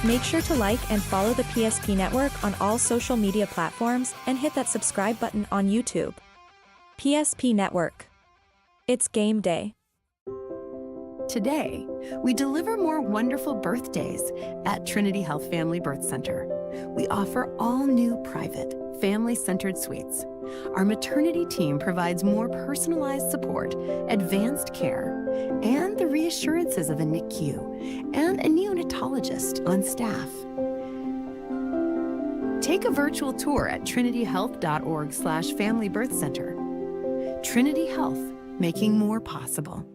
Make sure to like and follow the PSP Network on all social media platforms and hit that subscribe button on YouTube. PSP Network. It's game day. Today, we deliver more wonderful birthdays at Trinity Health Family Birth Center. We offer all new private, family-centered suites. Our maternity team provides more personalized support, advanced care, and the reassurances of a NICU and a neonatologist on staff. Take a virtual tour at trinityhealth.org/Family Birth Center. Trinity Health, making more possible.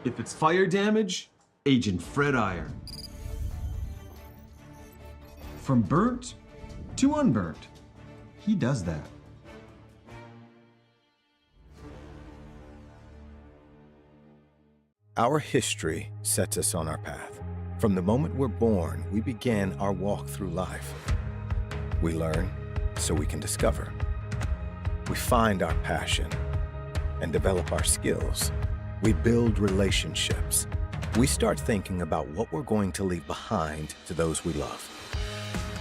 If it's fire damage, Agent Fred Iron. From burnt to unburnt, he does that. Our history sets us on our path. From the moment we're born, we begin our walk through life. We learn so we can discover. We find our passion and develop our skills. We build relationships. We start thinking about what we're going to leave behind to those we love.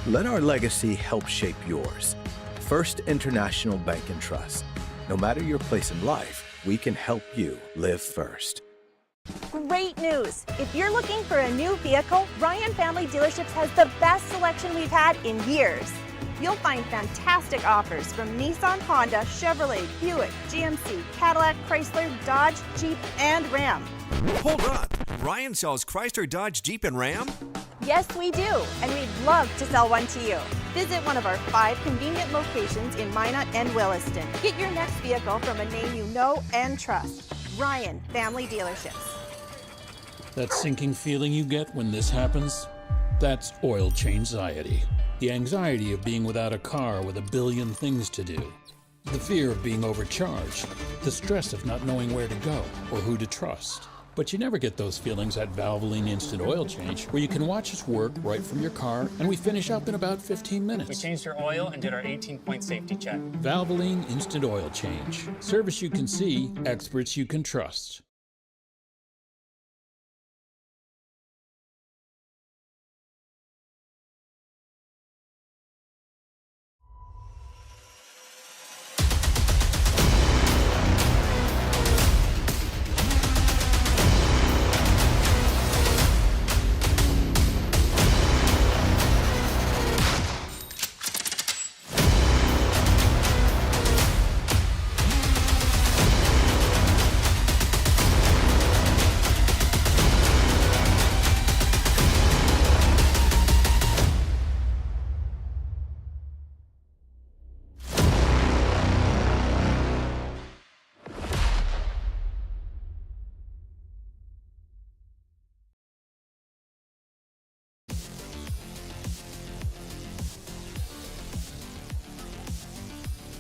Let our legacy help shape yours. First International Bank and Trust. No matter your place in life, we can help you live first. Great news! If you're looking for a new vehicle, Ryan Family Dealerships has the best selection we've had in years. You'll find fantastic offers from Nissan, Honda, Chevrolet, Buick, GMC, Cadillac, Chrysler, Dodge, Jeep, and Ram. Hold on! Ryan sells Chrysler, Dodge, Jeep, and Ram? Yes, we do, and we'd love to sell one to you. Visit one of our 5 convenient locations in Minot and Williston. Get your next vehicle from a name you know and trust. Ryan Family Dealerships. That sinking feeling you get when this happens? That's oil change-anxiety. The anxiety of being without a car with a billion things to do. The fear of being overcharged. The stress of not knowing where to go or who to trust. But you never get those feelings at Valvoline Instant Oil Change, where you can watch us work right from your car, and we finish up in about 15 minutes. We changed your oil and did our 18-point safety check. Valvoline Instant Oil Change. Service you can see, experts you can trust.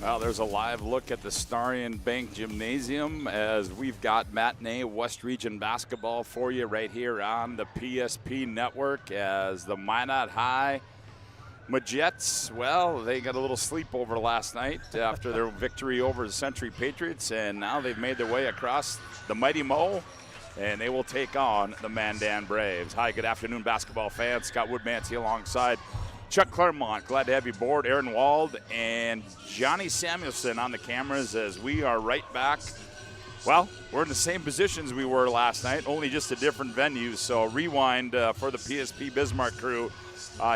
Well, there's a live look at the Starion Bank Gymnasium as we've got matinee West Region basketball for you right here on the PSP Network as the Minot High Majets, well, they got a little sleepover last night after their victory over the Century Patriots, and now they've made their way across the Mighty Mo, and they will take on the Mandan Braves. Hi, good afternoon, basketball fans. Scott Woodmansee alongside Chuck CLAIRMONT. Glad to have you aboard. Aaron Wald and Johnny Samuelson on the cameras as we are right back. Well, we're in the same positions we were last night, only just a different venue. So rewind for the PSP Bismarck crew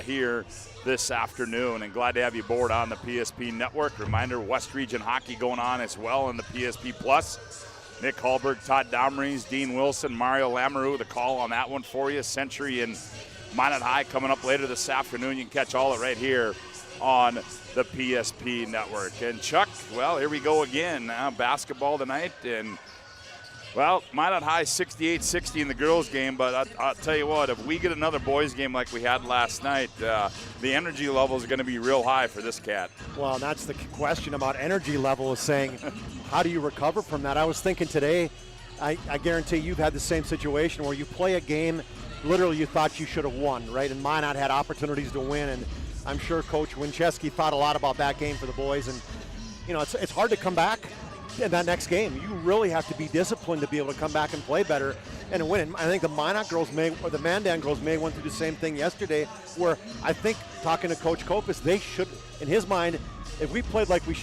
here this afternoon. And glad to have you aboard on the PSP Network. Reminder, West Region Hockey going on as well in the PSP Plus. Nick Hallberg, Todd Domreys, Dean Wilson, Mario Lamoureux, the call on that one for you. Century and Minot High coming up later this afternoon. You can catch all it right here on the PSP Network. And Chuck, well, here we go again. Basketball tonight. And, well, Minot High 68-60 in the girls' game. But I'll tell you what, if we get another boys' game like we had last night, the energy level is going to be real high for this cat. Well, that's the question about energy level, is saying, how do you recover from that? I was thinking today, I guarantee you've had the same situation where you play a game literally you thought you should have won, right? And Minot had opportunities to win, and I'm sure Coach Winchesky thought a lot about that game for the boys. And, you know, it's hard to come back in that next game. You really have to be disciplined to be able to come back and play better. and win. I think the Minot girls or the Mandan girls went through the same thing yesterday, where I think, talking to Coach Kopis, they should, in his mind, if we played like we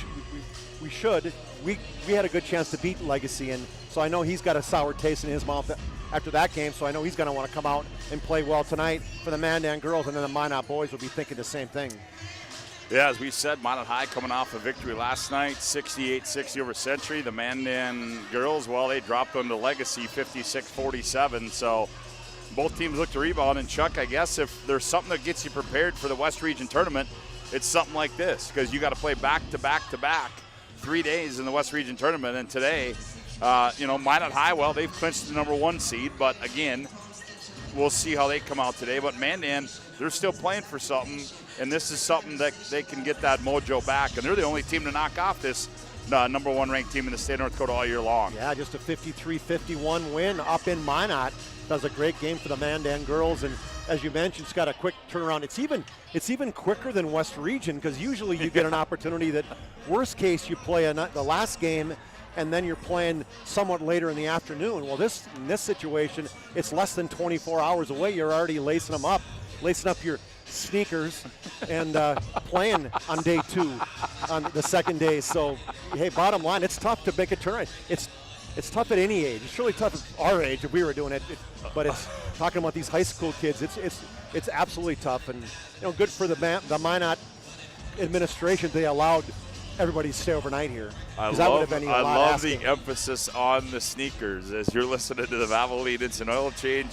should, we had a good chance to beat Legacy. And so I know he's got a sour taste in his mouth after that game, so I know he's going to want to come out and play well tonight for the Mandan girls, and then the Minot boys will be thinking the same thing. Yeah, as we said, Minot High coming off a victory last night, 68-60 over Century. The Mandan girls, well, they dropped them to Legacy 56-47. So both teams look to rebound. And Chuck, I guess if there's something that gets you prepared for the West Region tournament, it's something like this, because you got to play back-to-back 3 days in the West Region tournament. And today, Minot High, well, they've clinched the number 1 seed, but again, we'll see how they come out today. But Mandan, they're still playing for something, and this is something that they can get that mojo back. And they're the only team to knock off this number 1 ranked team in the state of North Dakota all year long. Yeah, just a 53-51 win up in Minot. Does a great game for the Mandan girls, and as you mentioned, it's got a quick turnaround. It's even quicker than West Region, because usually you get an opportunity that, worst case, you play the last game and then you're playing somewhat later in the afternoon. Well, in this situation, it's less than 24 hours away. You're already lacing up your sneakers and playing on day 2, on the second day. So, hey, bottom line, it's tough to make a turnaround. It's tough at any age. It's really tough at our age if we were doing it. But it's talking about these high school kids. It's absolutely tough, and good for the Minot administration. They allowed everybody to stay overnight here. I love the emphasis on the sneakers as you're listening to the Valvoline Instant Oil Change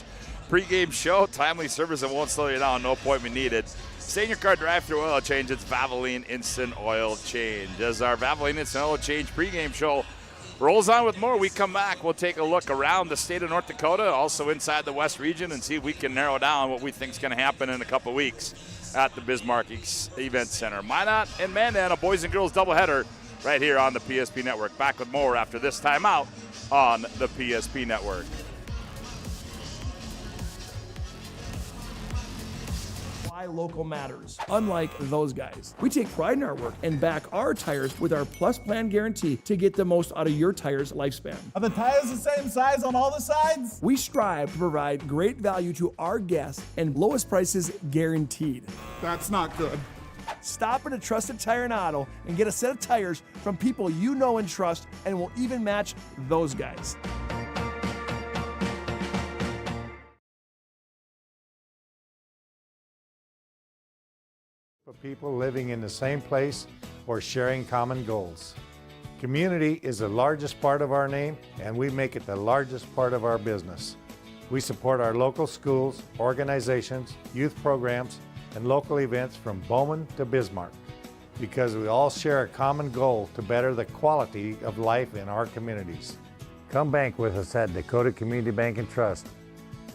pregame show. Timely service that won't slow you down. No appointment needed. Stay in your car, drive-through oil change. It's Valvoline Instant Oil Change. As our Valvoline Instant Oil Change pregame show rolls on with more, we come back. We'll take a look around the state of North Dakota, also inside the West Region, and see if we can narrow down what we think is going to happen in a couple weeks at the Bismarck Event Center. Minot and Mandan, a boys and girls doubleheader right here on the PSP Network. Back with more after this timeout on the PSP Network. Why local matters. Unlike those guys, we take pride in our work and back our tires with our Plus Plan guarantee to get the most out of your tire's lifespan. Are the tires the same size on all the sides? We strive to provide great value to our guests and lowest prices guaranteed. That's not good. Stop at a trusted tire and auto and get a set of tires from people you know and trust, and will even match those guys. For people living in the same place or sharing common goals. Community is the largest part of our name, and we make it the largest part of our business. We support our local schools, organizations, youth programs, and local events from Bowman to Bismarck, because we all share a common goal to better the quality of life in our communities. Come bank with us at Dakota Community Bank and Trust,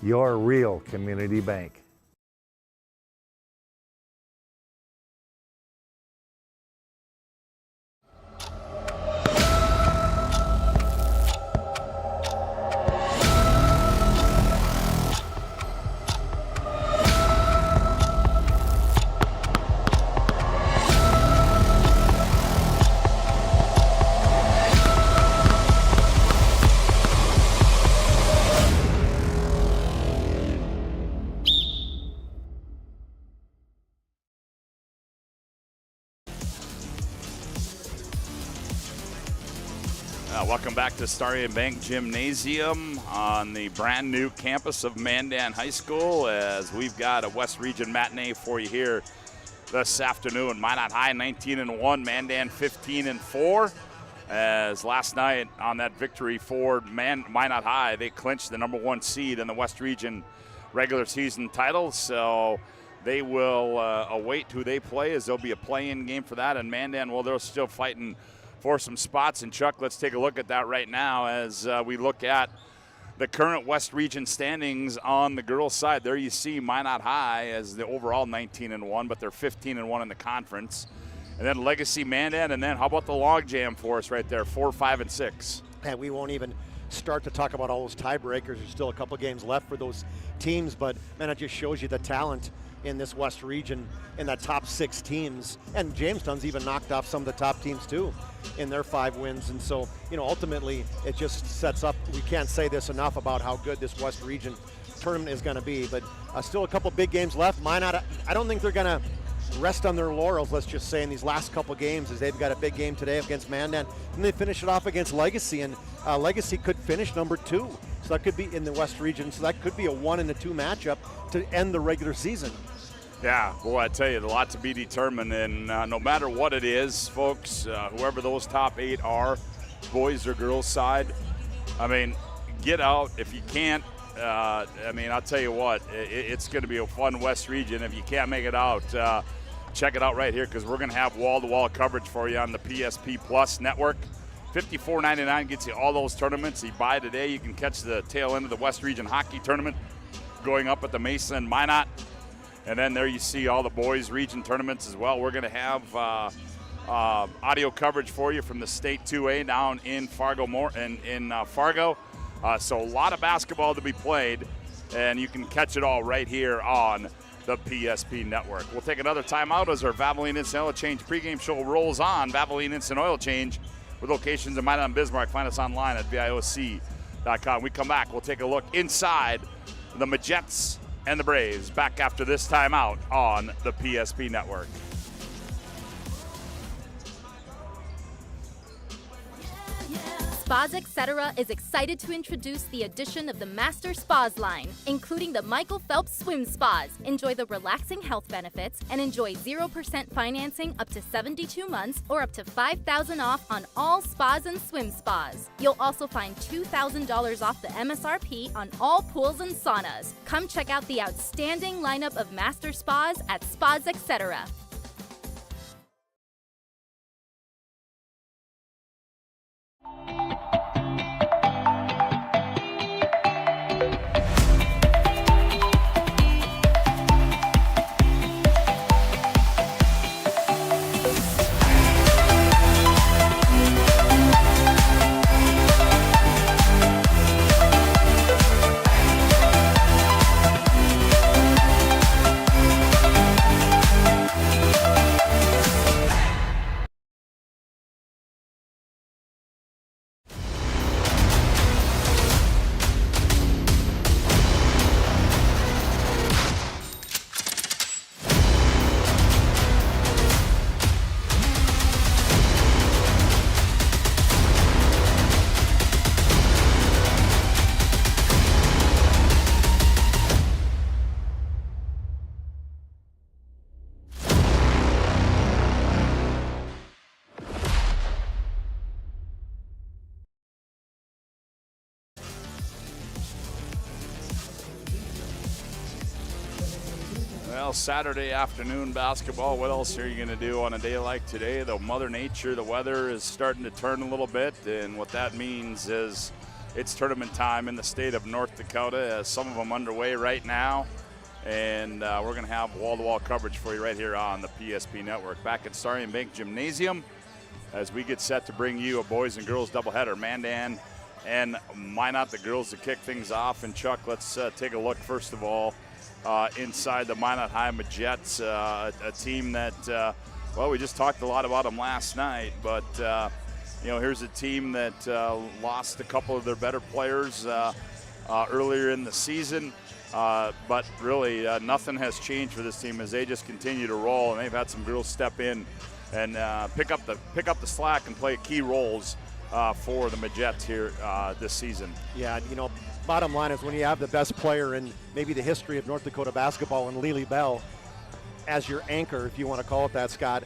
your real community bank. Welcome back to Starion Bank Gymnasium on the brand new campus of Mandan High School, as we've got a West Region matinee for you here this afternoon. Minot High 19-1, Mandan 15-4. As last night on that victory for Minot High, they clinched the number 1 seed in the West Region regular season title. So they will await who they play, as there'll be a play-in game for that. And Mandan, well, they're still fighting for some spots. And Chuck, let's take a look at that right now as we look at the current West Region standings on the girls' side. There you see Minot High as the overall 19-1, but they're 15-1 in the conference. And then Legacy, Mandan, and then how about the log jam for us right there, 4, 5, and 6. And we won't even start to talk about all those tiebreakers. There's still a couple games left for those teams, but man, it just shows you the talent in this West region in that top 6 teams. And Jamestown's even knocked off some of the top teams too in their 5 wins. And so, ultimately it just sets up, we can't say this enough about how good this West region tournament is going to be, but still a couple big games left. Minot, I don't think they're going to rest on their laurels, let's just say, in these last couple games, as they've got a big game today against Mandan, and they finish it off against Legacy, and Legacy could finish number 2, so that could be in the West region, so that could be a 1 and a 2 matchup to end the regular season. Yeah, boy, I tell you, a lot to be determined, and no matter what it is, folks, whoever those top 8 are, boys or girls side, I mean, get out if you can't. I'll tell you what, it's going to be a fun West region. If you can't make it out, check it out right here, because we're going to have wall-to-wall coverage for you on the PSP Plus network. $54.99 gets you all those tournaments. You buy today, you can catch the tail end of the West Region Hockey Tournament going up at the Mason and Minot. And then there you see all the boys region tournaments as well. We're going to have audio coverage for you from the State 2A down in Fargo. Fargo. So a lot of basketball to be played, and you can catch it all right here on the PSP network. We'll take another timeout as our Valvoline Instant Oil Change pregame show rolls on. Valvoline Instant Oil Change with locations in Minot and Bismarck. Find us online at VIOC.com. We come back, we'll take a look inside the Majets and the Braves. Back after this timeout on the PSP network. Spas Etc. is excited to introduce the addition of the Master Spas line, including the Michael Phelps Swim Spas. Enjoy the relaxing health benefits and enjoy 0% financing up to 72 months or up to $5,000 off on all spas and swim spas. You'll also find $2,000 off the MSRP on all pools and saunas. Come check out the outstanding lineup of Master Spas at Spas Etc. Well, Saturday afternoon basketball, what else are you going to do on a day like today? Though Mother Nature, the weather is starting to turn a little bit, and what that means is it's tournament time in the state of North Dakota, as some of them underway right now, and we're going to have wall-to-wall coverage for you right here on the PSP network. Back at Starry & Bank Gymnasium as we get set to bring you a boys and girls doubleheader. Mandan and Minot, the girls, to kick things off. And Chuck, let's take a look first of all inside the Minot High Majets, a team that, well, we just talked a lot about them last night, but here's a team that lost a couple of their better players earlier in the season, but really nothing has changed for this team as they just continue to roll, and they've had some girls step in and pick up the slack and play key roles for the Majets here this season. Yeah, bottom line is when you have the best player in maybe the history of North Dakota basketball in Lily Bell as your anchor, if you want to call it that, Scott,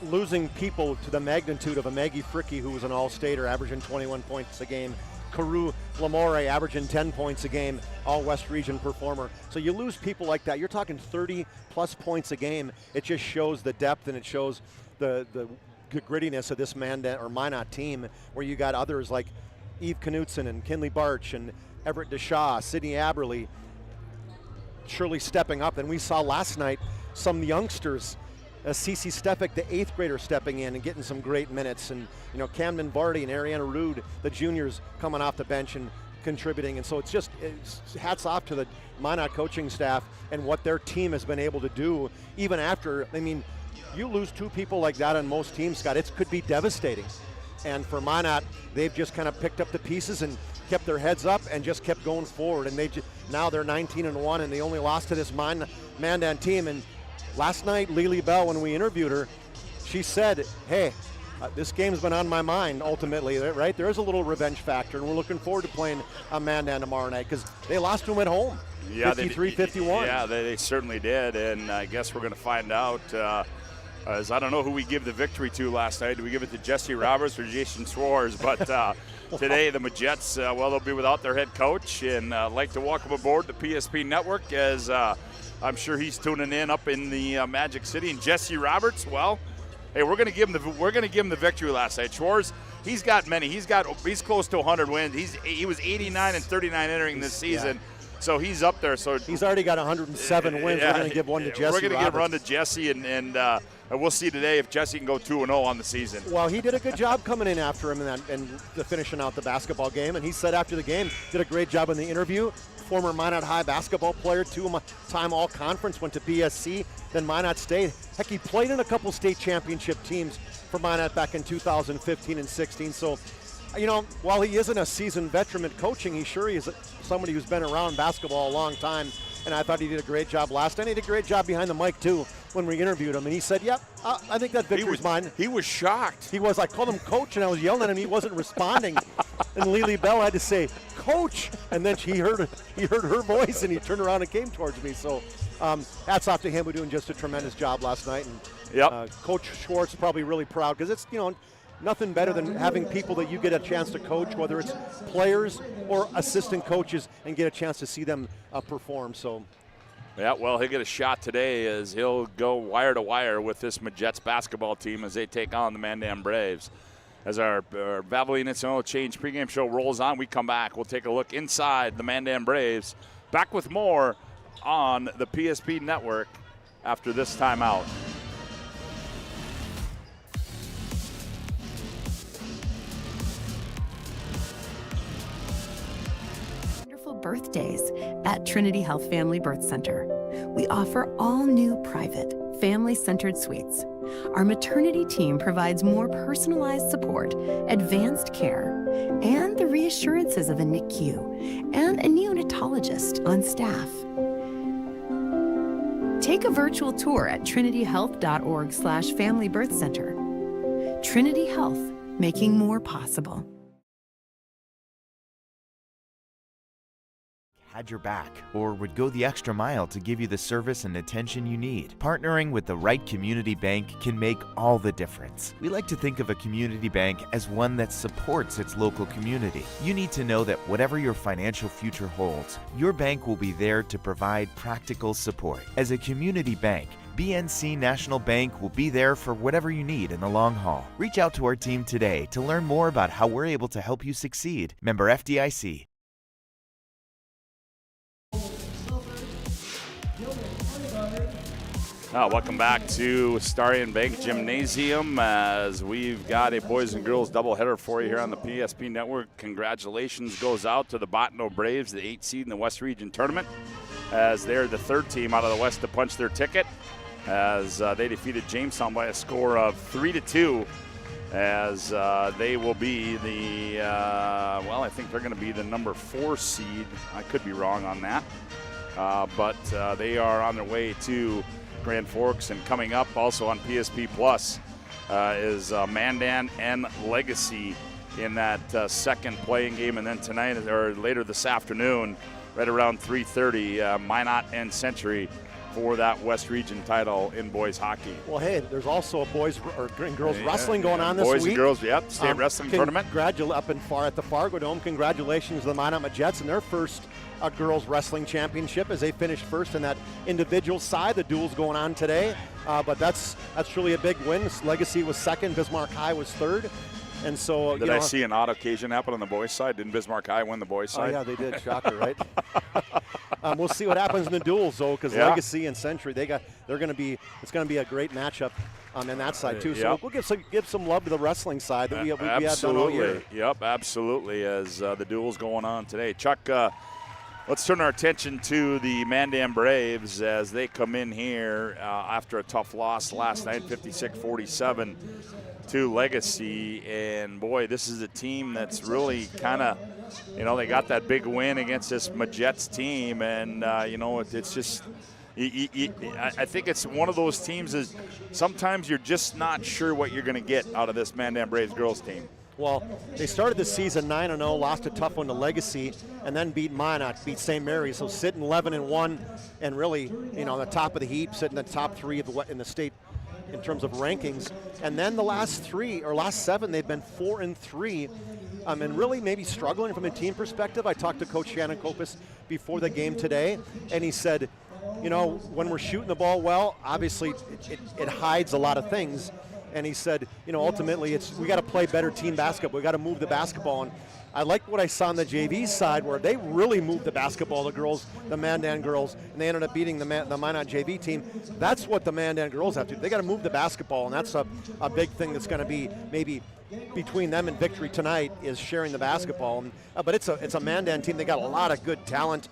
losing people to the magnitude of a Maggie Fricke, who was an all-stater, averaging 21 points a game, Carew Lamore averaging 10 points a game, all West Region performer. So you lose people like that. You're talking 30-plus points a game. It just shows the depth, and it shows the grittiness of this Minot team, where you got others like Eve Knutson and Kinley Barch and Everett Deshaw, Sydney Aberly, surely stepping up. And we saw last night some youngsters Cece Stefik, the 8th grader, stepping in and getting some great minutes. And, you know, Camden Vardy and Ariana Rude, the juniors, coming off the bench and contributing. And so it's hats off to the Minot coaching staff and what their team has been able to do, even after, I mean, you lose 2 people like that on most teams, Scott, it could be devastating. And for Minot, they've just kind of picked up the pieces and kept their heads up and just kept going forward. And now they're 19-1, and they only lost to this Mandan team. And last night, Lily Bell, when we interviewed her, she said, hey, this game's been on my mind ultimately, right? There is a little revenge factor, and we're looking forward to playing Mandan tomorrow night because they lost to them at home, 53-51. Yeah, they certainly did, and I guess we're going to find out. As I don't know who we give the victory to last night. Do we give it to Jesse Roberts or Jason Schwartz? But today the Majettes, they'll be without their head coach, and I'd like to welcome aboard the PSP Network as I'm sure he's tuning in up in the Magic City. And Jesse Roberts, well, hey, we're going to give him the victory last night. Schwartz, he's got many. He's close to 100 wins. He was 89-39 entering this season. Yeah. So he's up there. So he's already got 107 wins. We're going to give one to Jesse. We're going to give one to Jesse, and we'll see today if Jesse can go 2-0 on the season. Well, he did a good job coming in after him and finishing out the basketball game. And he said after the game, did a great job in the interview. Former Minot High basketball player, 2-time All-Conference, went to BSC, then Minot State. Heck, he played in a couple state championship teams for Minot back in 2015 and 16. So, you know, while he isn't a seasoned veteran at coaching, he is somebody who's been around basketball a long time. And I thought he did a great job last night. He did a great job behind the mic, too, when we interviewed him. And he said, yep, I think that victory's mine. He was shocked. He was. I called him coach, and I was yelling at him. He wasn't responding. And Lily Bell had to say, coach. And then he heard her voice, and he turned around and came towards me. So hats off to him for doing just a tremendous job last night. And Coach Schwartz is probably really proud because it's, you know, nothing better than having people that you get a chance to coach, whether it's players or assistant coaches, and get a chance to see them perform. So, yeah, well, he'll get a shot today as he'll go wire to wire with this Majettes basketball team as they take on the Mandan Braves. As our Valvoline Instant Change pregame show rolls on, we come back. We'll take a look inside the Mandan Braves. Back with more on the PSP Network after this timeout. Birthdays at Trinity Health Family Birth Center. We offer all new private, family-centered suites. Our maternity team provides more personalized support, advanced care, and the reassurances of a NICU and a neonatologist on staff. Take a virtual tour at trinityhealth.org/Family Birth Center. Trinity Health, making more possible. Had your back, or would go the extra mile to give you the service and attention you need. Partnering with the right community bank can make all the difference. We like to think of a community bank as one that supports its local community. You need to know that whatever your financial future holds, your bank will be there to provide practical support. As a community bank, BNC National Bank will be there for whatever you need in the long haul. Reach out to our team today to learn more about how we're able to help you succeed. Member FDIC. Welcome back to Starion Bank Gymnasium as we've got a boys and girls doubleheader for you here on the PSP Network. Congratulations goes out to the Botno Braves, the 8th seed in the West Region Tournament, as they're the 3rd team out of the West to punch their ticket as they defeated Jamestown by a score of 3-2 as they will be the, I think they're going to be the number 4 seed. I could be wrong on that, but they are on their way to Grand Forks, and coming up also on PSP Plus is Mandan and Legacy in that second playing game, and then tonight or later this afternoon, right around 3:30, Minot and Century for that West Region title in boys hockey. Well, hey, there's also a boys or girls wrestling going on this boys week. Boys and girls, state wrestling tournament. Up and far at the Fargo Dome. Congratulations to the Minot Majettes in their first girls wrestling championship as they finished first in that individual side. The duel's going on today, but that's truly a big win. Legacy was 2nd, Bismarck High was 3rd. And so, Did I see an odd occasion happen on the boys' side? Didn't Bismarck High win the boys' side? Oh, yeah, they did. Shocker, right? We'll see what happens in the duels, though, because Legacy and Century, it's going to be a great matchup on that side, too. So we'll give some love to the wrestling side that we have done all year. Yep, absolutely, as the duel's going on today. Chuck, let's turn our attention to the Mandan Braves as they come in here after a tough loss last night, 56-47 to Legacy. And, boy, this is a team that's really kind of, they got that big win against this Majets team. And, it's just I think it's one of those teams is sometimes you're just not sure what you're going to get out of this Mandan Braves girls team. Well, they started the season 9-0, lost a tough one to Legacy, and then beat Minot, beat St. Mary's. So sitting 11-1, and really, on the top of the heap, sitting in the top 3 in the state in terms of rankings. And then the last 7, they've been 4-3, and really maybe struggling from a team perspective. I talked to Coach Shannon Kopis before the game today, and he said, when we're shooting the ball well, obviously it hides a lot of things. And he said, ultimately we got to play better team basketball. We got to move the basketball. And I like what I saw on the JV side where they really moved the basketball, the girls, the Mandan girls, and they ended up beating the Minot JV team. That's what the Mandan girls have to do. They got to move the basketball, and that's a big thing that's going to be maybe between them and victory tonight is sharing the basketball. But it's a Mandan team. They got a lot of good talent.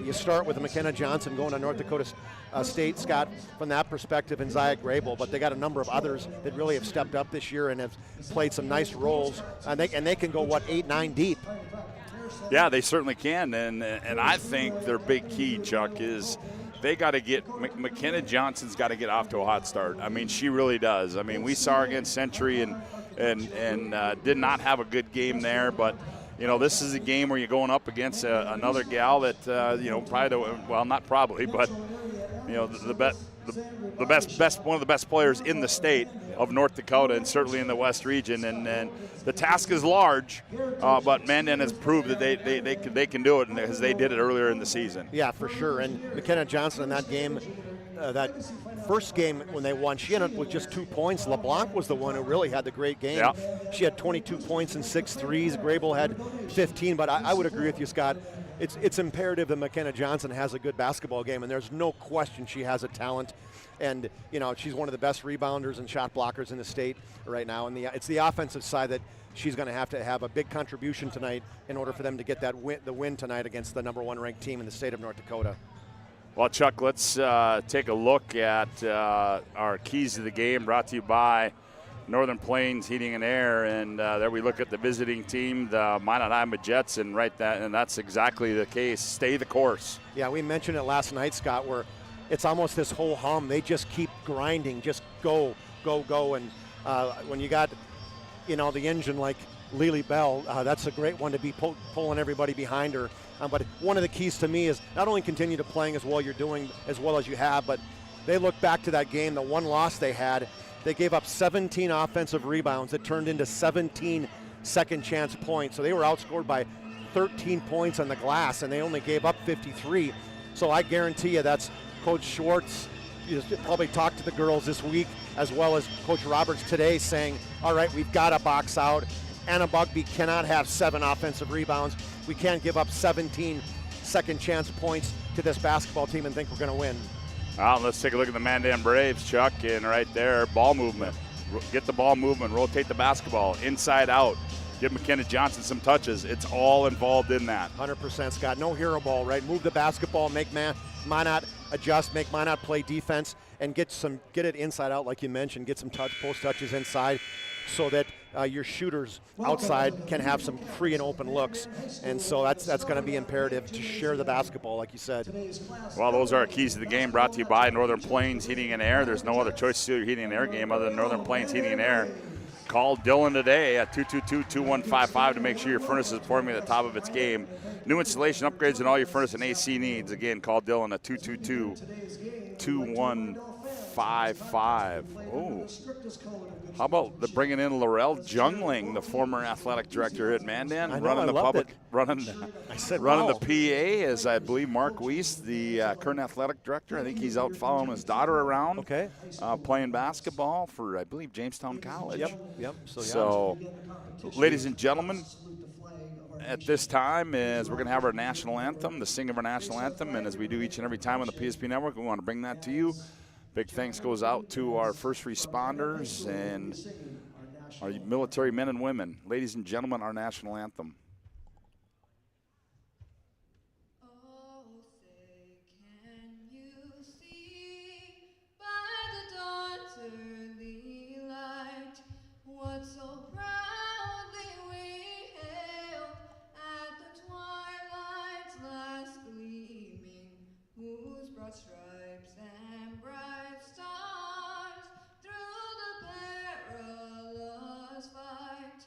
You start with McKenna Johnson going to North Dakota State, Scott, from that perspective, and Zaya Grable, but they got a number of others that really have stepped up this year and have played some nice roles, and they can go 8-9 deep. Yeah, they certainly can, and I think their big key, Chuck, is they got to get McKenna Johnson's got to get off to a hot start. I mean, she really does. I mean, we saw her against Century and did not have a good game there, but. This is a game where you're going up against another gal that, not probably, but, the best, one of the best players in the state of North Dakota and certainly in the West region. And the task is large, but Mandan has proved that they can do it because they did it earlier in the season. Yeah, for sure. And McKenna Johnson in that game, that first game when they won, she ended up with just 2 points. LeBlanc was the one who really had the great game. Yeah. She had 22 points and 6 threes. Grable had 15, but I would agree with you, Scott. It's imperative that McKenna Johnson has a good basketball game, and there's no question she has a talent. And, she's one of the best rebounders and shot blockers in the state right now. And it's the offensive side that she's going to have a big contribution tonight in order for them to get the win tonight against the number 1 ranked team in the state of North Dakota. Well, Chuck, let's take a look at our keys to the game brought to you by Northern Plains Heating and Air. And there we look at the visiting team, the Minot Iowa Jets, and that's exactly the case. Stay the course. Yeah, we mentioned it last night, Scott, where it's almost this whole hum. They just keep grinding, just go, go, go. And when you got, the engine like Lily Bell, that's a great one to be pulling everybody behind her. But one of the keys to me is not only continue to playing as well you're doing as well as you have, but they look back to that game, the one loss they had. They gave up 17 offensive rebounds that turned into 17 second chance points. So they were outscored by 13 points on the glass, and they only gave up 53. So I guarantee you that's Coach Schwartz. You probably talked to the girls this week, as well as Coach Roberts today, saying, all right, we've got to box out. Anna Bugby cannot have 7 offensive rebounds. We can't give up 17 second chance points to this basketball team and think we're going to win. Well, let's take a look at the Mandan Braves, Chuck, and right there, ball movement. Get the ball movement, rotate the basketball, inside out. Give McKenna Johnson some touches. It's all involved in that. 100%, Scott. No hero ball, right? Move the basketball, make Minot adjust, make Minot play defense, and get it inside out, like you mentioned. Get some post touches inside, so that your shooters outside can have some free and open looks. And so that's going to be imperative to share the basketball, like you said. Well, those are our keys to the game, brought to you by Northern Plains Heating and Air. There's no other choice to do your heating and air game other than Northern Plains Heating and Air. Call Dylan today at 222-2155 to make sure your furnace is performing at the top of its game. New installation upgrades and all your furnace and AC needs. Again, call Dylan at 222-2155. 5-5. Oh, how about bringing in Laurel Jungling, the former athletic director at Mandan, running the PA, as I believe Mark Weiss, the current athletic director. I think he's out following his daughter around, playing basketball for, I believe, Jamestown College. Yep. So ladies and gentlemen, at this time is we're going to have our national anthem, the sing of our national anthem, and as we do each and every time on the PSP Network, we want to bring that to you. Big thanks goes out to our first responders and our military men and women. Ladies and gentlemen, our national anthem. Stripes and bright stars through the perilous fight,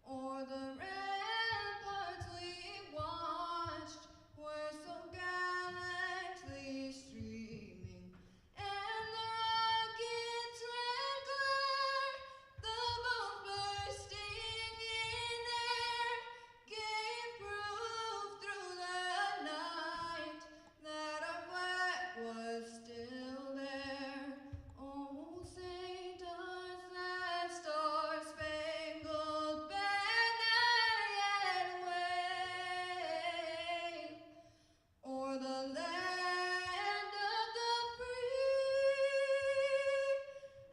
o'er the ramparts we watched were so gallantly streaming, and the rockets' red glare, the bombs bursting in air, gave proof through the night that our flag was still there. Oh, say does that star-spangled banner yet wave o'er the land of the free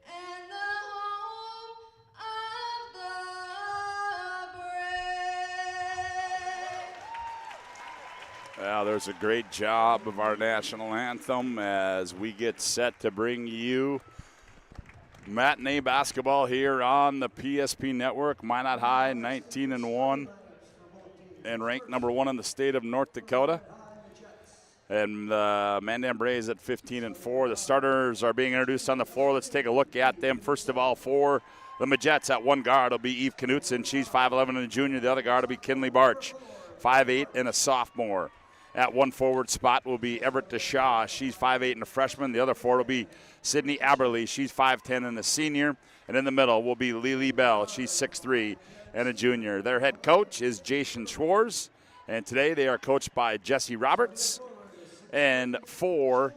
and the home of the brave. Well, there's a great job of our national anthem as we get set to bring you matinee basketball here on the PSP Network. Minot High 19-1 and ranked number 1 in the state of North Dakota. And the Mandan Braves at 15-4. The starters are being introduced on the floor. Let's take a look at them. First of all, for the Majettes at one guard will be Eve Knutson. She's 5'11" and a junior. The other guard will be Kinley Barch, 5'8" and a sophomore. At one forward spot will be Everett DeShaw. She's 5'8" and a freshman. The other forward will be Sydney Aberly. She's 5'10" and a senior. And in the middle will be Lily Bell. She's 6'3" and a junior. Their head coach is Jason Schwartz. And today they are coached by Jesse Roberts. And for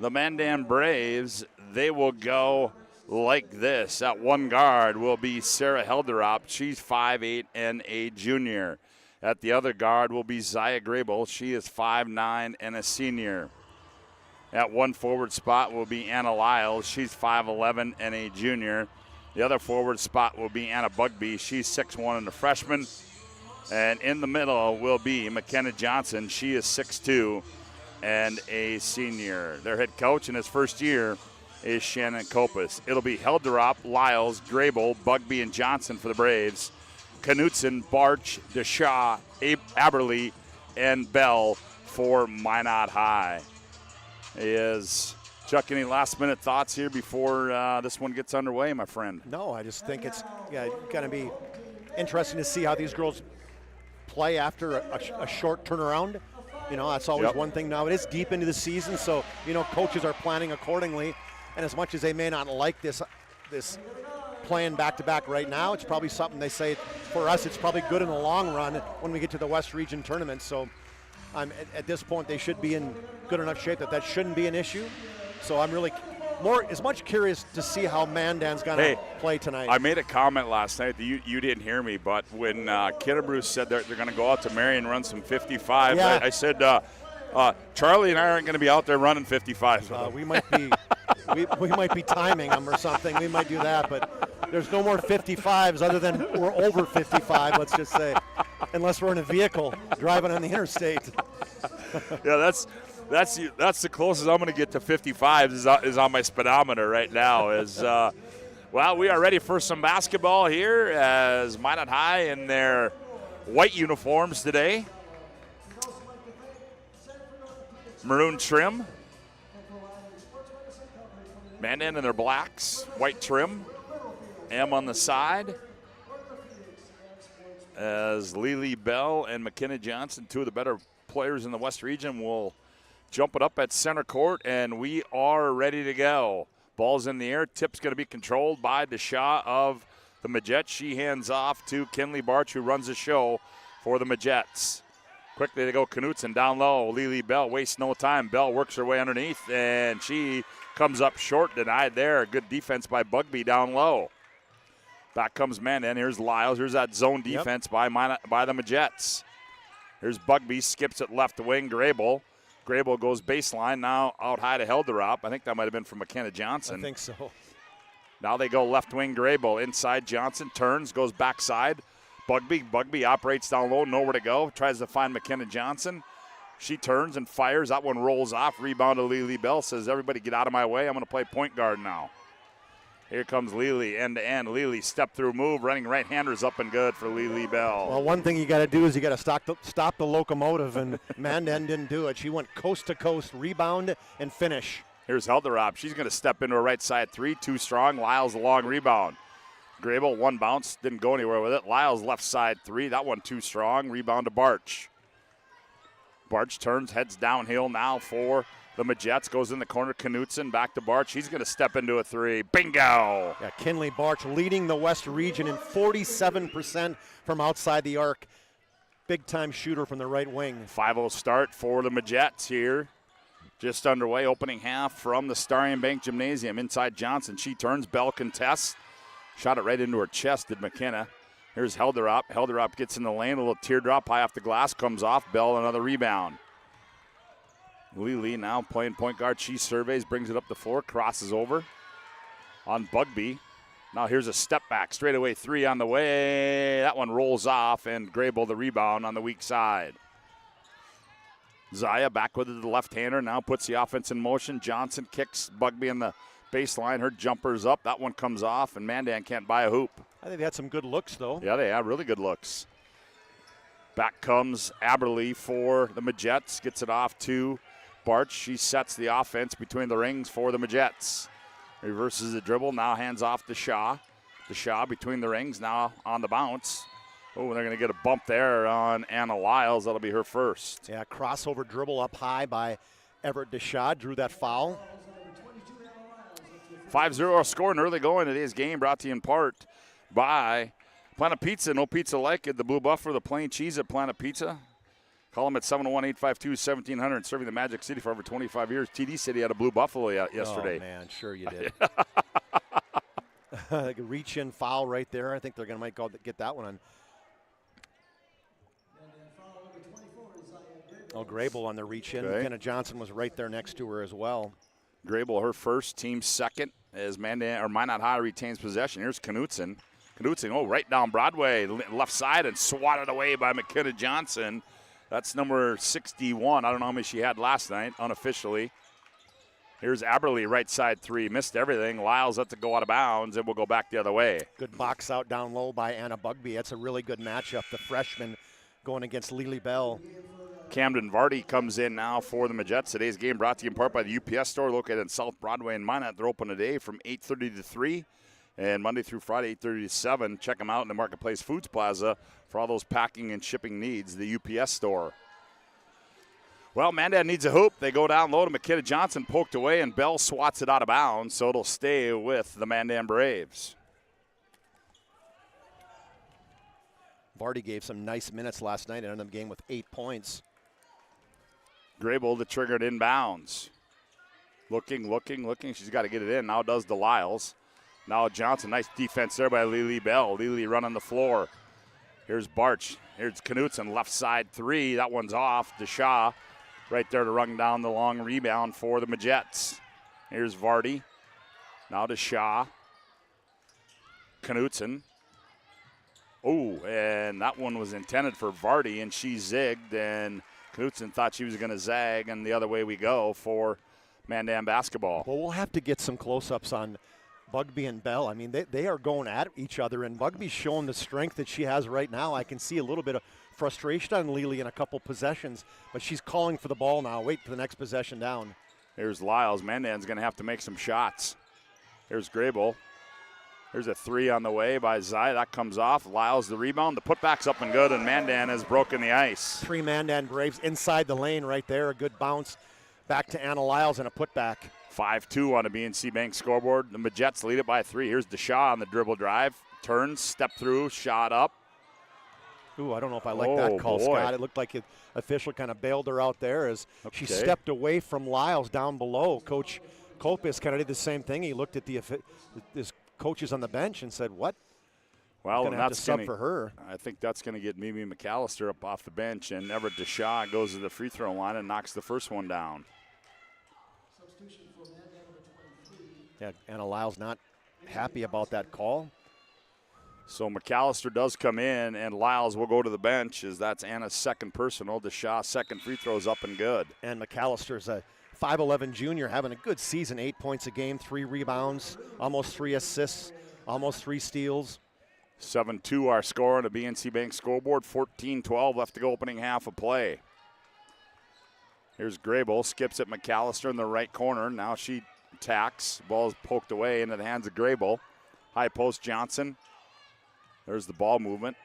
the Mandan Braves, they will go like this. At one guard will be Sarah Helderop. She's 5'8" and a junior. At the other guard will be Zaya Grable. She is 5'9" and a senior. At one forward spot will be Anna Lyles. She's 5'11" and a junior. The other forward spot will be Anna Bugby. She's 6'1" and a freshman. And in the middle will be McKenna Johnson. She is 6'2" and a senior. Their head coach in his first year is Shannon Kopis. It'll be Helderop, Lyles, Grable, Bugby, and Johnson for the Braves. Knutson, Barch, DeShaw, Aberly, and Bell for Minot High. Chuck, any last-minute thoughts here before this one gets underway, my friend? No, I just think it's going to be interesting to see how these girls play after a short turnaround. You know, that's always one thing. Now it is deep into the season, so, you know, coaches are planning accordingly. And as much as they may not like this playing back-to-back right now, it's probably something they say, for us, it's probably good in the long run when we get to the West Region tournament. So at this point, they should be in good enough shape that shouldn't be an issue. So I'm really as much curious to see how Mandan's going to play tonight. I made a comment last night that you didn't hear me, but when Kidderbrew said they're going to go out to Marion and run some 55, I said, Charlie and I aren't going to be out there running 55. We might be we might be timing them or something. We might do that, but there's no more 55s other than we're over 55, let's just say, unless we're in a vehicle driving on the interstate. Yeah, that's the closest I'm going to get to 55 is on my speedometer right now. Well, we are ready for some basketball here as Minot High in their white uniforms today. Maroon trim. Mandan in their blacks, white trim. M on the side. As Lily Bell and McKenna Johnson, two of the better players in the West Region will jump it up at center court, and we are ready to go. Ball's in the air. Tip's going to be controlled by Deshaw of the Majettes. She hands off to Kinley Barch, who runs the show for the Majettes. Quickly they go Knutson down low. Lily Bell wastes no time. Bell works her way underneath, and she comes up short, denied there. Good defense by Bugby down low. Back comes Mandan. Here's Lyles. Here's that zone defense by the Majettes. Here's Bugby. Skips it left wing. Grable. Grable goes baseline. Now out high to Helderop. I think that might have been from McKenna Johnson. I think so. Now they go left wing. Grable. Inside Johnson. Turns. Goes backside. Bugby. Bugby operates down low. Nowhere to go. Tries to find McKenna Johnson. She turns and fires. That one rolls off. Rebound to Lily Bell. Says, everybody get out of my way. I'm going to play point guard now. Here comes Lily, end-to-end. Lily step-through move, running right-handers up and good for Lily Bell. Well, one thing you got to do is you got to stop the locomotive, and Mandan didn't do it. She went coast-to-coast, rebound, and finish. Here's Helderop. She's going to step into a right side three, too strong. Lyles the long rebound. Grable, one bounce, didn't go anywhere with it. Lyles left side three, that one too strong. Rebound to Barch. Barch turns, heads downhill now for the Majettes. Goes in the corner, Knutson back to Barch. He's going to step into a three. Bingo! Yeah, Kinley Barch leading the West Region in 47% from outside the arc. Big-time shooter from the right wing. 5-0 start for the Majettes here. Just underway, opening half from the Starion Bank Gymnasium. Inside Johnson. She turns, Bell contests. Shot it right into her chest, did McKenna. Here's Helderop. Helderop gets in the lane. A little teardrop high off the glass. Comes off. Bell, another rebound. Lily now playing point guard. She surveys, brings it up the floor, crosses over on Bugby. Now here's a step back, straightaway three on the way. That one rolls off, and Grable the rebound on the weak side. Zaya back with it to the left-hander, now puts the offense in motion. Johnson kicks Bugby in the baseline. Her jumper's up. That one comes off, and Mandan can't buy a hoop. I think they had some good looks, though. Yeah, they have really good looks. Back comes Aberly for the Majettes. Gets it off to Barch. She sets the offense between the rings for the Majettes. Reverses the dribble, now hands off to Shaw. To Shaw between the rings, now on the bounce. Oh, they're going to get a bump there on Anna Lyles. That'll be her first. Yeah, crossover dribble up high by Everett Deshaw. Drew that foul. 5-0 score and early going today's game, brought to you in part by Planet Pizza. No pizza like it. The Blue Buffalo, the plain cheese at Planet Pizza. Call them at 701-852-1700. Serving the Magic City for over 25 years. TD City had a Blue Buffalo yesterday. Oh, man, sure you did. Reach-in foul right there. I think they're going to might get that one on. Oh, Grable on the reach-in. Okay. McKenna Johnson was right there next to her as well. Grable, her first, team second, as Minot High retains possession. Here's Knutson. Knutson, right down Broadway, left side, and swatted away by McKenna Johnson. That's number 61. I don't know how many she had last night, unofficially. Here's Aberly, right side three. Missed everything. Lyles let it go out of bounds, and we'll go back the other way. Good box out down low by Anna Bugby. That's a really good matchup. The freshman going against Lily Bell. Camden Vardy comes in now for the Majettes. Today's game brought to you in part by the UPS store located in South Broadway in Minot. They're open today from 8:30 to 3 and Monday through Friday 8:30 to 7. Check them out in the Marketplace Foods Plaza for all those packing and shipping needs, the UPS store. Well, Mandan needs a hoop. They go down low to McKenna Johnson, poked away, and Bell swats it out of bounds, so it'll stay with the Mandan Braves. Vardy gave some nice minutes last night and ended the game with 8 points. Grable to trigger it inbounds. Looking. She's got to get it in. Now does the Lyles. Now Johnson. Nice defense there by Lily Bell. Lily running the floor. Here's Barch. Here's Knutson. Left side three. That one's off. Deshaw right there to run down the long rebound for the Majettes. Here's Vardy. Now Deshaw. Knutson. Oh, and that one was intended for Vardy, and she zigged, and Knutson thought she was going to zag, and the other way we go for Mandan basketball. Well, we'll have to get some close-ups on Bugby and Bell. I mean, they are going at each other, and Bugby's showing the strength that she has right now. I can see a little bit of frustration on Lily in a couple possessions, but she's calling for the ball now. Wait for the next possession down. Here's Lyles. Mandan's going to have to make some shots. Here's Grable. Here's a three on the way by Zai. That comes off. Lyles the rebound. The putback's up and good, and Mandan has broken the ice. 3 Mandan Braves inside the lane right there. A good bounce back to Anna Lyles and a putback. 5-2 on a BNC Bank scoreboard. The Majets lead it by 3. Here's Deshaw on the dribble drive. Turns, step through, shot up. Ooh, I don't know if I like that call, boy. Scott. It looked like the official kind of bailed her out there as she stepped away from Lyles down below. Coach Kopis kind of did the same thing. He looked at his coaches on the bench and said, what? Well, gonna have to sub for her. I think that's going to get Mimi McAllister up off the bench, and Everett Deshaw goes to the free throw line and knocks the first one down. Yeah, Anna Lyles not happy about that call. So McAllister does come in, and Lyles will go to the bench as that's Anna's second personal. Deshaw's second free throw is up and good. And McAllister's a 5'11 junior having a good season, 8 points a game, 3 rebounds, almost 3 assists, almost 3 steals. 7-2 our score on the BNC Bank scoreboard. 14-12 left to go opening half of play. Here's Grable, skips at McAllister in the right corner. Now she attacks. Ball is poked away into the hands of Grable. High post Johnson. There's the ball movement.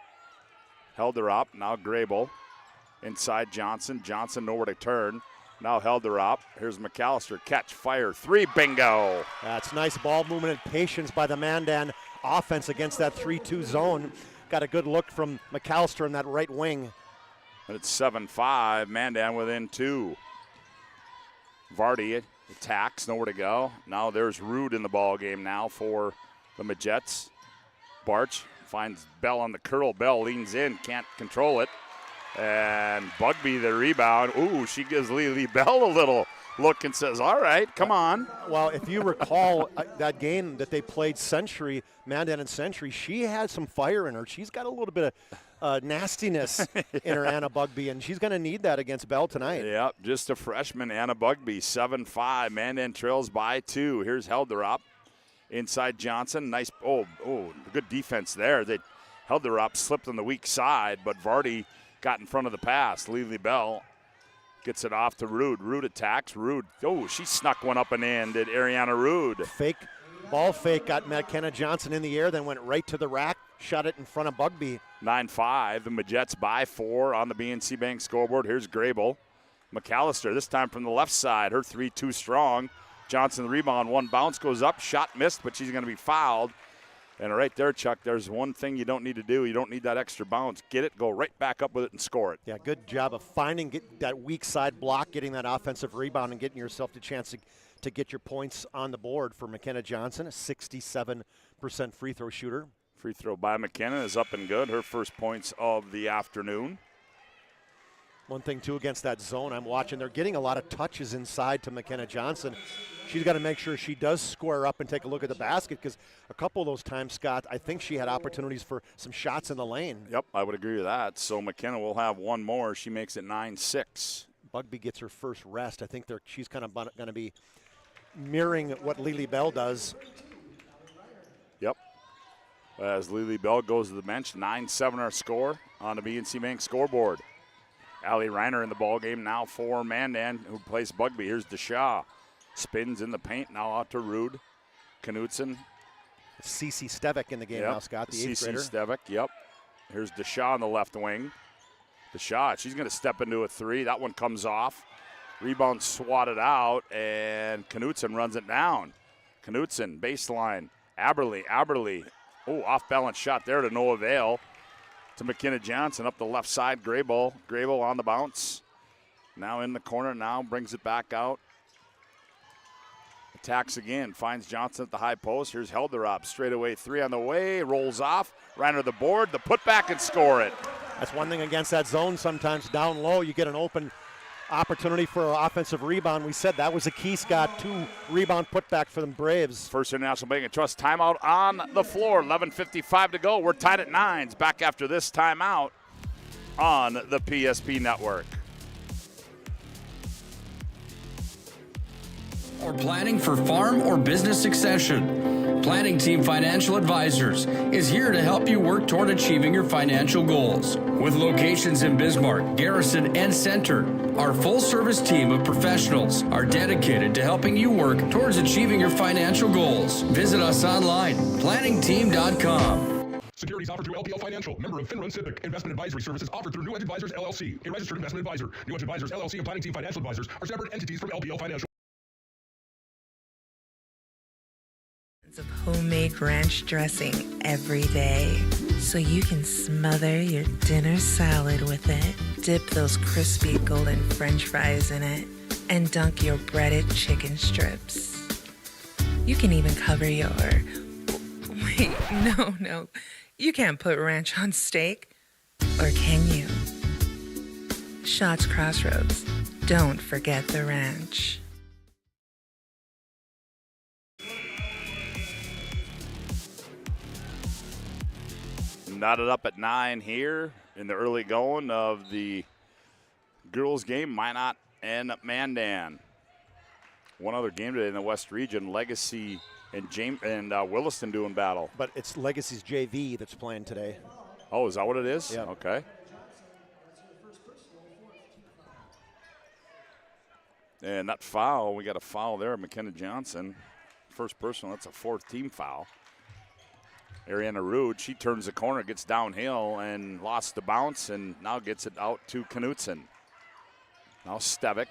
Held her up. Now Grable. Inside Johnson. Johnson nowhere to turn. Now held her up. Here's McAllister. Catch, fire, 3, bingo. That's nice ball movement and patience by the Mandan offense against that 3-2 zone. Got a good look from McAllister in that right wing. And it's 7-5. Mandan within 2. Vardy attacks, nowhere to go. Now there's Rude in the ball game now for the Majets. Barch finds Bell on the curl. Bell leans in, can't control it. And Bugby the rebound. Ooh, she gives Lily Bell a little look and says, all right, come on. Well, if you recall that game that they played Century, Mandan and Century, she had some fire in her. She's got a little bit of nastiness in her, Anna Bugby, and she's going to need that against Bell tonight. Yep, just a freshman, Anna Bugby, 7-5. Mandan trails by 2. Here's Helderop. Inside Johnson, nice, good defense there. They held her up, slipped on the weak side, but Vardy got in front of the pass. Lily Bell gets it off to Rude. Rude attacks. Rude, she snuck one up and in, did Ariana Rude. Ball fake, got McKenna Johnson in the air, then went right to the rack, shot it in front of Bugby. 9-5, the Majets by 4 on the BNC Bank scoreboard. Here's Grable. McAllister, this time from the left side. Her 3 too strong. Johnson the rebound, 1 bounce goes up, shot missed, but she's going to be fouled. And right there, Chuck, there's one thing you don't need to do. You don't need that extra bounce. Get it, go right back up with it, and score it. Yeah, good job of finding that weak side block, getting that offensive rebound, and getting yourself the chance to get your points on the board for McKenna Johnson, a 67% free throw shooter. Free throw by McKenna is up and good. Her first points of the afternoon. One thing, too, against that zone I'm watching, they're getting a lot of touches inside to McKenna Johnson. She's got to make sure she does square up and take a look at the basket, because a couple of those times, Scott, I think she had opportunities for some shots in the lane. Yep, I would agree with that. So McKenna will have 1 more. She makes it 9-6. Bugby gets her first rest. I think she's kind of going to be mirroring what Lily Bell does. Yep. As Lily Bell goes to the bench, 9-7 our score on the BNC Bank scoreboard. Allie Reiner in the ball game now for Mandan, who plays Bugby. Here's Deshaw. Spins in the paint, now out to Rude. Knutson. Cece Stevick in the game now, Scott, the 8th grader. Cece Stevick, yep. Here's Deshaw on the left wing. Deshaw, she's going to step into a 3. That one comes off. Rebound swatted out, and Knutson runs it down. Knutson, baseline. Aberly. Oh, off-balance shot there to no avail. To McKenna Johnson up the left side. Grable on the bounce. Now in the corner, now brings it back out. Attacks again, finds Johnson at the high post. Here's Helderop, straightaway 3 on the way, rolls off. Reiner the board, the putback, and score it. That's one thing against that zone. Sometimes down low, you get an open opportunity for an offensive rebound. We said that was a key, Scott. 2 rebound putback for the Braves. First International Bank and Trust timeout on the floor. 11:55 to go. We're tied at 9s. Back after this timeout on the PSP Network. or planning for farm or business succession. Planning Team Financial Advisors is here to help you work toward achieving your financial goals. With locations in Bismarck, Garrison, and Center, our full-service team of professionals are dedicated to helping you work towards achieving your financial goals. Visit us online, planningteam.com. Securities offered through LPL Financial, member of FINRA SIPC. Investment advisory services offered through New Edge Advisors LLC, a registered investment advisor. New Edge Advisors LLC and Planning Team Financial Advisors are separate entities from LPL Financial. Of homemade ranch dressing every day, so you can smother your dinner salad with it, dip those crispy golden French fries in it, and dunk your breaded chicken strips. You can even cover your... Wait, no. You can't put ranch on steak. Or can you? Shots Crossroads. Don't forget the ranch. Knotted up at 9 here in the early going of the girls game, Minot and Mandan. One other game today in the West Region, Legacy and Williston doing battle. But it's Legacy's JV that's playing today. Oh, is that what it is? Yeah. Okay. And that foul, we got a foul there, McKenna Johnson. First personal, that's a fourth team foul. Ariana Rude, she turns the corner, gets downhill, and lost the bounce, and now gets it out to Knutson. Now Stevick.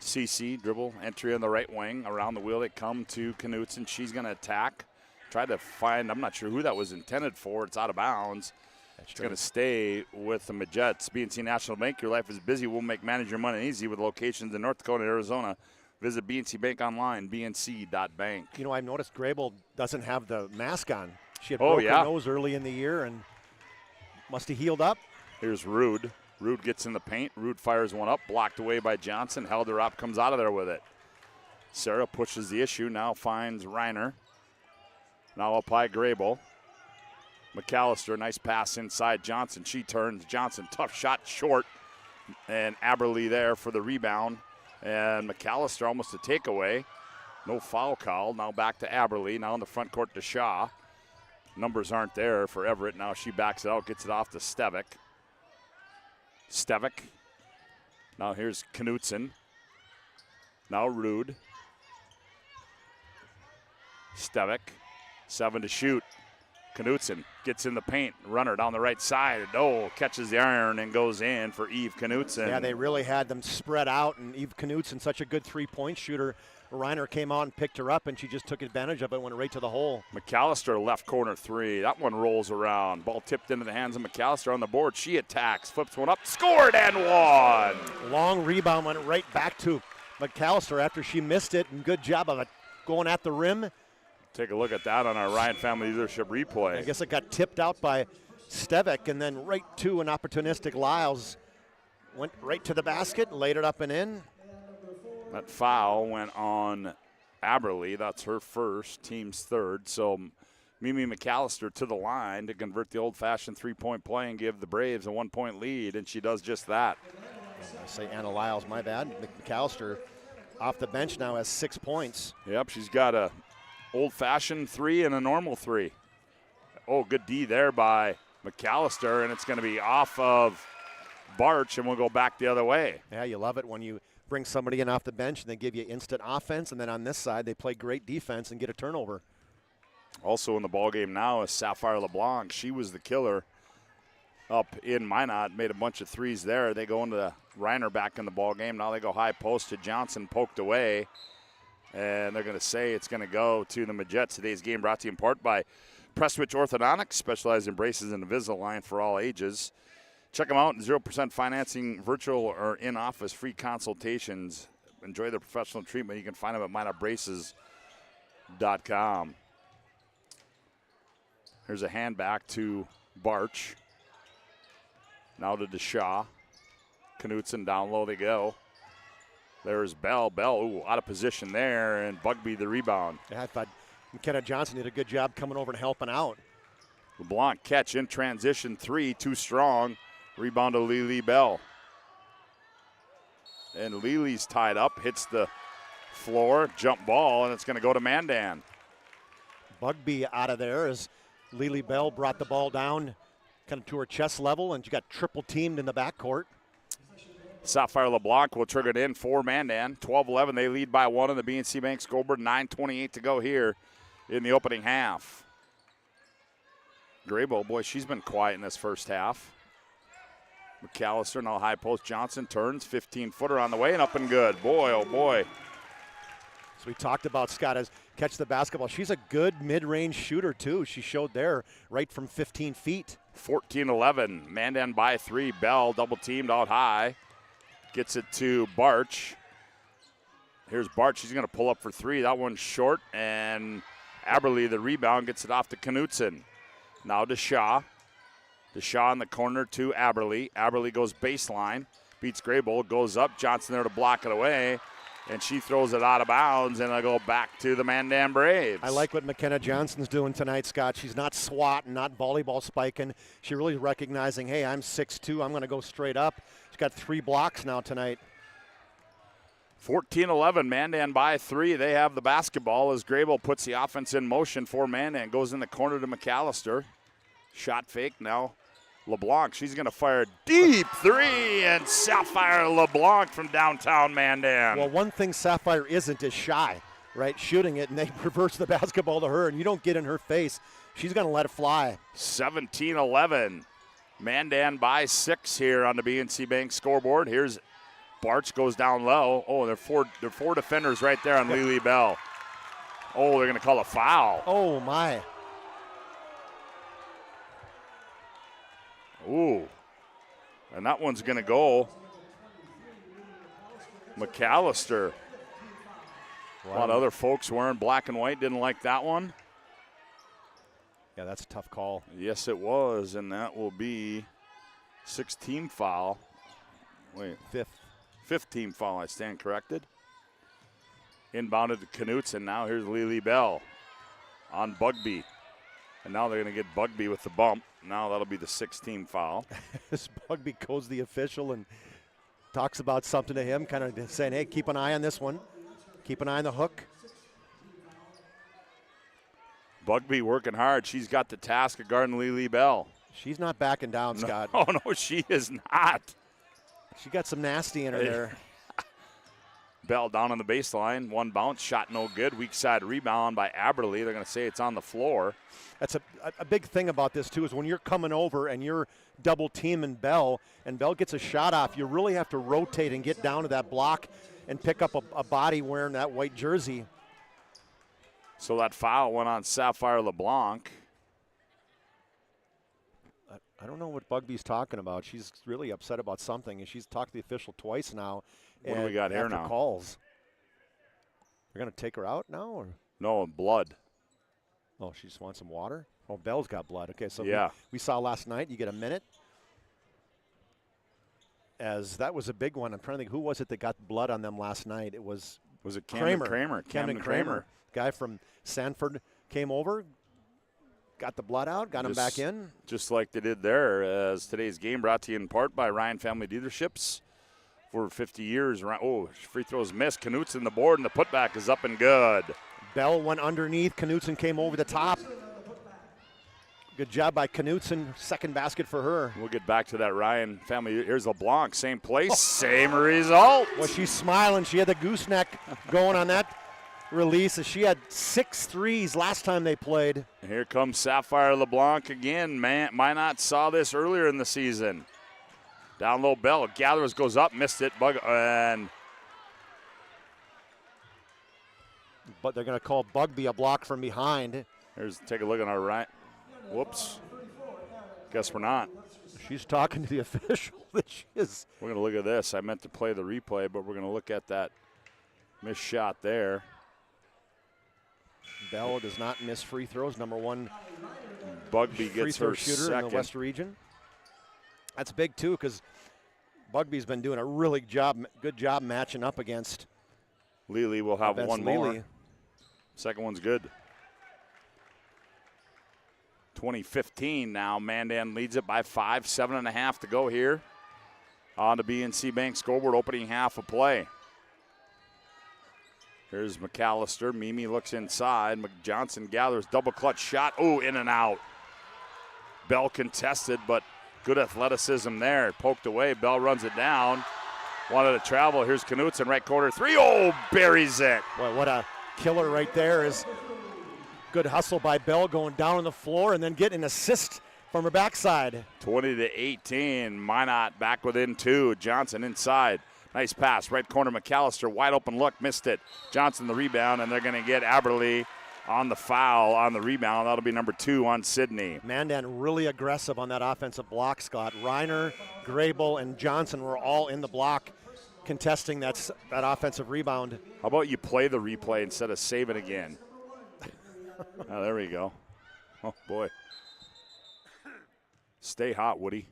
CC, dribble, entry on the right wing. Around the wheel they come to Knutson. She's going to attack. Try to find, I'm not sure who that was intended for. It's out of bounds. It's going to stay with the Majets. BNC National Bank, your life is busy. We'll make manage your money easy with locations in North Dakota and Arizona. Visit BNC Bank online, bnc.bank. You know, I've noticed Grable doesn't have the mask on. She had broke her nose early in the year and must have healed up. Here's Rude. Rude gets in the paint. Rude fires one up, blocked away by Johnson. Held her up, comes out of there with it. Sarah pushes the issue, now finds Reiner. Now apply Grable. McAllister, nice pass inside Johnson. She turns. Johnson, tough shot, short. And Aberly there for the rebound. And McAllister almost a takeaway. No foul call. Now back to Aberly. Now in the front court to Shaw. Numbers aren't there for Everett. Now she backs it out, gets it off to Stevick. Stevick. Now here's Knutson. Now Rude. Stevick. 7 to shoot. Knutson gets in the paint. Runner down the right side. Catches the iron and goes in for Eve Knutson. Yeah, they really had them spread out, and Eve Knutson, such a good three-point shooter. Reiner came out and picked her up, and she just took advantage of it, went right to the hole. McAllister, left corner three. That one rolls around. Ball tipped into the hands of McAllister on the board. She attacks, flips one up, scored and won. Long rebound went right back to McAllister after she missed it, and good job of it going at the rim. Take a look at that on our Ryan Family Leadership replay. I guess it got tipped out by Stevick, and then right to an opportunistic Lyles. Went right to the basket, laid it up and in. That foul went on Aberly. That's her first, team's third. So Mimi McAllister to the line to convert the old-fashioned three-point play and give the Braves a 1-point lead, and she does just that. I say Anna Lyles, my bad. McAllister off the bench now has 6 points. Yep, she's got a old-fashioned three and a normal three. Oh, good D there by McAllister, and it's going to be off of Barch, and we'll go back the other way. Yeah, you love it when you bring somebody in off the bench and they give you instant offense, and then on this side they play great defense and get a turnover. Also in the ballgame now is Sapphire LeBlanc. She was the killer up in Minot, made a bunch of threes there. They go into the Reiner back in the ballgame. Now they go high post to Johnson, poked away. And they're going to say it's going to go to the Majets. Today's game brought to you in part by Prestwich Orthodontics, specialized in braces and Invisalign for all ages. Check them out. 0% financing, virtual or in-office, free consultations. Enjoy their professional treatment. You can find them at minotbraces.com. Here's a hand back to Barch. Now to DeShaw. Knutson down low they go. There's Bell. Bell, out of position there, and Bugby the rebound. Yeah, I thought McKenna Johnson did a good job coming over and helping out. LeBlanc catch in transition three, too strong. Rebound to Lily Bell. And Lily's tied up, hits the floor, jump ball, and it's going to go to Mandan. Bugby out of there as Lily Bell brought the ball down kind of to her chest level, and she got triple teamed in the backcourt. Sapphire LeBlanc will trigger it in for Mandan. 12-11, they lead by 1 on the BNC Bank scoreboard. 9:28 to go here in the opening half. Graybo, boy, she's been quiet in this first half. McAllister, now high post. Johnson turns, 15-footer on the way and up and good. Boy, oh boy. So we talked about Scott as catch the basketball. She's a good mid-range shooter too. She showed there right from 15 feet. 14-11, Mandan by 3. Bell double teamed out high. Gets it to Barch. Here's Barch. She's going to pull up for 3. That one's short, and Aberly, the rebound, gets it off to Knutson. Now to Shaw. To Shaw in the corner to Aberly. Aberly goes baseline. Beats Graybold. Goes up. Johnson there to block it away. And she throws it out of bounds, and it'll go back to the Mandan Braves. I like what McKenna Johnson's doing tonight, Scott. She's not swatting, not volleyball spiking. She's really recognizing, hey, I'm 6'2", I'm going to go straight up. She's got 3 blocks now tonight. 14-11, Mandan by 3. They have the basketball as Graybill puts the offense in motion for Mandan. Goes in the corner to McAllister. Shot fake now. LeBlanc, she's going to fire a deep 3, and Sapphire LeBlanc from downtown Mandan. Well, one thing Sapphire isn't is shy, right? Shooting it, and they reverse the basketball to her, and you don't get in her face. She's going to let it fly. 17-11. Mandan by 6 here on the BNC Bank scoreboard. Here's Barch goes down low. Oh, there are four defenders right there on Lily Bell. Oh, they're going to call a foul. Oh, my. Ooh. And that one's going to go. McAllister. Wow. A lot of other folks wearing black and white didn't like that one. Yeah, that's a tough call. Yes, it was, and that will be 6th-team foul. Wait. Fifth team foul, I stand corrected. Inbounded to Knutson. Now here's Lily Bell on Bugby. And now they're going to get Bugby with the bump. Now that'll be the 6th-team foul. As Bugby goes the official and talks about something to him, kind of saying, hey, keep an eye on this one. Keep an eye on the hook. Bugby working hard. She's got the task of guarding Lily Bell. She's not backing down, Scott. Oh, no, she is not. She got some nasty in her there. Bell down on the baseline. One bounce shot, no good. Weak side rebound by Aberly. They're going to say it's on the floor. That's a big thing about this, too, is when you're coming over and you're double teaming Bell, and Bell gets a shot off, you really have to rotate and get down to that block and pick up a body wearing that white jersey. So that foul went on Sapphire LeBlanc. I don't know what Bugby's talking about. She's really upset about something, and she's talked to the official twice now. What do we got here now? Calls. They're going to take her out now? Or? No, blood. Oh, she just wants some water? Oh, Bell's got blood. Okay, so yeah. we saw last night. You get a minute. As that was a big one. I'm trying to think, who was it that got blood on them last night? Was it Camden Kramer? Camden Kramer. Guy from Sanford came over, got the blood out, got him back in. Just like they did there, as today's game brought to you in part by Ryan Family Dealerships. For 50 years, oh, free throws missed. Knutson the board, and the putback is up and good. Bell went underneath. Knutson came over the top. Good job by Knutson. Second basket for her. We'll get back to that Ryan Family. Here's LeBlanc, same place, same result. Well, she's smiling. She had the gooseneck going on that release. She had 6 threes last time they played. Here comes Sapphire LeBlanc again. Minot saw this earlier in the season. Down low, Bell gathers, goes up, missed it. But they're going to call Bugby a block from behind. Take a look on our right. Whoops. Guess we're not. She's talking to the official. That she is. We're going to look at this. I meant to play the replay, but we're going to look at that missed shot there. Bell does not miss free throws. Number one Bugby gets her shooter second in the West region. That's big, too, because Bugby's been doing a really good job matching up against Lily. Will have one more. Lily. Second one's good. 2015 now. Mandan leads it by 5, 7.5 to go here on the BNC Bank scoreboard, opening half of play. Here's McAllister. Mimi looks inside. Johnson gathers double clutch shot. Oh, in and out. Bell contested, but good athleticism there. Poked away. Bell runs it down. Wanted to travel. Here's Knutson, right corner three. Oh, buries it. Boy, what a killer right there. Is good hustle by Bell going down on the floor and then getting an assist from her backside. 20-18. Minot back within 2. Johnson inside. Nice pass. Right corner, McAllister. Wide open look. Missed it. Johnson the rebound, and they're going to get Aberly on the foul on the rebound. That'll be number 2 on Sydney. Mandan really aggressive on that offensive block, Scott. Reiner, Grable, and Johnson were all in the block contesting that offensive rebound. How about you play the replay instead of save it again? Oh, there we go. Oh, boy. Stay hot, Woody.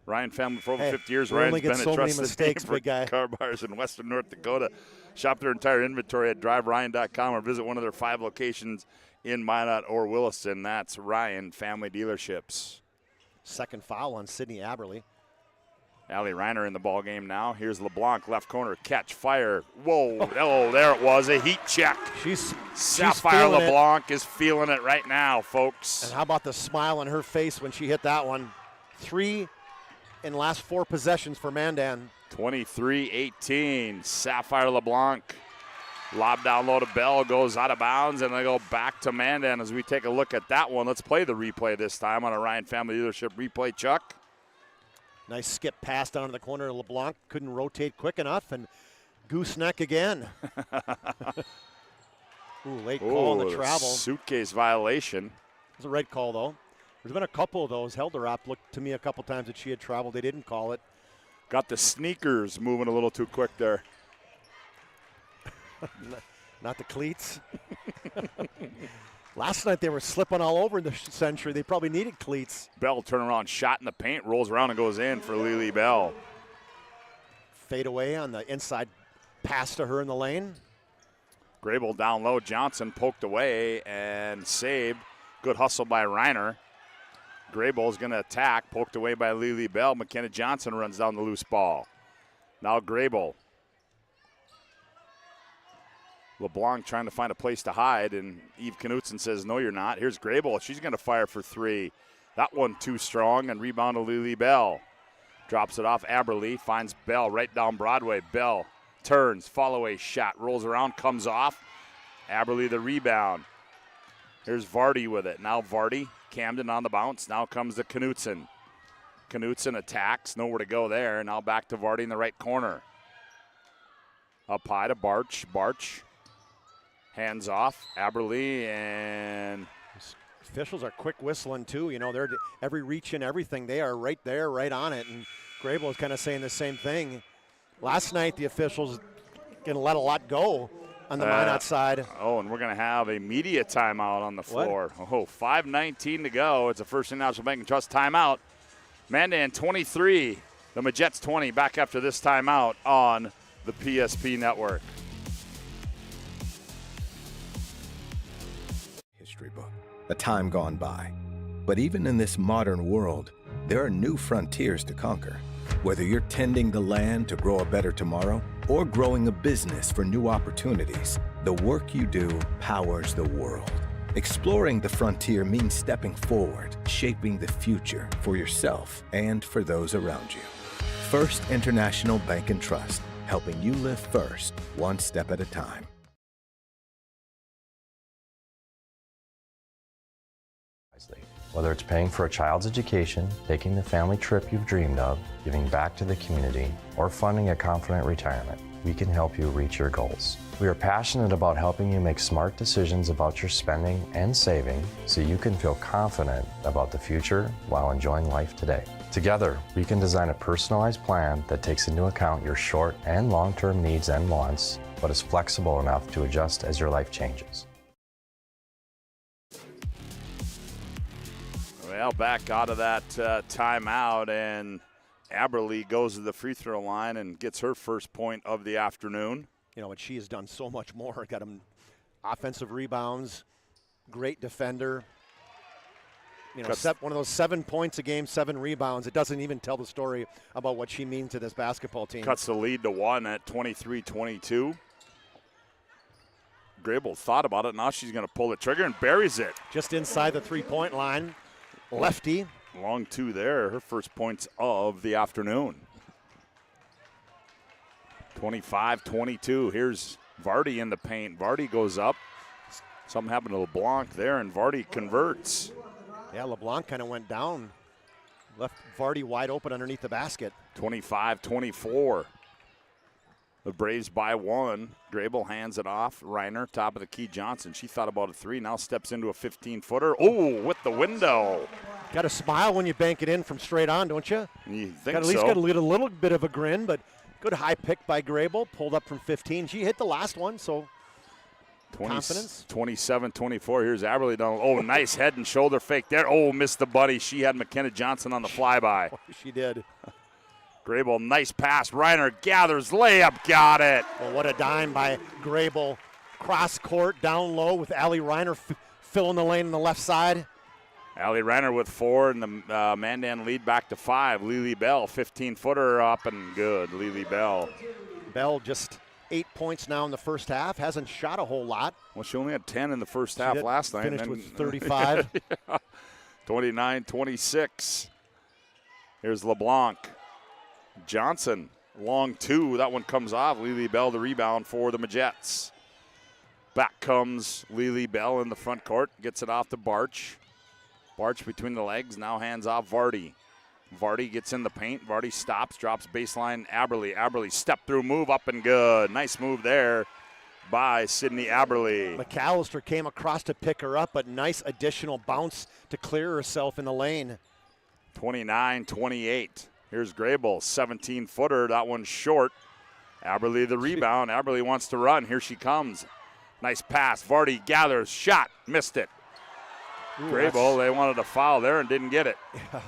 Ryan family for over 50 years. Ryan's been a trusted name for car buyers in Western North Dakota. Shop their entire inventory at driveryan.com or visit one of their 5 locations in Minot or Williston. That's Ryan Family Dealerships. Second foul on Sydney Aberly. Allie Reiner in the ball game now. Here's LeBlanc, left corner, catch, fire. Whoa, oh, there it was, a heat check. Sapphire LeBlanc is feeling it right now, folks. And how about the smile on her face when she hit that one? 3 in last 4 possessions for Mandan. 23-18, Sapphire LeBlanc. Lob down low to Bell, goes out of bounds, and they go back to Mandan as we take a look at that one. Let's play the replay this time on a Ryan Family Dealership replay, Chuck. Nice skip pass down in the corner. LeBlanc couldn't rotate quick enough, and gooseneck again. Ooh, late call on the travel. Suitcase violation. It's a red call, though. There's been a couple of those. Helderop looked to me a couple times that she had traveled. They didn't call it. Got the sneakers moving a little too quick there. Not the cleats. Last night they were slipping all over in the Century. They probably needed cleats. Bell turnaround shot in the paint, rolls around and goes in for Lily Bell. Fade away on the inside pass to her in the lane. Grable down low. Johnson poked away and saved. Good hustle by Reiner. Grable's going to attack. Poked away by Lily Bell. McKenna Johnson runs down the loose ball. Now Grable. LeBlanc trying to find a place to hide, and Eve Knutson says, no, you're not. Here's Grable. She's going to fire for 3. That one too strong, and rebound to Lily Bell. Drops it off Aberly, finds Bell right down Broadway. Bell turns, follow-away shot, rolls around, comes off. Aberly the rebound. Here's Vardy with it. Now Vardy, Camden on the bounce. Now comes the Knutson. Knutson attacks, nowhere to go there. Now back to Vardy in the right corner. Up high to Barch. Barch. Hands off, Aberly, and officials are quick whistling too. You know, they're every reach and everything. They are right there, right on it. And Grable is kind of saying the same thing. Last night, the officials going to let a lot go on the Minot side. Oh, and we're going to have a media timeout on the floor. What? Oh, 5:19 to go. It's a First National Bank and Trust timeout. Mandan 23, the Majets 20. Back after this timeout on the PSP Network. Book, a time gone by. But even in this modern world, there are new frontiers to conquer. Whether you're tending the land to grow a better tomorrow or growing a business for new opportunities, the work you do powers the world. Exploring the frontier means stepping forward, shaping the future for yourself and for those around you. First International Bank and Trust, helping you live first, one step at a time. Whether it's paying for a child's education, taking the family trip you've dreamed of, giving back to the community, or funding a confident retirement, we can help you reach your goals. We are passionate about helping you make smart decisions about your spending and saving so you can feel confident about the future while enjoying life today. Together, we can design a personalized plan that takes into account your short and long-term needs and wants, but is flexible enough to adjust as your life changes. Well, back out of that timeout, and Aberly goes to the free throw line and gets her first point of the afternoon. You know, but she has done so much more. Got him offensive rebounds, great defender. You know, one of those 7 points a game, 7 rebounds. It doesn't even tell the story about what she means to this basketball team. Cuts the lead to 1 at 23-22. Grable thought about it. Now she's going to pull the trigger and buries it. Just inside the three-point line. Lefty. Long two there. Her first points of the afternoon. 25-22. Here's Vardy in the paint. Vardy goes up. Something happened to LeBlanc there, and Vardy converts. Yeah, LeBlanc kind of went down. Left Vardy wide open underneath the basket. 25-24. The Braves by one. Grable hands it off. Reiner, top of the key. Johnson. She thought about a three. Now steps into a 15-footer. Oh, with the window. Got to smile when you bank it in from straight on, don't you? You think At least got a little bit of a grin, but good high pick by Grable. Pulled up from 15. She hit the last one, so confidence. 27-24. Here's Aberly down. Oh, nice head and shoulder fake there. Oh, missed the buddy. She had McKenna Johnson on the flyby. She did. Grable, nice pass. Reiner gathers, layup, got it. Well, what a dime by Grable. Cross court, down low with Allie Reiner filling the lane on the left side. Allie Reiner with 4, and the Mandan lead back to 5. Lily Bell, 15-footer up and good. Lily Bell. Bell just 8 points now in the first half. Hasn't shot a whole lot. Well, she only had 10 in the first half last night. Finished with 35. 29-26. Here's LeBlanc. Johnson, long two. That one comes off. Lily Bell, the rebound for the Majettes. Back comes Lily Bell in the front court. Gets it off to Barch. Barch between the legs. Now hands off Vardy. Vardy gets in the paint. Vardy stops, drops baseline. Aberly. Aberly step through move up and good. Nice move there by Sydney Aberly. McAllister came across to pick her up, but nice additional bounce to clear herself in the lane. 29-28. Here's Grable, 17-footer. That one's short. Aberly the rebound. Aberly wants to run. Here she comes. Nice pass. Vardy gathers. Shot. Missed it. Grable, they wanted a foul there and didn't get it. Yeah.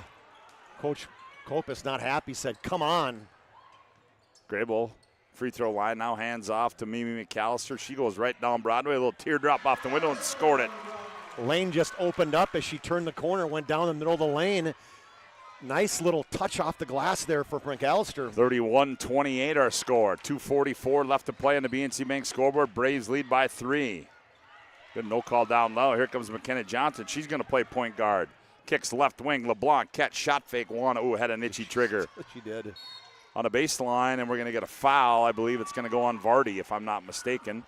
Coach Kopis not happy, said, come on. Grable, free throw line. Now hands off to Mimi McAllister. She goes right down Broadway. A little teardrop off the window and scored it. Lane just opened up as she turned the corner, went down the middle of the lane. Nice little touch off the glass there for McAllister. 31-28 our score. 2:44 left to play on the BNC Bank scoreboard. Braves lead by 3. Good no call down low. Here comes McKenna Johnson. She's going to play point guard. Kicks left wing. LeBlanc catch, shot fake one. Ooh, had an itchy trigger. She did. On the baseline, and we're going to get a foul. I believe it's going to go on Vardy, if I'm not mistaken.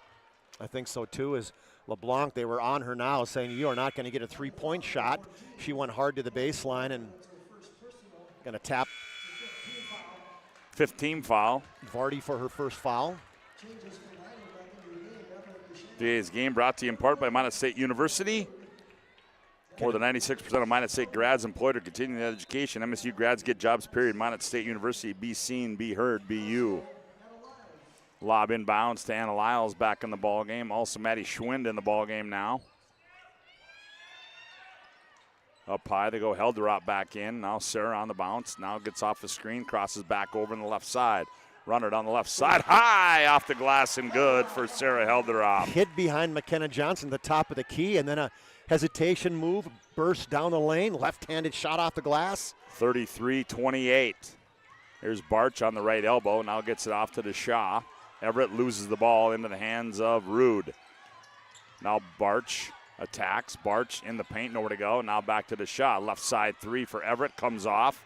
I think so too. As LeBlanc, they were on her now, saying you are not going to get a three-point shot. She went hard to the baseline and going to tap. 15 foul. Vardy for her first foul. Today's game brought to you in part by Minot State University. More than 96% of Minot State grads employed or continuing their education. MSU grads get jobs, period. Minot State University, be seen, be heard, be you. Lob inbounds to Anna Lyles back in the ball game. Also Maddie Schwind in the ball game now. Up high, they go Helderop back in. Now Sarah on the bounce. Now gets off the screen, crosses back over on the left side. Runner down the left side, high off the glass and good for Sarah Helderop. Hid behind McKenna Johnson, the top of the key, and then a hesitation move, burst down the lane, left-handed shot off the glass. 33-28. Here's Barch on the right elbow. Now gets it off to the Shaw. Everett loses the ball into the hands of Rude. Now Barch attacks. Barch in the paint, nowhere to go. Now back to the Shaw. Left side three for Everett, comes off.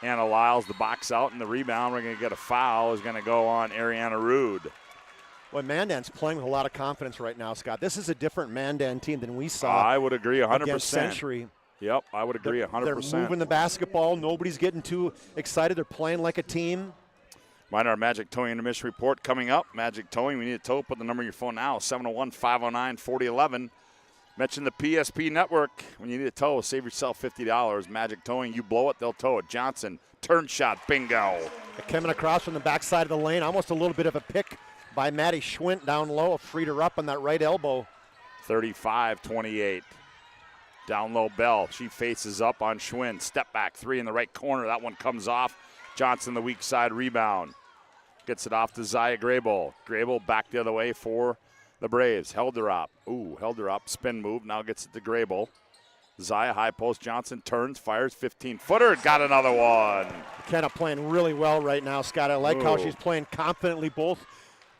Anna Lyles, the box out, and the rebound. We're going to get a foul. Is going to go on Ariana Rude. Well, Mandan's playing with a lot of confidence right now, Scott. This is a different Mandan team than we saw. I would agree 100%. Against Century. Yep, I would agree 100%. They're moving the basketball. Nobody's getting too excited. They're playing like a team. Mind our Magic Towing Intermission report coming up. Magic Towing, we need a tow. Put the number on your phone now, 701-509-4011. Mention the PSP Network. When you need a tow, save yourself $50. Magic Towing, you blow it, they'll tow it. Johnson, turn shot, bingo. Coming across from the backside of the lane, almost a little bit of a pick by Maddie Schwint down low, freed her up on that right elbow. 35-28. Down low, Bell. She faces up on Schwinn. Step back three in the right corner. That one comes off. Johnson, the weak side rebound. Gets it off to Zaya Grable. Grable back the other way for the Braves. Helderop. Ooh, Helderop. Spin move. Now gets it to Grable. Zaya high post. Johnson turns, fires 15-footer. Got another one. McKenna playing really well right now, Scott. I like how she's playing confidently both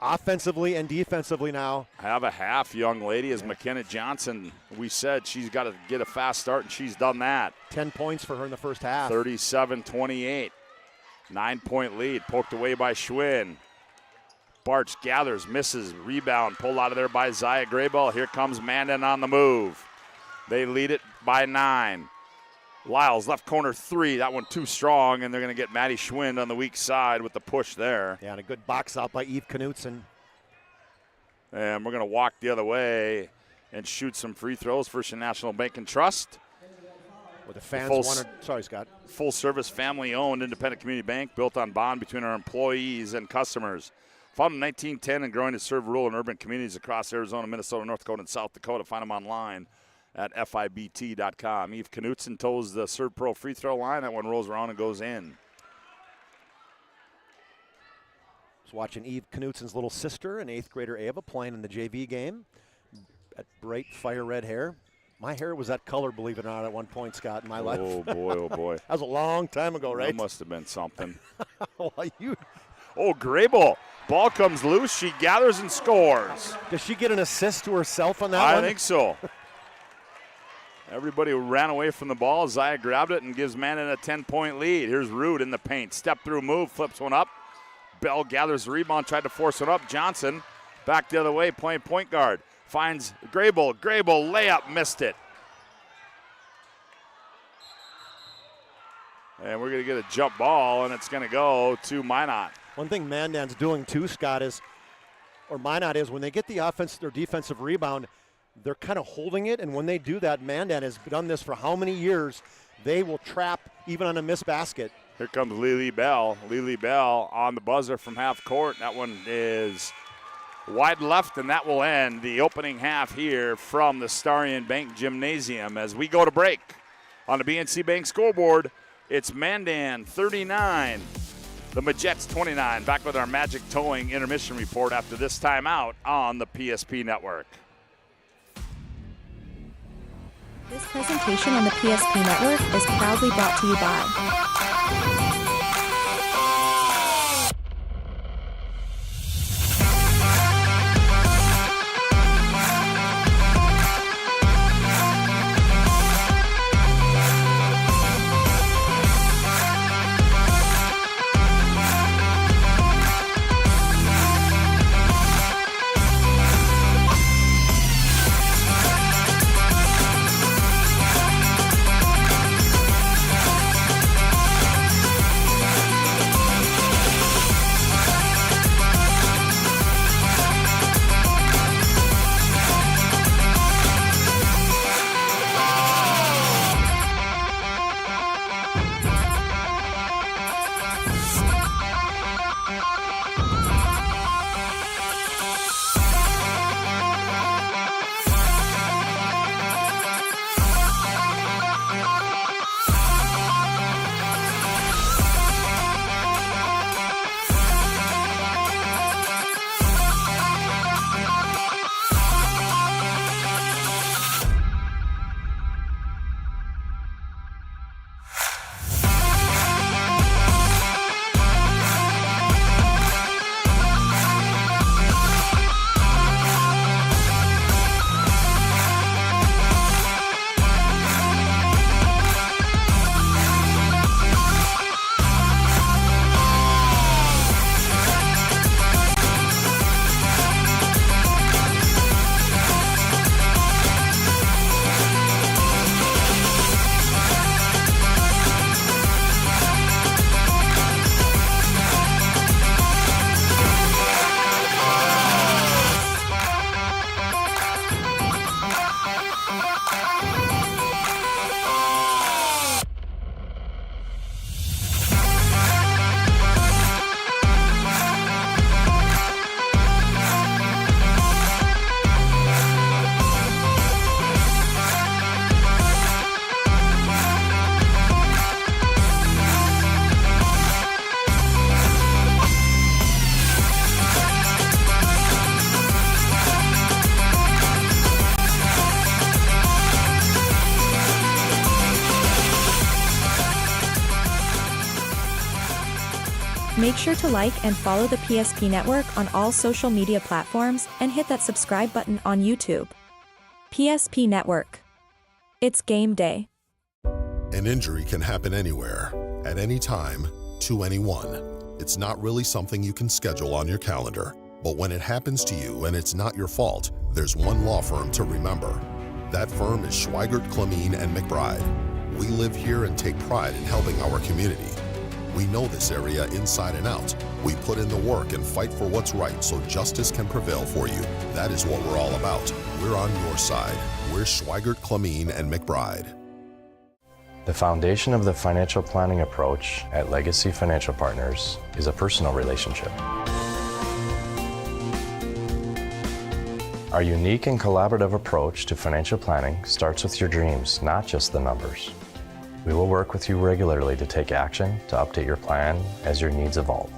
offensively and defensively now. Have a half, young lady, as McKenna Johnson. We said she's got to get a fast start, and she's done that. 10 points for her in the first half. 37-28. 9-point lead, poked away by Schwinn. Barch gathers, misses, rebound, pulled out of there by Zaya Grayball. Here comes Mandan on the move. They lead it by 9. Lyles, left corner 3. That one too strong, and they're going to get Maddie Schwinn on the weak side with the push there. Yeah, and a good box out by Eve Knutson. And we're going to walk the other way and shoot some free throws. First National Bank and Trust. With the fans sorry, Scott. Full service, family owned, independent community bank built on bond between our employees and customers. Founded in 1910 and growing to serve rural and urban communities across Arizona, Minnesota, North Dakota, and South Dakota. Find them online at FIBT.com. Eve Knutson toes the Serve Pro free throw line. That one rolls around and goes in. Just watching Eve Knutson's little sister and 8th grader Ava playing in the JV game. That bright fire red hair. My hair was that color, believe it or not, at one point, Scott, in my life. Oh, boy, oh, boy. That was a long time ago, right? That must have been something. Oh, Grable. Ball comes loose. She gathers and scores. Does she get an assist to herself on that one? I think so. Everybody ran away from the ball. Zaya grabbed it and gives Mandan a 10-point lead. Here's Rude in the paint. Step through move, flips one up. Bell gathers the rebound, tried to force it up. Johnson back the other way, playing point guard. Finds Grable. Grable layup, missed it. And we're going to get a jump ball, and it's going to go to Minot. One thing Mandan's doing too, Scott, Minot is when they get the offense or defensive rebound, they're kind of holding it, and when they do that, Mandan has done this for how many years? They will trap even on a missed basket. Here comes Lily Bell. Lily Bell on the buzzer from half court. That one is wide left, and that will end the opening half here from the Starion Bank Gymnasium. As we go to break on the BNC Bank scoreboard, it's Mandan 39, the Majets 29. Back with our Magic Towing intermission report after this timeout on the PSP Network. This presentation on the PSP Network is proudly brought to you by Make sure to like and follow the PSP Network on all social media platforms and hit that subscribe button on YouTube. PSP Network. It's game day. An injury can happen anywhere, at any time, to anyone. It's not really something you can schedule on your calendar. But when it happens to you and it's not your fault, there's one law firm to remember. That firm is Schweigert, Clemeen, and McBride. We live here and take pride in helping our community. We know this area inside and out. We put in the work and fight for what's right so justice can prevail for you. That is what we're all about. We're on your side. We're Schweigert, Clemeen, and McBride. The foundation of the financial planning approach at Legacy Financial Partners is a personal relationship. Our unique and collaborative approach to financial planning starts with your dreams, not just the numbers. We will work with you regularly to take action to update your plan as your needs evolve,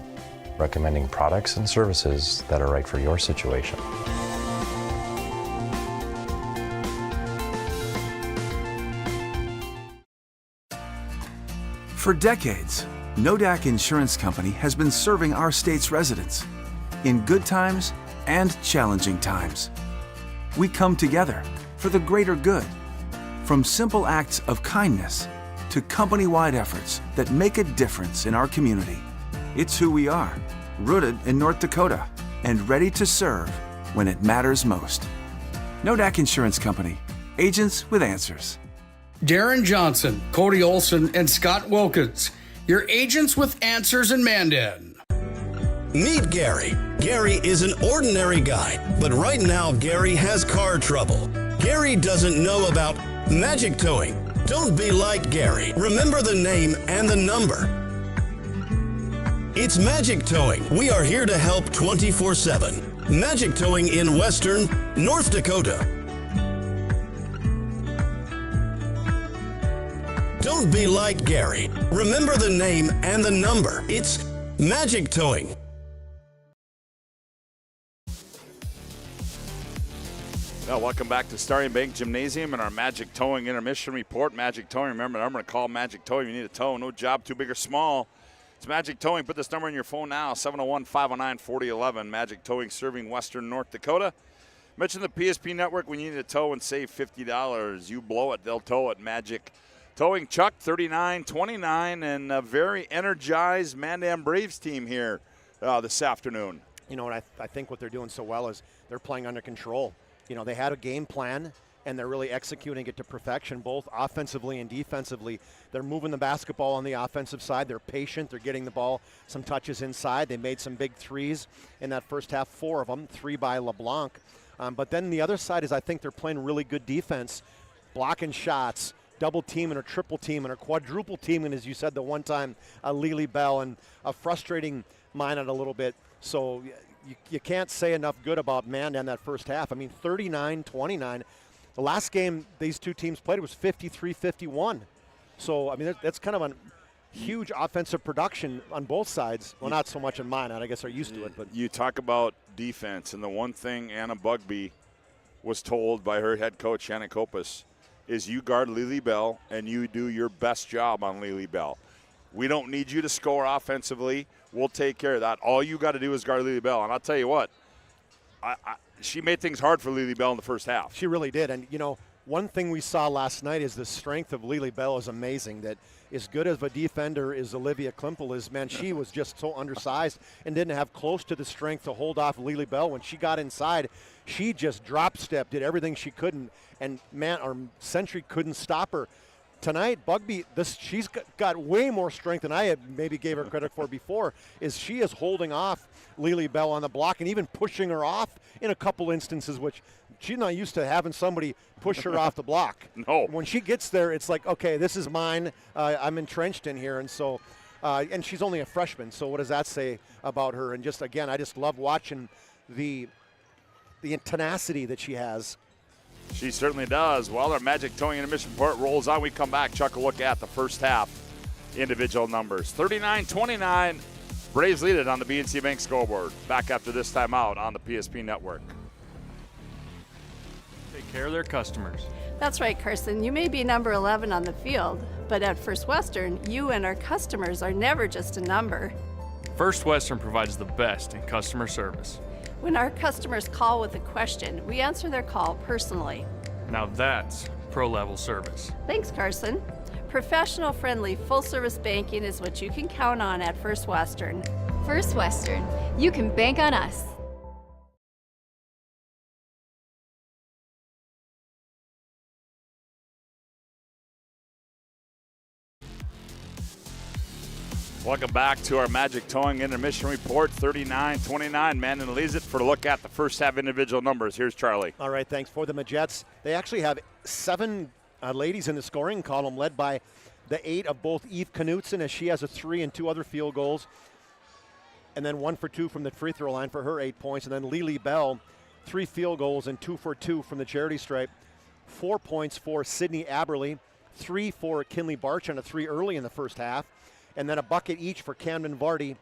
recommending products and services that are right for your situation. For decades, Nodak Insurance Company has been serving our state's residents in good times and challenging times. We come together for the greater good, from simple acts of kindness to company-wide efforts that make a difference in our community. It's who we are, rooted in North Dakota and ready to serve when it matters most. Nodak Insurance Company, agents with answers. Darren Johnson, Cody Olson, and Scott Wilkins, your agents with answers in Mandan. Meet Gary. Gary is an ordinary guy, but right now Gary has car trouble. Gary doesn't know about magic towing. Don't be like Gary. Remember the name and the number. It's Magic Towing. We are here to help 24/7. Magic Towing in Western North Dakota. Don't be like Gary. Remember the name and the number. It's Magic Towing. Now, welcome back to Starry Bank Gymnasium and our Magic Towing Intermission Report. Magic Towing, remember, I'm going to call Magic Towing. You need a tow, no job too big or small. It's Magic Towing. Put this number in your phone now, 701-509-4011. Magic Towing serving Western North Dakota. Mention the PSP Network when you need a tow and save $50. You blow it, they'll tow it. Magic Towing. Chuck, 39-29, and a very energized Mandan Braves team here this afternoon. You know what, I think what they're doing so well is they're playing under control. You know, they had a game plan, and they're really executing it to perfection, both offensively and defensively. They're moving the basketball on the offensive side. They're patient. They're getting the ball some touches inside. They made some big threes in that first half, 4 of them, 3 by LeBlanc. But then the other side is I think they're playing really good defense, blocking shots, double teaming or triple teaming or quadruple teaming, as you said the one time, Lily Bell, and frustrating Minot a little bit. So you can't say enough good about Mandan that first half. I mean, 39-29. The last game these two teams played was 53-51. So, I mean, that's kind of a huge offensive production on both sides. Well, not so much in Minot. I guess they're used to it. But you talk about defense, and the one thing Anna Bugby was told by her head coach, Shannon Kopis, is you guard Lily Bell, and you do your best job on Lily Bell. We don't need you to score offensively. We'll take care of that. All you got to do is guard Lily Bell. And I'll tell you what, she made things hard for Lily Bell in the first half. She really did. And, you know, one thing we saw last night is the strength of Lily Bell is amazing. That as good of a defender as Olivia Klimpel is, man, she was just so undersized and didn't have close to the strength to hold off Lily Bell. When she got inside, she just drop-stepped, did everything she couldn't, and Century couldn't stop her. Tonight, Bugby, she's got way more strength than I had maybe gave her credit for before, is she is holding off Lily Bell on the block and even pushing her off in a couple instances, which she's not used to having somebody push her off the block. No. When she gets there, it's like, okay, this is mine. I'm entrenched in here. And so, and she's only a freshman, so what does that say about her? And just, again, I just love watching the tenacity that she has. She certainly does. Well, our Magic Towing Intermission Report rolls on. We come back, Chuck, a look at the first half individual numbers. 39-29, Braves lead it on the BNC Bank scoreboard. Back after this timeout on the PSP Network. Take care of their customers. That's right, Carson. You may be number 11 on the field, but at First Western, you and our customers are never just a number. First Western provides the best in customer service. When our customers call with a question, we answer their call personally. Now that's pro-level service. Thanks, Carson. Professional, friendly, full-service banking is what you can count on at First Western. First Western, you can bank on us. Welcome back to our Magic Towing Intermission Report. 39-29. Mandan leads it. For a look at the first half individual numbers, here's Charlie. All right, thanks. For the Majets, they actually have 7 ladies in the scoring column, led by the 8 of both Eve Knutson, as she has a 3 and 2 other field goals. And then 1 for 2 from the free throw line for her 8 points. And then Lily Bell, 3 field goals and 2 for 2 from the charity stripe. 4 points for Sydney Aberley, 3 for Kinley Barch on a 3 early in the first half. And then a bucket each for Camden Vardy,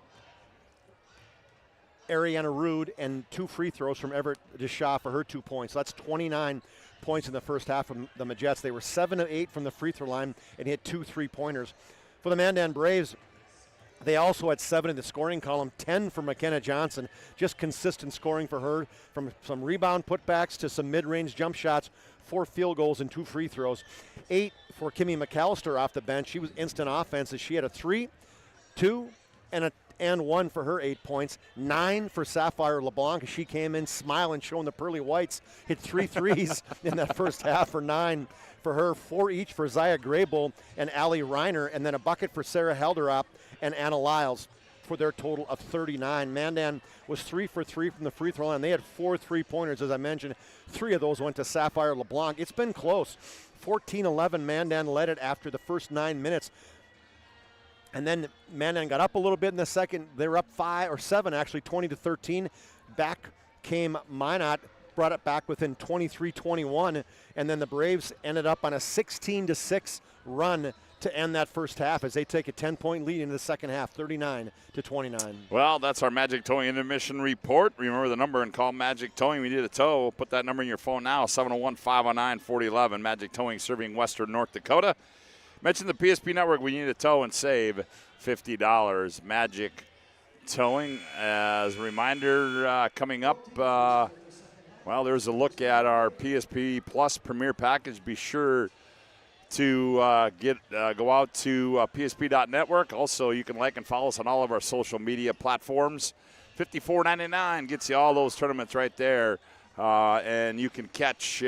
Ariana Rude, and 2 free throws from Everett Deshaw for her 2 points. So that's 29 points in the first half from the Majets. They were 7 of 8 from the free throw line and hit 2 3-pointers. For the Mandan Braves, they also had 7 in the scoring column, 10 for McKenna Johnson. Just consistent scoring for her, from some rebound putbacks to some mid-range jump shots, 4 field goals and 2 free throws. 8 for Kimmy McAllister off the bench. She was instant offense as she had a 3, 2, and 1 for her 8 points. 9 for Sapphire LeBlanc as she came in smiling, showing the pearly whites. Hit 3 threes in that first half for 9 for her. 4 each for Zaya Graybull and Allie Reiner, and then a bucket for Sarah Helderop and Anna Lyles for their total of 39. Mandan was 3 for 3 from the free throw line. They had 4 3-pointers, as I mentioned. 3 of those went to Sapphire LeBlanc. It's been close. 14-11, Mandan led it after the first 9 minutes. And then Mandan got up a little bit in the second. They were up 5 or 7, actually, 20-13. Back came Minot, brought it back within 23-21. And then the Braves ended up on a 16-6 run to end that first half as they take a 10-point lead into the second half, 39-29. Well, that's our Magic Towing Intermission Report. Remember the number and call Magic Towing. We need a tow. Put that number in your phone now, 701-509-4011. Magic Towing, serving Western North Dakota. Mention the PSP Network. We need a tow and save $50. Magic Towing. As a reminder, coming up, well, there's a look at our PSP Plus Premier Package. Be sure to go out to psp.network. Also, you can like and follow us on all of our social media platforms. $54.99 gets you all those tournaments right there. And you can catch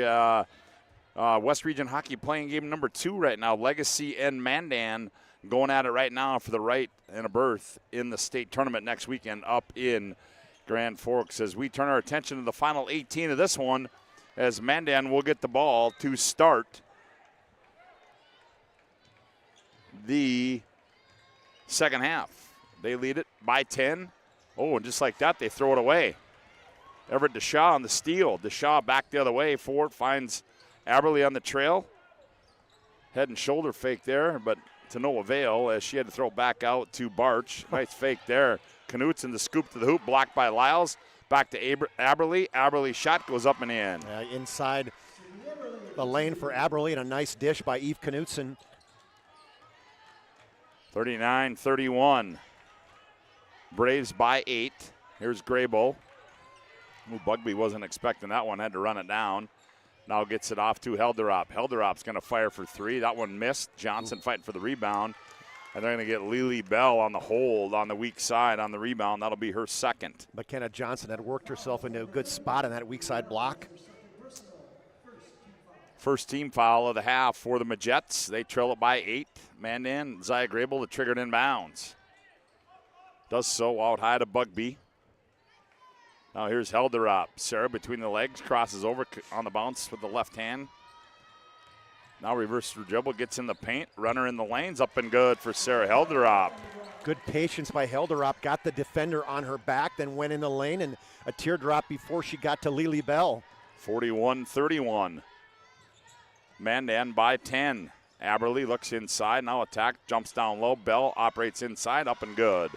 West Region Hockey playing game number 2 right now. Legacy and Mandan going at it right now for the right and a berth in the state tournament next weekend up in Grand Forks. As we turn our attention to the final 18 of this one, as Mandan will get the ball to start the second half. They lead it by 10. Oh, and just like that, they throw it away. Everett Deshaw on the steal. Deshaw back the other way. Ford finds Aberley on the trail. Head and shoulder fake there, but to no avail as she had to throw back out to Barch. Nice fake there. Knutson the scoop to the hoop, blocked by Lyles. Back to Aberley. Aberley shot goes up and in. Inside the lane for Aberley, and a nice dish by Eve Knutson. 39-31. Braves by 8. Here's Graybull. Bugby wasn't expecting that one, had to run it down. Now gets it off to Helderop. Helderop's going to fire for 3. That one missed. Johnson fighting for the rebound. And they're going to get Lily Bell on the hold on the weak side on the rebound. That'll be her second. McKenna Johnson had worked herself into a good spot in that weak side block. First team foul of the half for the Majets. They trail it by 8. Mandan, Zaya Grable, the triggered inbounds. Does so out high to Bugby. Now here's Helderop. Sarah between the legs, crosses over on the bounce with the left hand. Now reverse dribble, gets in the paint. Runner in the lanes, up and good for Sarah Helderop. Good patience by Helderop. Got the defender on her back, then went in the lane, and a teardrop before she got to Lily Bell. 41-31. Mandan by 10. Aberley looks inside, now attack, jumps down low. Bell operates inside, up and good.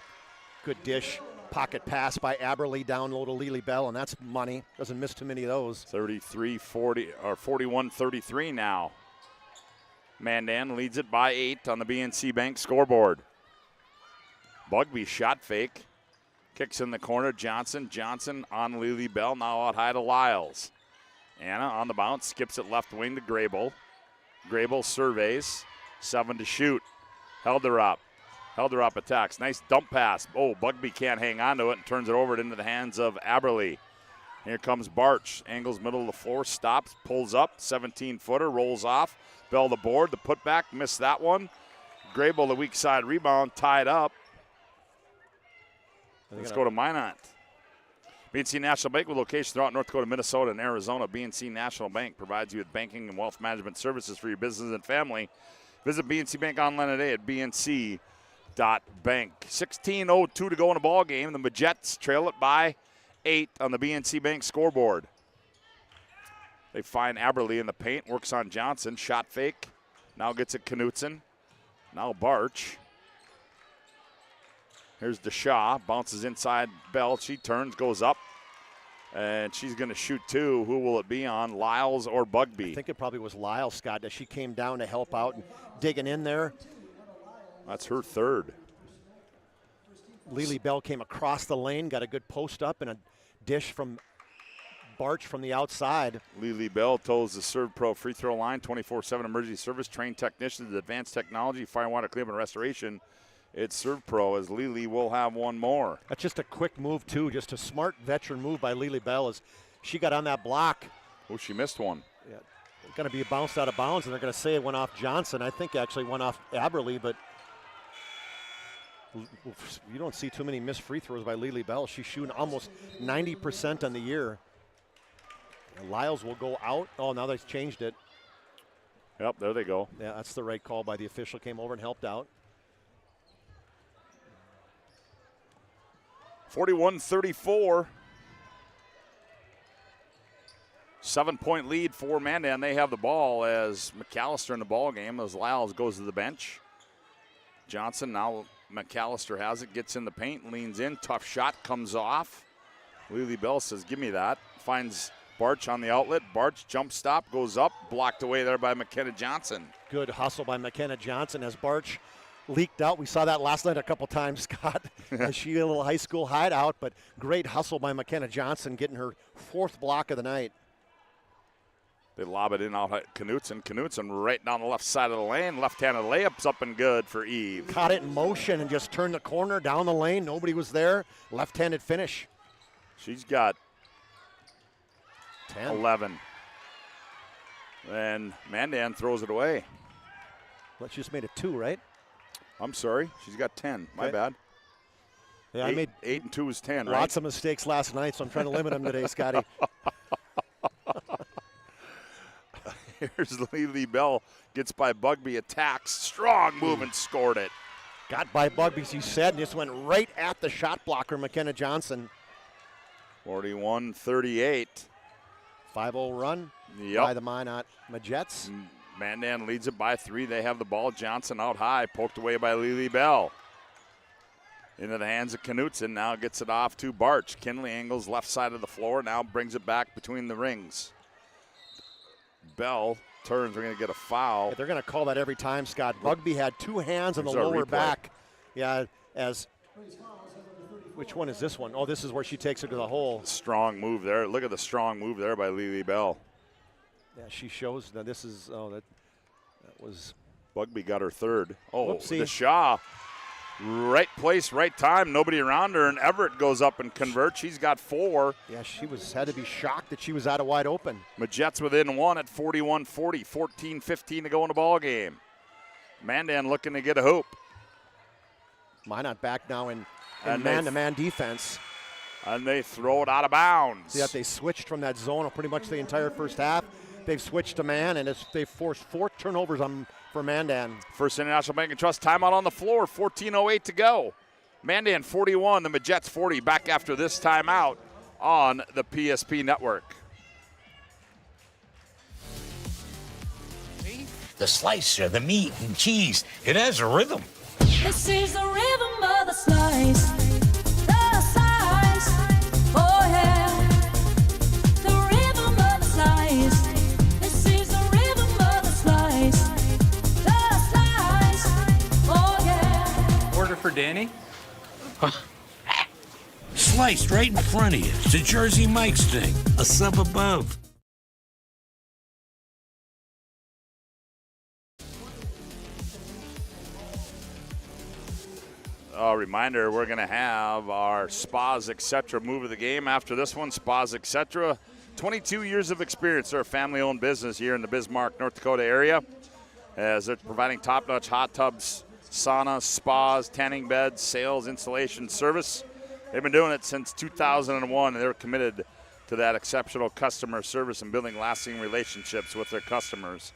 Good dish. Pocket pass by Aberley down low to Lily Bell, and that's money. Doesn't miss too many of those. 41-33 now. Mandan leads it by 8 on the BNC Bank scoreboard. Bugby shot fake. Kicks in the corner, Johnson on Lily Bell, now out high to Lyles. Anna on the bounce, skips it left wing to Grable. Grable surveys, 7 to shoot. Helderop attacks, nice dump pass. Oh, Bugby can't hang on to it and turns it over into the hands of Aberly. Here comes Barch, angles middle of the floor, stops, pulls up, 17-footer, rolls off. Bell the board, the putback, missed that one. Grable, the weak side rebound, tied up. Let's go to Minot. BNC National Bank with locations throughout North Dakota, Minnesota, and Arizona. BNC National Bank provides you with banking and wealth management services for your business and family. Visit BNC Bank online today at bnc.bank. 16:02 to go in the ball game. The Majets trail it by 8 on the BNC Bank scoreboard. They find Aberly in the paint, works on Johnson, shot fake. Now gets it Knutson. Now Barch. Here's DeShaw, bounces inside Bell. She turns, goes up, and she's going to shoot 2. Who will it be on, Lyles or Bugby? I think it probably was Lyles, Scott, as she came down to help out and digging in there. That's her third. Lily Bell came across the lane, got a good post up and a dish from Barch from the outside. Lily Bell toes the Serve Pro free throw line, 24/7 emergency service, trained technicians, advanced technology, fire and water cleanup and restoration. It's Serve Pro as Lily will have one more. That's just a quick move, too. Just a smart veteran move by Lily Bell as she got on that block. Oh, she missed one. Yeah, it's going to be bounced out of bounds, and they're going to say it went off Johnson. I think actually went off Aberly, but you don't see too many missed free throws by Lily Bell. She's shooting almost 90% on the year. And Lyles will go out. Oh, now they've changed it. Yep, there they go. Yeah, that's the right call by the official. Came over and helped out. 41-34. 7-point lead for Mandan. They have the ball as McAllister in the ball game as Lyles goes to the bench. Johnson, now McAllister has it, gets in the paint, leans in, tough shot, comes off. Lily Bell says, give me that. Finds Barch on the outlet. Barch jump stop, goes up, blocked away there by McKenna Johnson. Good hustle by McKenna Johnson as Barch leaked out. We saw that last night a couple times, Scott, as she had a little high school hideout, but great hustle by McKenna Johnson getting her 4th block of the night. They lob it in out at Knutson. Knutson right down the left side of the lane. Left-handed layups up and good for Eve. Caught it in motion and just turned the corner down the lane. Nobody was there. Left-handed finish. She's got 10. 11. And Mandan throws it away. Well, she just made it 2, right? I'm sorry. She's got 10. My bad. Yeah, I made 8 and 2 is 10, right? Lots of mistakes last night, so I'm trying to limit them today, Scotty. Here's Lily Bell. Gets by Bugby, attacks. Strong move and scored it. Got by Bugby, as you said, and just went right at the shot blocker, McKenna Johnson. 41-38. 5-0 run by the Minot Majets. Mandan leads it by 3. They have the ball. Johnson out high, poked away by Lily Bell. Into the hands of Knutson. Now gets it off to Barch. Kinley angles left side of the floor. Now brings it back between the rings. Bell turns. We're going to get a foul. Yeah, they're going to call that every time, Scott. Bugby had 2 hands on the lower back. Yeah, as which one is this one? Oh, this is where she takes it to the hole. Strong move there. Look at the strong move there by Lily Bell. Yeah, she shows that this is, that was. Bugby got her 3rd. Oh, whoopsie. DeShaw. Right place, right time. Nobody around her, and Everett goes up and converts. She's got 4. Yeah, she had to be shocked that she was out of wide open. Majets within 1 at 41-40. 14-15 to go in the ball game. Mandan looking to get a hoop. Minot back now in man-to-man defense. And they throw it out of bounds. Yeah, they switched from that zone pretty much the entire first half. They've switched to man, and they've forced 4 turnovers for Mandan. First International Bank and Trust timeout on the floor. 14:08 to go. Mandan 41, the Majets 40. Back after this timeout on the PSP Network. The slicer, the meat and cheese, it has a rhythm. This is the rhythm of the slice. The slice. Oh yeah. The rhythm of the slice. This is the rhythm of the slice. The slice. Oh yeah. Order for Danny. sliced right in front of you. It's a Jersey Mike's thing, a sub above. A reminder, we're going to have our Spas Etc. move of the game after this one. Spas Etc. 22 years of experience. They're a family-owned business here in the Bismarck, North Dakota area, as they're providing top-notch hot tubs, saunas, spas, tanning beds, sales, installation, service. They've been doing it since 2001, and they're committed to that exceptional customer service and building lasting relationships with their customers.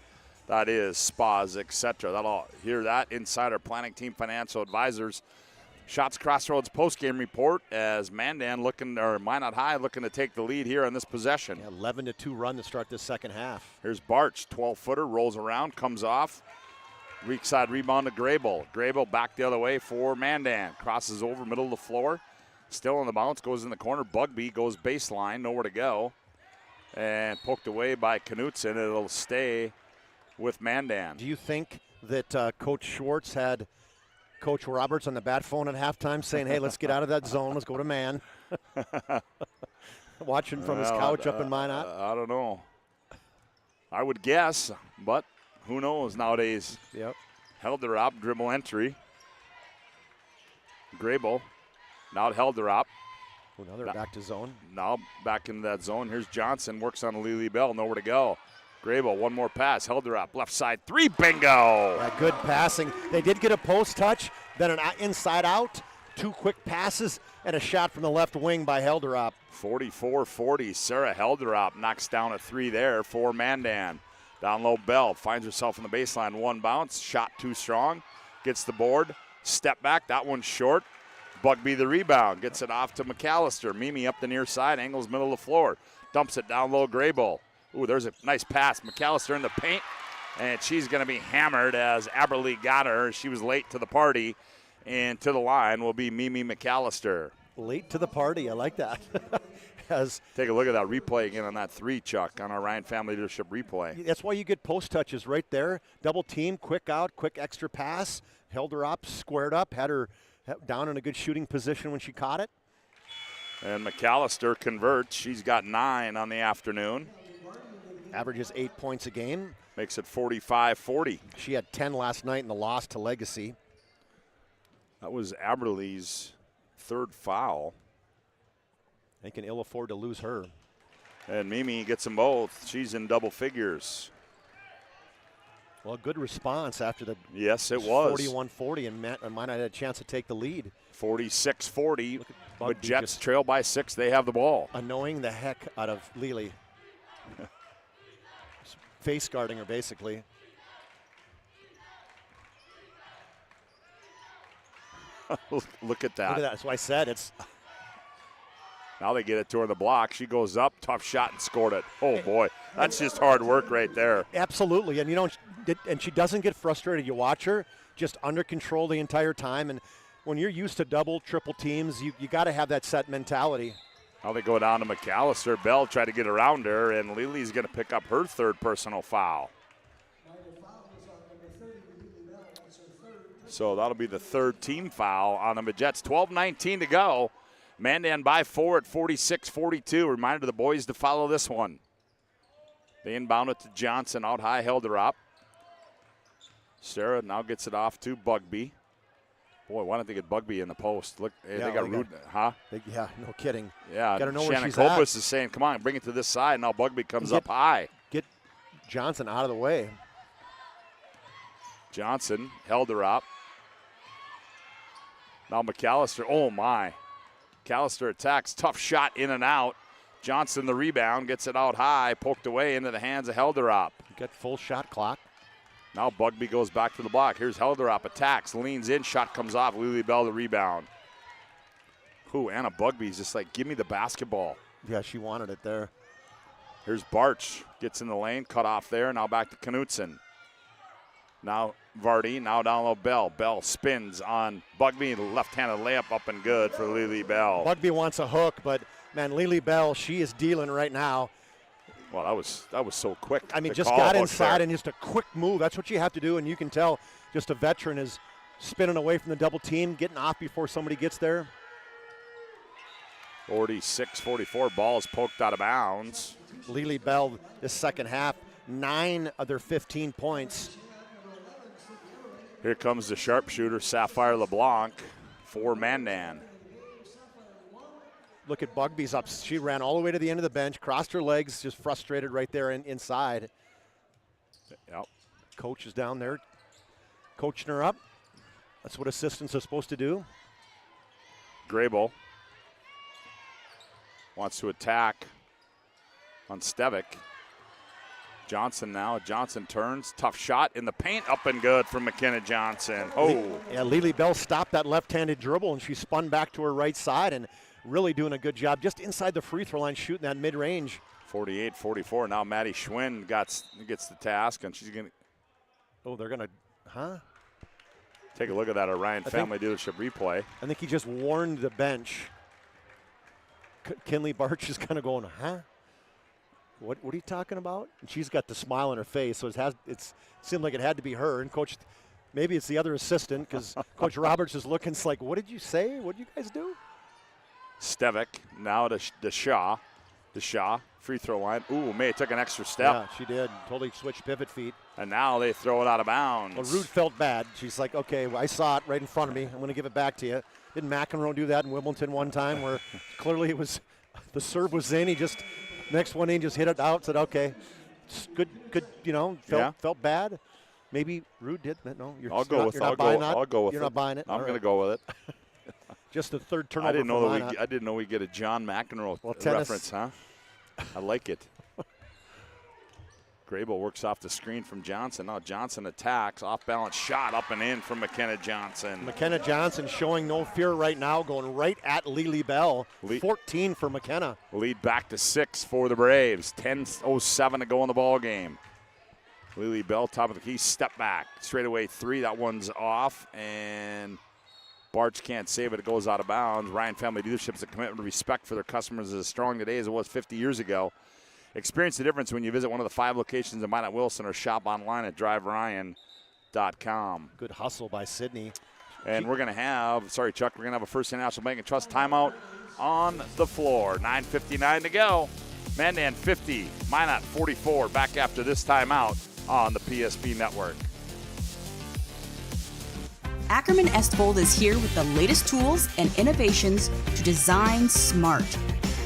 That is Spas Etc. That'll hear that inside our planning team financial advisors. Shots Crossroads postgame report as Minot High looking to take the lead here on this possession. 11-2 run to start this second half. Here's Barch, 12-footer, rolls around, comes off. Weak side rebound to Grable. Grable back the other way for Mandan. Crosses over middle of the floor. Still on the bounce, goes in the corner. Bugby goes baseline, nowhere to go. And poked away by Knutson. It'll stay with Mandan. Do you think that Coach Schwartz had Coach Roberts on the bat phone at halftime saying, hey, let's get out of that zone, let's go to man? Watching from his couch up in Minot? I don't know. I would guess, but who knows nowadays. Yep. Helderop, dribble entry. Grable, now to Helderop. Now they're back to zone. Now back into that zone. Here's Johnson, works on Lily Bell, nowhere to go. Grable, one more pass. Helderop, left side, three, bingo! Good passing. They did get a post touch, then an inside out, two quick passes, and a shot from the left wing by Helderop. 44-40, Sarah Helderop knocks down a three there for Mandan. Down low, Bell finds herself on the baseline, one bounce, shot too strong, gets the board, step back, that one's short. Bugby the rebound, gets it off to McAllister. Mimi up the near side, angles middle of the floor, dumps it down low, Grable. Ooh, there's a nice pass. McAllister in the paint, and she's going to be hammered as Aberlee got her. She was late to the party, and to the line will be Mimi McAllister. Late to the party, I like that. Take a look at that replay again on that three, Chuck, on our Ryan Family Leadership replay. That's why you get post touches right there. Double team, quick out, quick extra pass. Held her up, squared up, had her down in a good shooting position when she caught it. And McAllister converts. She's got 9 on the afternoon. Averages 8 points a game. Makes it 45-40. She had 10 last night in the loss to Legacy. That was Aberlee's third foul. They can ill afford to lose her. And Mimi gets them both. She's in double figures. Well, good response after the yes, it was 41-40, and Minot had a chance to take the lead. 46-40. But Jets trail by 6. They have the ball. Annoying the heck out of Lily. Face guarding her, basically. Look at that. Look at that. That's why I said it's. Now they get it to her in the block. She goes up, tough shot, and scored it. Oh, boy. That's just hard work right there. Absolutely. And, and she doesn't get frustrated. You watch her just under control the entire time. And when you're used to double, triple teams, you got to have that set mentality. Now they go down to McAllister. Bell tried to get around her, and Lily's going to pick up her third personal foul. So that'll be the third team foul on the Jets. 12:19 to go. Mandan by 4 at 46-42. Reminder the boys to follow this one. They inbound it to Johnson. Out high, Helderop. Sarah now gets it off to Bugby. Boy, why don't they get Bugby in the post? Look, they got rude, huh? Yeah, no kidding. Yeah, got to know where Shannon she's Kopus at. is saying, come on, bring it to this side. Now Bugby comes up high. Get Johnson out of the way. Johnson held her up. Now McAllister, oh my. McAllister attacks, tough shot in and out. Johnson the rebound, gets it out high, poked away into the hands of Helderop. Got full shot clock. Now Bugby goes back to the block. Here's Helderop, attacks, leans in, shot comes off. Lily Bell the rebound. Ooh, Anna Bugby's just like, give me the basketball. Yeah, she wanted it there. Here's Barch, gets in the lane, cut off there. Now back to Knutson. Now Vardy, now down low Bell. Bell spins on Bugby, left-handed layup up and good for Lily Bell. Bugby wants a hook, but man, Lily Bell, she is dealing right now. Well, that was so quick. I mean, just got inside and just a quick move. That's what you have to do, and you can tell just a veteran is spinning away from the double team, getting off before somebody gets there. 46-44. Ball is poked out of bounds. Lily Bell this second half, 9 of their 15 points. Here comes the sharpshooter, Sapphire LeBlanc for Mandan. Look at Bugby's up. She ran all the way to the end of the bench, crossed her legs, just frustrated right there inside. Yep. Coach is down there coaching her up. That's what assistants are supposed to do. Grable wants to attack on Stevick. Johnson now. Johnson turns. Tough shot in the paint. Up and good from McKenna Johnson. Oh. Yeah, Lily Bell stopped that left-handed dribble, and she spun back to her right side and really doing a good job just inside the free throw line shooting that mid-range. 48-44. Now Maddie Schwinn gets the task, and she's going to. Oh, they're going to, huh? Take a look at that Orion Family Dealership replay. I think he just warned the bench. Kinley Barch is kind of going, huh? What are you talking about? And she's got the smile on her face, so it seemed like it had to be her. And Coach, maybe it's the other assistant because Coach Roberts is looking. It's like, what did you say? What did you guys do? Stevick now to Shaw. The Shaw free throw line. Ooh, May took an extra step. Yeah, she did. Totally switched pivot feet. And now they throw it out of bounds. Well, Rude felt bad. She's like, okay, well, I saw it right in front of me. I'm going to give it back to you. Didn't McEnroe do that in Wimbledon one time where clearly it was the serve was in. He just next one in just hit it out. Said, okay, it's good. Felt bad. Maybe Rude did. No, I'll go with it. I'll go with it. You're not buying it. I'm going to go with it. Just the third turnover. I didn't know we get a John McEnroe reference, huh? I like it. Grable works off the screen from Johnson. Now Johnson attacks. Off-balance shot up and in from McKenna Johnson. McKenna Johnson showing no fear right now, going right at Lily Bell. 14 for McKenna. Lead back to 6 for the Braves. 10:07 to go in the ball game. Lily Bell, top of the key, step back. Straightaway 3. That one's off, and Barch can't save it. It goes out of bounds. Ryan Family Dealership's a commitment to respect for their customers is as strong today as it was 50 years ago. Experience the difference when you visit one of the 5 locations in Minot Wilson or shop online at driveryan.com. Good hustle by Sydney. And we're going to have, we're going to have a First International Bank and Trust timeout on the floor. 9:59 to go. Mandan 50, Minot 44. Back after this timeout on the PSP Network. Ackerman Estvold is here with the latest tools and innovations to design smart.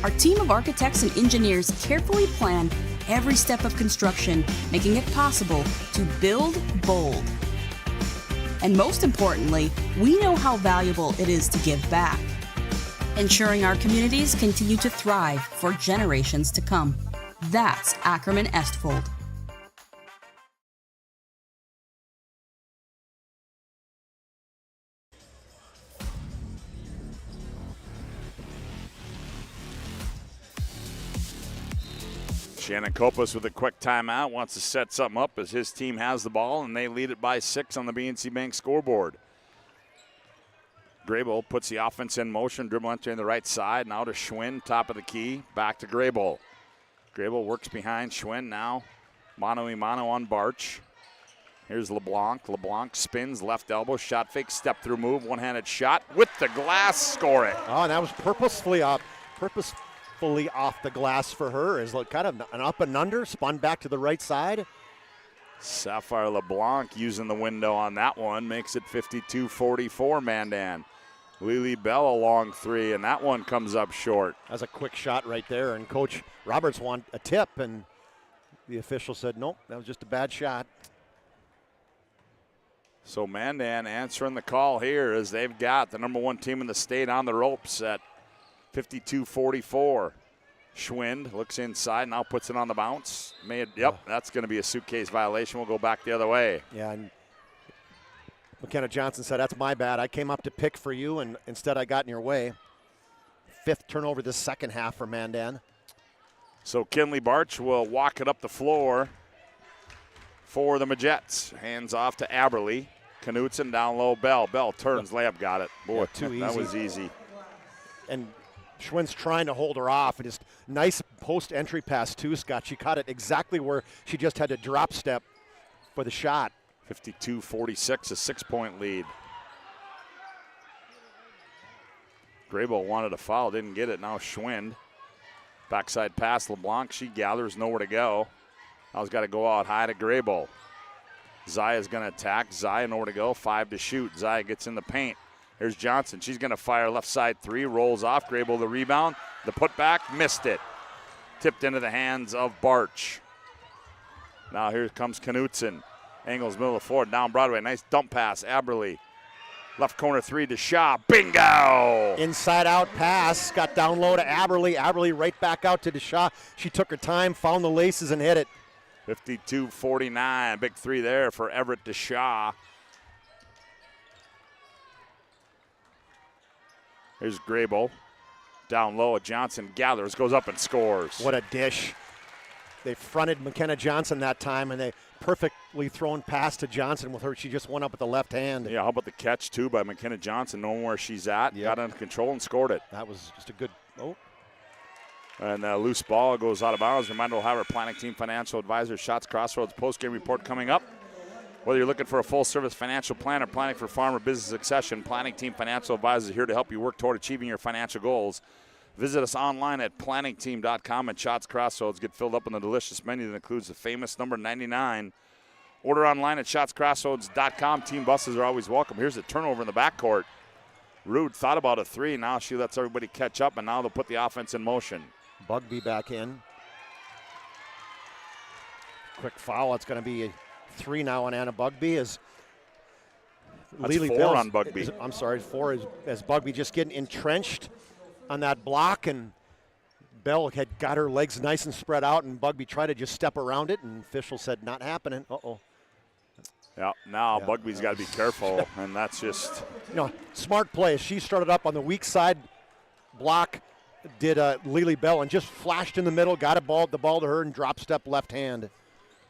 Our team of architects and engineers carefully plan every step of construction, making it possible to build bold. And most importantly, we know how valuable it is to give back, ensuring our communities continue to thrive for generations to come. That's Ackerman Estvold. Shannon Kopos with a quick timeout, wants to set something up as his team has the ball, and they lead it by 6 on the BNC Bank scoreboard. Grable puts the offense in motion, dribble entering the right side, now to Schwinn, top of the key, back to Grable. Grable works behind Schwinn now, mano-a-mano on Barch. Here's LeBlanc. LeBlanc spins, left elbow, shot fake, step through move, one-handed shot with the glass, score it. Oh, and that was purposefully off the glass for her. Is like kind of an up and under, spun back to the right side. Sapphire LeBlanc using the window on that one, makes it 52-44 Mandan. Lily Bell a long 3, and that one comes up short. That's a quick shot right there, and Coach Roberts wanted a tip, and the official said, nope, that was just a bad shot. So Mandan answering the call here as they've got the number 1 team in the state on the ropes at 52-44. Schwind looks inside, now puts it on the bounce. That's going to be a suitcase violation. We'll go back the other way. Yeah, and McKenna Johnson said, that's my bad. I came up to pick for you, and instead I got in your way. 5th turnover this second half for Mandan. So Kinley Barch will walk it up the floor for the Majets. Hands off to Aberly. Knutson down low, Bell. Bell turns, layup, got it. Boy, too easy. That was easy. And Schwinn's trying to hold her off, and just nice post-entry pass too, Scott. She caught it exactly where she just had to drop step for the shot. 52-46, a 6-point lead. Graybill wanted a foul, didn't get it. Now Schwind. Backside pass, LeBlanc. She gathers, nowhere to go. Now he's got to go out high to Graybill. Zaya's going to attack. Zaya nowhere to go. 5 to shoot. Zaya gets in the paint. Here's Johnson. She's going to fire left side 3. Rolls off. Graybill the rebound. The putback. Missed it. Tipped into the hands of Barch. Now here comes Knutson. Angles middle of the floor. Down Broadway. Nice dump pass. Aberly. Left corner 3 to Shaw. Bingo! Inside out pass. Got down low to Aberly. Aberly right back out to DeShaw. She took her time, found the laces, and hit it. 52-49. Big 3 there for Everett DeShaw. Here's Graybill. Down low. Johnson gathers, goes up and scores. What a dish. They fronted McKenna Johnson that time, and they perfectly thrown pass to Johnson with her. She just went up with the left hand. Yeah, how about the catch, too, by McKenna Johnson, knowing where she's at. Yep. Got under control and scored it. That was just a good, And loose ball goes out of bounds. Reminder, we'll have our planning team financial advisor, Shots Crossroads post-game report coming up. Whether you're looking for a full-service financial plan or planning for farm or business succession, Planning Team Financial Advisors are here to help you work toward achieving your financial goals. Visit us online at planningteam.com, and Shots Crossroads get filled up in the delicious menu that includes the famous number 99. Order online at shotscrossroads.com. Team buses are always welcome. Here's a turnover in the backcourt. Rude thought about a 3. Now she lets everybody catch up, and now they'll put the offense in motion. Bugby back in. Quick foul. It's going to be a 3 now on Anna Bugby. That's Lily 4 Bill's, on Bugby. I'm sorry, 4 as Bugby just getting entrenched on that block, and Bell had got her legs nice and spread out, and Bugby tried to just step around it, and official said not happening. Yeah, now Bugby's got to be careful, and that's just... Smart play. She started up on the weak side block, did Lily Bell, and just flashed in the middle, got the ball to her, and drop step left hand.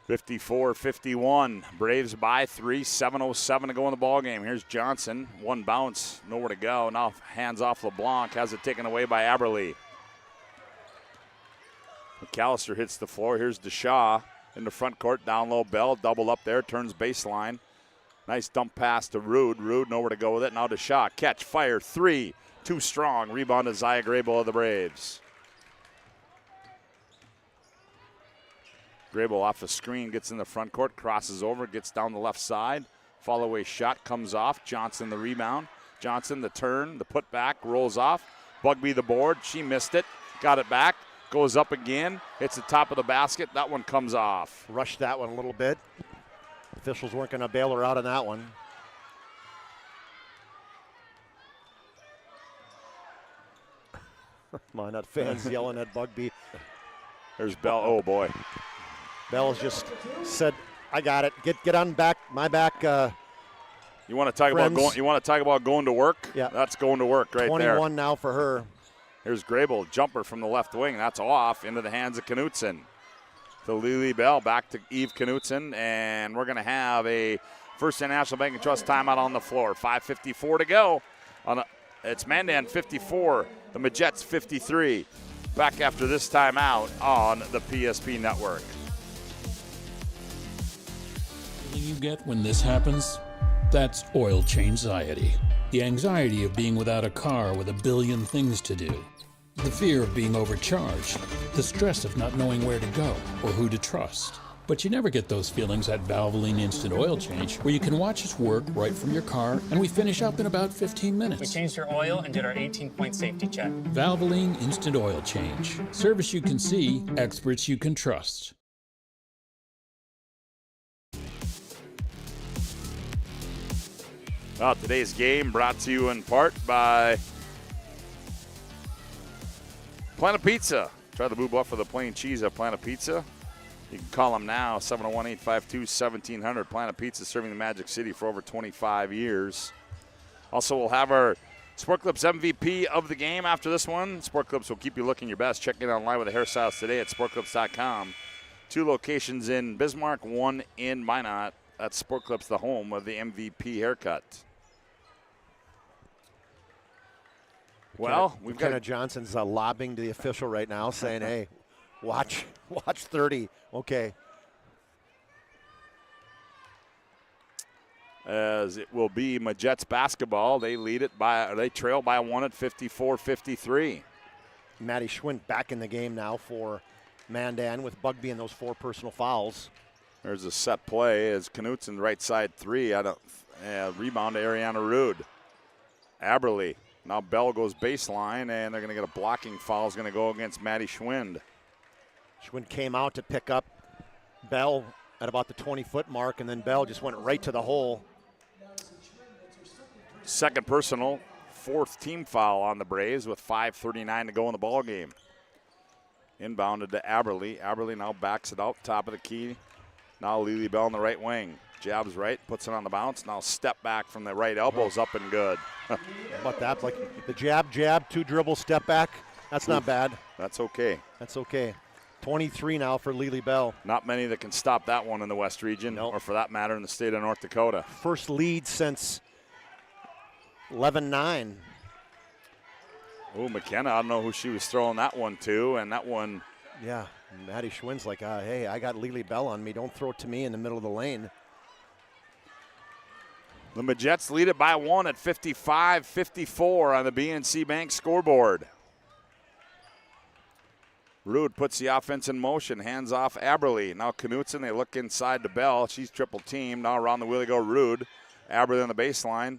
54-51. Braves by 3, 7:07 to go in the ball game. Here's Johnson. One bounce, nowhere to go. Now hands off LeBlanc, has it taken away by Aberly. McAllister hits the floor. Here's DeShaw in the front court. Down low, Bell, double up there, turns baseline. Nice dump pass to Rude. Rude nowhere to go with it. Now DeShaw, catch, fire, 3. Too strong. Rebound to Zaya Graybill of the Braves. Graybill off the screen, gets in the front court, crosses over, gets down the left side. Follow away shot comes off. Johnson the rebound. Johnson the turn, the putback, rolls off. Bugby the board. She missed it. Got it back. Goes up again. Hits the top of the basket. That one comes off. Rushed that one a little bit. Officials weren't going to bail her out on that one. Minot fans yelling at Bugby. There's Bell. Oh, boy. Bell's just said, "I got it. Get on my back." You want to talk about going? You want to talk about going to work? Yeah, that's going to work right 21 there. 21 now for her. Here's Graybill, jumper from the left wing. That's off into the hands of Knutson. To Lily Bell, back to Eve Knutson, and we're going to have a First National Bank and Trust timeout on the floor. 5:54 to go. It's Mandan 54, the Majets 53. Back after this timeout on the PSP Network. The feeling you get when this happens? That's oil change anxiety. The anxiety of being without a car with a billion things to do. The fear of being overcharged. The stress of not knowing where to go or who to trust. But you never get those feelings at Valvoline Instant Oil Change, where you can watch us work right from your car, and we finish up in about 15 minutes. We changed your oil and did our 18-point safety check. Valvoline Instant Oil Change. Service you can see, experts you can trust. Well, today's game brought to you in part by Planet Pizza. Try the boo buff for the plain cheese at Planet Pizza. You can call them now, 701-852-1700. Planet Pizza serving the Magic City for over 25 years. Also, we'll have our Sport Clips MVP of the game after this one. Sport Clips will keep you looking your best. Check in online with the hairstyles today at sportclips.com. 2 locations in Bismarck, 1 in Minot. That's Sport Clips, the home of the MVP haircut. Well, we've got Johnson's lobbing to the official right now, saying, "Hey, watch 30." Okay. as it will be Majets basketball. They trail by 1 at 54-53. Maddie Schwind back in the game now for Mandan with Bugby and those 4 personal fouls. There's a set play as Knutson right side 3. Rebound to Ariana Rude. Aberle. Now Bell goes baseline, and they're going to get a blocking foul. Is going to go against Maddie Schwind. Schwind came out to pick up Bell at about the 20-foot mark, and then Bell just went right to the hole. Second personal, 4th team foul on the Braves with 5:39 to go in the ball game. Inbounded to Aberle. Aberle now backs it out, top of the key. Now Lily Bell in the right wing. Jabs right, puts it on the bounce. Now step back from the right elbow's up and good. How about that? Like the jab, 2 dribble, step back. That's not bad. That's okay. That's okay. 23 now for Lily Bell. Not many that can stop that one in the West region, or for that matter in the state of North Dakota. First lead since 11-9. Oh, McKenna, I don't know who she was throwing that one to, and that one. Yeah, Maddie Schwind's like, hey, I got Lily Bell on me. Don't throw it to me in the middle of the lane. The Majets lead it by 1 at 55-54 on the BNC Bank scoreboard. Rude puts the offense in motion, hands off Aberle. Now Knutson, they look inside to Bell. She's triple teamed. Now around the wheel they go Rude. Aberle on the baseline.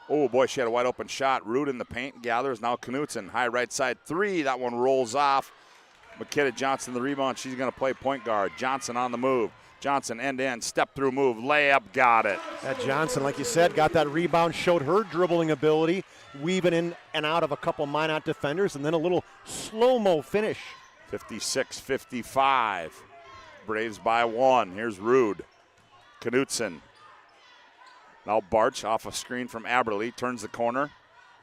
Oh, boy, she had a wide open shot. Rude in the paint, gathers. Now Knutson, high right side 3. That one rolls off. McKenna Johnson the rebound. She's going to play point guard. Johnson on the move. Johnson end-to-end, step-through move, layup, got it. That Johnson, like you said, got that rebound, showed her dribbling ability, weaving in and out of a couple Minot defenders, and then a little slow-mo finish. 56-55. Braves by 1. Here's Rude. Knutson. Now Barch off a screen from Aberle, turns the corner.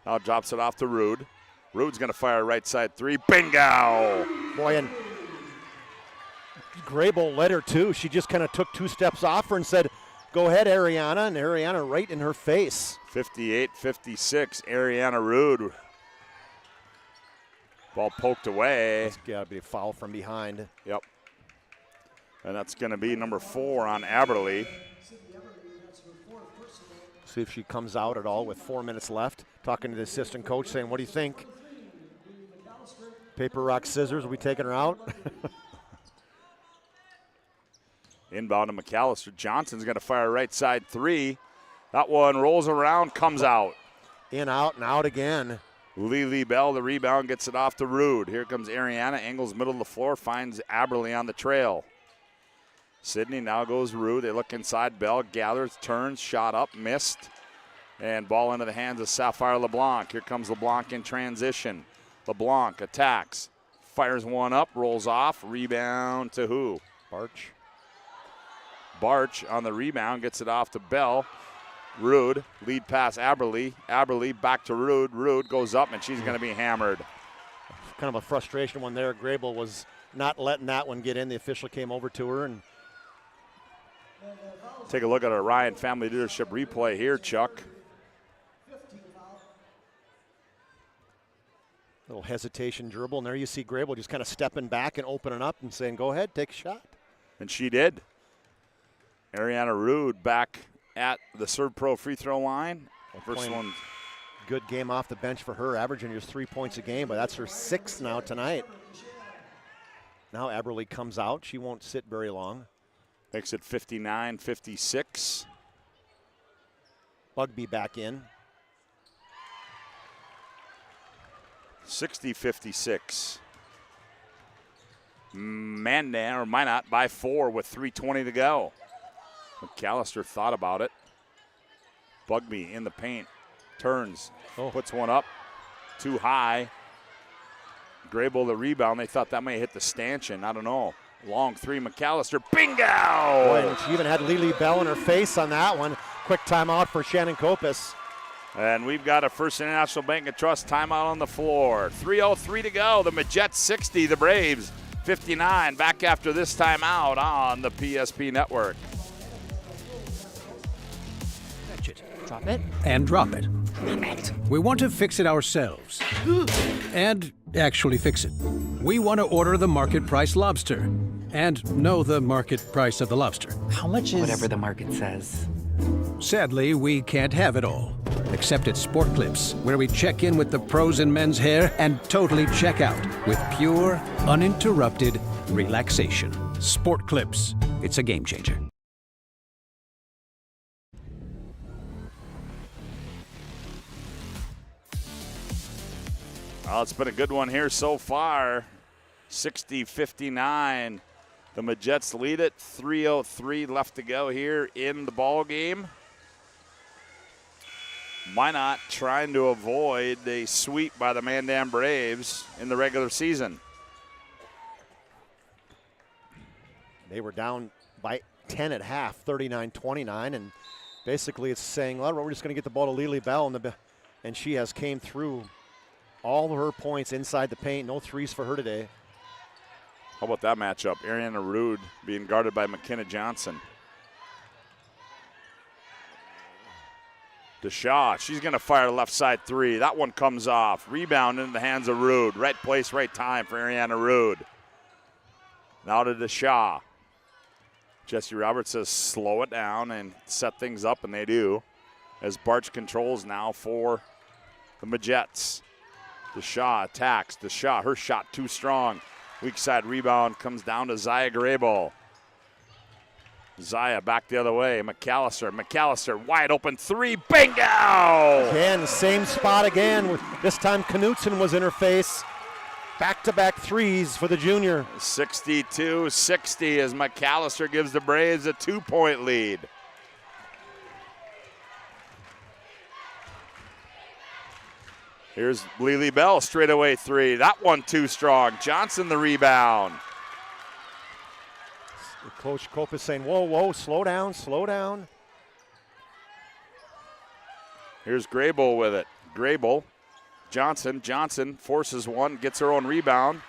Now drops it off to Rude. Rude's going to fire right side 3. Bingo! Boy, and Grable led her too. She just kind of took 2 steps off her and said, go ahead, Ariana, and Ariana right in her face. 58-56, Ariana Rude. Ball poked away. That's got to be a foul from behind. Yep. And that's going to be number 4 on Aberle. See if she comes out at all with 4 minutes left. Talking to the assistant coach saying, what do you think? Paper, rock, scissors, are we taking her out? Inbound to McAllister. Johnson's going to fire right side 3. That one rolls around, comes out. In, out, and out again. Lily Bell, the rebound, gets it off to Rude. Here comes Ariana, angles middle of the floor, finds Aberle on the trail. Sydney now goes Rude. They look inside. Bell gathers, turns, shot up, missed. And ball into the hands of Sapphire LeBlanc. Here comes LeBlanc in transition. LeBlanc attacks, fires one up, rolls off, rebound to who? Barch. Barch on the rebound, gets it off to Bell. Rude, lead pass Aberle. Aberle back to Rude. Rude goes up, and she's going to be hammered. Kind of a frustration one there. Grable was not letting that one get in. The official came over to her. And take a look at our Ryan Family Leadership replay here, Chuck. Little hesitation dribble, and there you see Grable just kind of stepping back and opening up and saying, go ahead, take a shot. And she did. Ariana Rude back at the Serve Pro free throw line. First one. Good game off the bench for her, averaging just 3 points a game, but that's her 6th now tonight. Now Aberle comes out. She won't sit very long. Makes it 59-56. Bugby back in. 60-56. Mandan or Minot by 4 with 3:20 to go. McAllister thought about it. Bugby in the paint. Turns. Puts one up. Too high. Grable the rebound. They thought that may hit the stanchion. I don't know. Long 3. McAllister. Bingo! Boy, and she even had Lily Bell in her face on that one. Quick timeout for Shannon Kopis. And we've got a First International Bank and Trust timeout on the floor. 3:03 to go. The Majets 60, the Braves 59. Back after this timeout on the PSP Network. Fetch it. Drop it. And drop it. We want to fix it ourselves. And actually fix it. We want to order the market price lobster. And know the market price of the lobster. How much is... Whatever the market says. Sadly, we can't have it all. Except at Sport Clips, where we check in with the pros in men's hair and totally check out with pure, uninterrupted relaxation. Sport Clips. It's a game changer. Well, it's been a good one here so far. 60-59. The Majets lead it. 3:03 left to go here in the ball game. Minot trying to avoid a sweep by the Mandan Braves in the regular season. They were down by 10 at half, 39-29, and basically it's saying, well, we're just going to get the ball to Lily Bell, and she has came through all of her points inside the paint. No threes for her today. How about that matchup? Ariana Rude being guarded by McKenna Johnson. DeShaw, she's going to fire a left side three. That one comes off. Rebound in the hands of Rude. Right place, right time for Ariana Rude. Now to DeShaw. Jesse Roberts says slow it down and set things up, and they do. As Barch controls now for the Majets. DeShaw attacks. DeShaw, her shot too strong. Weak side rebound comes down to Zaya Grable. Zaya back the other way. McAllister wide open three. Bingo! Again, same spot again. This time Knutson was in her face. Back-to-back threes for the junior. 62-60 as McAllister gives the Braves a 2-point lead. Here's Lily Bell, straightaway three. That one too strong. Johnson the rebound. Coach Cope is saying, whoa, slow down, slow down. Here's Grable with it. Grable, Johnson forces one, gets her own rebound.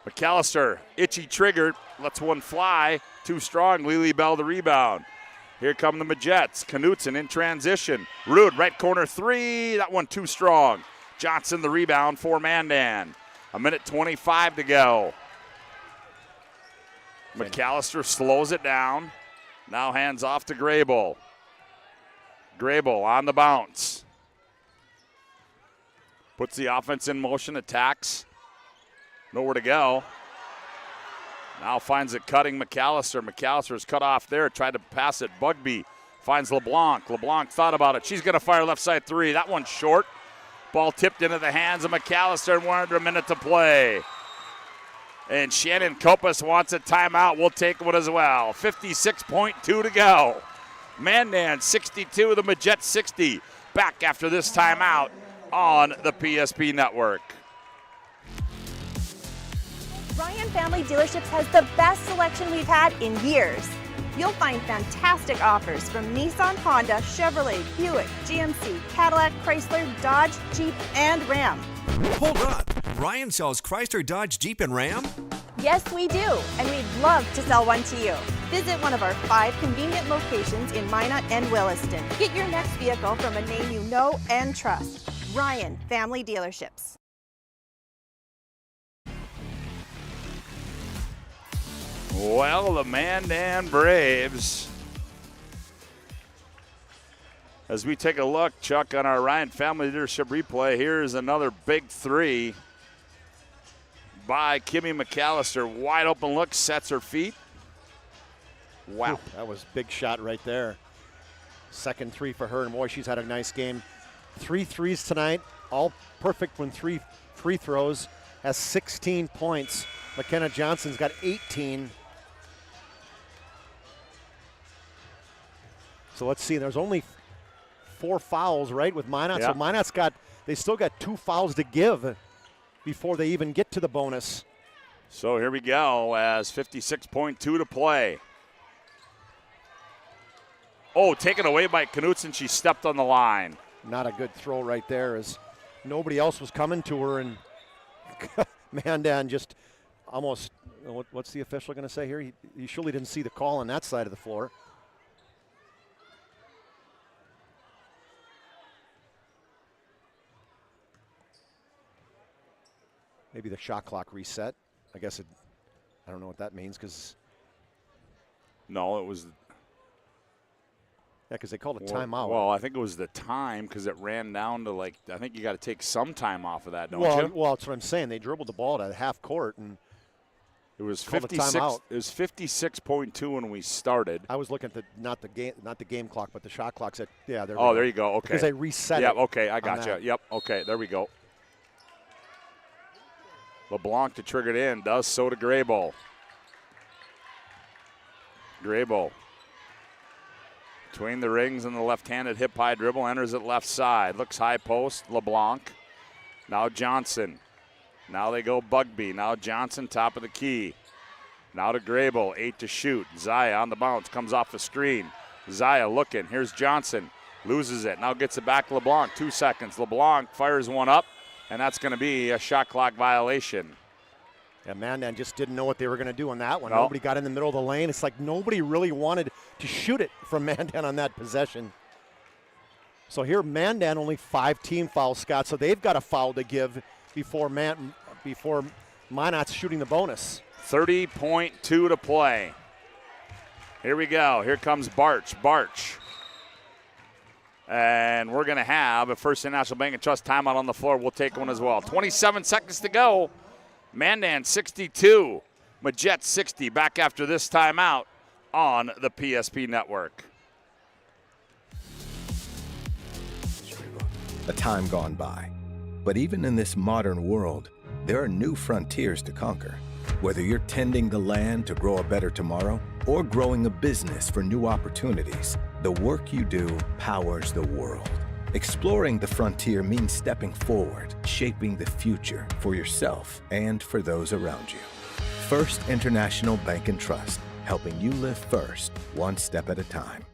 McAllister, itchy trigger, lets one fly. Too strong, Lily Bell the rebound. Here come the Majets. Knutson in transition. Rude, right corner three. That one too strong. Johnson the rebound for Mandan. 1:25 to go. McAllister slows it down. Now hands off to Grable. Grable on the bounce. Puts the offense in motion, attacks. Nowhere to go. Now finds it cutting McAllister. McAllister's cut off there. Tried to pass it. Bugby finds LeBlanc. LeBlanc thought about it. She's going to fire left side three. That one's short. Ball tipped into the hands of McAllister and 1 minute to play. And Shannon Kopus wants a timeout. We'll take one as well. 56.2 to go. Mandan 62, the Majets 60. Back after this timeout on the PSP Network. Ryan Family Dealerships has the best selection we've had in years. You'll find fantastic offers from Nissan, Honda, Chevrolet, Buick, GMC, Cadillac, Chrysler, Dodge, Jeep, and Ram. Hold on. Ryan sells Chrysler, Dodge, Jeep, and Ram? Yes, we do, and we'd love to sell one to you. Visit one of our 5 convenient locations in Minot and Williston. Get your next vehicle from a name you know and trust. Ryan Family Dealerships. Well, the Mandan Braves, as we take a look, Chuck, on our Ryan Family Leadership replay, here's another big three by Kimmy McAllister. Wide open look, sets her feet. Wow. That was a big shot right there. Second three for her, and boy, she's had a nice game. 3 threes tonight, all perfect when 3 free throws, has 16 points. McKenna Johnson's got 18. So let's see, there's only 4 fouls, right, with Minot. Yeah. So Minot's they still got 2 fouls to give before they even get to the bonus. So here we go as 56.2 to play. Oh, taken away by Knutson. She stepped on the line. Not a good throw right there, as nobody else was coming to her, and Mandan just almost, what's the official going to say here? He surely didn't see the call on that side of the floor. Maybe the shot clock reset. I guess I don't know what that means, because. No, it was Yeah, because they called a timeout. Well, I think it was the time because it ran down to I think you got to take some time off of that, don't you? Well, that's what I'm saying. They dribbled the ball at half court and it was called a 56. timeout. It was 56.2 when we started. I was looking at not the game clock, but the shot clock. Said, yeah, there. Oh, there you go. Okay. Because they reset Yep. it. Okay, I got you. Yep. Okay, there we go. LeBlanc to trigger it in. Does so to Graybull. Graybull. Between the rings and the left-handed hip-high dribble, enters it left side. Looks high post, LeBlanc. Now Johnson. Now they go Bugby. Now Johnson, top of the key. Now to Graybull, 8 to shoot. Zaya on the bounce, comes off the screen. Zaya looking, here's Johnson. Loses it, now gets it back to LeBlanc. 2 seconds, LeBlanc fires one up, and that's going to be a shot clock violation. Yeah, Mandan just didn't know what they were going to do on that one. Nope. Nobody got in the middle of the lane. It's like nobody really wanted to shoot it from Mandan on that possession. So here, Mandan only 5 team fouls, Scott. So they've got a foul to give before Minot's shooting the bonus. 30.2 to play. Here we go. Here comes Barch. And we're going to have a First International Bank and Trust timeout on the floor. We'll take one as well. 27 seconds to go. Mandan 62, Majet 60. Back after this timeout on the PSP Network. A time gone by. But even in this modern world, there are new frontiers to conquer. Whether you're tending the land to grow a better tomorrow or growing a business for new opportunities, the work you do powers the world. Exploring the frontier means stepping forward, shaping the future for yourself and for those around you. First International Bank and Trust, helping you live first, one step at a time.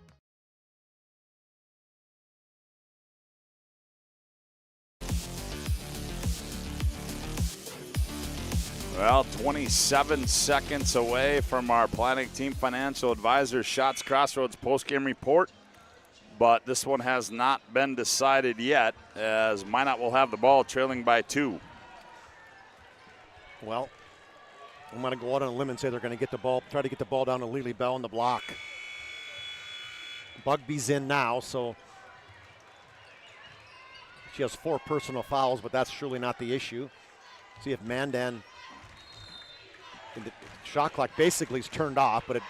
Well, 27 seconds away from our Planning Team Financial Advisor Shots Crossroads postgame report. But this one has not been decided yet, as Minot will have the ball trailing by 2. Well, I'm going to go out on a limb and say they're going to get the ball, try to get the ball down to Lily Bell on the block. Bugby's in now, so she has 4 personal fouls, but that's surely not the issue. See if Mandan, the shot clock basically is turned off, but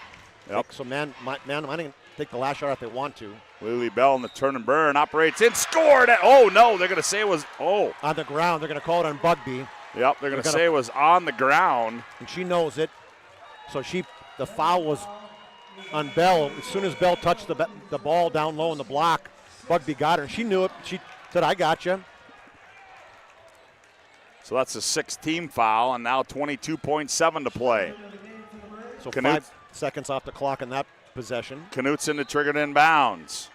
so Mandan can take the last shot if they want to. Lily Bell in the turn and burn, operates in, scored it. Oh no, they're going to say it was, on the ground. They're going to call it on Bugby. Yep, they're going to say it was on the ground. And she knows it. So the foul was on Bell. As soon as Bell touched the ball down low in the block, Bugby got her. She knew it. She said, I got you. So that's a 6-team foul, and now 22.7 to play. So 5 seconds off the clock in that possession. Knutson to triggered inbounds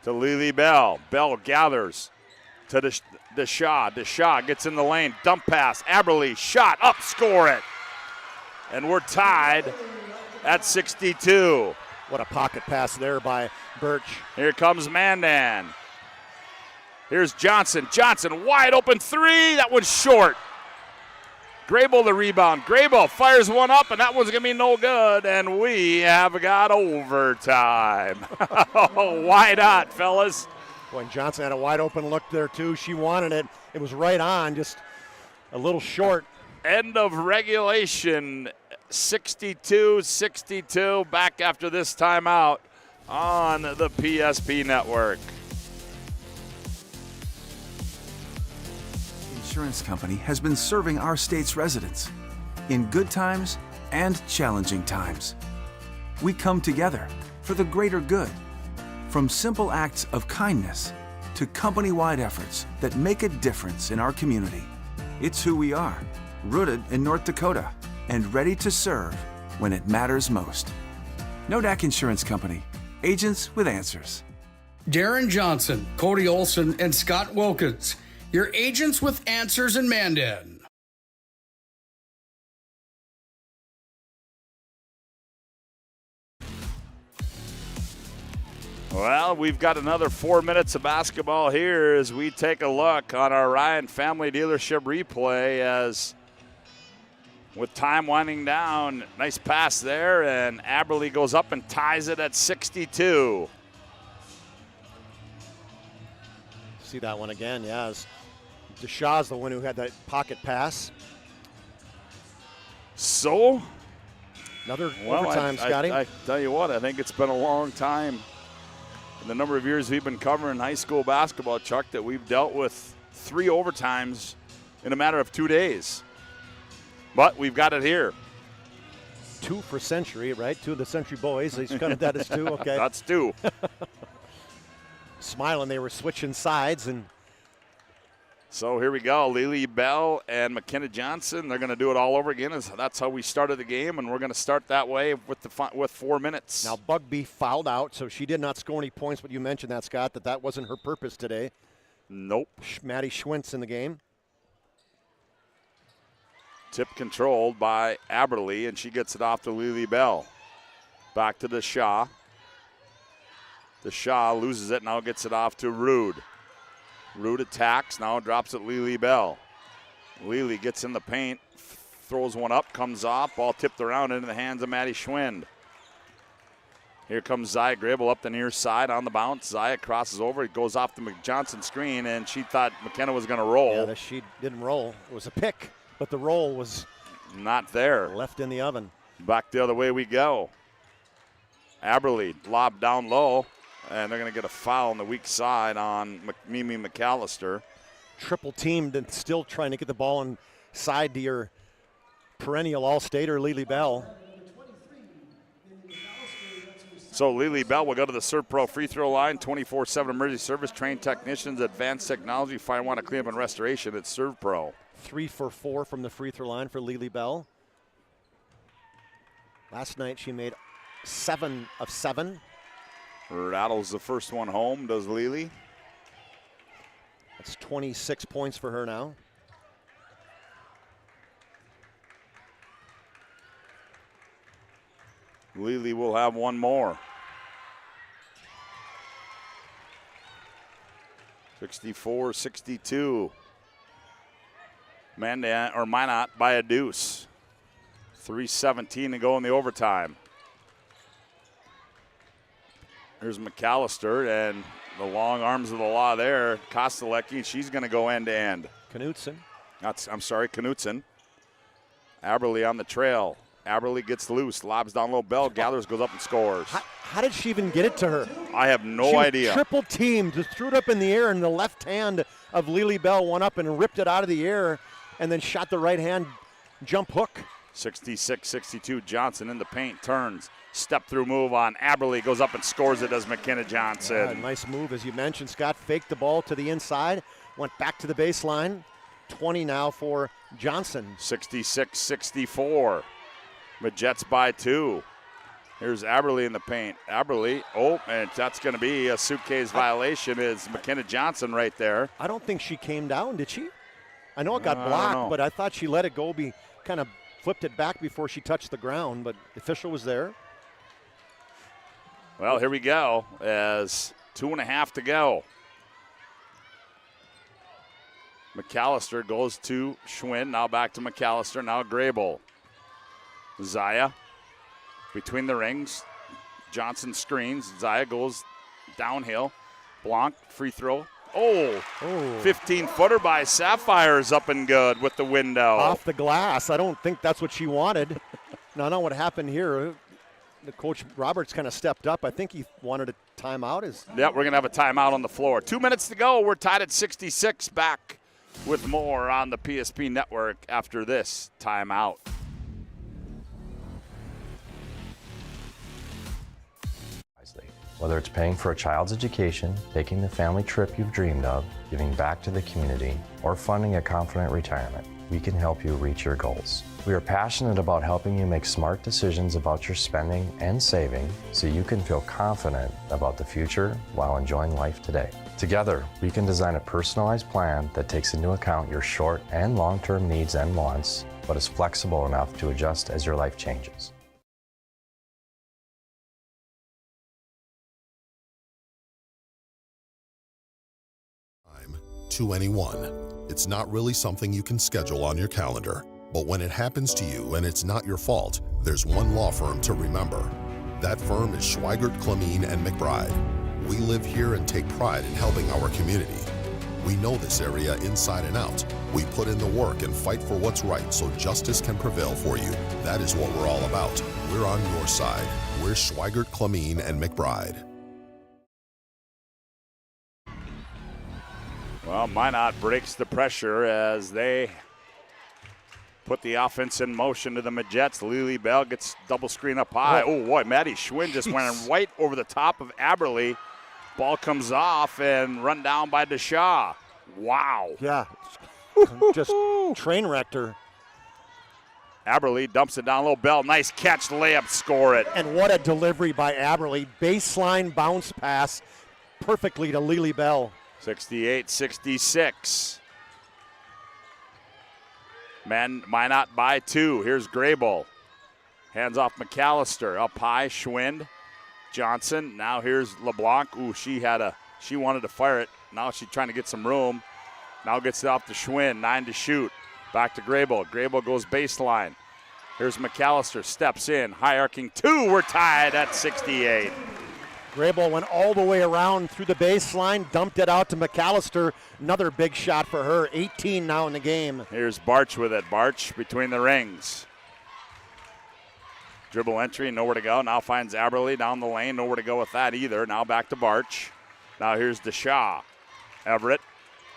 to Lily Bell. Bell gathers to Deshaw. Deshaw gets in the lane. Dump pass. Aberle shot up. Score it. And we're tied at 62. What a pocket pass there by Birch. Here comes Mandan. Here's Johnson. Johnson wide open 3. That one's short. Graybull the rebound. Graybull fires one up, and that one's going to be no good. And we have got overtime. Why not, fellas? Boy, and Johnson had a wide open look there, too. She wanted it. It was right on, just a little short. End of regulation, 62-62. Back after this timeout on the PSP Network. Insurance company has been serving our state's residents in good times and challenging times. We come together for the greater good, from simple acts of kindness to company-wide efforts that make a difference in our community. It's who we are, rooted in North Dakota and ready to serve when it matters most. Nodak Insurance Company, agents with answers. Darren Johnson, Cody Olson, and Scott Wilkins, your agents with answers in Mandan. Well, we've got another 4 minutes of basketball here as we take a look on our Ryan Family Dealership replay, as with time winding down, nice pass there, and Aberle goes up and ties it at 62. See that one again, yes. Deshaw's the one who had that pocket pass. So, another overtime, Scotty. I tell you what, I think it's been a long time in the number of years we've been covering high school basketball, Chuck, that we've dealt with 3 overtimes in a matter of 2 days. But we've got it here. 2 for Century, right? 2 of the Century boys. He's counted that as 2. Okay. That's 2. Smiling, they were switching sides, and so here we go. Lily Bell and McKenna Johnson. They're going to do it all over again. That's how we started the game, and we're going to start that way with 4 minutes. Now Bugby fouled out, so she did not score any points. But you mentioned that, Scott, that wasn't her purpose today. Nope. Maddie Schwintz in the game. Tip controlled by Aberly, and she gets it off to Lily Bell. Back to the Shaw. The Shaw loses it, now gets it off to Rude. Rude attacks, now drops it Lily Bell. Lily gets in the paint, throws one up, comes off, ball tipped around into the hands of Maddie Schwind. Here comes Zaya Grable up the near side on the bounce. Zaya crosses over, it goes off the McJohnson screen, and she thought McKenna was going to roll. Yeah, she didn't roll. It was a pick, but the roll was not there. Left in the oven. Back the other way we go. Aberly lobbed down low. And they're going to get a foul on the weak side on Mimi McAllister. Triple teamed and still trying to get the ball inside to your perennial all-stater, Lily Bell. So Lily Bell will go to the Serve Pro free throw line, 24/7 emergency service, trained technicians, advanced technology, fire, water, cleanup, and restoration. It's Serve Pro. 3 for 4 from the free throw line for Lily Bell. Last night she made 7 of 7. Rattles the first one home, does Lily. That's 26 points for her now. Lily will have one more. 64-62. Mandan or Minot by a deuce. 3:17 to go in the overtime. Here's McAllister and the long arms of the law there. Kostelecki, she's going to go end to end. Knutson. Knutson. Aberly on the trail. Aberly gets loose, lobs down low. Bell gathers, goes up and scores. How did she even get it to her? I have no idea. Triple teamed, just threw it up in the air, and the left hand of Lily Bell went up and ripped it out of the air, and then shot the right hand jump hook. 66-62. Johnson in the paint, turns. Step through move on Aberly, goes up and scores it as McKenna Johnson. Yeah, nice move, as you mentioned. Scott faked the ball to the inside, went back to the baseline. 20 now for Johnson. 66-64. Jets by 2. Here's Aberly in the paint. Aberly, and that's going to be a suitcase violation. Is McKenna Johnson right there. I don't think she came down, did she? I know it got blocked, but I thought she let it go, kind of flipped it back before she touched the ground, but the official was there. Well, here we go as 2.5 to go. McAllister goes to Schwinn, now back to McAllister, now Grable. Zaya between the rings. Johnson screens. Zaya goes downhill. Blanc, free throw. 15-footer by Sapphires up and good with the window. Off the glass. I don't think that's what she wanted. Now, I know what happened here. The coach Roberts kind of stepped up. I think he wanted a timeout. Yeah, we're going to have a timeout on the floor. 2 minutes to go. We're tied at 66. Back with more on the PSP Network after this timeout. Whether it's paying for a child's education, taking the family trip you've dreamed of, giving back to the community, or funding a confident retirement, we can help you reach your goals. We are passionate about helping you make smart decisions about your spending and saving so you can feel confident about the future while enjoying life today. Together, we can design a personalized plan that takes into account your short and long-term needs and wants, but is flexible enough to adjust as your life changes. To anyone. It's not really something you can schedule on your calendar, but when it happens to you and it's not your fault, there's one law firm to remember. That firm is Schweigert, Clemene, and McBride. We live here and take pride in helping our community. We know this area inside and out. We put in the work and fight for what's right so justice can prevail for you. That is what we're all about. We're on your side. We're Schweigert, Clamine, and McBride. Well, Minot breaks the pressure as they put the offense in motion to the Majets. Lily Bell gets double screen up high. Oh, boy, Maddie Schwinn just went right over the top of Aberle. Ball comes off and run down by DeShaw. Wow. Yeah, just train wrecked her. Aberle dumps it down low. Bell, nice catch, layup, score it. And what a delivery by Aberle. Baseline bounce pass perfectly to Lily Bell. 68-66. Minot by 2. Here's Grable. Hands off McAllister. Up high, Schwind. Johnson. Now here's LeBlanc. Ooh, she wanted to fire it. Now she's trying to get some room. Now gets it off to Schwind. 9 to shoot. Back to Grable. Grable goes baseline. Here's McAllister. Steps in. High arcing 2. We're tied at 68. Grable went all the way around through the baseline, dumped it out to McAllister. Another big shot for her. 18 now in the game. Here's Barch with it. Barch between the rings. Dribble entry, nowhere to go. Now finds Aberle down the lane. Nowhere to go with that either. Now back to Barch. Now here's DeShaw. Everett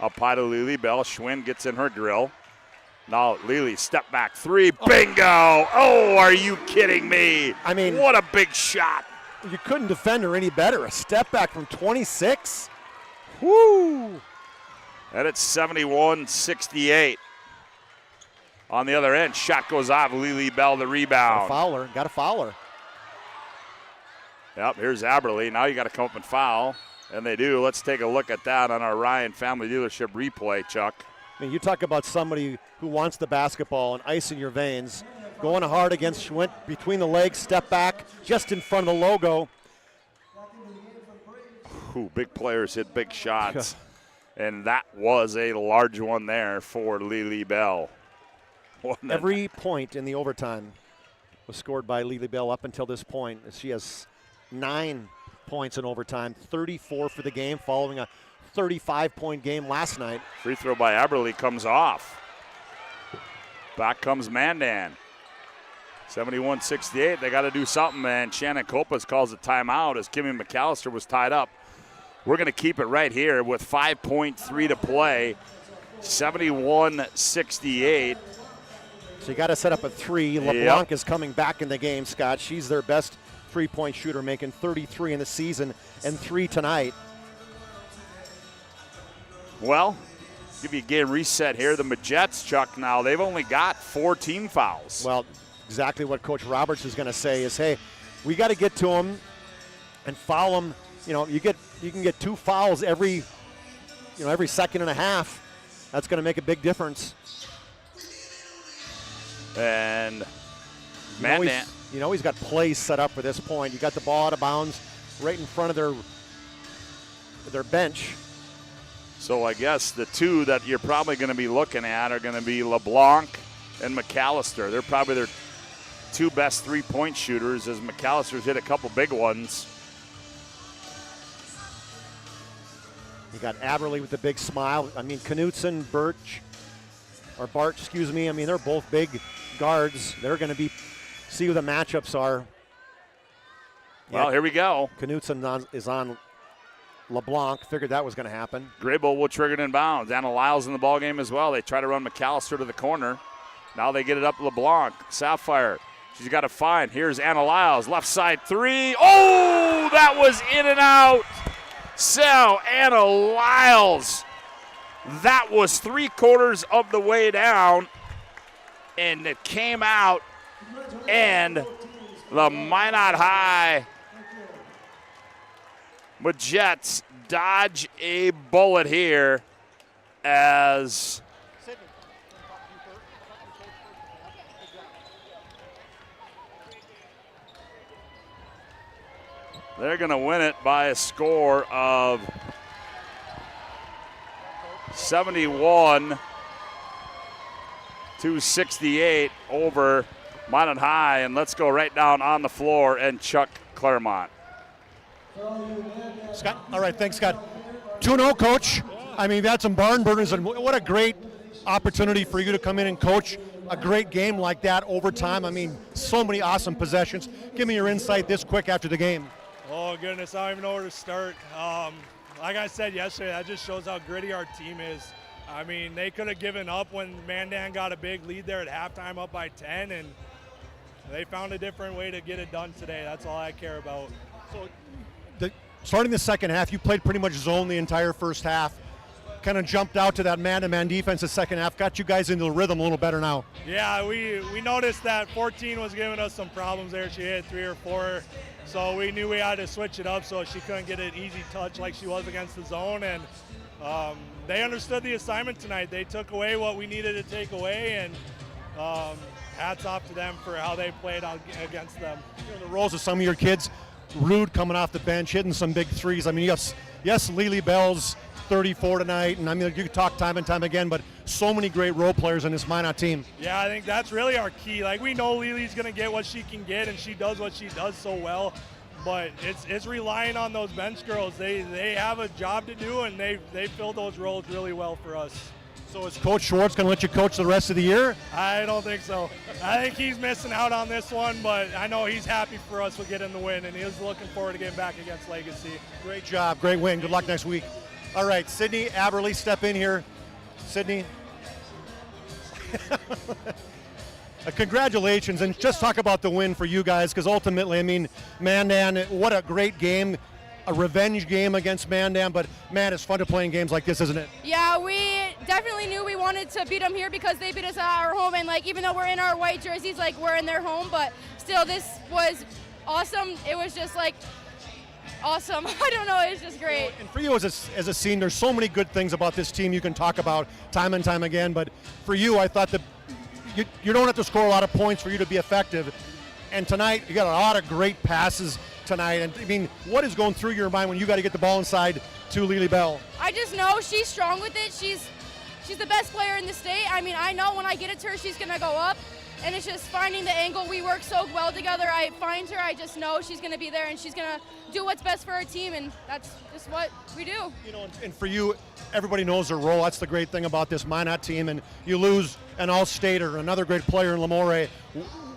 up high to Lily Bell. Schwinn gets in her drill. Now Lily, step back 3. Bingo! Oh, are you kidding me? I mean, what a big shot. You couldn't defend her any better. A step back from 26. Woo! And it's 71-68. On the other end, shot goes off. Lily Bell, the rebound. Got to foul her. Yep, here's Aberle. Now you got to come up and foul. And they do. Let's take a look at that on our Ryan Family Dealership replay, Chuck. I mean, you talk about somebody who wants the basketball and ice in your veins. Going hard against Schwint, between the legs, step back, just in front of the logo. Ooh, big players hit big shots. And that was a large one there for Lily Bell. Every point in the overtime was scored by Lily Bell up until this point. She has 9 points in overtime, 34 for the game, following a 35-point game last night. Free throw by Aberle comes off. Back comes Mandan. 71-68. They got to do something, and Shannon Copas calls a timeout as Kimmy McAllister was tied up. We're going to keep it right here with 5.3 to play. 71-68. So you got to set up a 3. LeBlanc is coming back in the game, Scott. She's their best three-point shooter, making 33 in the season and 3 tonight. Well, give you a game reset here. The Majets, Chuck, now they've only got 4 team fouls. Well, exactly what Coach Roberts is going to say is, hey, we got to get to them and foul them. You know, you can get 2 fouls every second and a half. That's going to make a big difference. And Mandan, he's got plays set up for this point. You got the ball out of bounds right in front of their bench. So I guess the 2 that you're probably going to be looking at are going to be LeBlanc and McAllister. They're probably their 2 best 3-point shooters, as McAllister's hit a couple big ones. You got Aberle with the big smile. I mean, Knutson, Bart, excuse me. I mean, they're both big guards. They're going to see who the matchups are. Well, here we go. Knutson is on LeBlanc. Figured that was going to happen. Grable will trigger it in bounds. Anna Lyles in the ballgame as well. They try to run McAllister to the corner. Now they get it up LeBlanc. Sapphire. She's got to find. Here's Anna Lyles. Left side 3. Oh, that was in and out. So Anna Lyles. That was 3/4 of the way down. And it came out. And the Minot High Majets dodge a bullet here as they're going to win it by a score of 71-68 over Minot High. And let's go right down on the floor and Chuck Clairmont. Scott, all right, thanks, Scott. 2-0, Coach. I mean, we've had some barn burners, and what a great opportunity for you to come in and coach a great game like that overtime. I mean, so many awesome possessions. Give me your insight this quick after the game. Oh, goodness, I don't even know where to start. Like I said yesterday, that just shows how gritty our team is. I mean, they could have given up when Mandan got a big lead there at halftime up by 10, and they found a different way to get it done today. That's all I care about. So, starting the second half, you played pretty much zone the entire first half. Kind of jumped out to that man-to-man defense the second half, got you guys into the rhythm a little better now. Yeah, we noticed that 14 was giving us some problems there. She hit 3 or 4, so we knew we had to switch it up so she couldn't get an easy touch like she was against the zone, and they understood the assignment tonight. They took away what we needed to take away, and hats off to them for how they played against them. You know, the roles of some of your kids, Rude coming off the bench, hitting some big threes. I mean, yes, Lily Bell's 34 tonight, and I mean, you could talk time and time again, but so many great role players in this Minot team. Yeah, I think that's really our key. Like, we know Lily's going to get what she can get, and she does what she does so well, but it's relying on those bench girls. They have a job to do, and they fill those roles really well for us. So is Coach Schwartz going to let you coach the rest of the year? I don't think so. I think he's missing out on this one, but I know he's happy for us for getting the win, and he's looking forward to getting back against Legacy. Great job, great win. Good luck next week. All right, Sydney Aberle, step in here. Sydney. Congratulations, and just talk about the win for you guys, because ultimately, I mean, Mandan, what a great game. A revenge game against Mandan, but man, it's fun to play in games like this, isn't it? Yeah, we definitely knew we wanted to beat them here because they beat us at our home, and like even though we're in our white jerseys, like we're in their home, but still this was awesome. It was just like awesome. I don't know, it's just great. And for you as a senior, there's so many good things about this team you can talk about time and time again, but for you, I thought that you don't have to score a lot of points for you to be effective. And tonight, you got a lot of great passes tonight. And I mean, what is going through your mind when you got to get the ball inside to Lily Bell? I just know she's strong with it. She's the best player in the state. I mean, I know when I get it to her, she's gonna go up, and it's just finding the angle. We work so well together. I find her, I just know she's gonna be there, and she's gonna do what's best for her team, and that's just what we do. You know, and for you, everybody knows their role. That's the great thing about this Minot team, and you lose an all-stater, another great player in Lamore.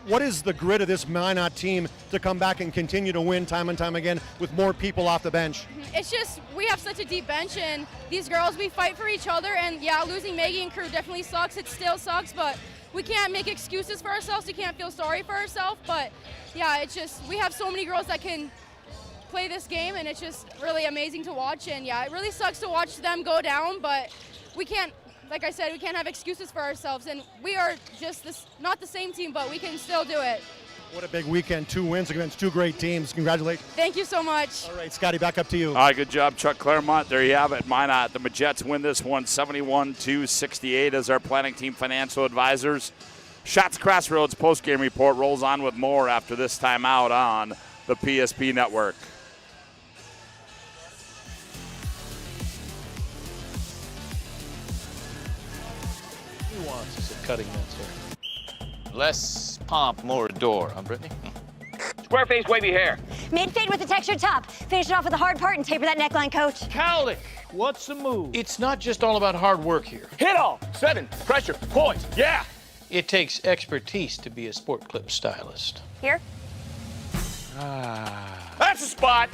What is the grit of this Minot team to come back and continue to win time and time again with more people off the bench? It's just, we have such a deep bench, and these girls, we fight for each other, and yeah, losing Maggie and crew definitely sucks. It still sucks, but we can't make excuses for ourselves. We can't feel sorry for ourselves, but yeah, it's just, we have so many girls that can play this game, and it's just really amazing to watch, and yeah, it really sucks to watch them go down, but we can't, like I said, we can't have excuses for ourselves, and we are just not the same team, but we can still do it. What a big weekend, 2 wins against 2 great teams. Congratulations. Thank you so much. All right, Scotty, back up to you. All right, good job, Chuck Claremont. There you have it. Minot, the Majets win this one 71-68 as our planning team financial advisors. Shots Crossroads postgame report rolls on with more after this timeout on the PSP Network. Who wants us at cutting mince here? Less pomp, more adore, huh, Brittany? Square face, wavy hair. Mid-fade with a textured top. Finish it off with the hard part and taper that neckline, coach. Cowlick, what's the move? It's not just all about hard work here. Hit all. 7. Pressure. Points. Yeah. It takes expertise to be a sport clip stylist. Here? That's the spot.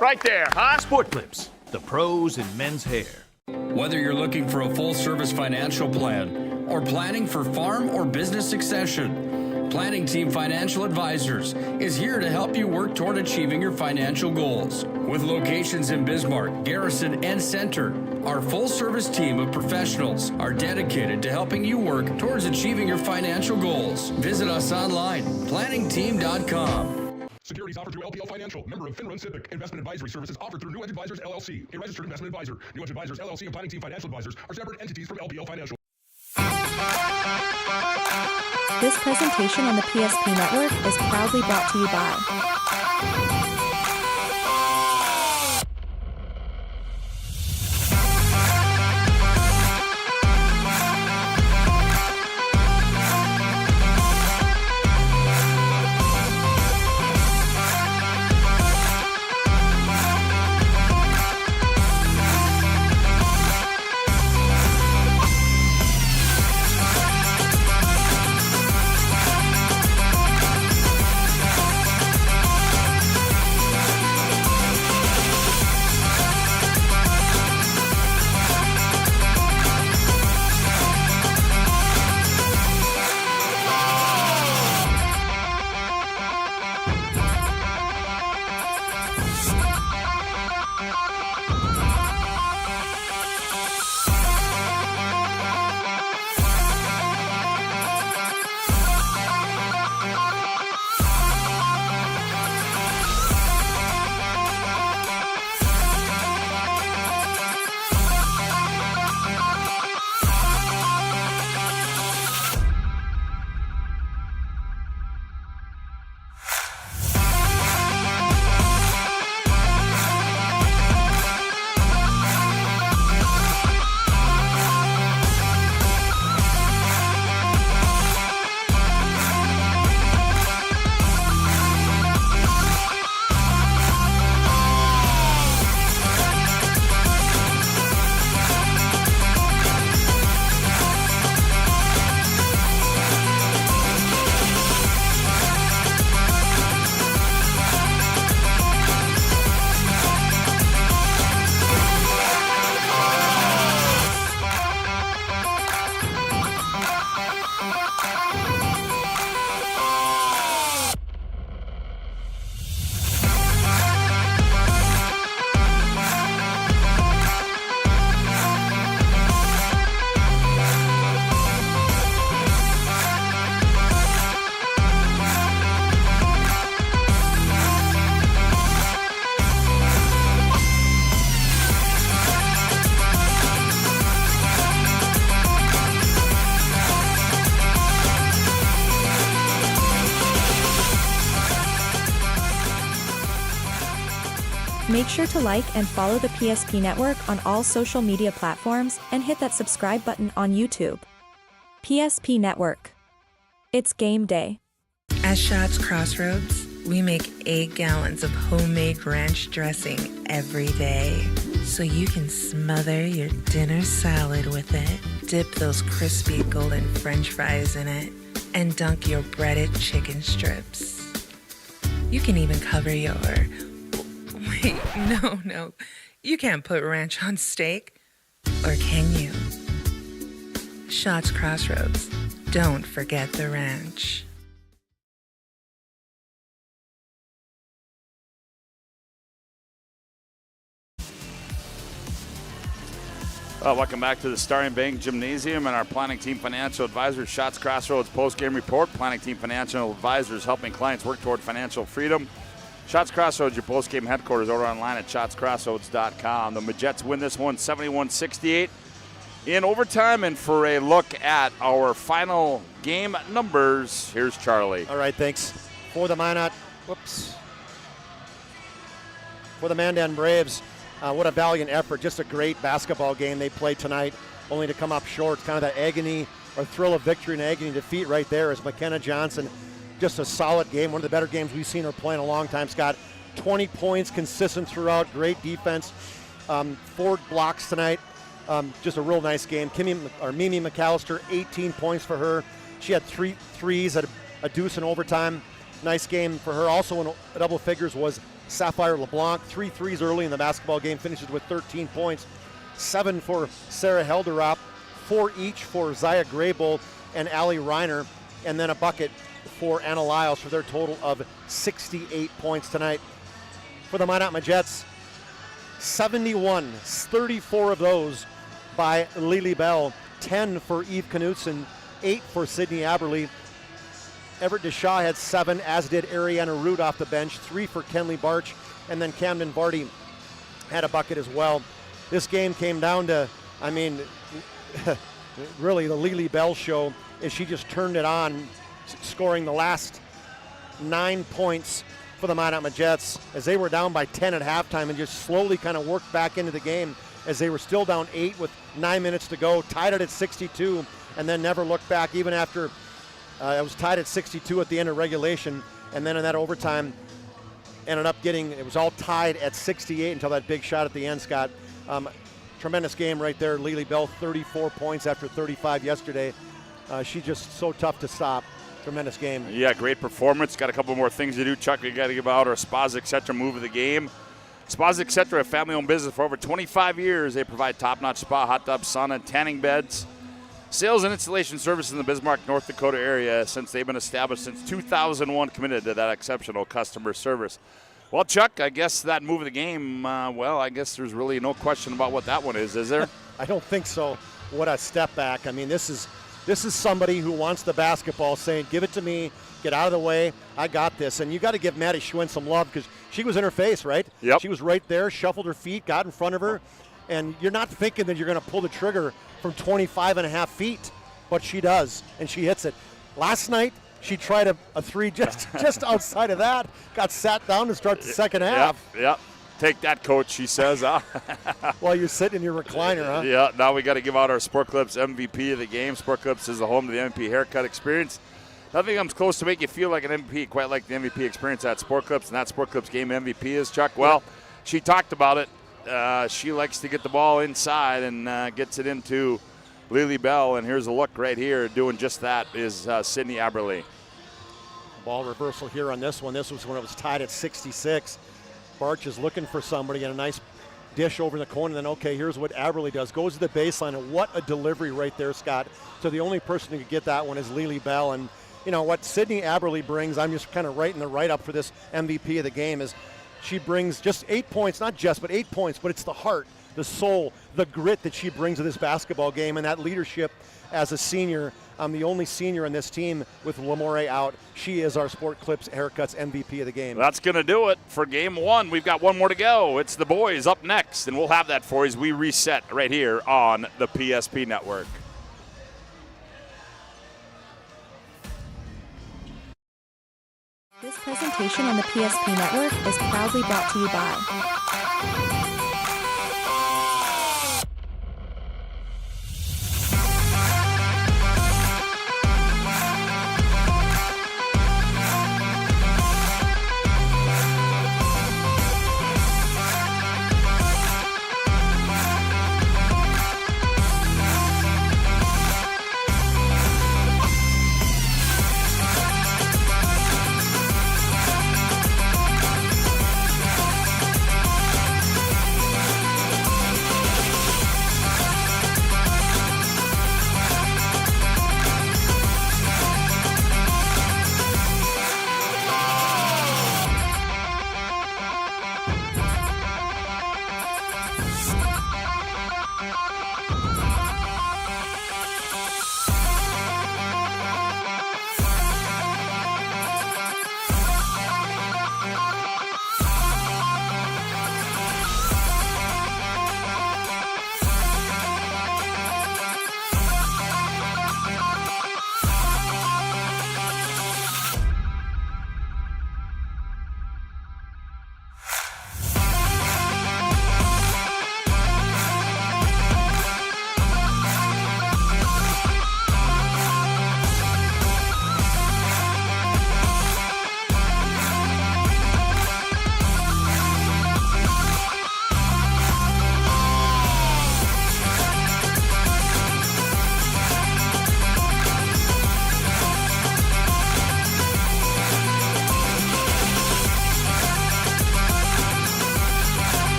Right there, huh? Sport Clips, the pros in men's hair. Whether you're looking for a full-service financial plan or planning for farm or business succession, Planning Team Financial Advisors is here to help you work toward achieving your financial goals. With locations in Bismarck, Garrison, and Center, our full-service team of professionals are dedicated to helping you work towards achieving your financial goals. Visit us online, planningteam.com. Securities offered through LPL Financial, member of FINRA Civic. Investment advisory services offered through New Edge Advisors, LLC, a registered investment advisor. New Edge Advisors, LLC, and Planning Team Financial Advisors are separate entities from LPL Financial. This presentation on the PSP Network is proudly brought to you by Make sure to like and follow the PSP Network on all social media platforms and hit that subscribe button on YouTube. PSP Network. It's game day. At Shots Crossroads, we make 8 gallons of homemade ranch dressing every day, so you can smother your dinner salad with it, dip those crispy golden French fries in it, and dunk your breaded chicken strips. You can even cover your... Wait, no. You can't put ranch on steak. Or can you? Shots Crossroads. Don't forget the ranch. Welcome back to the Starry and Bank Gymnasium and our Planning Team Financial Advisors Shots Crossroads post-game report. Planning Team Financial Advisors helping clients work toward financial freedom. Shots Crossroads, your post-game headquarters. Order online at shotscrossroads.com. The Majets win this one 71-68 in overtime. And for a look at our final game numbers, here's Charlie. All right, thanks. For the Minot, for the Mandan Braves, what a valiant effort. Just a great basketball game they played tonight, only to come up short. Kind of that agony or thrill of victory and agony defeat right there is McKenna Johnson. Just a solid game, one of the better games we've seen her play in a long time, Scott. 20 points, consistent throughout, great defense. 4 blocks tonight. Just a real nice game. Mimi McAllister, 18 points for her. She had 3 threes at a deuce in overtime. Nice game for her. Also in double figures was Sapphire LeBlanc. 3 threes early in the basketball game, finishes with 13 points. 7 for Sarah Helderop, 4 each for Zaya Graybull and Allie Reiner, and then a bucket for Anna Lyles for their total of 68 points tonight. For the Minot Majets, 71, 34 of those by Lily Bell, 10 for Eve Knutson, 8 for Sydney Aberle. Everett Deshaw had 7, as did Ariana Root off the bench, 3 for Kenley Barch, and then Camden Vardy had a bucket as well. This game came down to, really the Lily Bell show, as she just turned it on, scoring the last 9 points for the Minot Majets as they were down by 10 at halftime and just slowly kind of worked back into the game as they were still down 8 with 9 minutes to go, tied it at 62, and then never looked back even after it was tied at 62 at the end of regulation, and then in that overtime ended up it was all tied at 68 until that big shot at the end, Scott. Tremendous game right there. Lily Bell, 34 points after 35 yesterday. She's just so tough to stop. Tremendous game. Yeah, great performance. Got a couple more things to do. Chuck, we got to give out our Spas Etc. move of the game. Spas Etc., a family-owned business for over 25 years. They provide top-notch spa, hot tub, sauna, and tanning beds. Sales and installation services in the Bismarck, North Dakota area since they've been established since 2001, committed to that exceptional customer service. Well, Chuck, I guess that move of the game, I guess there's really no question about what that one is there? I don't think so. What a step back. This is somebody who wants the basketball saying, give it to me, get out of the way, I got this. And you got to give Maddie Schwinn some love because she was in her face, right? Yep. She was right there, shuffled her feet, got in front of her. And you're not thinking that you're going to pull the trigger from 25 and a half feet, but she does, and she hits it. Last night, she tried a 3 just outside of that, got sat down to start the second half. Yep. Take that, coach, she says. While you're sitting in your recliner, huh? Yeah, now we got to give out our Sport Clips MVP of the game. Sport Clips is the home of the MVP haircut experience. Nothing comes close to make you feel like an MVP, quite like the MVP experience at Sport Clips, and that Sport Clips game MVP is, Chuck. Well, she talked about it. She likes to get the ball inside and gets it into Lily Bell, and here's a look right here doing just that is Sydney Aberle. Ball reversal here on this one. This was when it was tied at 66. Barch is looking for somebody and a nice dish over in the corner. And then, okay, here's what Aberle does. Goes to the baseline, and what a delivery right there, Scott. So the only person who could get that one is Lily Bell. And, you know, what Sydney Aberle brings, I'm just kind of writing the write-up for this MVP of the game, is she brings just 8 points, not just, but 8 points, but it's the heart, the soul, the grit that she brings to this basketball game, and that leadership as a senior. I'm the only senior in this team with Lamore out. She is our Sport Clips Haircuts MVP of the game. That's going to do it for game one. We've got one more to go. It's the boys up next, and we'll have that for you as we reset right here on the PSP Network. This presentation on the PSP Network is proudly brought to you by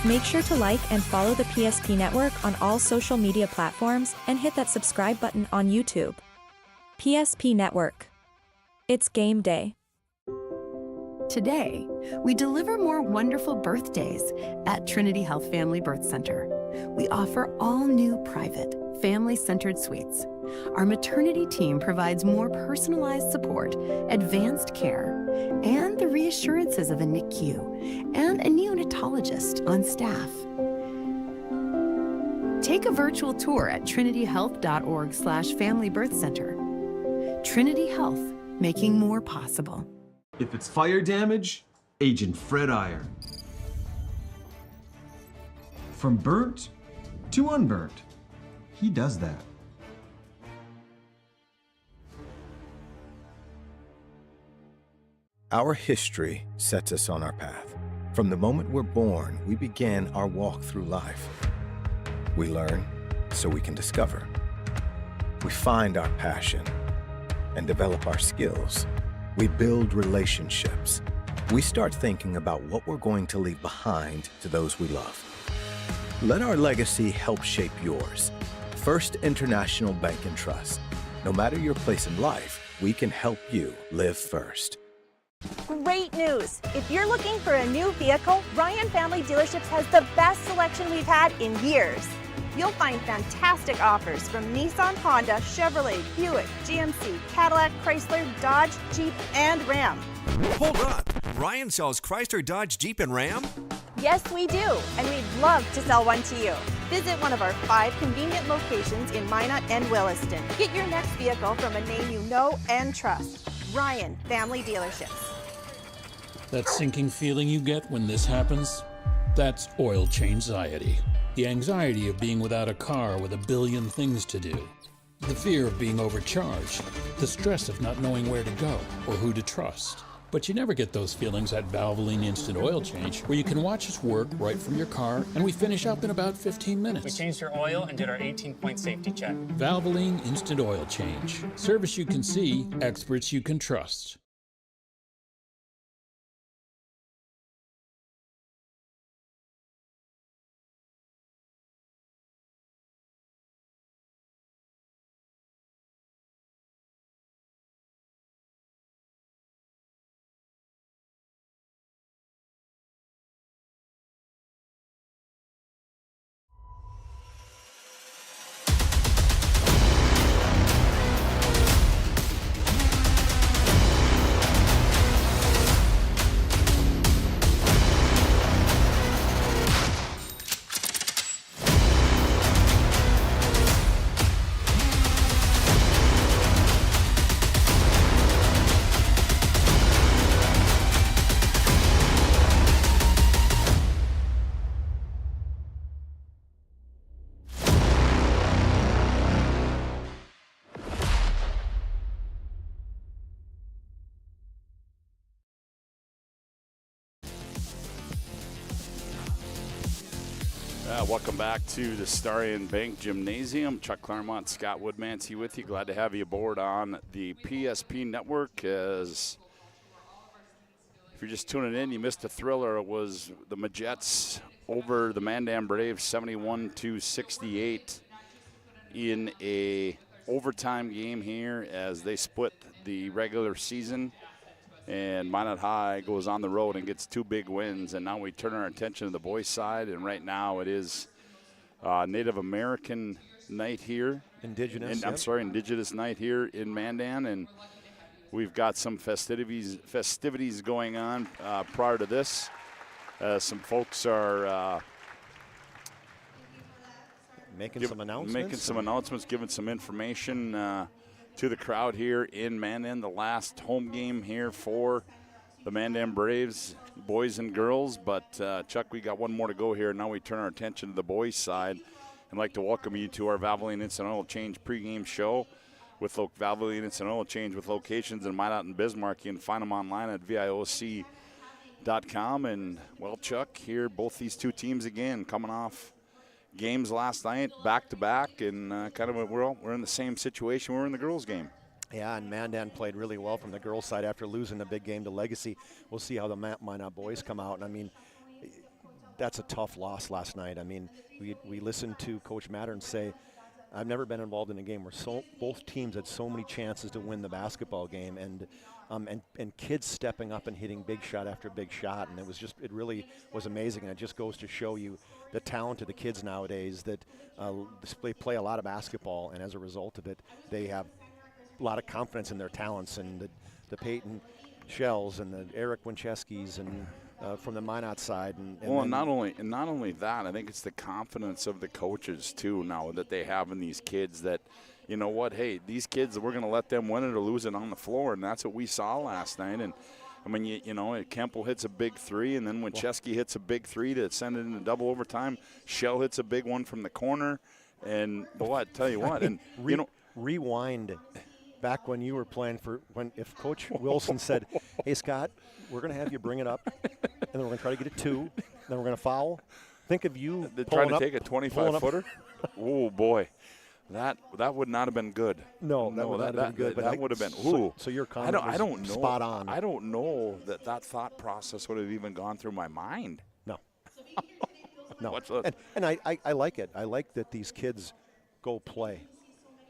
Make sure to like and follow the PSP Network on all social media platforms and hit that subscribe button on YouTube. PSP Network. It's game day. Today, we deliver more wonderful birthdays at Trinity Health Family Birth Center. We offer all new private, family-centered suites. Our maternity team provides more personalized support, advanced care, and the reassurances of a NICU and a neonatologist on staff. Take a virtual tour at trinityhealth.org/familybirthcenter. Trinity Health, making more possible. If it's fire damage, Agent Fred Iron. From burnt to unburnt, he does that. Our history sets us on our path. From the moment we're born, we begin our walk through life. We learn so we can discover. We find our passion and develop our skills. We build relationships. We start thinking about what we're going to leave behind to those we love. Let our legacy help shape yours. First International Bank and Trust. No matter your place in life, we can help you live first. Great news! If you're looking for a new vehicle, Ryan Family Dealerships has the best selection we've had in years. You'll find fantastic offers from Nissan, Honda, Chevrolet, Buick, GMC, Cadillac, Chrysler, Dodge, Jeep, and Ram. Hold on. Ryan sells Chrysler, Dodge, Jeep, and Ram? Yes, we do, and we'd love to sell one to you. Visit one of our 5 convenient locations in Minot and Williston. Get your next vehicle from a name you know and trust. Ryan Family Dealerships. That sinking feeling you get when this happens? That's oil change anxiety. The anxiety of being without a car with a billion things to do. The fear of being overcharged. The stress of not knowing where to go or who to trust. But you never get those feelings at Valvoline Instant Oil Change, where you can watch us work right from your car, and we finish up in about 15 minutes. We changed your oil and did our 18-point safety check. Valvoline Instant Oil Change. Service you can see, experts you can trust. Welcome back to the Starion Bank Gymnasium. Chuck Clairmont, Scott WOODMANSEE with you. Glad to have you aboard on the PSP Network. As if you're just tuning in, you missed a thriller. It was the Majets over the Mandan Braves 71-68 in a overtime game here as they split the regular season. And Minot High goes on the road and gets 2 big wins. And now we turn our attention to the boys' side. And right now it is Native American night here. Indigenous. Indigenous night here in Mandan. And we've got some festivities going on prior to this. Some folks are making some announcements, giving some information to the crowd here in Mandan. The last home game here for the Mandan Braves, boys and girls. But, Chuck, we got one more to go here. Now we turn our attention to the boys' side. I'd like to welcome you to our Valvoline Instant Oil Change pregame show with Valvoline Instant Oil Change with locations in Minot and Bismarck. You can find them online at VIOC.com. And, well, Chuck, here both these two teams again coming off games last night, back-to-back, and we're in the same situation we were in the girls' game. Yeah, and Mandan played really well from the girls' side after losing the big game to Legacy. We'll see how the Minot boys come out. And, I mean, that's a tough loss last night. I mean, we listened to Coach Mattern say, I've never been involved in a game where both teams had so many chances to win the basketball game, and kids stepping up and hitting big shot after big shot, and it really was amazing. And it just goes to show you the talent of the kids nowadays that they play a lot of basketball, and as a result of it, they have a lot of confidence in their talents. And the Peyton Shells and the Eric Wincheskis and from the Minot side. And not only that, I think it's the confidence of the coaches too now that they have in these kids that, you know what, hey, these kids, we're going to let them win it or lose it on the floor, and that's what we saw last night. And I mean, you know, Kemple hits a big three, and then Winchesky hits a big three to send it into double overtime. Shell hits a big one from the corner, and tell you what, and rewind back when you were playing if Coach Wilson said, hey, Scott, we're going to have you bring it up, and then we're going to try to get it 2, then we're going to foul. Think of you trying to take a 25-footer. Oh, boy. That would not have been good. No, that would not have been good. But that would have been. Ooh, so your comment I don't know. Spot on. I don't know that thought process would have even gone through my mind. No. No. And I like it. I like that these kids go play.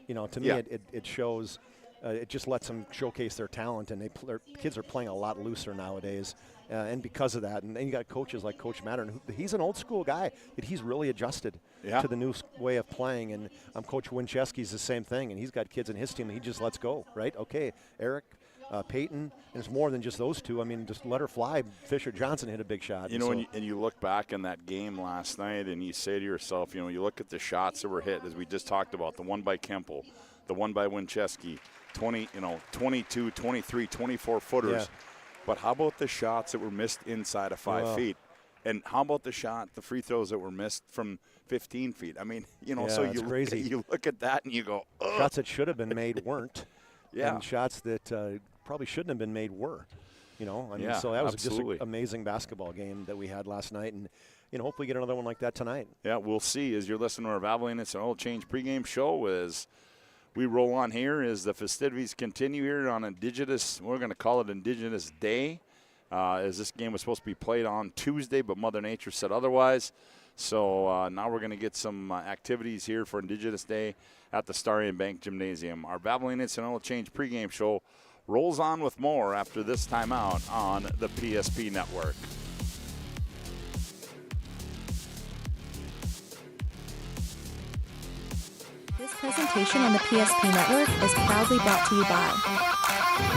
You know, to me, it shows. It just lets them showcase their talent, and their kids are playing a lot looser nowadays. And because of that, and then you got coaches like Coach Mattern, he's an old school guy, but he's really adjusted to the new way of playing. And Coach Winchesky's the same thing, and he's got kids in his team, and he just lets go, right? Okay, Eric, Peyton, and it's more than just those two. I mean, just let her fly. Fisher Johnson hit a big shot. You know, and you look back in that game last night, and you say to yourself, you know, you look at the shots that were hit, as we just talked about, the one by Kemple, the one by Winchesky, 22, 23, 24 footers. Yeah. But how about the shots that were missed inside of 5 feet? And how about the free throws that were missed from 15 feet? I mean, you know, so you look at that and you go, ugh. Shots that should have been made weren't. And shots that probably shouldn't have been made were. You know, I mean, Yeah, so that was absolutely. just an amazing basketball game that we had last night, and hopefully get another one like that tonight. Yeah, we'll see. As you're listening to our Valvoline Instant Oil Change pregame show, as we roll on here, as the festivities continue here on Indigenous, we're going to call it Indigenous Day, as this game was supposed to be played on Tuesday, but Mother Nature said otherwise. So now we're going to get some activities here for Indigenous Day at the Starion Bank Gymnasium. Our Valvoline Instant Oil Change pregame show rolls on with more after this timeout on the PSP Network. This presentation on the PSP Network is proudly brought to you by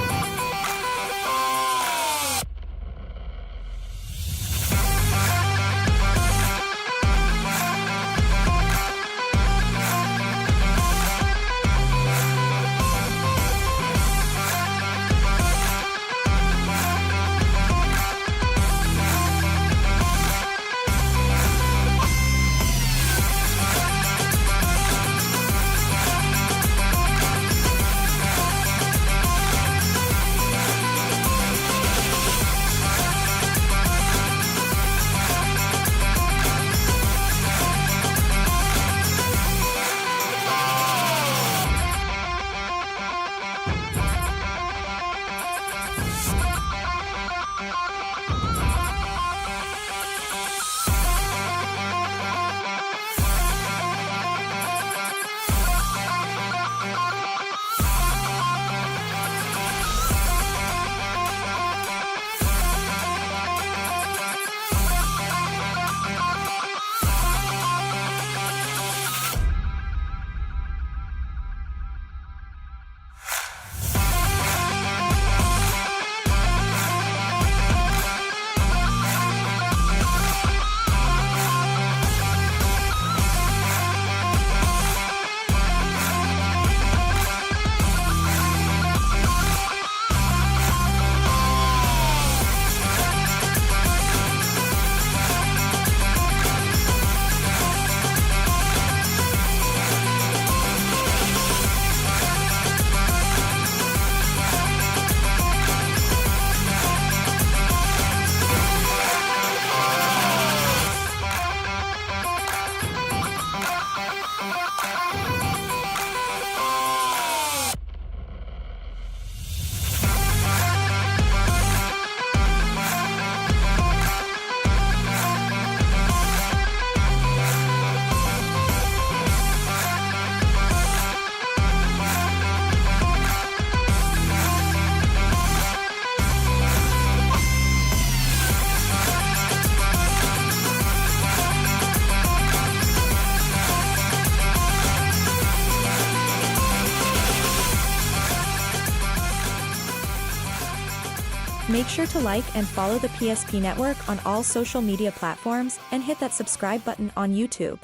Make sure to like and follow the PSP Network on all social media platforms and hit that subscribe button on YouTube.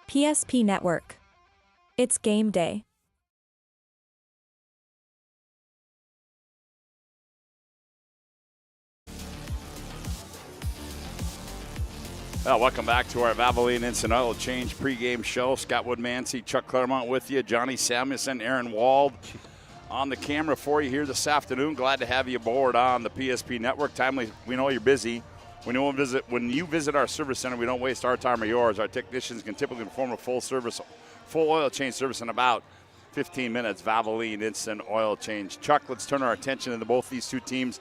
PSP Network. It's game day. Welcome back to our Valvoline Instant Oil Change pregame show. Scott WOODMANSEE, Chuck Clairmont with you, Johnny Samuelson, Aaron Wald on the camera for you here this afternoon. Glad to have you aboard on the PSP Network. Timely, we know you're busy. When you visit our service center, we don't waste our time or yours. Our technicians can typically perform a full oil change service in about 15 minutes. Valvoline Instant Oil Change. Chuck, let's turn our attention to both these two teams.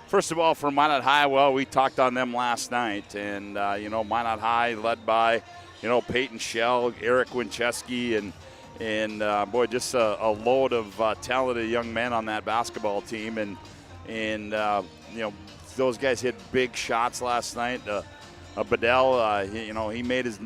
First of all, for Minot High, well, we talked on them last night, and Minot High led by Peyton Schell, Eric Winchesky, and boy, just a load of talented young men on that basketball team, and those guys hit big shots last night. Bedell, he made his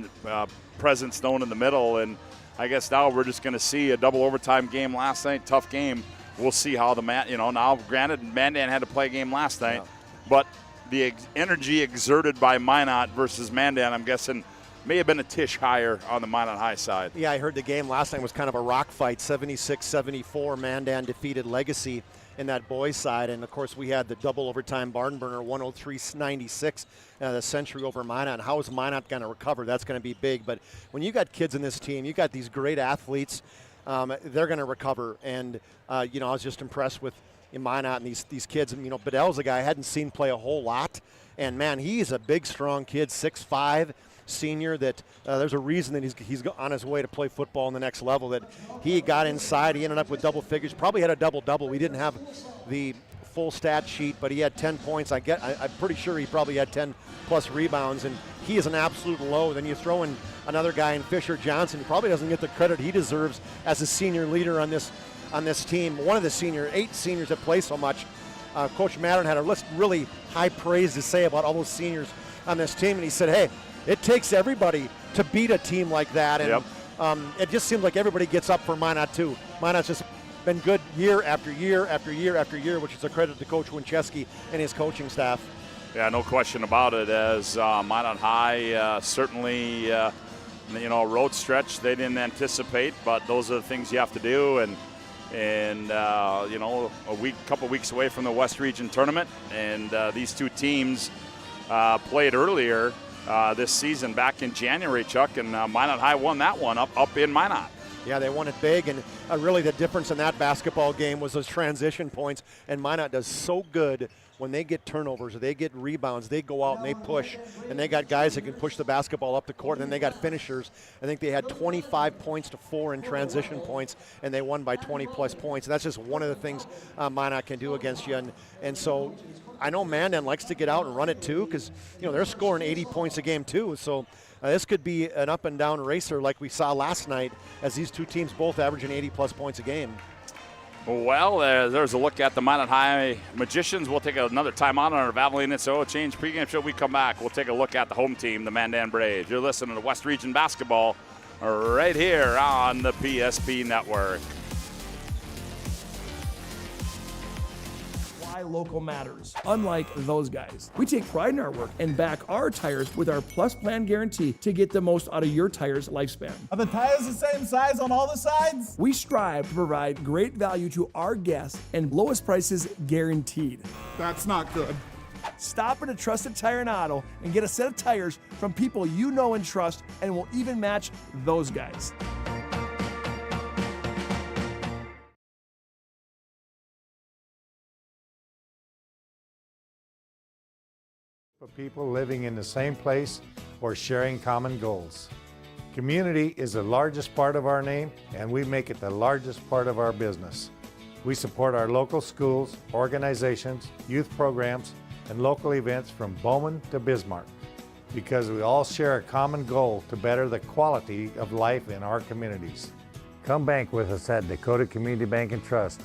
presence known in the middle, and I guess now we're just going to see a double overtime game last night, tough game. We'll see how now granted Mandan had to play a game last night, but the energy exerted by Minot versus Mandan, I'm guessing, may have been a tish higher on the Minot High side. Yeah, I heard the game last night was kind of a rock fight, 76-74. Mandan defeated Legacy in that boys side, and of course we had the double overtime barn burner, 103-96, the century over Minot. And how is Minot going to recover? That's going to be big. But when you got kids in this team, you got these great athletes. They're going to recover, and I was just impressed with in Minot and these kids. And, Bedell's a guy I hadn't seen play a whole lot. And, man, he's a big, strong kid, 6'5", senior, that there's a reason that he's on his way to play football on the next level, that he got inside. He ended up with double figures, probably had a double-double. We didn't have the full stat sheet, but he had 10 points. I'm pretty sure he probably had 10-plus rebounds, and he is an absolute low. Then you throw in another guy in Fisher Johnson, who probably doesn't get the credit he deserves as a senior leader on this team. One of the 8 seniors that play so much. Coach Madden had a list really high praise to say about all those seniors on this team, and he said, hey, it takes everybody to beat a team like that, and it just seems like everybody gets up for Minot too. Minot's just been good year after year after year after year, which is a credit to Coach Winchesky and his coaching staff. Yeah, no question about it. As Minot High certainly, road stretch they didn't anticipate, but those are the things you have to do. And couple weeks away from the West Region tournament, and these two teams played earlier this season back in January, Chuck, and Minot High won that one up in Minot. Yeah, they won it big, and really the difference in that basketball game was those transition points, and Minot does so good when they get turnovers or they get rebounds. They go out and they push, and they got guys that can push the basketball up the court, and then they got finishers. I think they had 25 points to 4 in transition points, and they won by 20-plus points. And that's just one of the things Minot can do against you, and so I know Mandan likes to get out and run it too, because they're scoring 80 points a game too. So this could be an up and down racer like we saw last night, as these two teams both averaging 80-plus points a game. Well, there's a look at the Minot High Magicians. We'll take another timeout on our Valvoline It's Oil Change pregame show. We come back, we'll take a look at the home team, the Mandan Braves. You're listening to West Region Basketball right here on the PSP Network. Why local matters. Unlike those guys, we take pride in our work and back our tires with our Plus Plan guarantee to get the most out of your tire's lifespan. Are the tires the same size on all the sides? We strive to provide great value to our guests and lowest prices guaranteed. That's not good. Stop at a trusted tire and auto and get a set of tires from people you know and trust, and will even match those guys. For people living in the same place or sharing common goals. Community is the largest part of our name, and we make it the largest part of our business. We support our local schools, organizations, youth programs, and local events from Bowman to Bismarck, because we all share a common goal to better the quality of life in our communities. Come bank with us at Dakota Community Bank and Trust,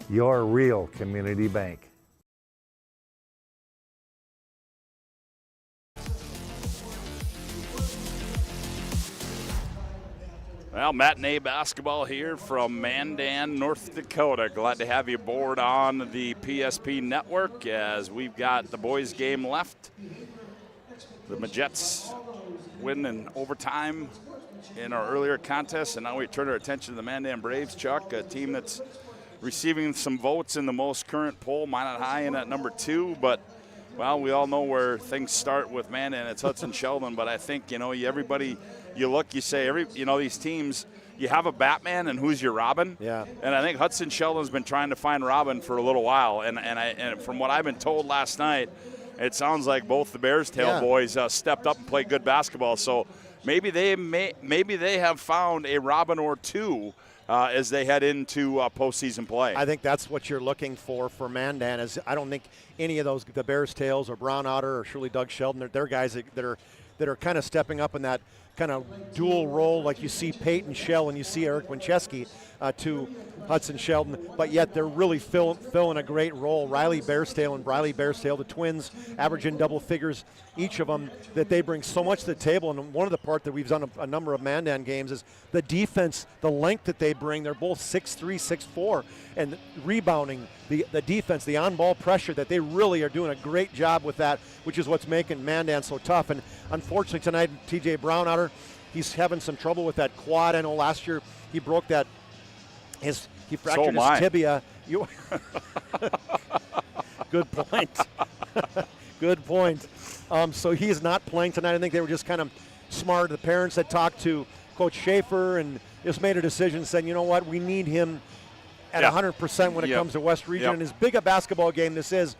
your real community bank. Well, matinee basketball here from Mandan, North Dakota. Glad to have you aboard on the PSP Network as we've got the boys' game left. The Majets win in overtime in our earlier contest, and now we turn our attention to the Mandan Braves, Chuck, a team that's receiving some votes in the most current poll. Minot High in at number 2, but well, we all know where things start with Mandan. It's Hudson Sheldon, but I think, everybody, you look, you say, these teams, you have a Batman, and who's your Robin? Yeah. And I think Hudson Sheldon's been trying to find Robin for a little while, and from what I've been told last night, it sounds like both the Bears Tail boys stepped up and played good basketball. So maybe they have found a Robin or two as they head into postseason play. I think that's what you're looking for Mandan. Is I don't think any of those, the Bears Tails or Brown Otter or surely Doug Sheldon, they're guys that are kind of stepping up in that kind of dual role, like you see Peyton Shell and you see Eric Winchesky to Hudson Sheldon, but yet they're really filling a great role. Riley Bearstail and Briley Bearstail, the twins, averaging double figures, each of them, that they bring so much to the table. And one of the part that we've done a number of Mandan games is the defense, the length that they bring. They're both 6'3", 6'4", and rebounding, the defense, the on-ball pressure, that they really are doing a great job with that, which is what's making Mandan so tough. And unfortunately tonight, TJ Brownotter, he's having some trouble with that quad. I know last year he broke that. He fractured his tibia. Good point. Good point. So he is not playing tonight. I think they were just kind of smart. The parents had talked to Coach Schaefer and just made a decision saying, you know what, we need him at 100% when it comes to West Region. And as big a basketball game this is,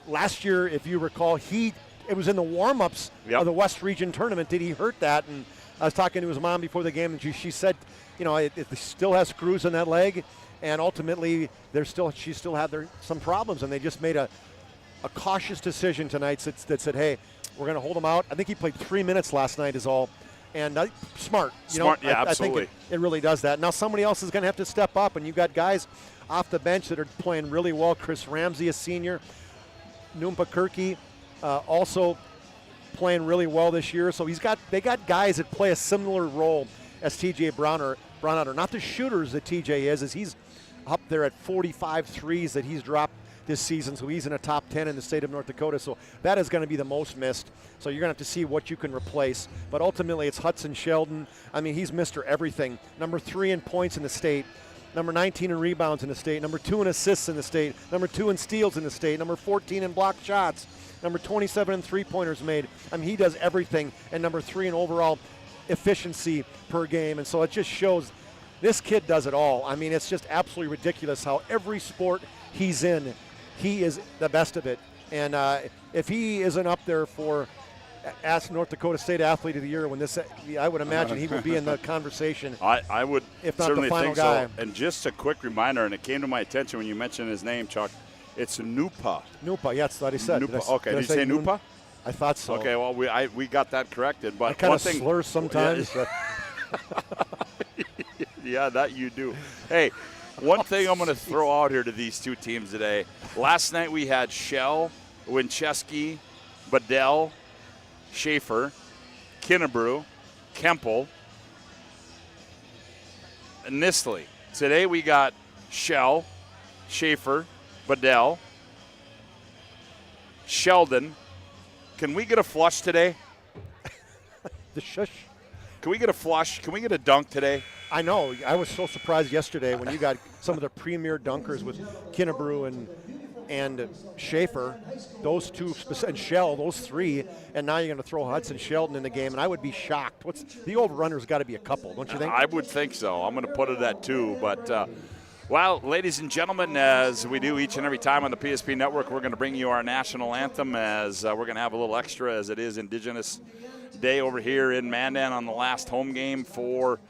last year, if you recall, it was in the warm-ups of the West Region tournament. Did he hurt that? And I was talking to his mom before the game, and she said, it still has screws in that leg, and ultimately she still had some problems, and they just made a cautious decision tonight that said, hey, we're going to hold him out. I think he played 3 minutes last night is all. And smart. Absolutely. I think it really does that. Now somebody else is going to have to step up, and you've got guys off the bench that are playing really well. Chris Ramsey, a senior. Noompa Kirky also playing really well this year. So they got guys that play a similar role as TJ Brownotter. Not the shooters that TJ is, as he's up there at 45 threes that he's dropped this season, so he's in a top 10 in the state of North Dakota. So that is going to be the most missed. So you're going to have to see what you can replace. But ultimately, it's Hudson Sheldon. I mean, he's Mr. Everything. Number 3 in points in the state. Number 19 in rebounds in the state. Number 2 in assists in the state. Number 2 in steals in the state. Number 14 in blocked shots. Number 27 in three-pointers made. I mean, he does everything. And number 3 in overall efficiency per game. And so it just shows this kid does it all. I mean, it's just absolutely ridiculous how every sport he's in, he is the best of it. And if he isn't up there for North Dakota State Athlete of the Year, I would imagine he would be in the conversation. I would if not certainly the final think guy. so. And just a quick reminder, and it came to my attention when you mentioned his name, Chuck. It's Nupa. Nupa, yes, that's what he said. Nupa. Did you say Nupa? I thought so. Okay, well, we got that corrected. But I kind of slur sometimes. Yeah, that you do. Hey, one thing I'm going to throw out here to these two teams today. Last night we had Shell, Winchesky, Bedell, Schaefer, Kinnebrew, Kemple, and Nistley. Today we got Shell, Schaefer, Bedell, Sheldon. Can we get a flush today? The shush. Can we get a flush? Can we get a dunk today? I know. I was so surprised yesterday when you got some of the premier dunkers with Kinnebrew and Schaefer, those two, and Shell, those 3, and now you're going to throw Hudson Sheldon in the game, and I would be shocked. The old runner's got to be a couple, don't you think? I would think so. I'm going to put it at 2, but well, ladies and gentlemen, as we do each and every time on the PSP Network, we're going to bring you our national anthem, as we're going to have a little extra, as it is Indigenous Day over here in Mandan on the last home game for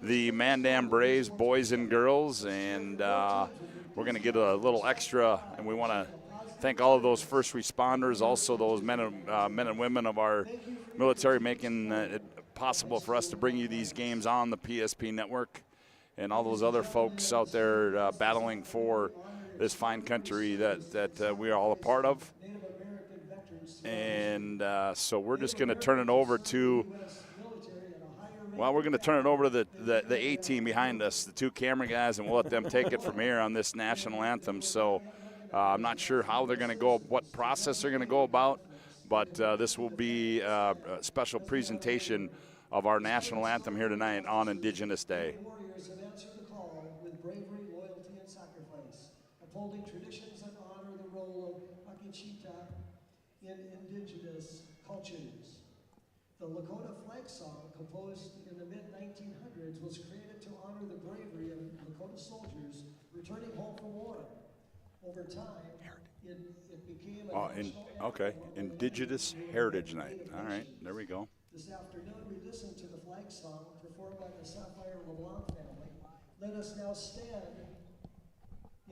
the Mandan Braves, boys and girls, and we're going to get a little extra, and we want to thank all of those first responders, also those men and women of our military making it possible for us to bring you these games on the PSP Network, and all those other folks out there battling for this fine country that we are all a part of. And so we're just going to turn it over to, well, we're going to turn it over to the A-team behind us, the 2 camera guys, and we'll let them take it from here on this national anthem. So I'm not sure how they're going to go, what process they're going to go about, but this will be a special presentation of our national anthem here tonight on Indigenous Day. Warriors have answered the call with bravery, loyalty, and sacrifice, upholding traditions that honor the role of Akechita in Indigenous cultures. The Lakota flag song, composed in the mid-1900s, was created to honor the bravery of Lakota soldiers returning home from war. Over time, it became Indigenous Heritage Night. All right, there we go. This afternoon, we listened to the flag song performed by the Sapphire LeBlanc family. Let us now stand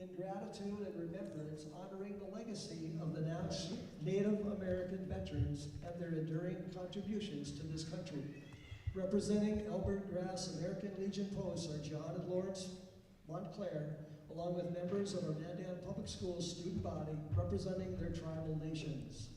in gratitude and remembrance, honoring the legacy of the Native American veterans and their enduring contributions to this country. Representing Albert Grass American Legion Post are John and Lawrence Montclair, along with members of our Mandan Public Schools student body representing their tribal nations.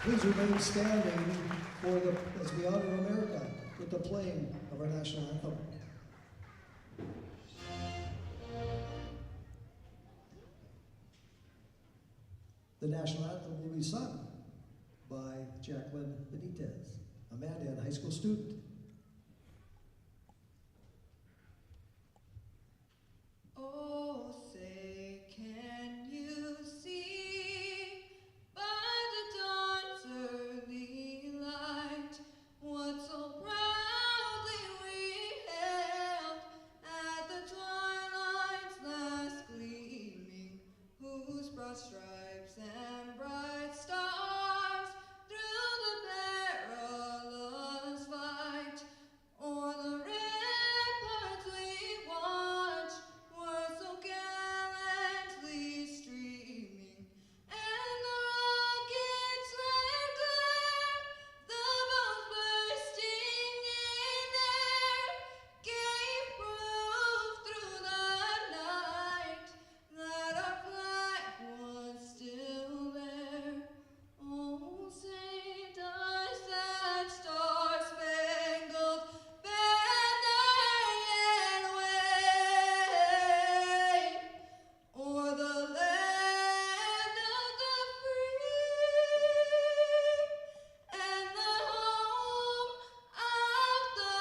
Please remain standing as we honor America with the playing of our national anthem. The national anthem will be sung by Jacqueline Benitez, a Mandan high school student. Oh, say, can you see by the dawn's early light what so proudly we hailed at the twilight's last gleaming, whose broad stripes and bright stars through the perilous fight o'er the ramparts we watched were so gallantly streaming, and the rockets red glare, the bombs bursting in air, gave proof through the night that our flag was still there. Oh, say does that star-spangled banner yet wave o'er the land of the free and the home of the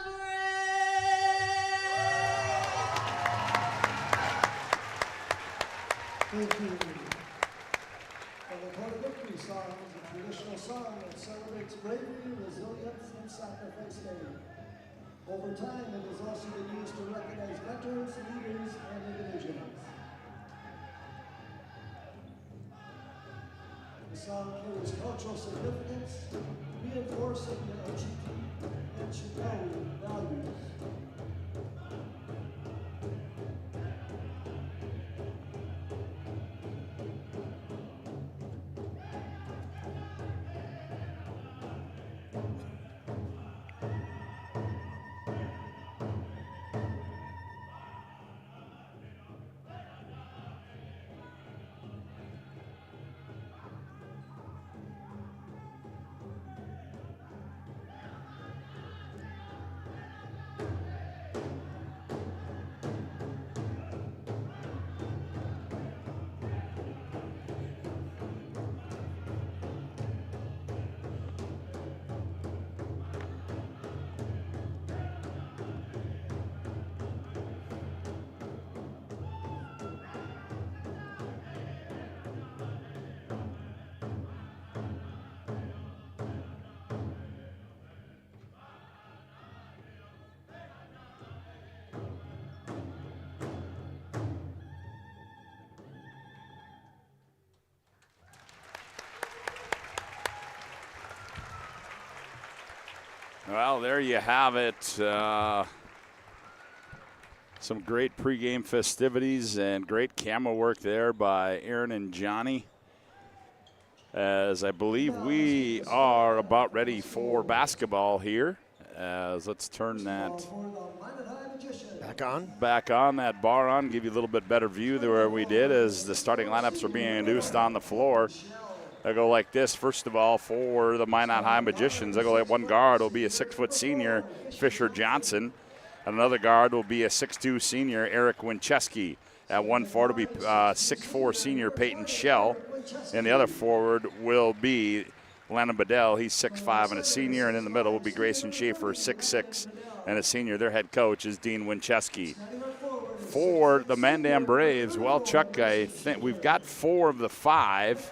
brave? Thank you. The Lakota Victory Song is a traditional song that celebrates bravery, resilience, and sacrifice day. Over time, it has also been used to recognize veterans, leaders, and individuals. The song carries cultural significance, reinforcing the ancient values. Well, there you have it. Some great pregame festivities and great camera work there by Aaron and Johnny. As I believe we are about ready for basketball here. As let's turn that back on that bar on, give you a little bit better view than where we did as the starting lineups are being induced on the floor. They'll go like this. First of all, for the Minot High Magicians, they'll go like one guard will be a 6-foot senior, Fisher Johnson. And another guard will be a 6'2 senior, Eric Winchesky. At 1 forward will be 6'4 senior, Peyton Shell. And the other forward will be Landon Bedell. He's 6'5 and a senior. And in the middle will be Grayson Schaefer, 6'6 and a senior. Their head coach is Dean Winchesky. For the Mandan Braves, well, Chuck, I think we've got 4 of the 5.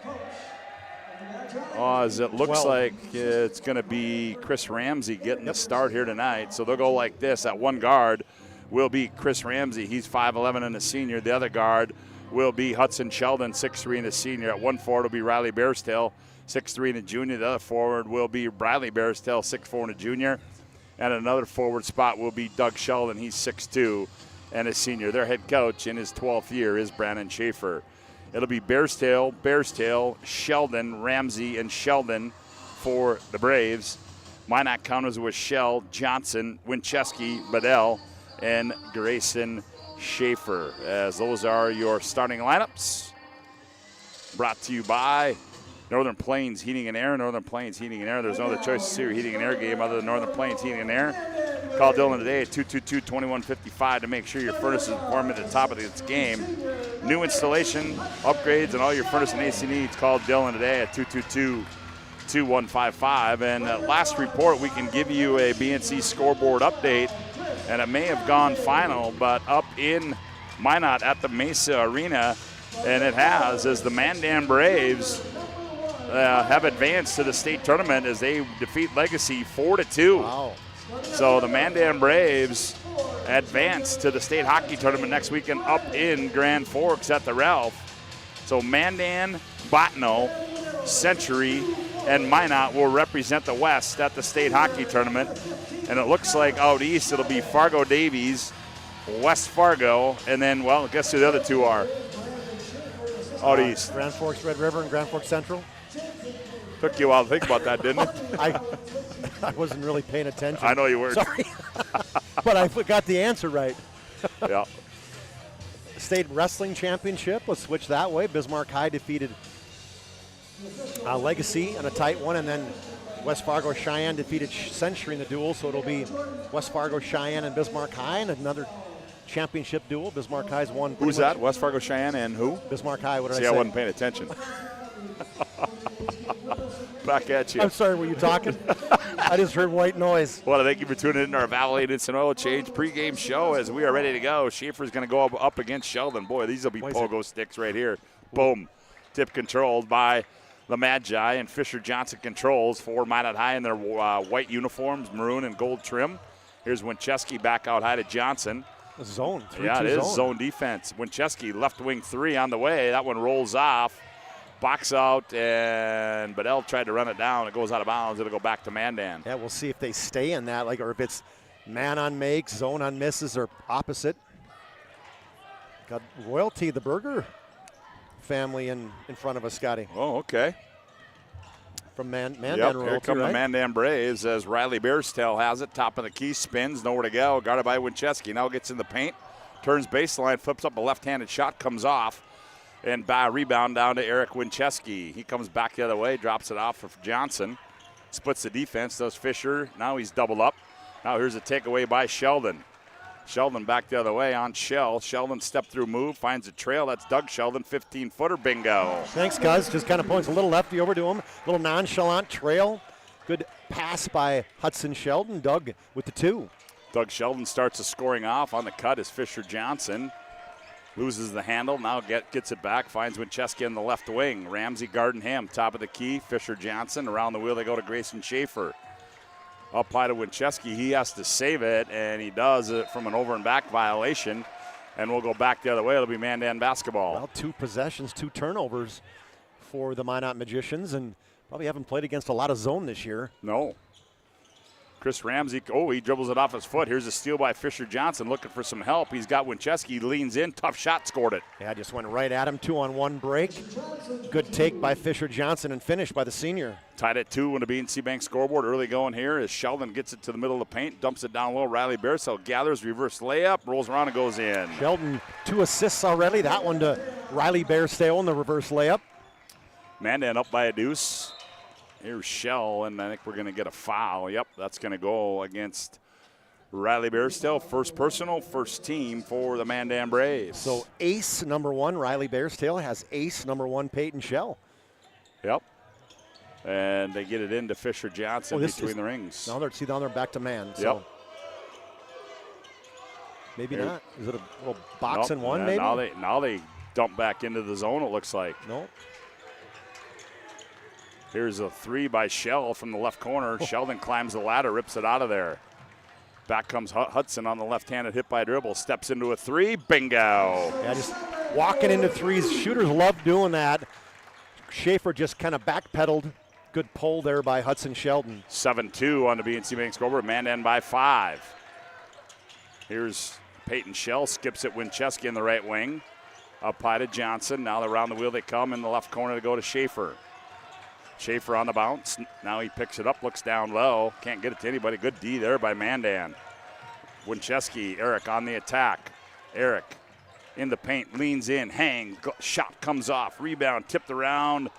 As it looks like it's going to be Chris Ramsey getting the start here tonight. So they'll go like this. At one guard will be Chris Ramsey. He's 5'11 and a senior. The other guard will be Hudson Sheldon, 6'3 and a senior. At 1 forward will be Riley Bearstail, 6'3 and a junior. The other forward will be Bradley Bearstail, 6'4 and a junior. And another forward spot will be Doug Sheldon. He's 6'2 and a senior. Their head coach in his 12th year is Brandon Schaefer. It'll be Bearstail, Sheldon, Ramsey, and Sheldon for the Braves. Minot counters with Shell, Johnson, Winchesky, Bedell, and Grayson Schaefer. As those are your starting lineups. Brought to you by Northern Plains Heating and Air. Northern Plains Heating and Air. There's no other choice to see your heating and air game other than Northern Plains Heating and Air. Call Dylan today at 222-2155 to make sure your furnace is performing at the top of its game. New installation, upgrades, and all your furnace and AC needs. Call Dylan today at 222-2155. And last report, we can give you a BNC scoreboard update. And it may have gone final, but up in Minot at the Mesa Arena, and it has, as the Mandan Braves have advanced to the state tournament as they defeat Legacy 4-2. Wow. So the Mandan Braves advance to the state hockey tournament next weekend up in Grand Forks at the Ralph. So Mandan, Bottineau, Century, and Minot will represent the West at the state hockey tournament. And it looks like out east it'll be Fargo Davies, West Fargo, and then, well, guess who the other two are out east? Grand Forks Red River and Grand Forks Central. Took you a while to think about that, didn't it? I wasn't really paying attention. I know you weren't. Sorry. But I got the answer right. Yeah. State Wrestling Championship, let's switch that way. Bismarck High defeated Legacy in a tight one, and then West Fargo Cheyenne defeated Century in the duel, so it'll be West Fargo Cheyenne and Bismarck High, and another championship duel. Bismarck High's won. Who's that? West Fargo Cheyenne and who? Bismarck High. What did I say? See, I wasn't paying attention. Back at you. I'm sorry, were you talking? I just heard white noise. Well, thank you for tuning in to our Valvoline Instant Oil Change pregame show as we are ready to go. Schaefer's going to go up against Sheldon. Boy, these will be pogo sticks right here. Boom. Tip controlled by the Magi, and Fisher Johnson controls for Minot High in their white uniforms, maroon and gold trim. Here's Winchesky back out high to Johnson. Zone. Yeah, it is zone defense. Winchesky, left wing three on the way. That one rolls off. Box out, and Bedell tried to run it down. It goes out of bounds. It'll go back to Mandan. Yeah, we'll see if they stay in that, or if it's man on makes, zone on misses, or opposite. Got royalty, the Berger family in front of us, Scotty. Oh, okay. From Mandan yep, royalty, here come right? the Mandan Braves as Riley Bearstail has it. Top of the key, spins, nowhere to go. Guarded by Winchesky. Now gets in the paint, turns baseline, flips up a left-handed shot, comes off. And by a rebound down to Eric Winchesky. He comes back the other way, drops it off for Johnson. Splits the defense, does Fisher. Now he's doubled up. Now here's a takeaway by Sheldon. Sheldon back the other way on Shell. Sheldon step through move, finds a trail. That's Doug Sheldon, 15-footer, bingo. Thanks, Cuz. Just kind of points a little lefty over to him. A little nonchalant trail. Good pass by Hudson Sheldon. Doug with the two. Doug Sheldon starts the scoring off. On the cut is Fisher Johnson. Loses the handle, now gets it back, finds Winchesky in the left wing. Ramsey, Gardenham, top of the key. Fisher Johnson, around the wheel they go to Grayson Schaefer. Up high to Winchesky, he has to save it, and he does it from an over and back violation. And we'll go back the other way, it'll be Mandan basketball. Well, 2 possessions, 2 turnovers for the Minot Magicians, and probably haven't played against a lot of zone this year. No. Chris Ramsey, he dribbles it off his foot. Here's a steal by Fisher Johnson looking for some help. He's got Winchesky, leans in, tough shot, scored it. Yeah, just went right at him, 2-on-1 break. Good take by Fisher Johnson and finished by the senior. Tied at 2 on the BNC Bank scoreboard. Early going here as Sheldon gets it to the middle of the paint, dumps it down low. Riley Bearsell gathers, reverse layup, rolls around and goes in. Sheldon, 2 assists already. That one to Riley Bearsdale in the reverse layup. Mandan up by a deuce. Here's Shell, and I think we're going to get a foul. Yep, that's going to go against Riley Bearsdale. First personal, first team for the Mandan Braves. So ace number 1, Riley Bearsdale, has ace number 1, Peyton Shell. Yep. And they get it into Fisher Johnson between the rings. Now they're back to man. So yep. Maybe not. Is it a little box and one, maybe? Now they dump back into the zone, it looks like. Nope. Here's a 3 by Shell from the left corner. Sheldon climbs the ladder, rips it out of there. Back comes Hudson on the left-handed hit by dribble. Steps into a 3, bingo. Yeah, just walking into threes. Shooters love doing that. Schaefer just kind of backpedaled. Good pull there by Hudson Sheldon. 7-2 on the BNC Bank scoreboard. Mandan by 5. Here's Peyton Shell. Skips it Winchesky in the right wing. Up high to Johnson. Now around the wheel they come in the left corner to go to Schaefer. Schaefer on the bounce. Now he picks it up, looks down low. Can't get it to anybody. Good D there by Mandan. Winchesky, Eric on the attack. Eric in the paint, leans in, shot comes off. Rebound, tipped around.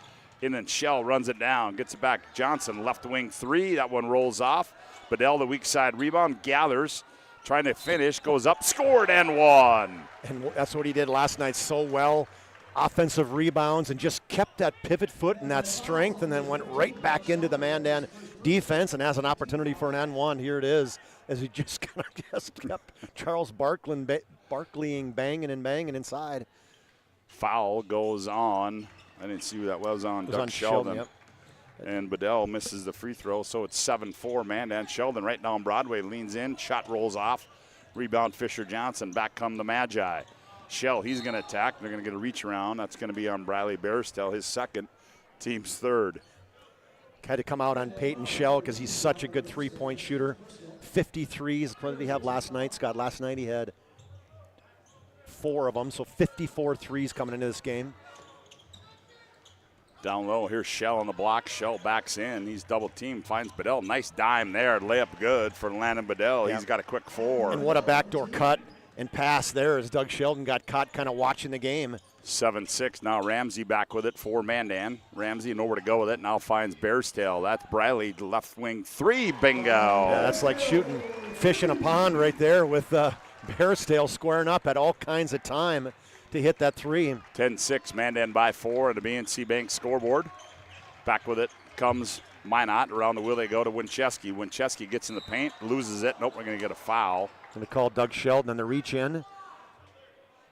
In and Shell runs it down, gets it back. Johnson, left wing 3. That one rolls off. Bedell, the weak side rebound, gathers, trying to finish, goes up, scored, and one. And that's what he did last night so well. Offensive rebounds and just kept that pivot foot and that strength, and then went right back into the Mandan defense and has an opportunity for an N1. Here it is, as he just kind of just kept Charles Barkleying, banging and banging inside. Foul goes on. I didn't see who that was on. Doug Sheldon. Yep. And Bedell misses the free throw, so it's 7-4. Mandan. Sheldon right down Broadway, leans in, shot rolls off. Rebound Fisher Johnson. Back come the Magi. Shell, he's going to attack. They're going to get a reach around. That's going to be on Briley Bairstell, his second, team's third. Had to come out on Peyton Shell because he's such a good three-point shooter. 53s. What did he have last night, Scott? Last night he had 4 of them, so 54 threes coming into this game. Down low, here's Shell on the block. Shell backs in. He's double teamed, finds Bedell. Nice dime there. Layup good for Landon Bedell. Yep. He's got a quick 4. And what a backdoor cut and pass there as Doug Sheldon got caught kind of watching the game. 7-6. Now Ramsey back with it for Mandan. Ramsey nowhere to go with it. Now finds Bairstell. That's Briley, left wing 3. Bingo. Yeah, that's like shooting fish in a pond right there with Bairstell squaring up at all kinds of time to hit that 3. 10-6, Mandan by 4 on the BNC Bank scoreboard. Back with it comes Minot. Around the wheel they go to Winchesky. Winchesky gets in the paint, loses it. Nope, we're going to get a foul. Going to call Doug Sheldon on the reach in.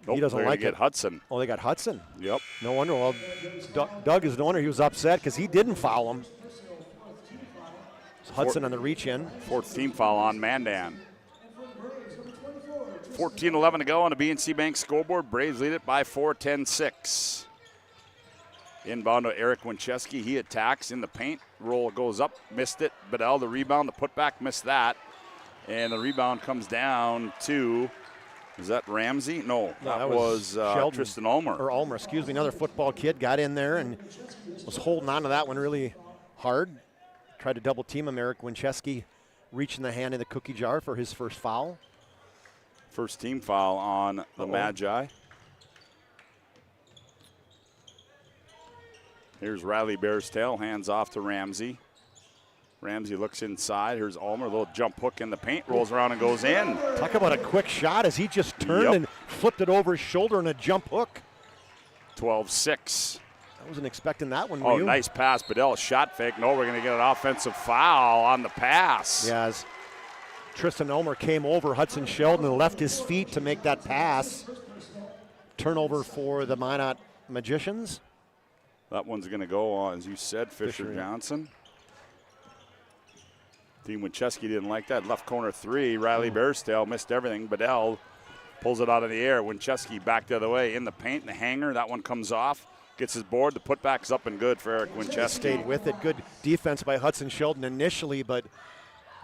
Nope, he doesn't like it. Hudson. Oh, they got Hudson. Yep. No wonder. Well, Doug is no wonder he was upset because he didn't foul him. Hudson on the reach in. 4th team foul on Mandan. 14-11 to go on the BNC Bank scoreboard. Braves lead it by 4, 10-6. Inbound to Eric Winchesky. He attacks in the paint. Roll goes up, missed it. Bedell, the rebound, the putback, missed that. And the rebound comes down to, is that Ramsey? No, that was Tristan Ulmer. Or Ulmer, excuse me. Another football kid got in there and was holding on to that one really hard. Tried to double team him. Eric Winchesky reaching the hand in the cookie jar for his first foul. First team foul on the Magi. Here's Riley Bairstell, hands off to Ramsey. Ramsey looks inside. Here's Ulmer, a little jump hook in the paint, rolls around and goes in. Talk about a quick shot as he just turned and flipped it over his shoulder in a jump hook. 12-6. I wasn't expecting that one, Oh, nice pass. Bedell, shot fake. No, we're going to get an offensive foul on the pass. Yeah, as Tristan Ulmer came over Hudson Sheldon and left his feet to make that pass. Turnover for the Minot Magicians. That one's going to go on, as you said, Fisher Johnson. Team Winchesky didn't like that. Left corner 3. Riley Bairstell missed everything. Bedell pulls it out of the air. Winchesky back the other way in the paint, in the hanger. That one comes off. Gets his board. The putback's up and good for Eric Winchesky. Stayed with it. Good defense by Hudson Sheldon initially, but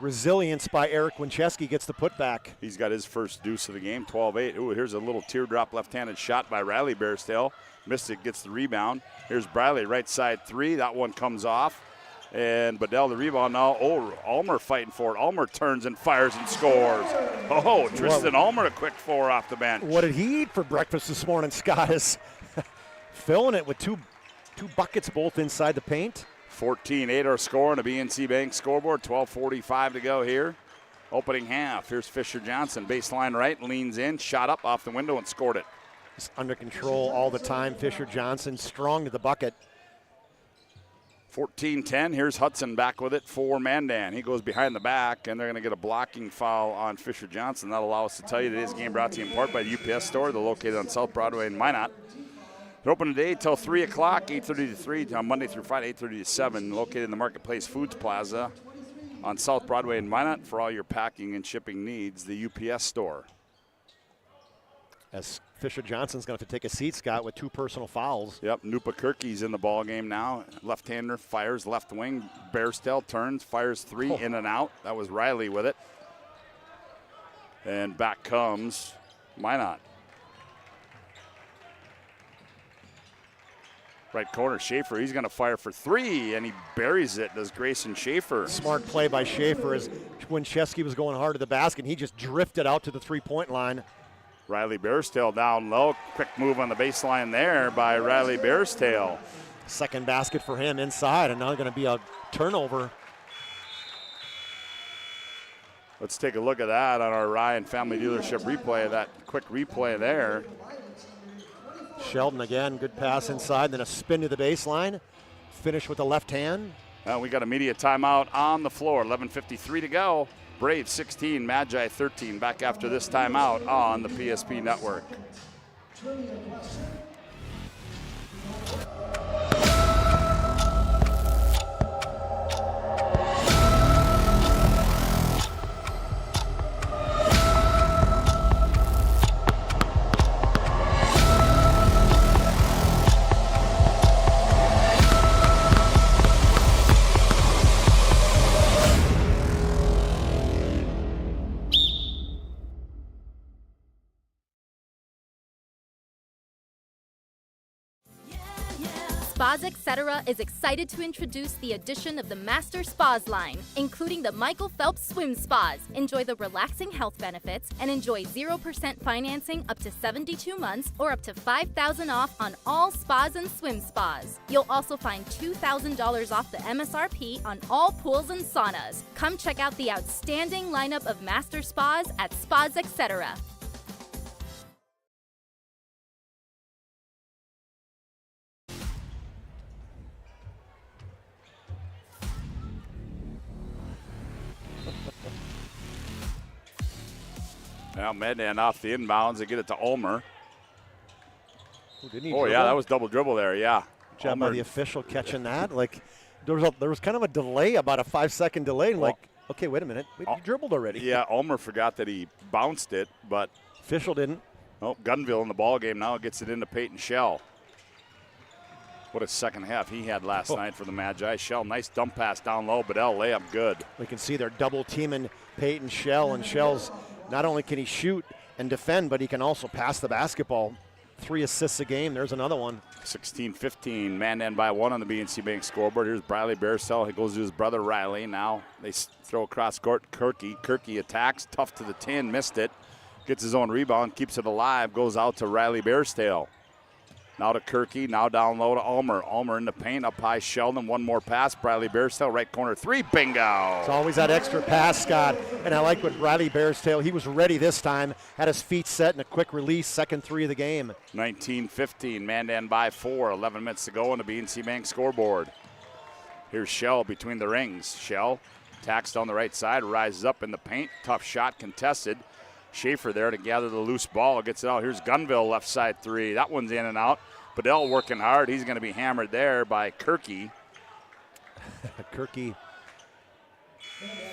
resilience by Eric Winchesky gets the putback. He's got his first deuce of the game, 12-8. Ooh, here's a little teardrop left-handed shot by Riley Bairstell. Missed it, gets the rebound. Here's Briley, right side 3. That one comes off. And Bedell, the rebound now. Oh, Ulmer fighting for it. Ulmer turns and fires and scores. Oh, Tristan Ulmer, a quick 4 off the bench. What did he eat for breakfast this morning, Scott? Is filling it with two buckets both inside the paint. 14-8 our score on the BNC Bank scoreboard. 12:45 to go here. Opening half. Here's Fisher Johnson. Baseline right, leans in, shot up off the window and scored it. He's under control all the time. Fisher Johnson strong to the bucket. 14-10. Here's Hudson back with it for Mandan. He goes behind the back, and they're going to get a blocking foul on Fisher Johnson. That'll allow us to tell you today's game brought to you in part by the UPS Store. They're located on South Broadway in Minot. They're open today till 3 o'clock, 8:30 to 3, on Monday through Friday, 8:30 to 7, located in the Marketplace Foods Plaza on South Broadway in Minot for all your packing and shipping needs, the UPS Store. As Fisher Johnson's going to have to take a seat, Scott, with 2 personal fouls. Yep, Nupa Kirky's in the ball game now. Left-hander fires left wing. Bairstell turns, fires 3 in and out. That was Riley with it. And back comes Minot. Right corner, Schaefer, he's going to fire for 3, and he buries it, does Grayson Schaefer. Smart play by Schaefer as Winchesky was going hard to the basket, and he just drifted out to the 3-point line. Riley Bairstell down low. Quick move on the baseline there by Riley Bairstell. Second basket for him inside, and now going to be a turnover. Let's take a look at that on our Ryan Family Dealership replay, that quick replay there. Sheldon again, good pass inside, then a spin to the baseline. Finish with the left hand. Well, we got a media timeout on the floor, 11:53 to go. Braves 16, Magi 13, back after this timeout on the PSP Network. Spas Etc. is excited to introduce the addition of the Master Spas line, including the Michael Phelps Swim Spas. Enjoy the relaxing health benefits and enjoy 0% financing up to 72 months or up to $5,000 off on all spas and swim spas. You'll also find $2,000 off the MSRP on all pools and saunas. Come check out the outstanding lineup of Master Spas at Spas Etc. Now Mandan off the inbounds. They get it to Ulmer. Oh, yeah, that was double dribble there, yeah. Good job by the official catching that. Like, there was kind of a delay, about a 5-second delay. And like, okay, wait a minute. Wait, you dribbled already. Yeah, Ulmer forgot that he bounced it, but official didn't. Oh, Gunville in the ball game now gets it into Peyton Shell. What a second half he had last night for the Magi. Shell, nice dump pass down low, but layup good. We can see they're double teaming Peyton Shell, and Shell's not only can he shoot and defend, but he can also pass the basketball. 3 assists a game. There's another one. 16-15. Mandan by 1 on the BNC Bank scoreboard. Here's Briley Bearsell. He goes to his brother Riley. Now they throw across court. Kirky attacks. Tough to the 10. Missed it. Gets his own rebound. Keeps it alive. Goes out to Riley Bearsdale. Now to Kirky. Now down low to Ulmer. Ulmer in the paint. Up high Sheldon. One more pass. Briley Bearsdale. Right corner 3. Bingo. It's always that extra pass, Scott. And I like what Riley Bearsdale, he was ready this time. Had his feet set and a quick release. Second 3 of the game. 19-15. Mandan by 4. 11 minutes to go on the BNC Bank scoreboard. Here's Shell between the rings. Shell attacks down the right side. Rises up in the paint. Tough shot contested. Schaefer there to gather the loose ball. Gets it out. Here's Gunville, left side 3. That one's in and out. Bedell working hard. He's going to be hammered there by Kirky. Kirky,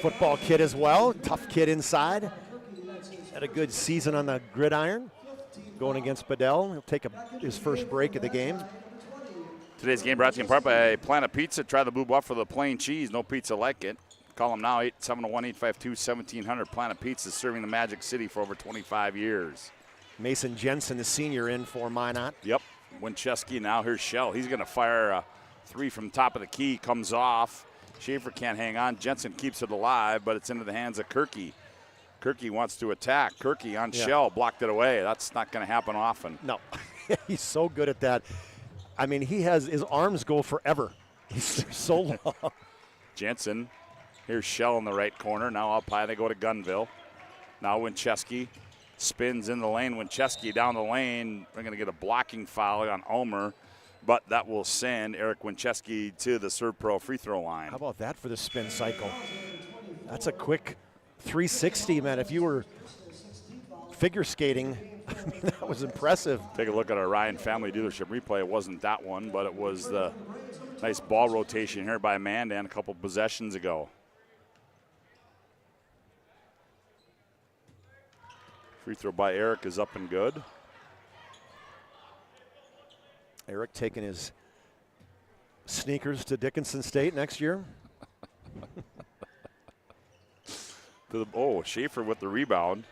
football kid as well. Tough kid inside. Had a good season on the gridiron. Going against Bedell. He'll take his first break of the game. Today's game brought to you in part by Planet Pizza. Try the Blue Buffalo, the plain cheese. No pizza like it. Call them now, 871-852-1700. Planet Pizza, serving the Magic City for over 25 years. Mason Jensen, the senior, in for Minot. Yep. Winchesky now. Here's Shell. He's going to fire a 3 from top of the key. Comes off. Schaefer can't hang on. Jensen keeps it alive, but it's into the hands of Kirky. Kirky wants to attack. Kirky on Shell. Blocked it away. That's not going to happen often. No. He's so good at that. I mean, his arms go forever. He's so long. Jensen. Here's Shell in the right corner. Now up high they go to Gunville. Now Winchesky spins in the lane. Winchesky down the lane. We're going to get a blocking foul on Ulmer, but that will send Eric Winchesky to the Serve-Pro free throw line. How about that for the spin cycle? That's a quick 360, man. If you were figure skating, I mean, that was impressive. Take a look at our Ryan Family Dealership replay. It wasn't that one, but it was the nice ball rotation here by Mandan a couple possessions ago. Free throw by Eric is up and good. Eric taking his sneakers to Dickinson State next year. Schaefer with the rebound.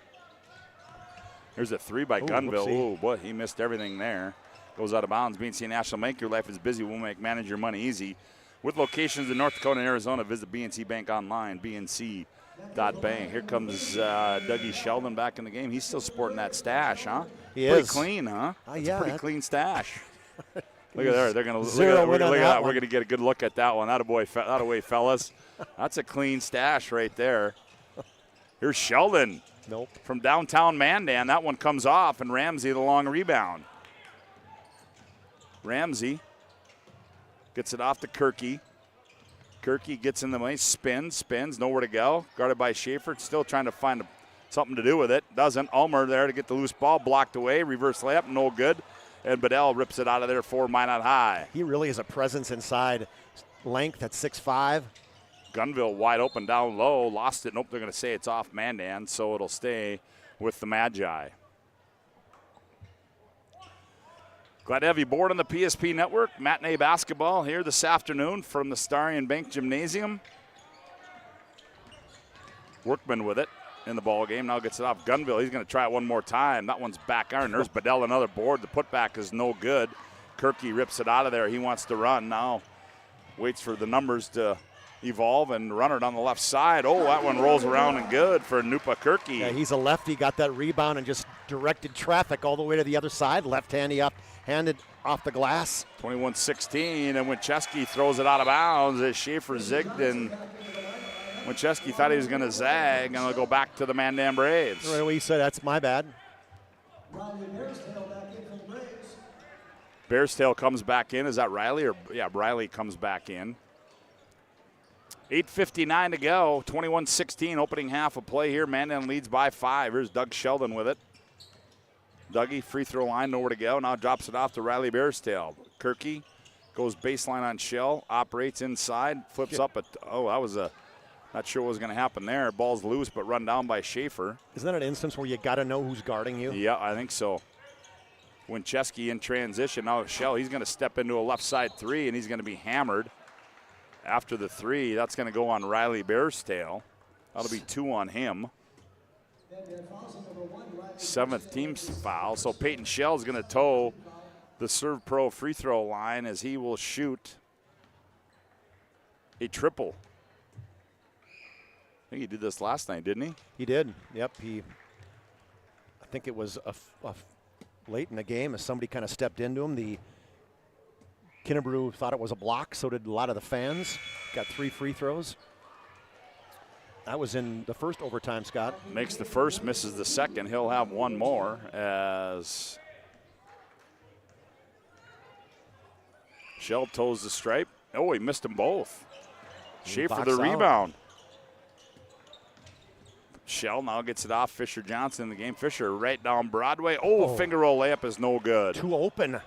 There's a 3 by Gunville. Whoopsie. Oh, boy, he missed everything there. Goes out of bounds. BNC National Bank, your life is busy. We'll manage your money easy. With locations in North Dakota and Arizona, visit BNC Bank online, bnc.bank. Here comes Dougie Sheldon back in the game. He's still sporting that stash, huh? He pretty is. Clean, huh? Yeah. Pretty clean stash. Look at there. They're going to Zero look in on at that that. We're one. going to get a good look at that one. Attaboy, fellas. That's a clean stash right there. Here's Sheldon. Nope. From downtown Mandan. That one comes off, and Ramsey the long rebound. Ramsey gets it off to Kirky. Kirky gets in the lane, spins, nowhere to go. Guarded by Schaefer, still trying to find something to do with it. Doesn't. Ulmer there to get the loose ball, blocked away, reverse layup, no good. And Bedell rips it out of there for Minot High. He really is a presence inside. Length at 6'5". Gunville wide open down low, lost it. Nope, they're going to say it's off Mandan, so it'll stay with the Magi. Glad to have you aboard on the PSP Network. Matinee basketball here this afternoon from the Starion Bank Gymnasium. Workman with it in the ball game. Now gets it off Gunville. He's going to try it one more time. That one's back iron. There's Bedell, another board. The putback is no good. Kirky rips it out of there. He wants to run now. Waits for the numbers to evolve and run it on the left side. Oh, that one rolls around and good for Nupa Kirky. Yeah, he's a lefty. Got that rebound and just directed traffic all the way to the other side. Left-handed off the glass. 21-16, and Winchesky throws it out of bounds as Schaefer zigged, and Winchesky thought he was going to zag, and it'll go back to the Mandan Braves. Right away he said, that's my bad. Bearstail comes back in. Is that Riley? Yeah, Riley comes back in. 8:59 to go. 21-16, opening half of play here. Mandan leads by 5. Here's Doug Sheldon with it. Dougie, free throw line, nowhere to go. Now drops it off to Riley Bearstail. Kirky goes baseline on Shell, operates inside, flips up. That was not sure what was going to happen there. Ball's loose, but run down by Schaefer. Isn't that an instance where you got to know who's guarding you? Yeah, I think so. Winchesky in transition. Now Shell, he's going to step into a left side three, and he's going to be hammered. After the three, that's going to go on Riley Bearstail. That'll be 2 on him. 7th team's foul. So Peyton Shell's going to toe the Serve Pro free throw line as he will shoot a triple. I think he did this last night, didn't he? He did. Yep. I think it was late in the game as somebody kind of stepped into him. The Kinnebrew thought it was a block, so did a lot of the fans. Got 3 free throws. That was in the first overtime, Scott. Makes the first, misses the second. He'll have one more as Shell toes the stripe. Oh, he missed them both. Schaefer the rebound. Shell now gets it off Fisher Johnson in the game. Fisher right down Broadway. Oh, finger roll layup is no good. Too open.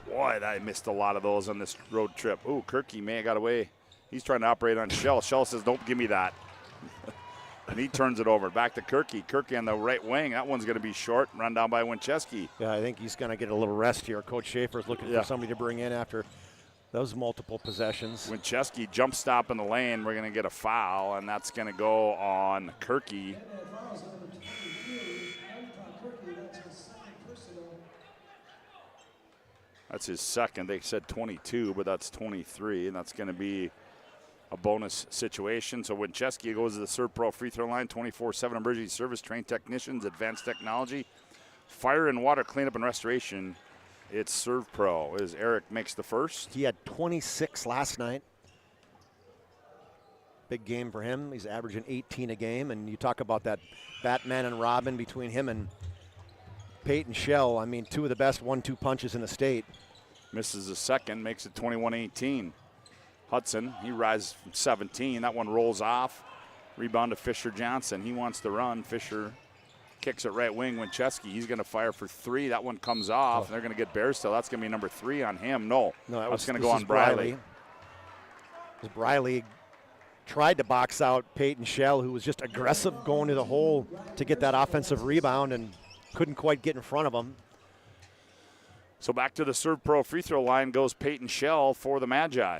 Boy, I missed a lot of those on this road trip. Ooh, Kirky may have got away. He's trying to operate on Shell. Shell says, don't give me that. And he turns it over. Back to Kirky. Kirky on the right wing. That one's going to be short. Run down by Winchesky. Yeah, I think he's going to get a little rest here. Coach Schaefer's looking for somebody to bring in after those multiple possessions. Winchesky jump stop in the lane. We're going to get a foul, and that's going to go on Kirky. That's his second. They said 22, but that's 23, and that's going to be a bonus situation. So Winchesky goes to the Serve Pro free throw line, 24/7 emergency service, trained technicians, advanced technology, fire and water cleanup and restoration. It's Serve Pro as Eric makes the first. He had 26 last night. Big game for him. He's averaging 18 a game, and you talk about that Batman and Robin between him and Peyton Shell. I mean, 2 of the best 1-2 punches in the state. Misses the second, makes it 21-18. Hudson, he rises from 17. That one rolls off. Rebound to Fisher Johnson. He wants to run. Fisher kicks it right wing. Winchesky, he's going to fire for 3. That one comes off. And they're going to get Bearstill. That's going to be number 3 on him. No, that's going to go on Briley. Briley tried to box out Peyton Shell, who was just aggressive going to the hole to get that offensive rebound and couldn't quite get in front of him. So back to the Serve Pro free throw line goes Peyton Shell for the Magi.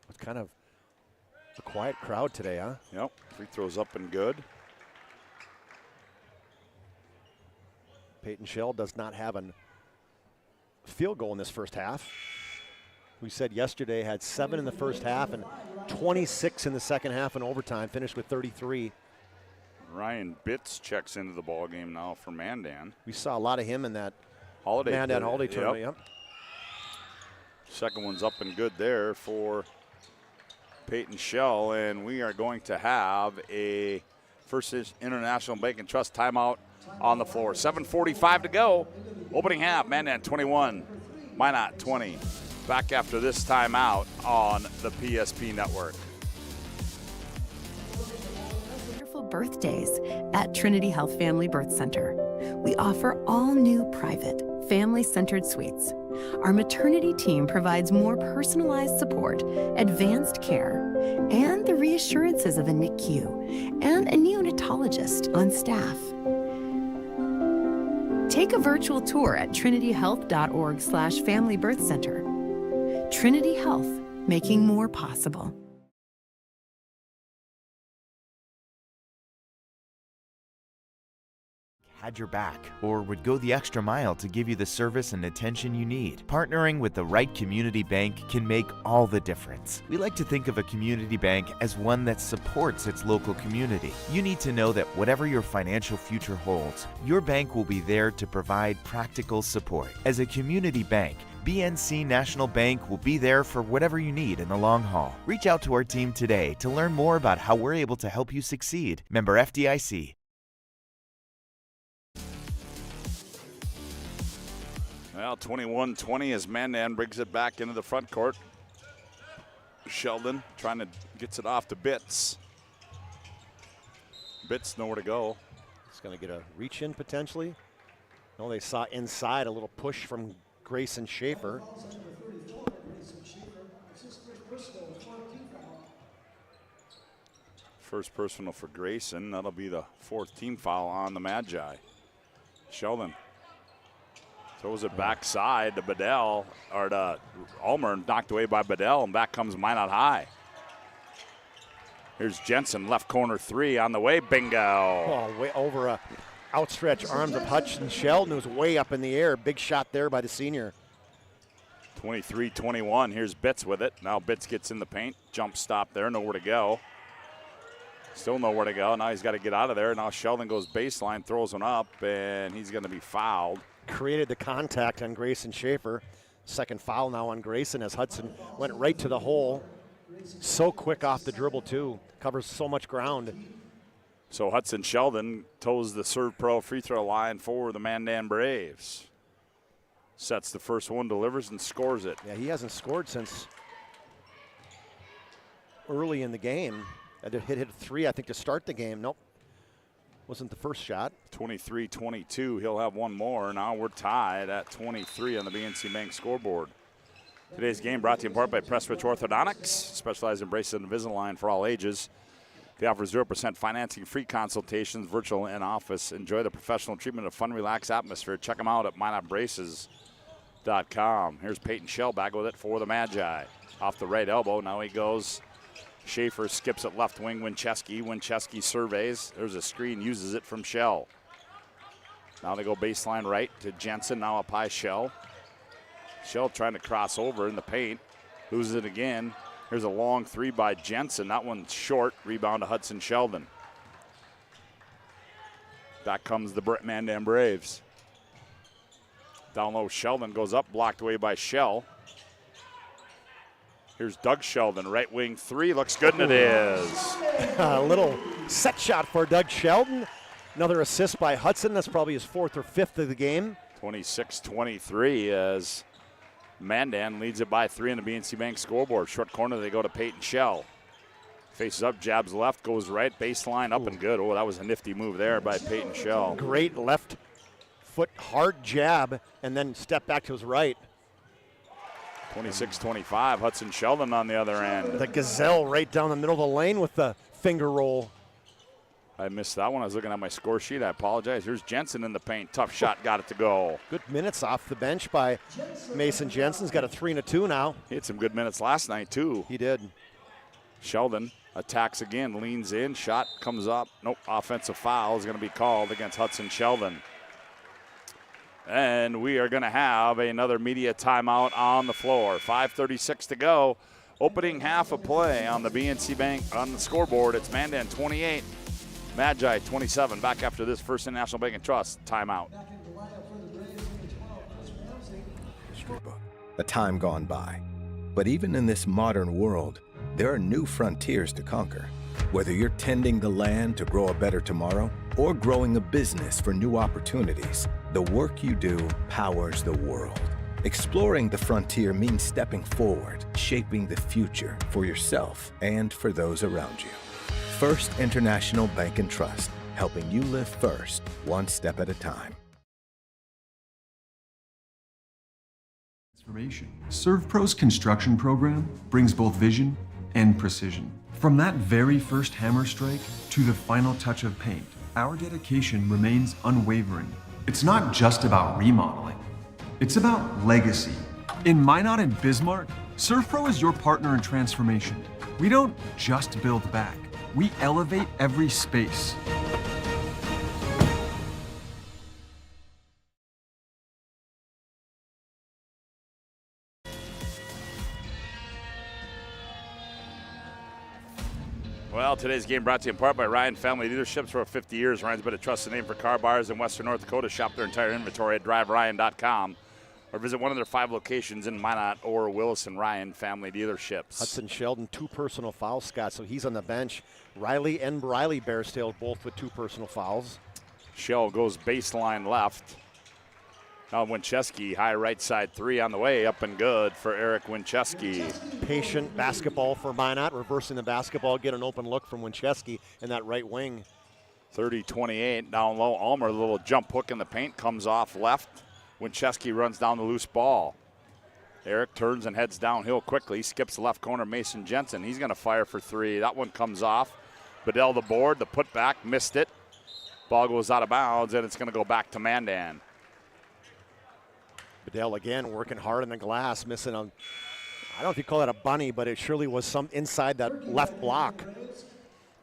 It's kind of a quiet crowd today, huh? Yep, free throws up and good. Peyton Shell does not have a field goal in this first half. We said yesterday had 7 in the first half and 26 in the second half in overtime, finished with 33. Ryan Bitts checks into the ball game now for Mandan. We saw a lot of him in that Mandan Holiday tournament. Yep. Second one's up and good there for Peyton Shell, and we are going to have a First International Bank and Trust timeout on the floor. 7:45 to go. Opening half, Mandan 21, Minot 20. Back after this timeout on the PSP Network. Wonderful birthdays at Trinity Health Family Birth Center. We offer all new private, family-centered suites. Our maternity team provides more personalized support, advanced care, and the reassurances of a NICU and a neonatologist on staff. Take a virtual tour at trinityhealth.org/Family Birth Center. Trinity Health, making more possible. Had your back, or would go the extra mile to give you the service and attention you need. Partnering with the right community bank can make all the difference. We like to think of a community bank as one that supports its local community. You need to know that whatever your financial future holds, your bank will be there to provide practical support. As a community bank, BNC National Bank will be there for whatever you need in the long haul. Reach out to our team today to learn more about how we're able to help you succeed. Member FDIC. Well, 21-20 as Mandan brings it back into the front court. Sheldon trying to gets it off to Bitts. Bitts nowhere to go. He's going to get a reach in potentially. No, they saw inside a little push from Grayson Schaefer. First personal for Grayson. That'll be the fourth team foul on the Magi. Sheldon throws it backside to Bedell, or to Ulmer, knocked away by Bedell, and back comes Minot High. Here's Jensen, left corner three on the way, bingo. Oh, way over outstretched arms of Hudson Sheldon, who's way up in the air. Big shot there by the senior. 23-21, here's Bitts with it. Now Bitts gets in the paint, jump stop there, nowhere to go. Still nowhere to go, now he's got to get out of there. Now Sheldon goes baseline, throws one up, and he's going to be fouled. Created the contact on Grayson Schaefer. Second foul now on Grayson as Hudson went right to the hole. So quick off the dribble too. Covers so much ground. So Hudson Sheldon toes the Serve Pro free throw line for the Mandan Braves. Sets the first one, delivers, and scores it. Yeah, he hasn't scored since early in the game. Hit a three, I think, to start the game. Nope. Wasn't the first shot. 23-22. He'll have one more. Now we're tied at 23 on the BNC Bank scoreboard. Today's game brought to you in part by Prestwich Orthodontics, specialized in braces and Invisalign for all ages. They offer 0% financing, free consultations, virtual and office. Enjoy the professional treatment of fun, relaxed atmosphere. Check them out at minotbraces.com. Here's Peyton Shell back with it for the Magi. Off the right elbow. Now he goes. Schaefer skips it left wing, Winchesky. Winchesky surveys. There's a screen, uses it from Shell. Now they go baseline right to Jensen, now up high Shell. Shell trying to cross over in the paint. Loses it again. Here's a long three by Jensen. That one's short. Rebound to Hudson Sheldon. Back comes the Mandan Braves. Down low, Sheldon goes up, blocked away by Shell. Here's Doug Sheldon, right wing three, looks good, and it is. A little set shot for Doug Sheldon. Another assist by Hudson. That's probably his fourth or fifth of the game. 26-23 as Mandan leads it by 3 on the BNC Bank scoreboard. Short corner, they go to Peyton Shell. Faces up, jabs left, goes right, baseline, up and good. Oh, that was a nifty move there by Peyton Shell. Great left foot hard jab, and then step back to his right. 26-25, Hudson Sheldon on the other end. The gazelle right down the middle of the lane with the finger roll. I missed that one. I was looking at my score sheet. I apologize. Here's Jensen in the paint. Tough shot, got it to go. Good minutes off the bench by Mason Jensen's got a 3 and a 2 now. He had some good minutes last night, too. He did. Sheldon attacks again, leans in, shot comes up. Nope, offensive foul is going to be called against Hudson Sheldon. And we are going to have another media timeout on the floor. 5:36 to go. Opening half of play on the BNC Bank on the scoreboard. It's Mandan 28, Magi 27, back after this First International Bank and Trust timeout. A time gone by. But even in this modern world, there are new frontiers to conquer. Whether you're tending the land to grow a better tomorrow or growing a business for new opportunities, the work you do powers the world. Exploring the frontier means stepping forward, shaping the future for yourself and for those around you. First International Bank and Trust, helping you live first, one step at a time. ServPro's construction program brings both vision and precision. From that very first hammer strike to the final touch of paint, our dedication remains unwavering. It's not just about remodeling, it's about legacy. In Minot and Bismarck, ServPro is your partner in transformation. We don't just build back, we elevate every space. Well, today's game brought to you in part by Ryan Family Dealerships. For 50 years, Ryan's been a trusted name for car buyers in Western North Dakota. Shop their entire inventory at driveryan.com or visit one of their 5 locations in Minot or Williston. Ryan Family Dealerships. Hudson Sheldon, 2 personal fouls, Scott, so he's on the bench. Riley and Briley Bearstail both with 2 personal fouls. Shell goes baseline left. Now Winchesky, high right side 3 on the way, up and good for Eric Winchesky. Patient basketball for Minot, reversing the basketball, get an open look from Winchesky in that right wing. 30-28, down low. Ulmer, a little jump hook in the paint, comes off left. Winchesky runs down the loose ball. Eric turns and heads downhill quickly, skips the left corner, Mason Jensen. He's gonna fire for 3. That one comes off. Bedell the board, the putback, missed it. Ball goes out of bounds, and it's gonna go back to Mandan. Bedell again working hard on the glass, missing on, I don't know if you call that a bunny, but it surely was some inside that left block.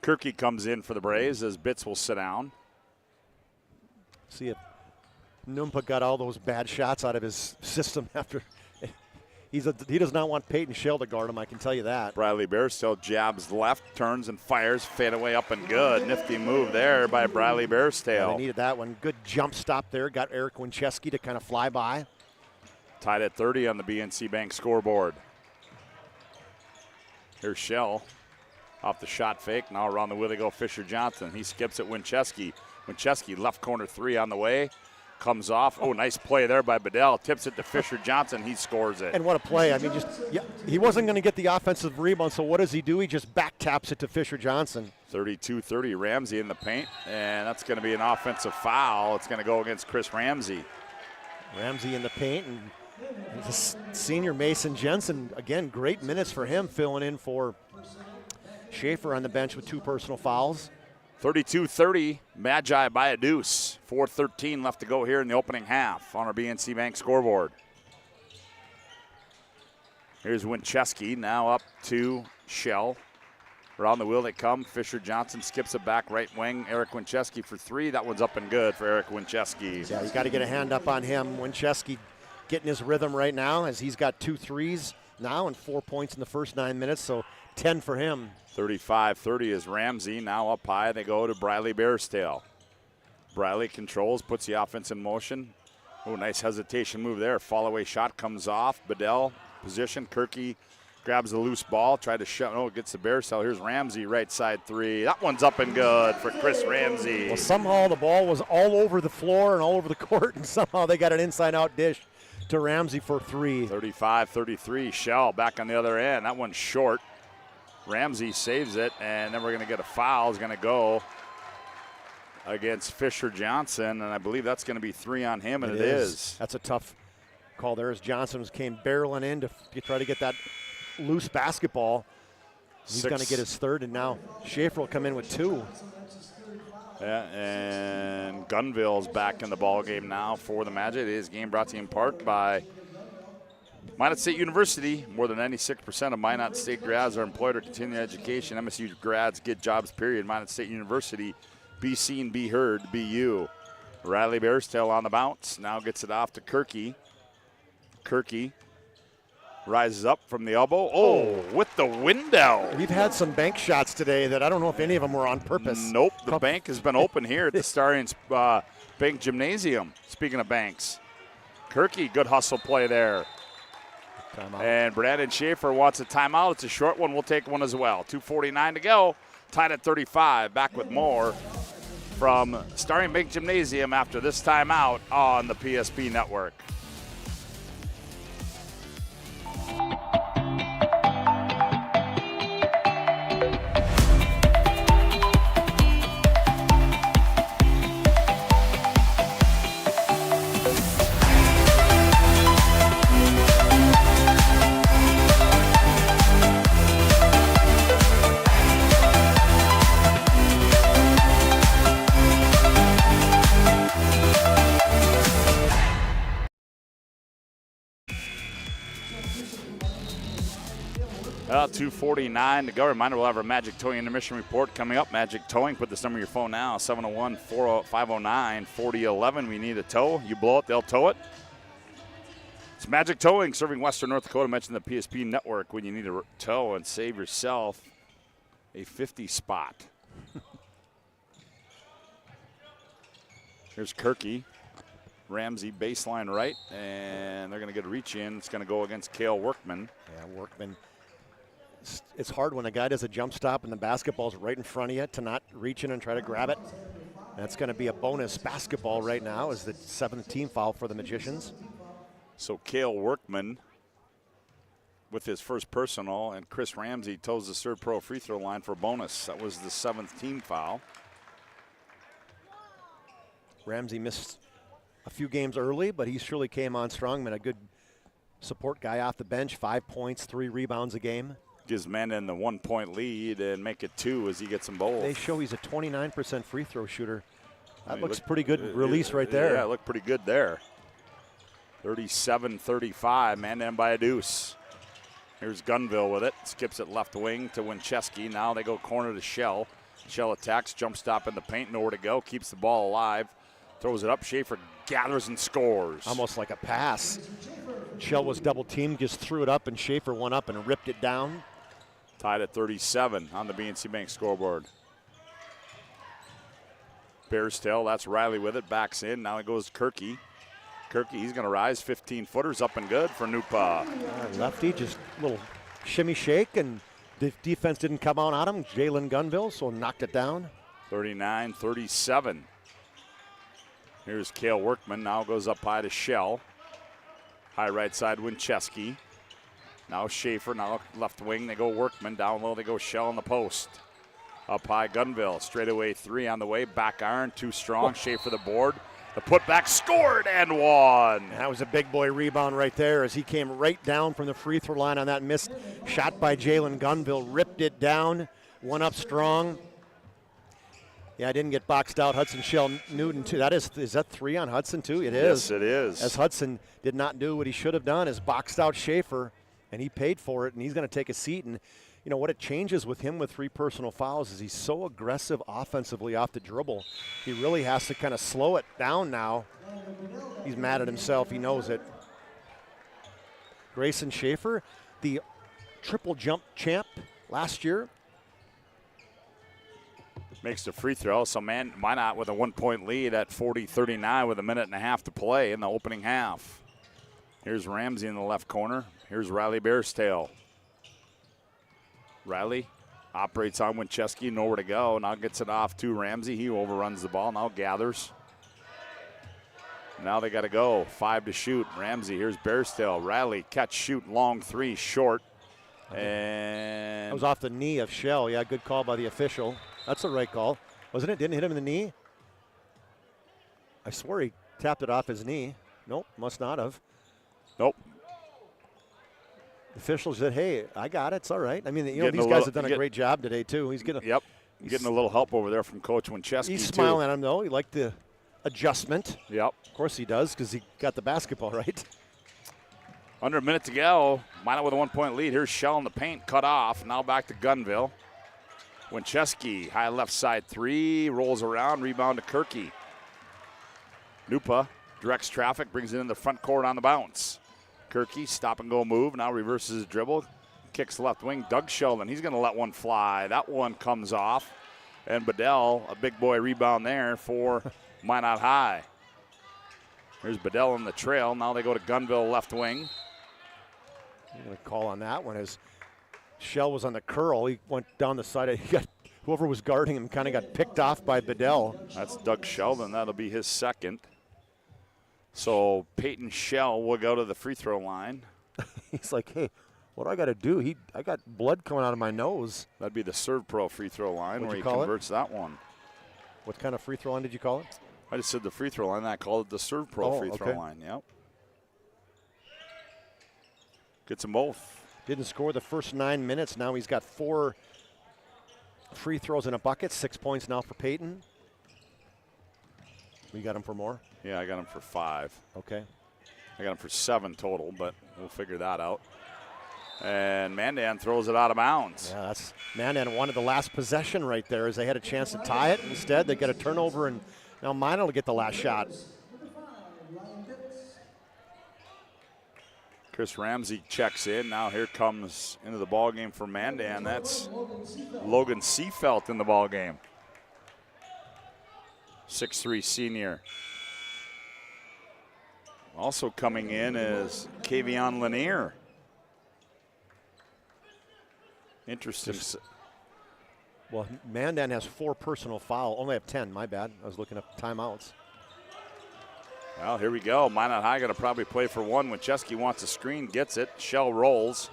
Kirky comes in for the Braves as Bitts will sit down. See if Numpa got all those bad shots out of his system after. He does not want Peyton Shell to guard him, I can tell you that. Bradley Bear still jabs left, turns and fires, fade away up and good. Nifty move there by Bradley Bearstail. They needed that one. Good jump stop there. Got Eric Winchesky to kind of fly by. Tied at 30 on the BNC Bank scoreboard. Here's Shell off the shot fake. Now around the wheel they go Fisher Johnson. He skips at Winchesky. Winchesky left corner 3 on the way. Comes off. Oh, nice play there by Bedell. Tips it to Fisher Johnson. He scores it. And what a play. I mean, he wasn't going to get the offensive rebound, so what does he do? He just back taps it to Fisher Johnson. 32-30, Ramsey in the paint, and that's going to be an offensive foul. It's going to go against Chris Ramsey. Ramsey in the paint, and the senior Mason Jensen, again, great minutes for him, filling in for Schaefer on the bench with 2 personal fouls. 32-30, Magi by a deuce. 4:13 left to go here in the opening half on our BNC Bank scoreboard. Here's Winchesky, now up to Shell. Around the wheel they come. Fisher Johnson skips it back right wing. Eric Winchesky for 3. That one's up and good for Eric Winchesky. Yeah, you got to get a hand up on him. Winchesky getting his rhythm right now as he's got 2 threes now and 4 points in the first 9 minutes, so 10 for him. 35-30 is Ramsey. Now up high, they go to Briley Bearstail. Briley controls, puts the offense in motion. Oh, nice hesitation move there. Fall away shot comes off. Bedell, position. Kirky grabs the loose ball, tried to shut. Oh, gets the Bearstail. Here's Ramsey, right side 3. That one's up and good for Chris Ramsey. Well, somehow the ball was all over the floor and all over the court, and somehow they got an inside-out dish to Ramsey for 3. 35-33, Shell back on the other end. That one's short. Ramsey saves it, and then we're going to get a foul. Is going to go against Fisher Johnson, and I believe that's going to be 3 on him, and it is. That's a tough call there as Johnson came barreling in to try to get that loose basketball. He's going to get his 3rd, and now Schaefer will come in with 2. Yeah, and Gunville's back in the ball game now for the Magic. Today's game brought to you in part by Minot State University. More than 96% of Minot State grads are employed or continue education. MSU grads get jobs, period. Minot State University, be seen, be heard, be you. Riley Bearstail on the bounce. Now gets it off to Kirky. Kirky Rises up from the elbow. Oh, with the window. We've had some bank shots today that I don't know if any of them were on purpose. Nope, the bank has been open here at the Starians Bank Gymnasium. Speaking of banks. Kirky, good hustle play there. Timeout. And Brandon Schaefer wants a timeout. It's a short one. We'll take one as well. 2:49 to go. Tied at 35. Back with more from Starian Bank Gymnasium after this timeout on the PSP Network. Well, 2:49 to go. Reminder, we'll have our Magic Towing Intermission report coming up. Magic Towing, put this number in your phone now, 701-509-4011. We need a tow. You blow it, they'll tow it. It's Magic Towing, serving Western North Dakota. Mention the PSP Network when you need a tow and save yourself a 50 spot. Here's Kirky. Ramsey baseline right, and they're going to get a reach in. It's going to go against Cale Workman. Yeah, Workman. It's hard when a guy does a jump stop and the basketball's right in front of you to not reach in and try to grab it. That's going to be a bonus basketball right now as the 7th team foul for the Magicians. So Cale Workman with his first personal, and Chris Ramsey toes the third pro free throw line for a bonus. That was the 7th team foul. Ramsey missed a few games early, but he surely came on strong. Been a good support guy off the bench. 5 points, 3 rebounds a game. Gives Mandan the 1-point lead and make it 2 as he gets them both. They show he's a 29% free throw shooter. That looks pretty good release right there. Yeah, it looked pretty good there. 37-35, Mandan by a deuce. Here's Gunville with it. Skips it left wing to Winchesky. Now they go corner to Shell. Shell attacks, jump stop in the paint, nowhere to go. Keeps the ball alive. Throws it up. Schaefer gathers and scores. Almost like a pass. Shell was double teamed, just threw it up, and Schaefer went up and ripped it down. Tied at 37 on the BNC Bank scoreboard. Bears tail, that's Riley with it, backs in. Now it goes Kirky. Kirky, he's going to rise. 15-footers up and good for Nupa. Lefty, just a little shimmy shake, and the defense didn't come out on him. Jalen Gunville, so knocked it down. 39-37. Here's Cale Workman, now goes up high to Shell. High right side, Winchesky. Now Schaefer, now left wing, they go Workman. Down low, they go Shell in the post. Up high, Gunville, straightaway 3 on the way. Back iron, too strong. Schaefer the board. The putback scored and one. That was a big boy rebound right there as he came right down from the free throw line on that missed shot by Jalen Gunville. Ripped it down, one up strong. Yeah, I didn't get boxed out. Hudson Shell Newton, too. Is that 3 on Hudson, too? It is. Yes, it is. As Hudson did not do what he should have done, is boxed out Schaefer, and he paid for it, and he's going to take a seat. And, you know, what it changes with him with 3 personal fouls is he's so aggressive offensively off the dribble. He really has to kind of slow it down now. He's mad at himself. He knows it. Grayson Schaefer, the triple jump champ last year. Makes the free throw, so Minot with a 1-point lead at 40-39 with a minute and a half to play in the opening half. Here's Ramsey in the left corner. Here's Riley Bearstail. Riley operates on Winchesky, nowhere to go. Now gets it off to Ramsey. He overruns the ball, now gathers. Now they got to go. 5 to shoot. Ramsey, here's Bearstail. Riley, catch, shoot, long 3, short. And that was off the knee of Shell. Yeah, good call by the official. That's the right call. Wasn't it? Didn't hit him in the knee? I swear he tapped it off his knee. Nope, must not have. Nope. The official said, hey, I got it. It's all right. I mean, you know, these guys have done a great job today, too. He's getting a little help over there from Coach Winchesky, He's smiling at him, though. He liked the adjustment. Yep. Of course he does, because he got the basketball right. Under a minute to go. Minot with a 1-point lead. Here's Shell in the paint, cut off. Now back to Gunville. Winchesky, high left side 3, rolls around, rebound to Kirky. Nupa directs traffic, brings it in the front court on the bounce. Kirky, stop and go move. Now reverses his dribble. Kicks left wing. Doug Sheldon, he's going to let one fly. That one comes off. And Bedell, a big boy rebound there for Minot High. Here's Bedell in the trail. Now they go to Gunville left wing. I'm going to call on that one as Shell was on the curl. He went down the side. Whoever was guarding him kind of got picked off by Bedell. That's Doug Sheldon. That'll be his second. So Peyton Shell will go to the free throw line. He's like, hey, what do I got to do? I got blood coming out of my nose. That'd be the Serve Pro free throw line. What'd where you he call converts that one. What kind of free throw line did you call it? I just said the free throw line. I called it the Serve Pro free throw line. Yep. Gets them both. Didn't score the first 9 minutes. Now he's got 4 free throws in a bucket. 6 points now for Peyton. We got him for more? Yeah, I got him for 5. Okay. I got him for 7 total, but we'll figure that out. And Mandan throws it out of bounds. Yeah, that's Mandan wanted the last possession right there as they had a chance to tie it. Instead, they get a turnover, and now Minot will get the last shot. Chris Ramsey checks in. Now here comes into the ball game for Mandan. That's Logan Seafelt in the ball game. 6'3" senior. Also coming in is Kavion Lanier. Interesting. Well, Mandan has 4 personal foul. Only have 10. My bad. I was looking up timeouts. Well, here we go. Minot High going to probably play for 1. Wincheski wants a screen, gets it. Shell rolls,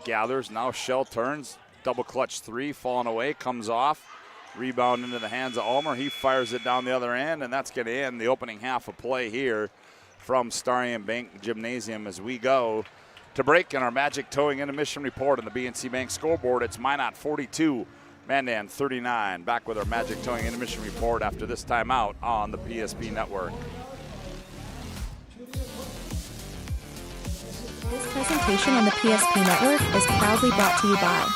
gathers. Now Shell turns. Double clutch 3, falling away, comes off. Rebound into the hands of Ulmer. He fires it down the other end, and that's going to end the opening half of play here from Starion Bank Gymnasium as we go to break in our Magic Towing Intermission report on the BNC Bank scoreboard. It's Minot 42, Mandan 39. Back with our Magic Towing Intermission report after this timeout on the PSP Network. This presentation on the PSP Network is proudly brought to you by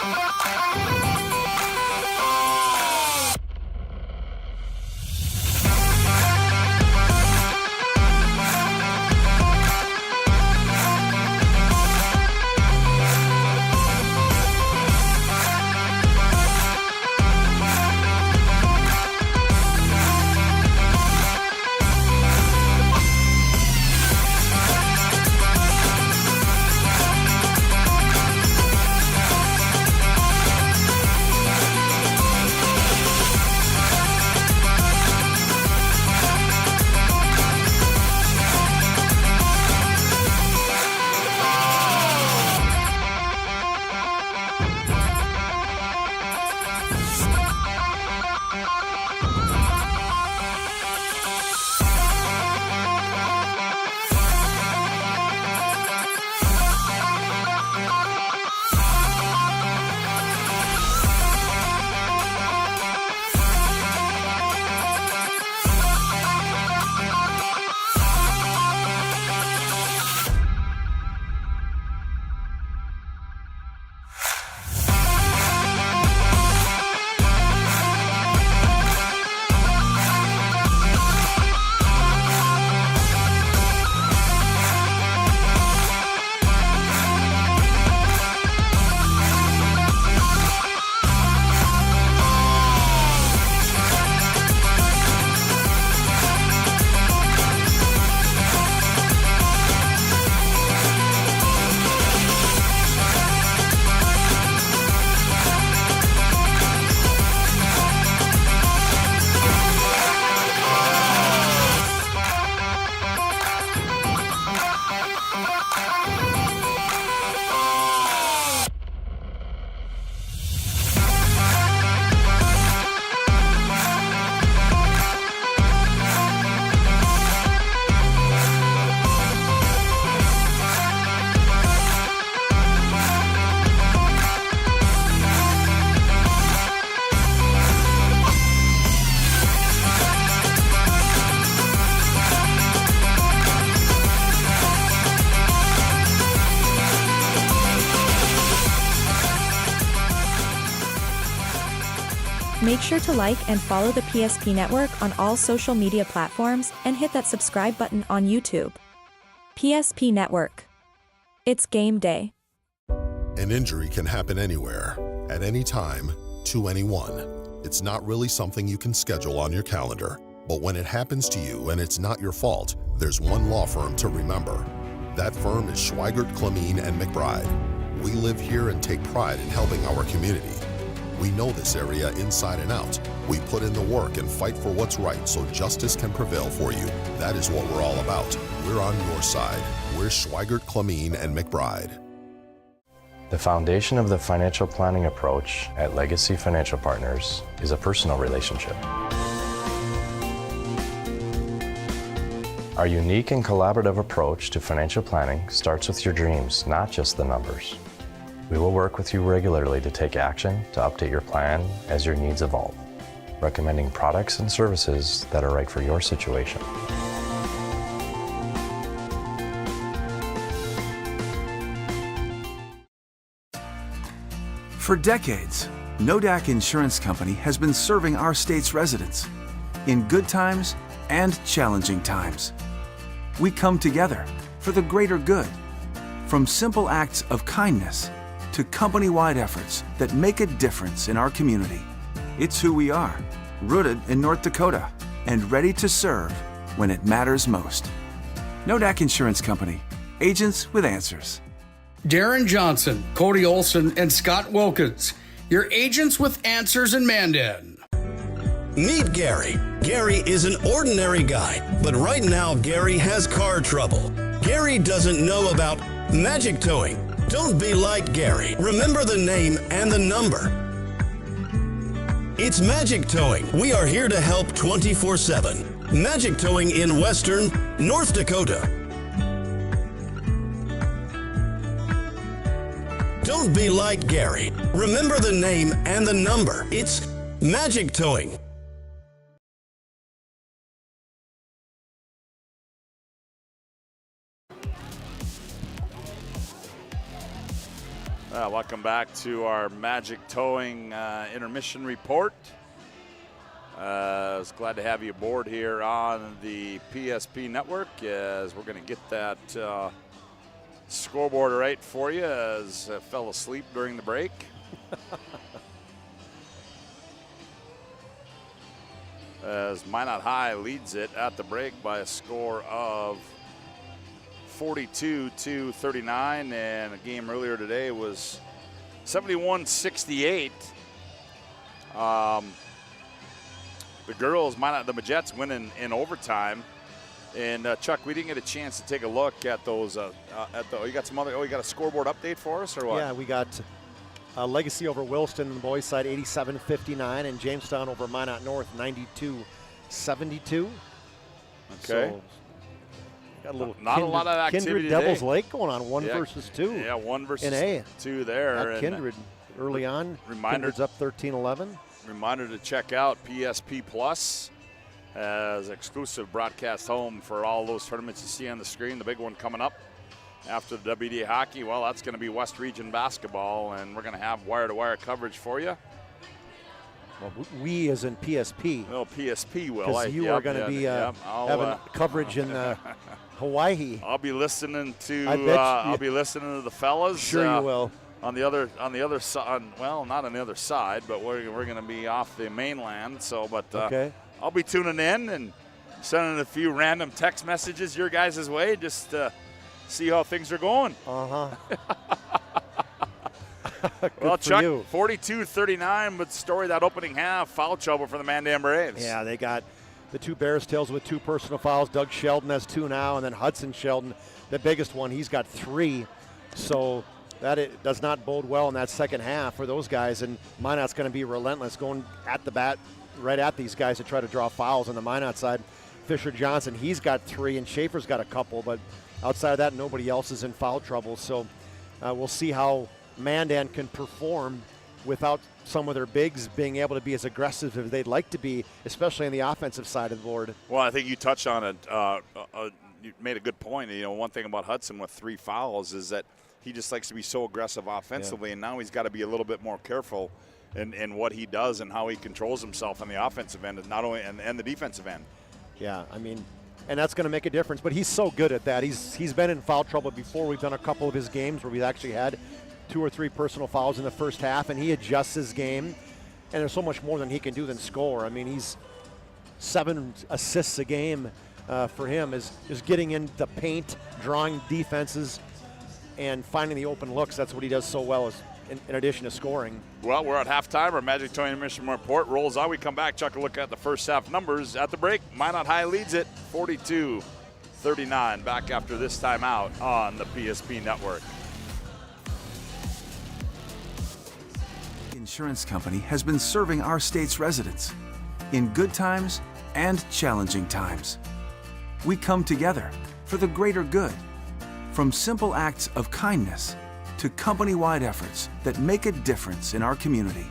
Make sure to like and follow the PSP Network on all social media platforms and hit that subscribe button on YouTube. PSP Network. It's game day. An injury can happen anywhere, at any time, to anyone. It's not really something you can schedule on your calendar. But when it happens to you and it's not your fault, there's one law firm to remember. That firm is Schweigert, Clemene, and McBride. We live here and take pride in helping our community. We know this area inside and out. We put in the work and fight for what's right so justice can prevail for you. That is what we're all about. We're on your side. We're Schweigert, Clemene, and McBride. The foundation of the financial planning approach at Legacy Financial Partners is a personal relationship. Our unique and collaborative approach to financial planning starts with your dreams, not just the numbers. We will work with you regularly to take action to update your plan as your needs evolve, recommending products and services that are right for your situation. For decades, Nodak Insurance Company has been serving our state's residents in good times and challenging times. We come together for the greater good, from simple acts of kindness to company-wide efforts that make a difference in our community. It's who we are, rooted in North Dakota and ready to serve when it matters most. Nodak Insurance Company, agents with answers. Darren Johnson, Cody Olson, and Scott Wilkins, your agents with answers in Mandan. Meet Gary. Gary is an ordinary guy, but right now Gary has car trouble. Gary doesn't know about magic towing. Don't be like Gary. Remember the name and the number. It's Magic Towing. We are here to help 24/7. Magic Towing in Western North Dakota. Don't be like Gary. Remember the name and the number. It's Magic Towing. Welcome back to our Magic Towing intermission report. I was glad to have you aboard here on the PSP network as we're going to get that scoreboard right for you as I fell asleep during the break. As Minot High leads it at the break by a score of 42-39, and a game earlier today was 71-68. The girls, the Majets, win in overtime. And Chuck, we didn't get a chance to take a look at those. You got some other. Oh, you got a scoreboard update for us, or what? Yeah, we got Legacy over Williston on the boys' side, 87-59, and Jamestown over Minot North, 92-72. Okay. So, got a little not a lot of activity Kindred today. Devils Lake going on, one versus two. Yeah, one versus in A. two there. At Kindred early on. Reminder, Kindred's up 13-11. Reminder to check out PSP Plus as exclusive broadcast home for all those tournaments you see on the screen. The big one coming up after the WDA hockey, well, that's going to be West Region basketball, and we're going to have wire-to-wire coverage for you. Well, we as in PSP. Well, PSP will. Because you are going to be having coverage in Hawaii. I'll be listening to. I'll be listening to the fellas. Sure, you will. On the other side. Well, not on the other side, but we're going to be off the mainland. So, but okay. I'll be tuning in and sending a few random text messages your guys' way, just to see how things are going. Well, Chuck, 42-39 with the story that opening half, foul trouble for the Mandan Braves. Yeah, they got the two Bears tails with 2 personal fouls. Doug Sheldon has 2 now, and then Hudson Sheldon, the biggest one, he's got 3. So that it does not bode well in that second half for those guys, and Minot's going to be relentless, going at the bat right at these guys to try to draw fouls on the Minot side. Fisher Johnson, he's got 3, and Schaefer's got a couple, but outside of that, nobody else is in foul trouble. So we'll see how Mandan can perform without some of their bigs being able to be as aggressive as they'd like to be, especially on the offensive side of the board. Well, I think you touched on it. You made a good point. You know, one thing about Hudson with 3 fouls is that he just likes to be so aggressive offensively, and now he's got to be a little bit more careful in what he does and how he controls himself on the offensive end, not only and the defensive end. Yeah, I mean, and that's going to make a difference. But he's so good at that. He's been in foul trouble before. We've done a couple of his games where we've actually had 2 or 3 personal fouls in the first half, and he adjusts his game. And there's so much more than he can do than score. I mean, he's 7 assists a game for him is getting in the paint, drawing defenses, and finding the open looks. That's what he does so well, is in addition to scoring. Well, we're at halftime. Our Magic Towing Intermission report rolls on. We come back, Chuck, a look at the first half numbers. At the break, Minot High leads it 42-39. Back after this timeout on the PSP Network. Insurance company has been serving our state's residents in good times and challenging times. We come together for the greater good, from simple acts of kindness to company-wide efforts that make a difference in our community.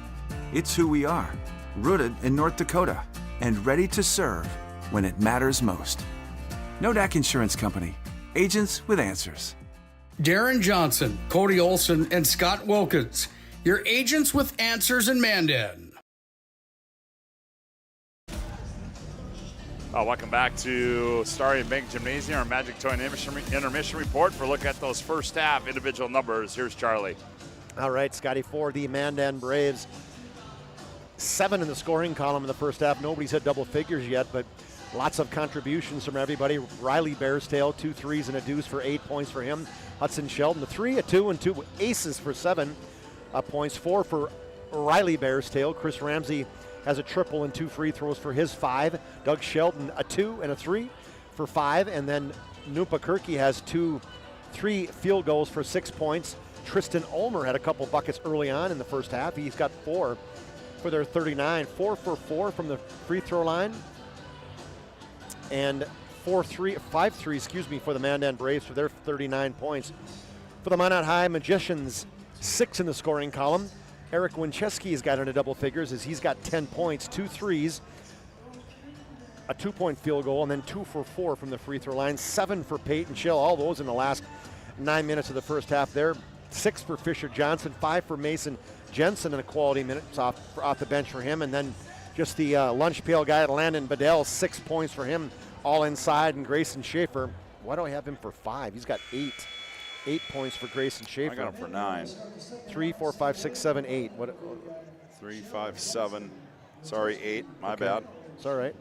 It's who we are, rooted in North Dakota and ready to serve when it matters most. Nodak Insurance Company, agents with answers. Darren Johnson, Cody Olson, and Scott Wilkins, your agents with answers in Mandan. Welcome back to Starry Bank Gymnasium, our Magic Toy and Intermission report for a look at those first half individual numbers. Here's Charlie. All right, Scotty, for the Mandan Braves, 7 in the scoring column in the first half. Nobody's hit double figures yet, but lots of contributions from everybody. Riley Bearstail, 2 threes and a deuce for 8 points for him. Hudson Sheldon, a 3, a 2, and 2 aces for 7 points. 4 for Riley Bearstail. Chris Ramsey has a triple and 2 free throws for his 5. Doug Sheldon, a 2 and a 3 for 5. And then Nupa Kirky has 3 field goals for 6 points. Tristan Ulmer had a couple buckets early on in the first half. He's got 4 for their 39. 4 for 4 from the free throw line. And 5 threes for the Mandan Braves for their 39 points. For the Minot High Magicians, 6 in the scoring column. Eric Winchesky has got into double figures as he's got 10 points, 2 threes, a 2-point field goal, and then 2 for 4 from the free throw line. 7 for Peyton Schill, all those in the last 9 minutes of the first half there. 6 for Fisher Johnson, 5 for Mason Jensen, and a quality minutes off the bench for him. And then just the lunch pail guy, Landon Bedell, 6 points for him, all inside. And Grayson Schaefer, why do I have him for 5? He's got 8. 8 points for Grayson Schaefer. I got him for 9. 3, 4, 5, 6, 7, 8. 3, 5, 7. Sorry, 8. My bad. It's all right.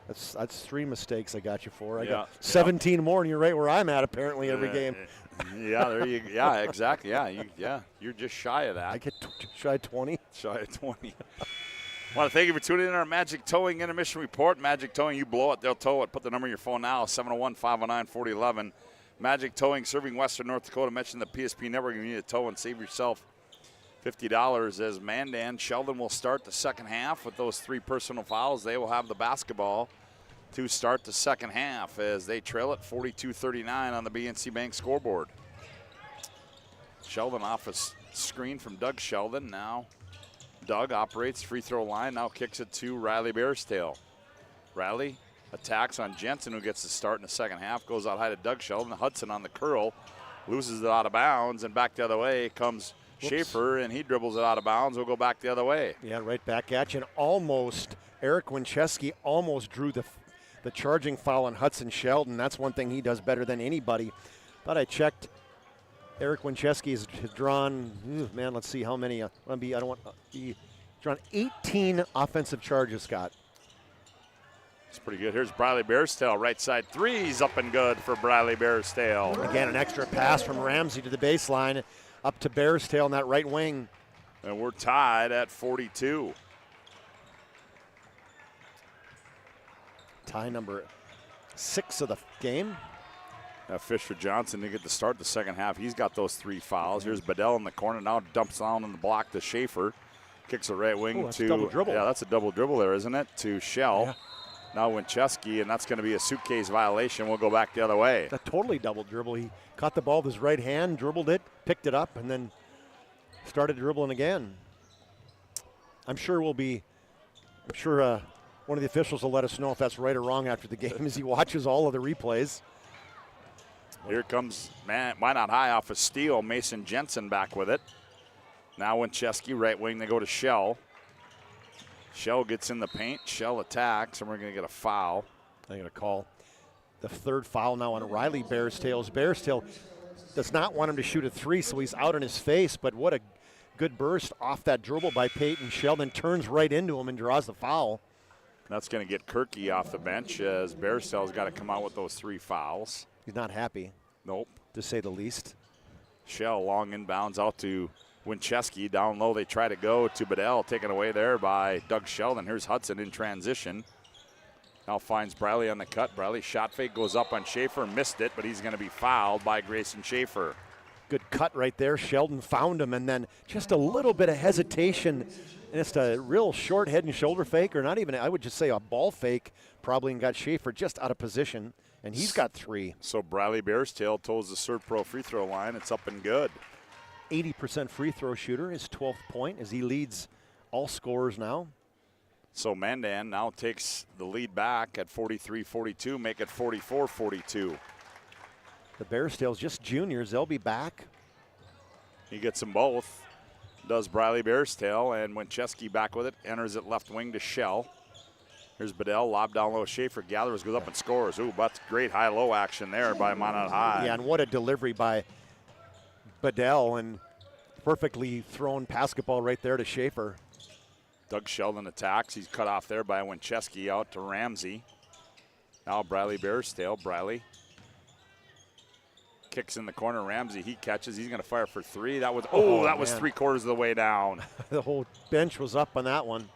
That's 3 mistakes I got you for. I got 17 more, and you're right where I'm at apparently every game. Yeah, there you. Yeah, exactly. Yeah, you're just shy of that. I get shy of 20. Shy of 20. I want to thank you for tuning in to our Magic Towing Intermission report. Magic Towing, you blow it, they'll tow it. Put the number in your phone now, 701-509-4011. Magic Towing, serving Western North Dakota. Mention the PSP Network. You need a tow and save yourself $50 as Mandan. Sheldon will start the second half with those 3 personal fouls. They will have the basketball to start the second half as they trail it 42-39 on the BNC Bank scoreboard. Sheldon off a screen from Doug Sheldon. Now Doug operates free throw line. Now kicks it to Riley Bearstail. Riley attacks on Jensen, who gets the start in the second half. Goes out high to Doug Sheldon. Hudson on the curl. Loses it out of bounds, and back the other way comes Schaefer, and he dribbles it out of bounds. We'll go back the other way. Yeah, right back at you. And almost, Eric Winchesky almost drew the charging foul on Hudson Sheldon. That's one thing he does better than anybody. But I checked. Eric Winchesky has drawn, let's see how many. Drawn 18 offensive charges, Scott. It's pretty good. Here's Briley Bearstail, right side 3's up and good for Briley Bearstail. Again, an extra pass from Ramsey to the baseline, up to Bearstail in that right wing. And we're tied at 42. Tie number 6 of the game. Fisher Johnson to get the start the second half. He's got those 3 fouls. Here's Bedell in the corner. Now dumps down on the block to Schaefer. Kicks a right wing to. Double dribble. Yeah, that's a double dribble there, isn't it? To Shell. Yeah. Now Winchesky, and that's going to be a suitcase violation. We'll go back the other way. A totally double dribble. He caught the ball with his right hand, dribbled it, picked it up, and then started dribbling again. I'm sure one of the officials will let us know if that's right or wrong after the game as he watches all of the replays. Here comes Minot High off a steal. Mason Jensen back with it. Now Winchesky, right wing, they go to Shell. Shell gets in the paint. Shell attacks, and we're going to get a foul. I'm going to call. the third foul now on Riley Bearstails. Bearstail does not want him to shoot a three, so he's out in his face, but what a good burst off that dribble by Peyton Sheldon, turns right into him and draws the foul. That's going to get Kirky off the bench as Bearstail's got to come out with those 3 fouls. He's not happy. Nope. To say the least. Shell long inbounds out to Winchesky. Down low they try to go to Bedell, taken away there by Doug Sheldon. Here's Hudson in transition. Now finds Briley on the cut. Briley shot fake goes up on Schaefer, missed it, but he's going to be fouled by Grayson Schaefer. Good cut right there. Sheldon found him, and then just a little bit of hesitation. And it's a real short head and shoulder fake, or not even, I would just say a ball fake, probably, and got Schaefer just out of position. And he's got 3. So Briley Bearstail toes the Serve Pro free throw line. It's up and good. 80% free throw shooter, his 12th point as he leads all scorers now. So Mandan now takes the lead back at 43-42, make it 44-42. The Bearstails just juniors, they'll be back. He gets them both. Does Briley Bearstail, and Winchesky back with it, enters it left wing to Shell. Here's Bedell, lob down low, Schaefer gathers, goes up and scores. Ooh, that's great high-low action there by Minot High. Yeah, and what a delivery by Bedell, and perfectly thrown basketball right there to Schaefer. Doug Sheldon attacks. He's cut off there by Winchesky out to Ramsey. Now Briley Bearstail. Briley kicks in the corner. Ramsey, he catches. He's going to fire for 3. That was, that was 3/4 of the way down. The whole bench was up on that one.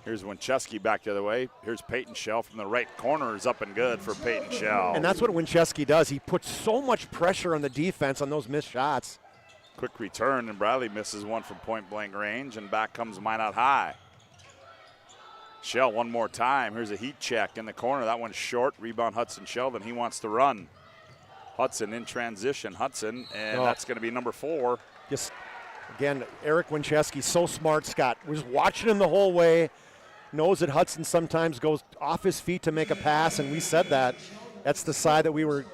Here's Winchesky back the other way. Here's Peyton Shell from the right corner, is up and good for Peyton Shell. And that's what Winchesky does. He puts so much pressure on the defense on those missed shots. Quick return, and Briley misses one from point-blank range, and back comes Minot High. Shell one more time. Here's a heat check in the corner. That one's short. Rebound Hudson Sheldon. He wants to run. Hudson in transition. Hudson, and that's going to be number 4. Just, again, Eric Winchesky, so smart, Scott. Was watching him the whole way. Knows that Hudson sometimes goes off his feet to make a pass, and we said that. That's the side that we were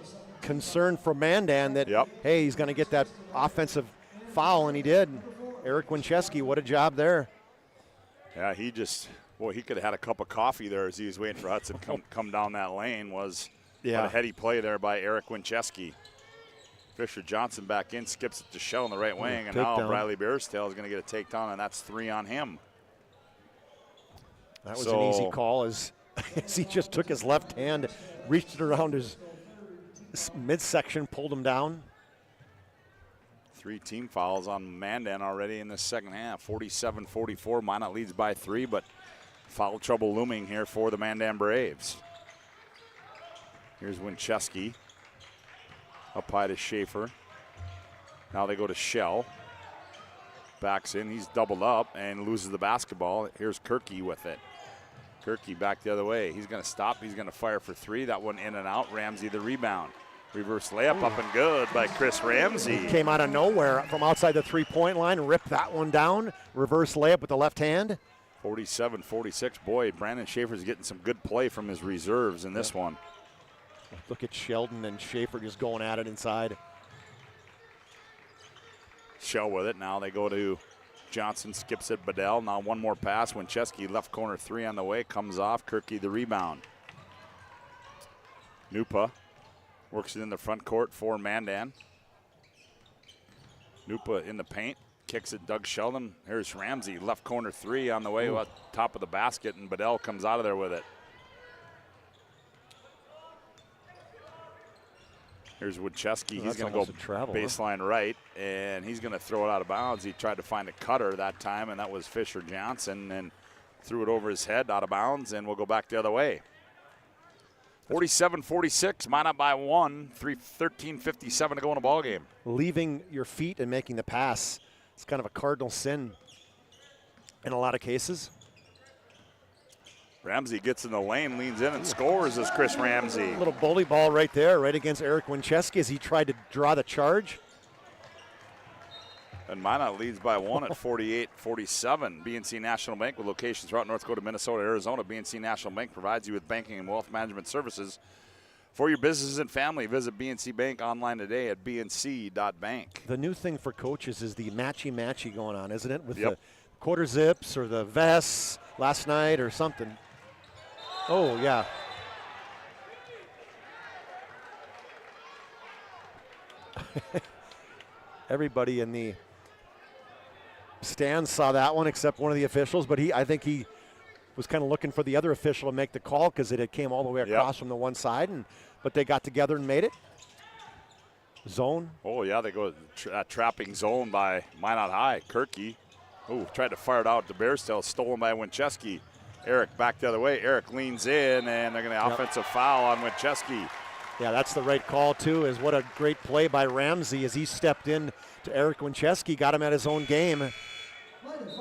concerned for Mandan that, hey, he's going to get that offensive foul, and he did. Eric Winchesky, what a job there. Yeah, he just, boy, he could have had a cup of coffee there as he was waiting for Hudson to come down that lane. Was what a heady play there by Eric Winchesky. Fisher Johnson back in, skips it to Shell in the right wing, and now Briley Bearstail is going to get a takedown, and that's 3 on him. That was an easy call as he just took his left hand, reached it around his midsection, pulled him down. 3 team fouls on Mandan already in the second half. 47-44. Minot leads by 3, but foul trouble looming here for the Mandan Braves. Here's Winchesky. Up high to Schaefer. Now they go to Shell. Backs in. He's doubled up and loses the basketball. Here's Kirky with it. Kirky back the other way. He's going to stop. He's going to fire for 3. That one in and out. Ramsey the rebound. Reverse layup up and good by Chris Ramsey. He came out of nowhere from outside the three-point line, ripped that one down. Reverse layup with the left hand. 47-46. Boy, Brandon Schaefer's getting some good play from his reserves in this one. Look at Sheldon and Schaefer just going at it inside. Shell with it. Now they go to Johnson, skips it, Bedell. Now one more pass. Winchesky, left corner 3 on the way. Comes off. Kirky the rebound. Nupa works it in the front court for Mandan. Nupa in the paint. Kicks it, Doug Sheldon. Here's Ramsey, left corner 3 on the way, top of the basket, and Bedell comes out of there with it. Here's Winchesky. He's going to go baseline right, and he's going to throw it out of bounds. He tried to find a cutter that time, and that was Fisher Johnson, and threw it over his head out of bounds, and we'll go back the other way. 47-46, Minot by 1, 13:57 to go in the ball game. Leaving your feet and making the pass, it's kind of a cardinal sin in a lot of cases. Ramsey gets in the lane, leans in, and scores as Chris Ramsey. A little bully ball right there, right against Eric Winchesky as he tried to draw the charge. And Minot leads by 1 at 48-47. BNC National Bank with locations throughout North Dakota, Minnesota, Arizona. BNC National Bank provides you with banking and wealth management services for your businesses and family. Visit BNC Bank online today at bnc.bank. The new thing for coaches is the matchy-matchy going on, isn't it? With the quarter zips or the vests last night or something. Oh, yeah. Everybody in the stands saw that one except one of the officials, but I think he was kind of looking for the other official to make the call because it had came all the way across from the one side, but they got together and made it. Zone. Oh, yeah, they go trapping zone by Minot High. Kirky, tried to fire it out to Bearstail, stolen by Winchesky. Eric back the other way. Eric leans in, and they're going to offensive foul on Winchesky. Yeah, that's the right call, too, is what a great play by Ramsey as he stepped in to Eric Winchesky, got him at his own game.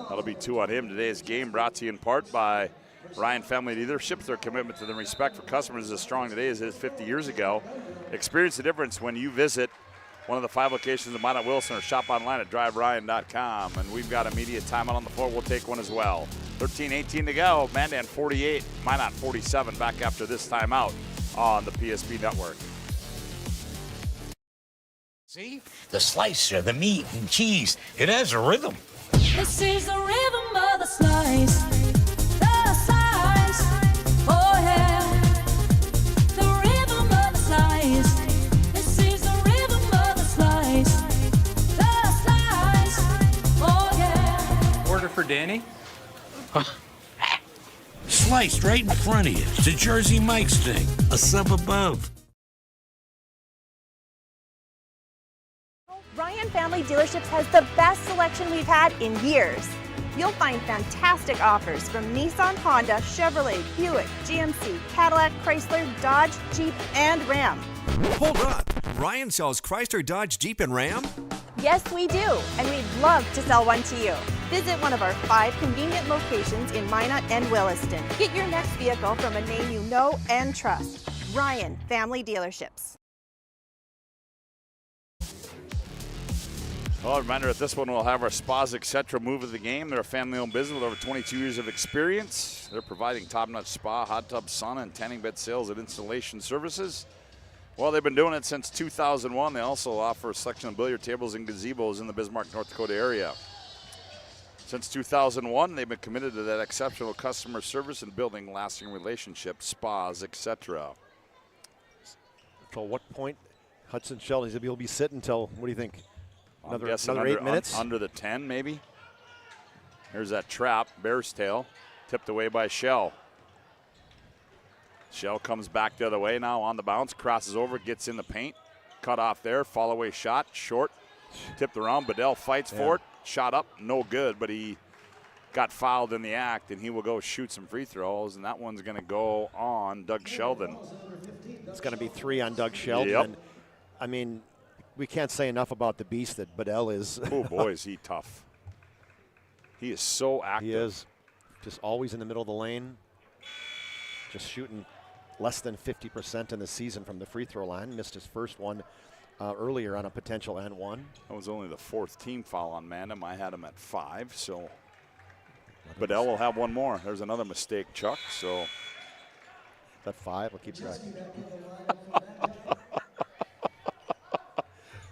That'll be 2 on him. Today's game brought to you in part by Ryan Family Dealerships. Their commitment to the respect for customers is as strong today as it is 50 years ago. Experience the difference when you visit one of the 5 locations of Minot Wilson or shop online at driveryan.com. And we've got immediate timeout on the floor. We'll take one as well. 13-18 to go. Mandan 48, Minot 47. Back after this timeout on the PSP Network. See? The slicer, the meat and cheese, it has a rhythm. This is the rhythm of the slice. The slice. Oh, yeah. The rhythm of the slice. This is the rhythm of the slice. The slice. Oh, yeah. Order for Danny? Sliced right in front of you. It's a Jersey Mike's thing. A sub above. Ryan Family Dealerships has the best selection we've had in years. You'll find fantastic offers from Nissan, Honda, Chevrolet, Buick, GMC, Cadillac, Chrysler, Dodge, Jeep, and Ram. Hold on. Ryan sells Chrysler, Dodge, Jeep, and Ram? Yes, we do, and we'd love to sell one to you. Visit one of our 5 convenient locations in Minot and Williston. Get your next vehicle from a name you know and trust. Ryan Family Dealerships. Well, a reminder, at this one, we'll have our Spas Etc. move of the game. They're a family-owned business with over 22 years of experience. They're providing top-notch spa, hot tub, sauna, and tanning bed sales and installation services. Well, they've been doing it since 2001. They also offer a selection of billiard tables and gazebos in the Bismarck, North Dakota area. Since 2001, they've been committed to that exceptional customer service and building lasting relationships, Spas Etc. So what point Hudson Sheldon will be sitting until, what do you think? Another 8 under, minutes? Under the 10, maybe. Here's that trap, Bear's Tail, tipped away by Shell. Shell comes back the other way now on the bounce, crosses over, gets in the paint. Cut off there, fall away shot, short. Tipped around, Bedell fights for it. Shot up, no good, but he got fouled in the act, and he will go shoot some free throws, and that one's going to go on Doug Sheldon. It's going to be 3 on Doug Sheldon. Yep. And, I mean, we can't say enough about the beast that Bedell is. Oh, boy, is he tough. He is so active. He is. Just always in the middle of the lane. Just shooting less than 50% in the season from the free throw line. Missed his first one earlier on a potential and one. That was only the 4th team foul on Mandam. I had him at 5, so Bedell will have one more. There's another mistake, Chuck, so. Is that 5? I'll keep track.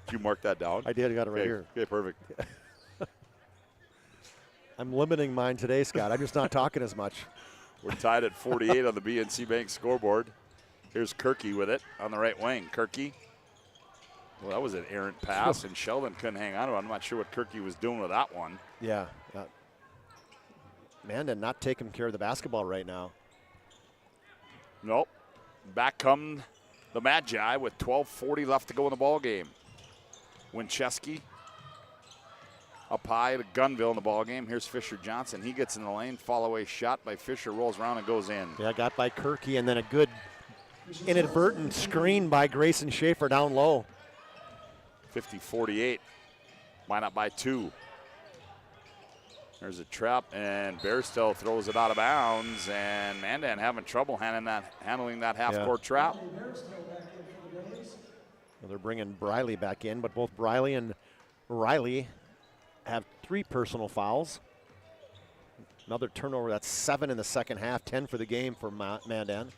Did you mark that down? I did. I got it right here. Okay, perfect. I'm limiting mine today, Scott. I'm just not talking as much. We're tied at 48 on the BNC Bank scoreboard. Here's Kirky with it on the right wing. Kirky. Well, that was an errant pass, and Sheldon couldn't hang on to it. I'm not sure what Kirky was doing with that one. Yeah. Mandan not taking care of the basketball right now. Nope. Back come the Magi with 12:40 left to go in the ball game. Winchesky up high to Gunville in the ball game. Here's Fisher Johnson. He gets in the lane. Fall away shot by Fisher. Rolls around and goes in. Yeah, got by Kirky, and then a good inadvertent screen by Grayson Schaefer down low. 50-48. Minot by 2. There's a trap, and Bearstill throws it out of bounds, and Mandan having trouble handling that half-court trap. Well, they're bringing Briley back in, but both Briley and Riley have 3 personal fouls. Another turnover, that's 7 in the second half, 10 for the game for Mandan.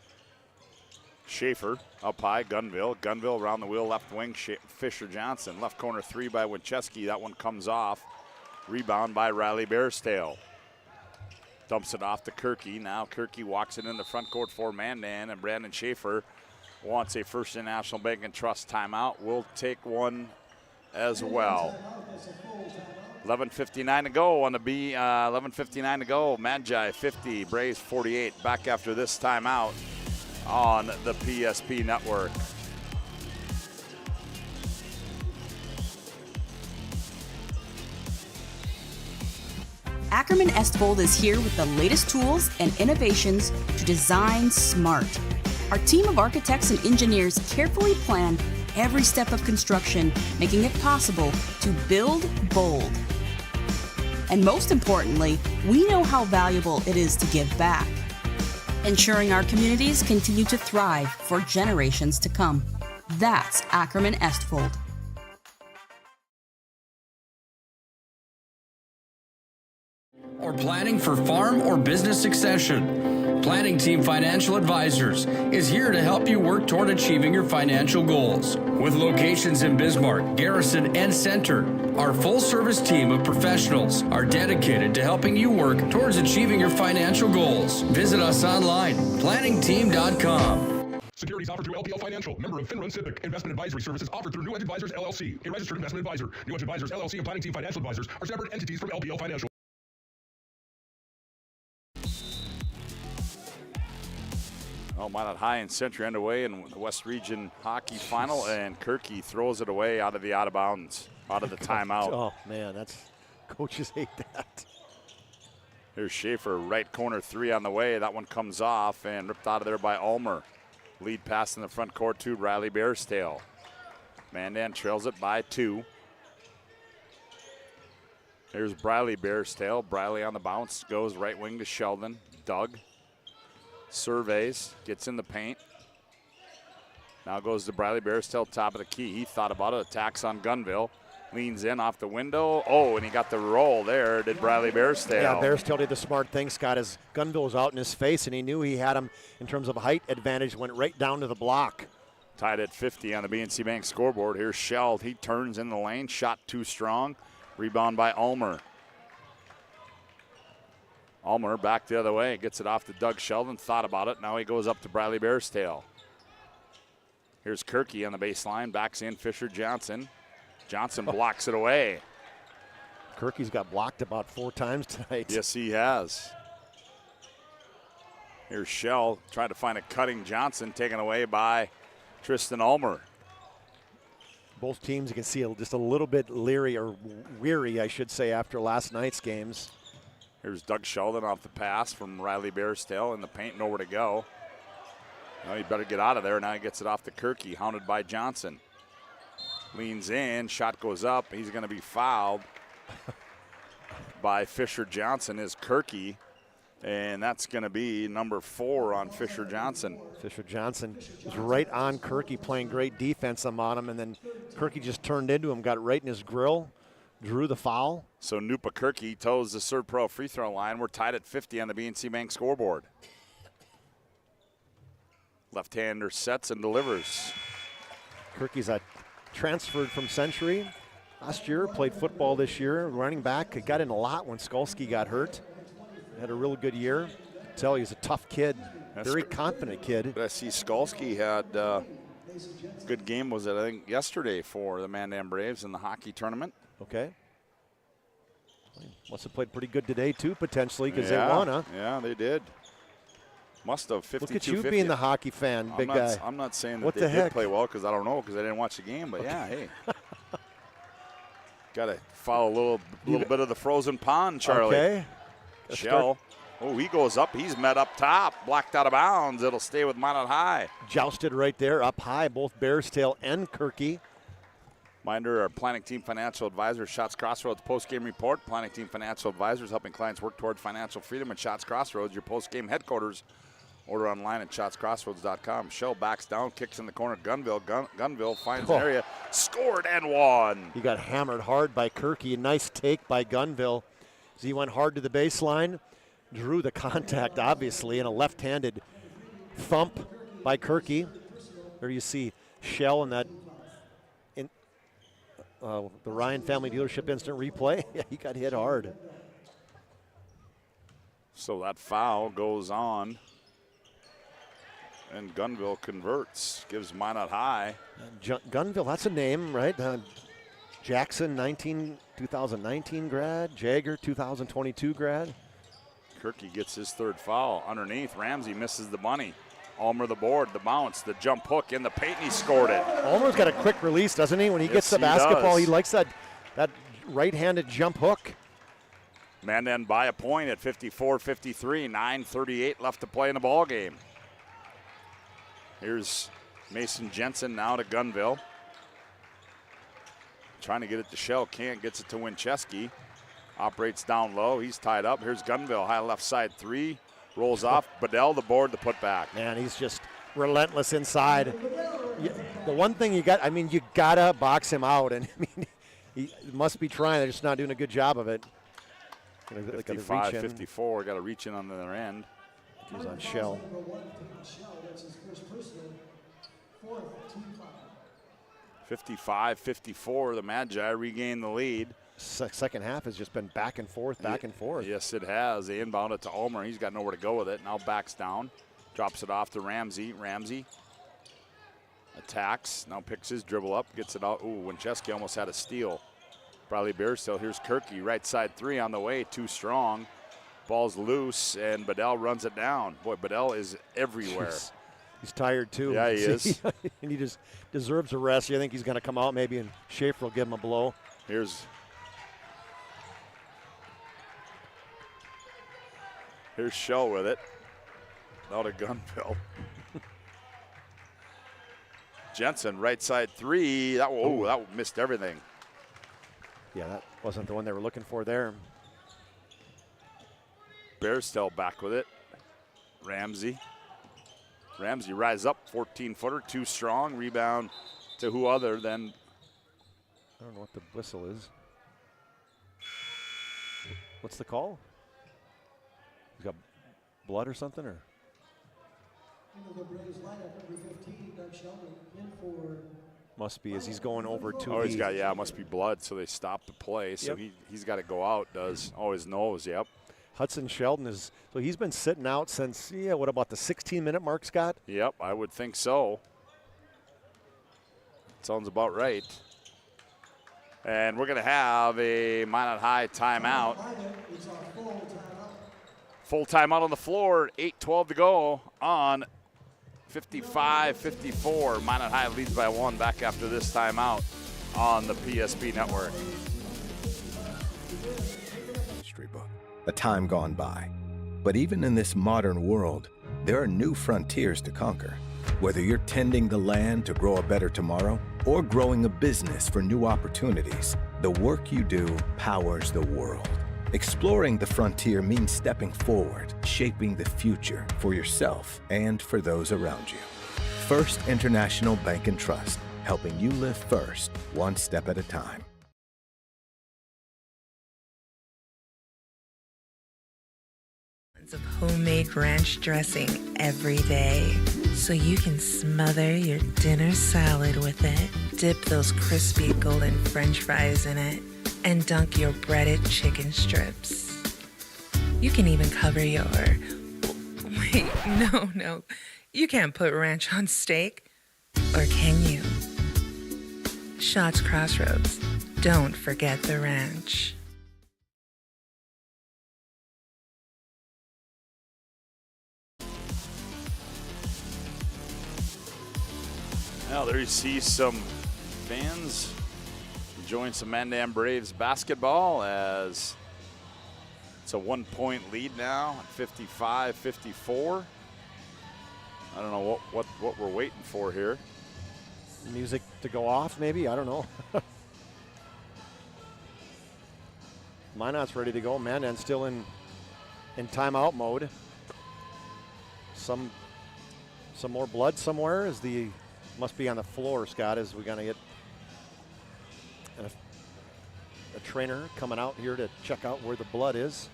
Schaefer up high, Gunville. Gunville around the wheel, left wing, Fisher Johnson. Left corner 3 by Winchesky. That one comes off. Rebound by Riley Bearstail. Dumps it off to Kirky. Now Kirky walks it in the front court for Mandan, and Brandon Schaefer wants a First International Bank and Trust timeout. We'll take one as well. 11:59 to go on the 11:59 to go. Magi 50, Braves 48. Back after this timeout on the PSP network. Ackerman Estvold is here with the latest tools and innovations to design smart. Our team of architects and engineers carefully plan every step of construction, making it possible to build bold. And most importantly, we know how valuable it is to give back, ensuring our communities continue to thrive for generations to come. That's Ackerman Estvold. Or planning for farm or business succession. Planning Team Financial Advisors is here to help you work toward achieving your financial goals. With locations in Bismarck, Garrison, and Center, our full-service team of professionals are dedicated to helping you work towards achieving your financial goals. Visit us online, planningteam.com. Securities offered through LPL Financial, member of FINRA SIPC. Investment advisory services offered through New Edge Advisors, LLC, a registered investment advisor. New Edge Advisors, LLC, and Planning Team Financial Advisors are separate entities from LPL Financial. Well, Minot High and Century underway in the West Region Hockey Final, and Kirky throws it away out of the out of the timeout. Oh, man, coaches hate that. Here's Schaefer, right corner three on the way. That one comes off and ripped out of there by Ulmer. Lead pass in the front court to Riley Bearstail. Mandan trails it by 2. Here's Briley Bearstail. Briley on the bounce, goes right wing to Sheldon. Doug surveys, gets in the paint. Now goes to Briley Bearstail, top of the key. He thought about it, attacks on Gunville. Leans in off the window. Oh, and he got the roll there, did Briley Bearstail. Yeah, Bearstail did the smart thing, Scott, as Gunville was out in his face, and he knew he had him in terms of height advantage, went right down to the block. Tied at 50 on the BNC Bank scoreboard. Here's Sheld. He turns in the lane, shot too strong. Rebound by Ulmer. Ulmer back the other way, gets it off to Doug Sheldon, thought about it. Now he goes up to Briley Bearstail. Here's Kirky on the baseline, backs in Fisher Johnson. Johnson blocks it away. Kirky's got blocked about 4 times tonight. Yes, he has. Here's Shell trying to find a cutting Johnson, taken away by Tristan Ulmer. Both teams, you can see just a little bit leery, or weary, I should say, after last night's games. Here's Doug Sheldon off the pass from Riley Bearstail in the paint, nowhere to go. Well, he better get out of there. Now he gets it off to Kirky, hounded by Johnson. Leans in, shot goes up. He's going to be fouled by Fisher Johnson, is Kirky. And that's going to be number 4 on Fisher Johnson. Fisher Johnson was right on Kirky, playing great defense on him, and then Kirky just turned into him, got right in his grill, drew the foul. So Nupa Kirky toes the Serve Pro free throw line. We're tied at 50 on the BNC Bank scoreboard. Left-hander sets and delivers. Kirky's transferred from Century last year, played football this year, running back. Got in a lot when Skolsky got hurt. Had a real good year. I tell you, he's a tough kid, very confident kid. But I see Skolsky had a good game, was it, I think, yesterday for the Mandan Braves in the hockey tournament. Okay. Must have played pretty good today, too, potentially, because they won, huh? Yeah, they did. Must have 52-50. Look at you being the hockey fan, big guy. I'm not saying that they did play well, because I don't know, because I didn't watch the game. But, yeah, hey. Got to follow a little bit of the frozen pond, Charlie. Okay. Shell. Oh, he goes up. He's met up top. Blocked out of bounds. It'll stay with Minot High. Jousted right there, up high, both Bearstail and Kirky. Reminder, our Planning Team Financial Advisors, Shots Crossroads post-game report. Planning Team Financial Advisors helping clients work toward financial freedom at Shots Crossroads, your post-game headquarters. Order online at shotscrossroads.com. Shell backs down, kicks in the corner. Gunville finds an area, scored and won. He got hammered hard by Kirky. Nice take by Gunville. As he went hard to the baseline, drew the contact, obviously, and a left-handed thump by Kirky. There you see Shell in that the Ryan Family Dealership instant replay. Yeah, he got hit hard. So that foul goes on, and Gunville converts, gives Minot High. Gunville, that's a name, right? Jackson, 2019 grad. Jagger, 2022 grad. Kirky gets his third foul. Underneath, Ramsey misses the bunny. Ulmer the board, the bounce, the jump hook in the paint, and he scored it. Ulmer's got a quick release, doesn't he? When he gets the basketball, he likes that right-handed jump hook. Mandan by a point at 54-53, 9:38 left to play in the ball game. Here's Mason Jensen now to Gunville. Trying to get it to Shell, can't, gets it to Winchesky. Operates down low, he's tied up. Here's Gunville, high left side three. Rolls off, Bedell the board, the putback. Man, he's just relentless inside. The one thing you gotta box him out, and I mean, he must be trying. They're just not doing a good job of it. 55-54, got to reach in on the other end. He's on Shell. 55-54, the Magi regain the lead. Second half has just been back and forth. Yes, it has. They inbound it to Ulmer. He's got nowhere to go with it. Now backs down, drops it off to Ramsey. Ramsey attacks, now picks his dribble up, gets it out. Ooh, Winchesky almost had a steal. Bradley Bearsdale, here's Kirky, right side three on the way, too strong. Ball's loose, and Bedell runs it down. Boy, Bedell is everywhere. He's tired too. Yeah, he is. And he just deserves a rest. I think he's going to come out maybe, and Schaefer will give him a blow. Here's Shell with it. Out of Gunville. Jensen, right side three. That missed everything. Yeah, that wasn't the one they were looking for there. Bears still back with it. Ramsey rise up, 14-footer, too strong. Rebound to who other than. I don't know what the whistle is. What's the call? He's got blood or something, or? The Braves lineup, number 15, Doug Sheldon, in for. Must be as he's going over to. Oh, he's got, must be blood, so they stop the play. So he's got to go out, does. Oh, his nose, yep. Hudson Sheldon so he's been sitting out since, what about the 16-minute mark, Scott? Yep, I would think so. Sounds about right. And we're going to have a Minot High timeout. Full timeout on the floor, 8:12 to go on 55-54. Minot High leads by one. Back after this timeout on the PSP network. A time gone by. But even in this modern world, there are new frontiers to conquer. Whether you're tending the land to grow a better tomorrow or growing a business for new opportunities, the work you do powers the world. Exploring the frontier means stepping forward, shaping the future for yourself and for those around you. First International Bank and Trust, helping you live first, one step at a time. Of homemade ranch dressing every day, so you can smother your dinner salad with it, dip those crispy golden French fries in it, and dunk your breaded chicken strips. You can even cover your... Wait, no. You can't put ranch on steak. Or can you? Shots Crossroads. Don't forget the ranch. Now there you see some fans enjoying some Mandan Braves basketball as it's a 1-point lead now at 55-54. I don't know what we're waiting for here. Music to go off, maybe? I don't know. Minot's ready to go. Mandan's still in timeout mode. Some more blood somewhere as the must be on the floor, Scott, as we're gonna get a trainer coming out here to check out where the blood is.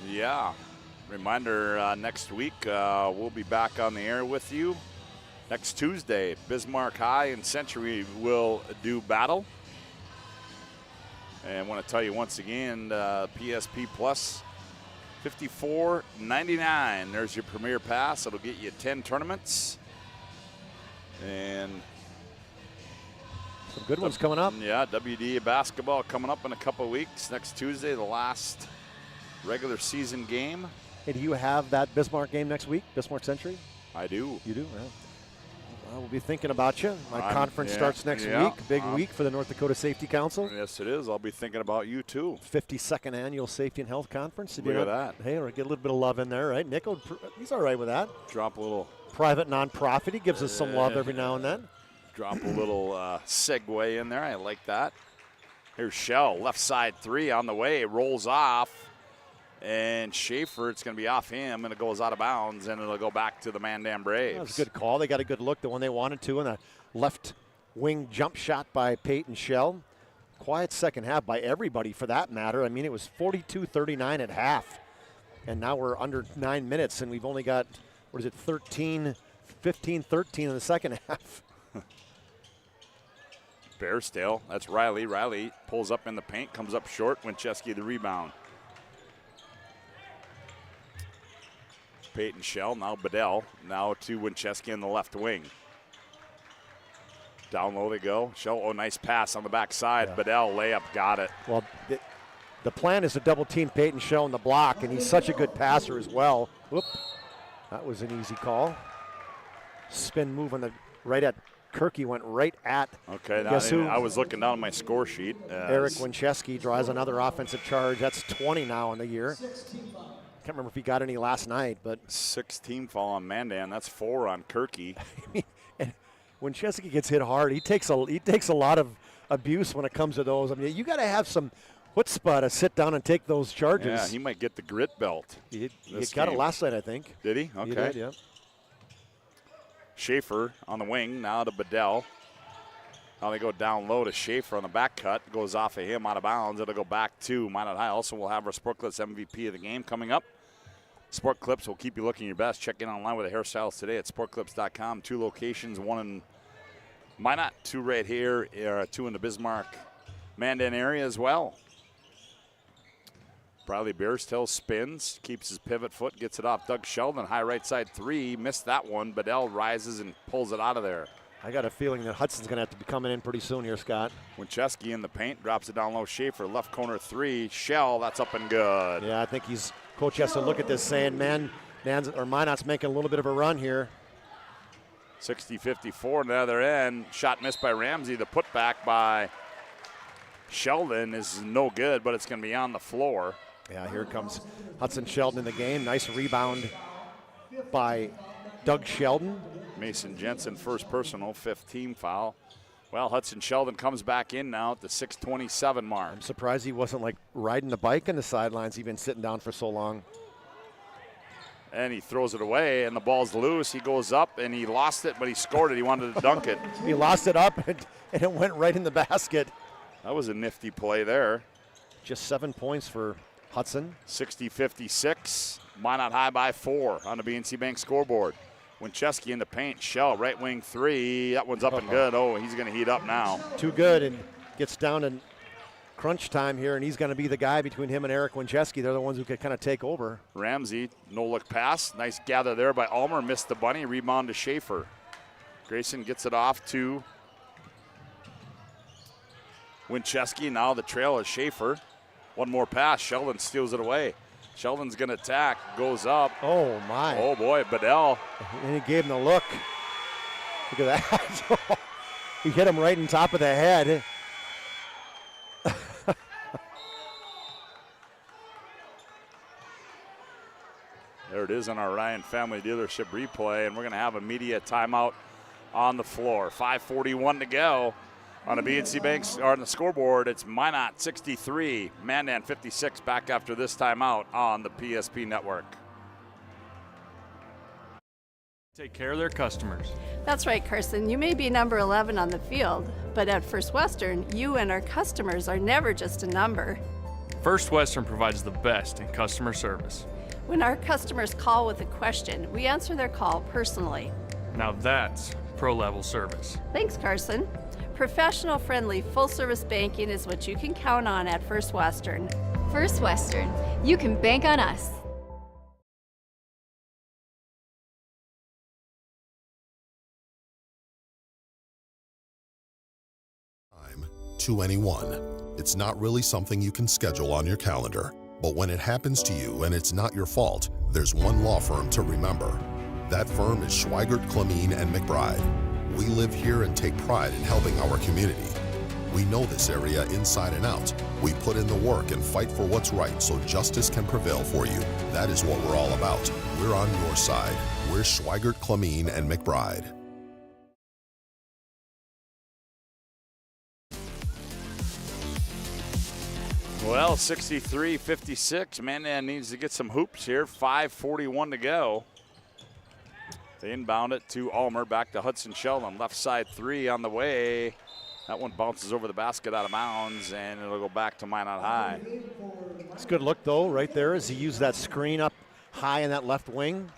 Yeah. Reminder, next week we'll be back on the air with you. Next Tuesday, Bismarck High and Century will do battle. And I want to tell you once again, PSP Plus, $54.99. There's your Premier Pass. It'll get you 10 tournaments. And Some good ones coming up. Yeah, WDA basketball coming up in a couple weeks. Next Tuesday, the last regular season game. Hey, do you have that Bismarck game next week, Bismarck Century? I do. You do? Well, we'll be thinking about you. My conference starts next week. Big week for the North Dakota Safety Council. Yes, it is. I'll be thinking about you, too. 52nd Annual Safety and Health Conference. Look at that. Hey, or get a little bit of love in there, right? Nick, he's all right with that. Drop a little. Private nonprofit. He gives us some love every now and then. Drop a little segue in there. I like that. Here's Shell, left side three on the way. Rolls off. And Schaefer, it's going to be off him, and it goes out of bounds, and it'll go back to the Mandan Braves. That was a good call. They got a good look, the one they wanted to, and a left wing jump shot by Peyton Shell. Quiet second half by everybody, for that matter. I mean, it was 42-39 at half, and now we're under 9 minutes, and we've only got, 15-13 in the second half. Bearstail, that's Riley. Riley pulls up in the paint, comes up short. Winchesky the rebound. Peyton Shell, now Bedell, now to Winchesky in the left wing. Down low they go. Shell, nice pass on the backside. Yeah. Bedell, layup, got it. Well, the plan is to double team Peyton Shell in the block, and he's such a good passer as well. Whoop, that was an easy call. Spin move on the right at Kirky, went right at. Okay, I was looking down my score sheet. Eric Winchesky draws another offensive charge. That's 20 now in the year. Can't remember if he got any last night, but 6-team foul on Mandan. That's 4 on Kirky. And when Chesapeake gets hit hard, he takes a lot of abuse when it comes to those. I mean, you got to have some chutzpah to sit down and take those charges. Yeah, he might get the grit belt. He got it last night, I think. Did he? Okay. He did, yeah. Schaefer on the wing, now to Bedell. Now they go down low to Schaefer on the back cut. Goes off of him out of bounds. It'll go back to Minot High. Also, we'll have our Sport Clips MVP of the game coming up. Sport Clips will keep you looking your best. Check in online with the hairstyles today at sportclips.com. 2 locations, 1 in Minot, 2 right here, 2 in the Bismarck, Mandan area as well. Bradley Bearstill spins, keeps his pivot foot, gets it off Doug Sheldon. High right side 3, missed that one. Bedell rises and pulls it out of there. I got a feeling that Hudson's going to have to be coming in pretty soon here, Scott. Winchesky in the paint, drops it down low. Schaefer, left corner 3. Shell, that's up and good. Yeah, I think Coach has to look at this saying, Minot's making a little bit of a run here. 60-54 on the other end. Shot missed by Ramsey. The putback by Sheldon is no good, but it's going to be on the floor. Yeah, here comes Hudson Sheldon in the game. Nice rebound by Doug Sheldon. Mason Jensen, first personal, 5th team foul. Well, Hudson Sheldon comes back in now at the 6:27 mark. I'm surprised he wasn't like riding the bike on the sidelines. He's been sitting down for so long. And he throws it away, and the ball's loose. He goes up, and he lost it, but he scored it. He wanted to dunk it. He lost it up, and it went right in the basket. That was a nifty play there. Just 7 points for Hudson. 60-56. Minot High by 4 on the BNC Bank scoreboard. Winchesky in the paint. Shell, right wing 3. That one's up and good. Oh, he's going to heat up now. Too good, and gets down to crunch time here, and he's going to be the guy between him and Eric Winchesky. They're the ones who could kind of take over. Ramsey, no-look pass. Nice gather there by Ulmer. Missed the bunny. Rebound to Schaefer. Grayson gets it off to Winchesky. Now the trail is Schaefer. One more pass. Sheldon steals it away. Sheldon's going to attack. Goes up. Oh, my. Oh, boy. Bedell. And he gave him the look. Look at that. He hit him right in top of the head. There it is on our Ryan Family Dealership replay, and we're going to have a media timeout on the floor. 5:41 to go on the BNC Banks, or on the scoreboard. It's Minot 63, Mandan 56. Back after this timeout on the PSP Network. Take care of their customers. That's right, Carson. You may be number 11 on the field, but at First Western, you and our customers are never just a number. First Western provides the best in customer service. When our customers call with a question, we answer their call personally. Now that's pro-level service. Thanks, Carson. Professional, friendly, full-service banking is what you can count on at First Western. First Western. You can bank on us. to anyone. It's not really something you can schedule on your calendar. But when it happens to you and it's not your fault, there's one law firm to remember. That firm is Schweigert, Clemene, and McBride. We live here and take pride in helping our community. We know this area inside and out. We put in the work and fight for what's right so justice can prevail for you. That is what we're all about. We're on your side. We're Schweigert, Clemene, and McBride. Well, 63-56. Mandan needs to get some hoops here. 5:41 to go. They inbound it to Ulmer. Back to Hudson Sheldon. Left side three on the way. That one bounces over the basket out of bounds, and it'll go back to Minot High. It's a good look, though, right there as he used that screen up high in that left wing.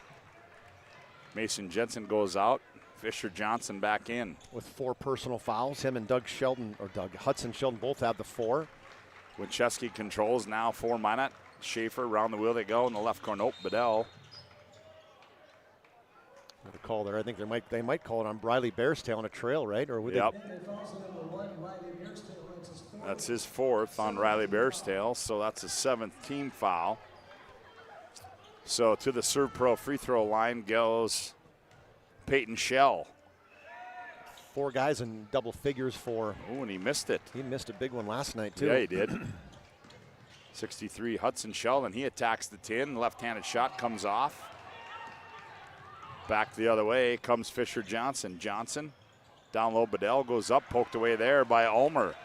Mason Jensen goes out. Fisher Johnson back in. With 4 personal fouls. Him and Hudson Sheldon both have the 4. Winchesky controls now for Minot. Schaefer around the wheel they go in the left corner. Nope, Bedell. The call there. I think they might call it on Briley Bearstail on a trail, right? Or would yep. That's his 4th on Riley Bearstail, so that's his 7th team foul. So to the Serve Pro free throw line goes Peyton Shell. 4 guys in double figures for. Oh, and he missed it. He missed a big one last night, too. Yeah, he did. 63, Hudson Sheldon. He attacks the tin. Left-handed shot comes off. Back the other way comes Fisher Johnson. Johnson down low. Bedell goes up, poked away there by Ulmer.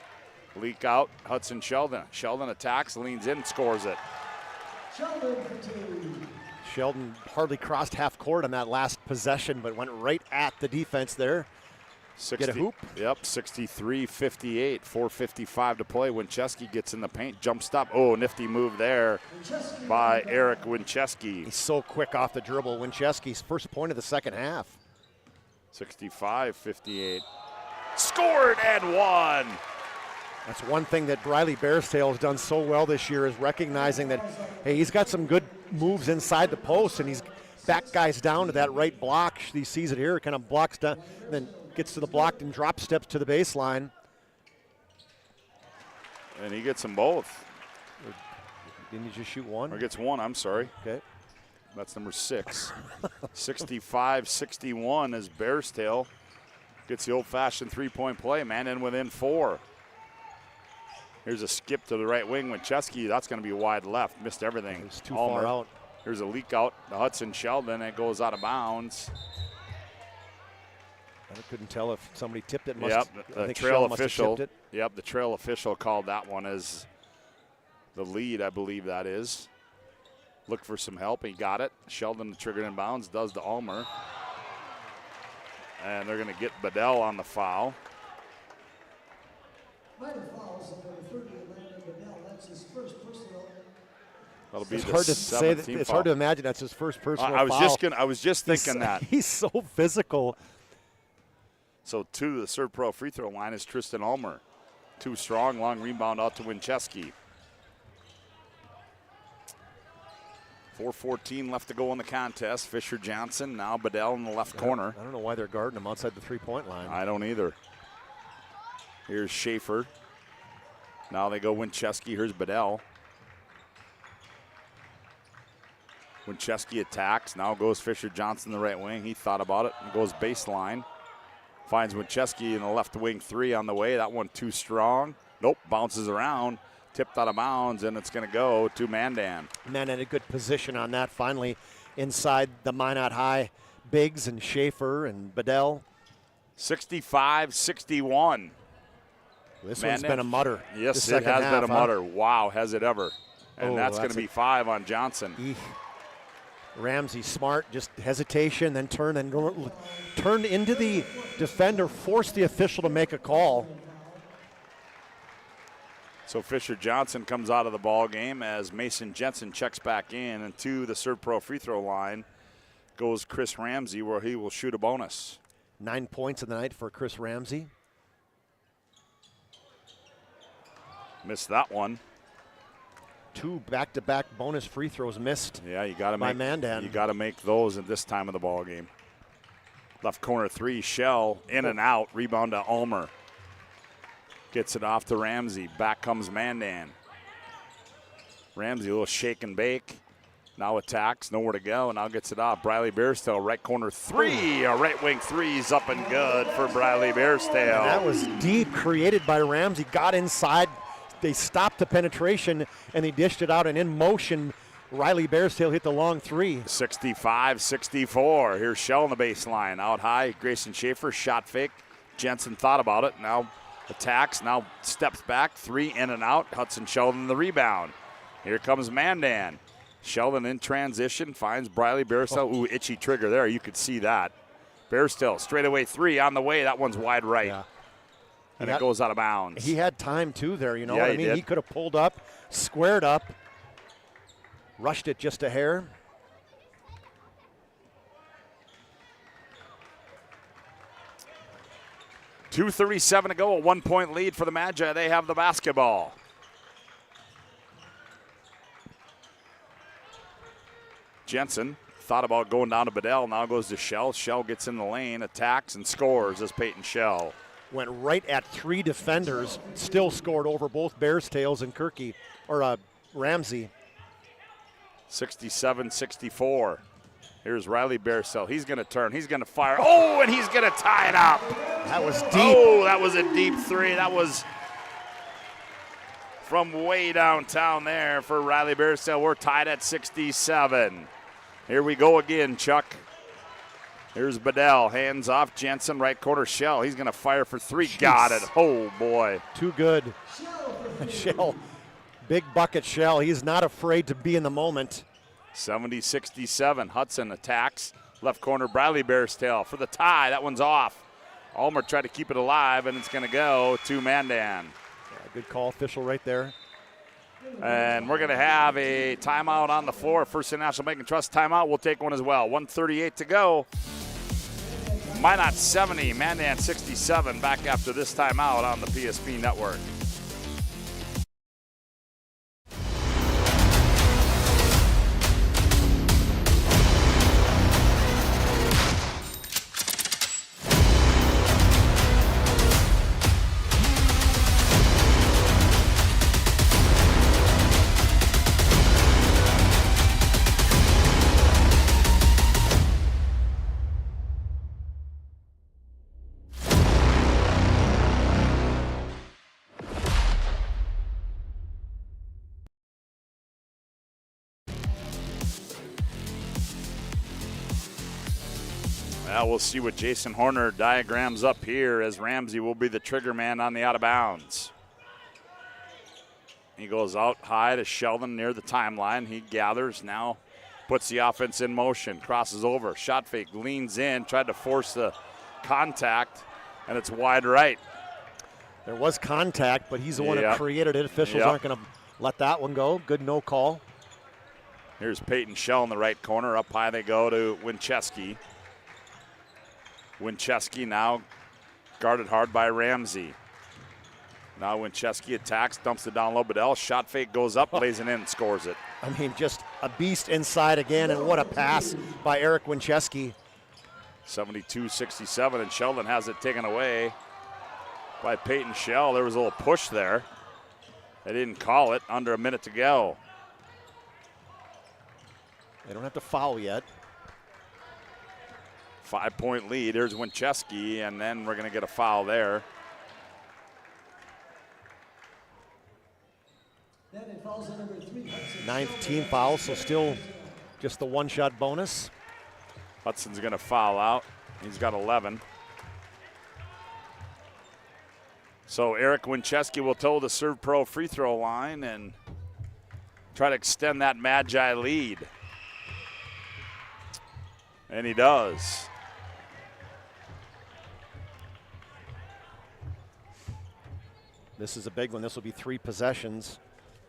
Leak out, Hudson Sheldon. Sheldon attacks, leans in, scores it. Sheldon hardly crossed half court on that last possession, but went right at the defense there. 60, get a hoop. Yep, 63-58, 4:55 to play. Winchesky gets in the paint, jump stop. Oh, nifty move there by Eric Winchesky. He's so quick off the dribble. Winchesky's first point of the second half. 65-58. Scored and won. That's one thing that Briley Bearstail has done so well this year, is recognizing that, hey, he's got some good moves inside the post, and he's back guys down to that right block. He sees it here, kind of blocks down, and then gets to the block and drop steps to the baseline. And he gets them both. Or didn't he just shoot one? Or gets one, I'm sorry. Okay. That's number 6. 65-61 as Bearstail gets the old-fashioned three-point play. Mandan within 4. Here's a skip to the right wing. Winchesky, that's going to be wide left. Missed everything. It's too far out. Here's a leak out to Hudson Sheldon. It goes out of bounds. I couldn't tell if somebody tipped it. Yep, the trail official. Yep, the trail official called that one as the lead, I believe that is. Looked for some help. He got it. Sheldon triggered in bounds, does to Ulmer. And they're going to get Bedell on the foul. That'll be it's the hard to say that, it's foul. hard to imagine that's his first personal I was foul. I was just thinking that. He's so physical. So to the Serve Pro free throw line is Tristan Ulmer. Too strong, long rebound out to Winchesky. 4:14 left to go in the contest. Fisher Johnson, now Bedell in the left corner. I don't know why they're guarding him outside the three-point line. I don't either. Here's Schaefer. Now they go Winchesky. Here's Bedell. Winchesky attacks. Now goes Fisher Johnson the right wing. He thought about it and goes baseline. Finds Winchesky in the left wing 3 on the way. That one too strong. Nope, bounces around. Tipped out of bounds, and it's going to go to Mandan. Mandan in a good position on that. Finally inside the Minot High bigs and Schaefer and Bedell. 65-61. This one's been a mutter. Yes, it has been a mutter. Wow, has it ever. And that's going to be 5 on Johnson. Ramsey smart, just hesitation, then turned into the defender, forced the official to make a call. So Fisher Johnson comes out of the ball game as Mason Jensen checks back in, and to the Serve Pro free throw line goes Chris Ramsey, where he will shoot a bonus. 9 points in the night for Chris Ramsey. Missed that one. 2 back-to-back bonus free throws missed. Yeah, you got to make Mandan. You got to make those at this time of the ball game. Left corner 3, Shell in and out, rebound to Ulmer. Gets it off to Ramsey. Back comes Mandan. Ramsey, a little shake and bake. Now attacks, nowhere to go. Now gets it off. Briley Bearstail, right corner three. A right wing three's up and good for Briley Bearstail. And that was deep, created by Ramsey. Got inside. They stopped the penetration, and they dished it out. And in motion, Riley Bearstail hit the long three. 65-64. Here's Shell on the baseline. Out high, Grayson Schaefer, shot fake. Jensen thought about it. Now attacks, now steps back. Three in and out. Hudson Sheldon the rebound. Here comes Mandan. Sheldon in transition, finds Briley Bearstail. Ooh, itchy trigger there. You could see that. Bearstail, straightaway three on the way. That one's wide right. Yeah. And it goes out of bounds. He had time, too, there. You know Yeah, what I he mean? did. He could have pulled up, squared up, rushed it just a hair. .237 to go, a 1-point lead for the Magi. They have the basketball. Jensen thought about going down to Bedell, now goes to Shell. Shell gets in the lane, attacks, and scores as Peyton Shell. Went right at three defenders, still scored over both Bearstails and Ramsey. 67-64. Here's Riley Bearstail. He's going to turn. He's going to fire. Oh, and he's going to tie it up. That was deep. Oh, that was a deep three. That was from way downtown there for Riley Bearstail. We're tied at 67. Here we go again, Chuck. Here's Bedell. Hands off Jensen. Right corner, Shell. He's going to fire for three. Jeez. Got it. Oh, boy. Too good. Shell. Big bucket Shell. He's not afraid to be in the moment. 70-67. Hudson attacks. Left corner, Briley Bearstail for the tie. That one's off. Ulmer tried to keep it alive, and it's going to go to Mandan. Good call, official right there. And we're going to have a timeout on the floor. First International Bank and Trust timeout. We'll take one as well. 1:38 to go. Minot 70, Mandan 67. Back after this timeout on the PSP Network. Well, we'll see what Jason Horner diagrams up here as Ramsey will be the trigger man on the out of bounds. He goes out high to Sheldon near the timeline. He gathers, now puts the offense in motion, crosses over, shot fake, leans in, tried to force the contact, and it's wide right. There was contact, but he's the one that created it. Officials aren't going to let that one go. Good no call. Here's Peyton Shell in the right corner. Up high they go to Winchesky. Winchesky now guarded hard by Ramsey. Now Winchesky attacks, dumps it down low. Bedell, shot fake goes up, lays it in, and scores it. I mean, just a beast inside again, and what a pass by Eric Winchesky. 72-67, and Sheldon has it taken away by Peyton Shell. There was a little push there. They didn't call it. Under a minute to go. They don't have to foul yet. 5-point lead. Here's Winchesky, and then we're going to get a foul there. Then it falls on number 3, Hudson. 9th team foul, so still just the one-shot bonus. Hudson's going to foul out. He's got 11. So Eric Winchesky will toe the Serve Pro free throw line and try to extend that Magi lead. And he does. This is a big one. This will be 3 possessions.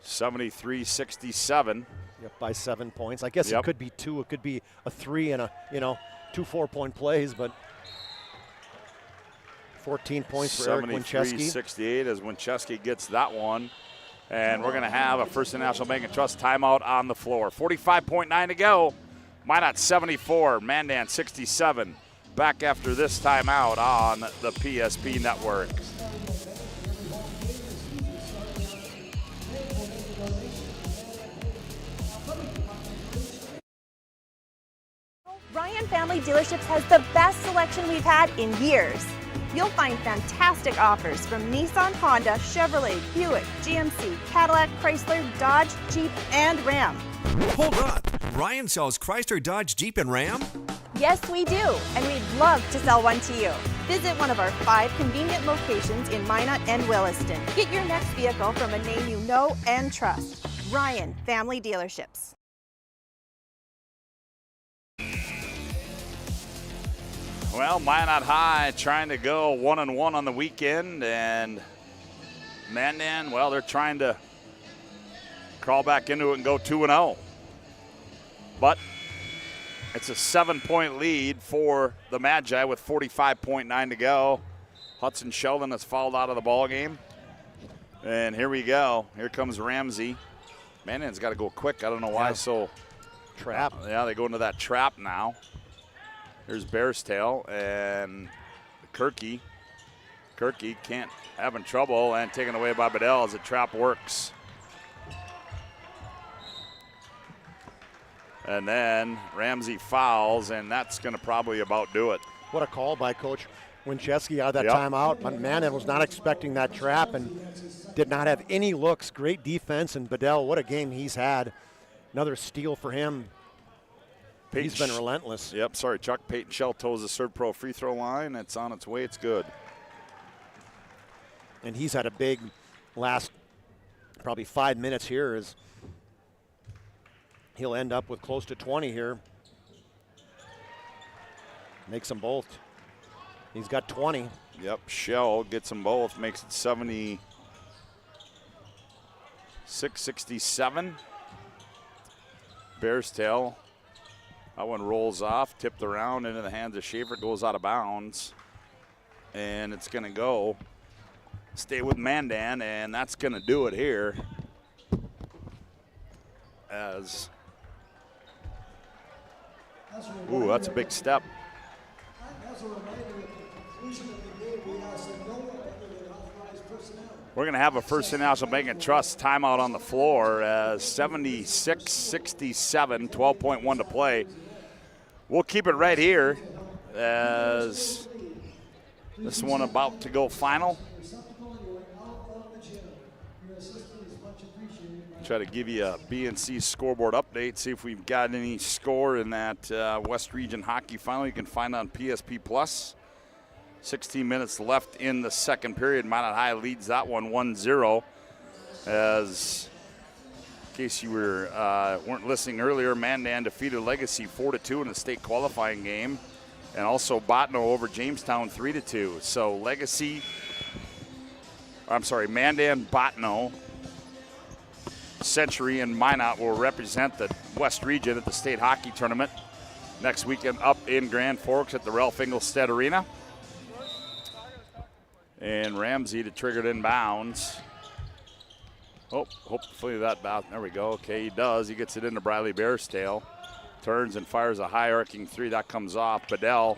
73-67. Yep, by 7 points. I guess it could be 2. It could be a 3 and a, 2 4-point plays, but 14 points for Eric Winchesky. 73-68 as Winchesky gets that one. And we're going to have a First National Bank and Trust timeout on the floor. 45.9 to go. Minot 74, Mandan 67. Back after this timeout on the PSP Network. Family Dealerships has the best selection we've had in years. You'll find fantastic offers from Nissan, Honda, Chevrolet, Buick, GMC, Cadillac, Chrysler, Dodge, Jeep, and Ram. Hold on. Ryan sells Chrysler, Dodge, Jeep, and Ram? Yes, we do, and we'd love to sell one to you. Visit one of our 5 convenient locations in Minot and Williston. Get your next vehicle from a name you know and trust. Ryan Family Dealerships. Well, Minot High trying to go 1-1 on the weekend, and Mandan, well, they're trying to crawl back into it and go 2-0. But it's a 7-point lead for the Magi with 45.9 to go. Hudson Sheldon has fouled out of the ball game. And here we go. Here comes Ramsey. Mandan's got to go quick. I don't know why. So trap. Yeah, they go into that trap now. Here's Bearstail and Kirky. Kirky can't, having trouble, and taken away by Bedell as the trap works. And then Ramsey fouls, and that's going to probably about do it. What a call by Coach Winchesky out of that timeout. But Mandan was not expecting that trap and did not have any looks. Great defense, and Bedell, what a game he's had. Another steal for him. He's been relentless. Yep, sorry, Chuck. Peyton Shell toes the Serve Pro free throw line. It's on its way. It's good. And he's had a big last probably 5 minutes here as he'll end up with close to 20 here. Makes them both. He's got 20. Yep, Shell gets them both. Makes it 76-67. Bearstail. That one rolls off, tipped around into the hands of Schaefer, goes out of bounds. And it's going to go. Stay with Mandan, and that's going to do it here. As, ooh, that's a big step. We're going to have a First National Bank and Trust timeout on the floor as 76-67, 12.1 to play. We'll keep it right here as this one about to go final. Try to give you a BNC scoreboard update, see if we've got any score in that West Region Hockey Final. You can find on PSP Plus. 16 minutes left in the second period. Minot High leads that one 1-0. As, in case you weren't listening earlier, Mandan defeated Legacy 4-2 in the state qualifying game. And also Botno over Jamestown 3-2. So Mandan, Botno, Century, and Minot will represent the West Region at the state hockey tournament next weekend up in Grand Forks at the Ralph Engelstead Arena. And Ramsey to trigger it inbounds. Oh, hopefully that bounce. There we go. Okay, he does. He gets it into Briley Bearstail. Turns and fires a high arcing three. That comes off. Bedell.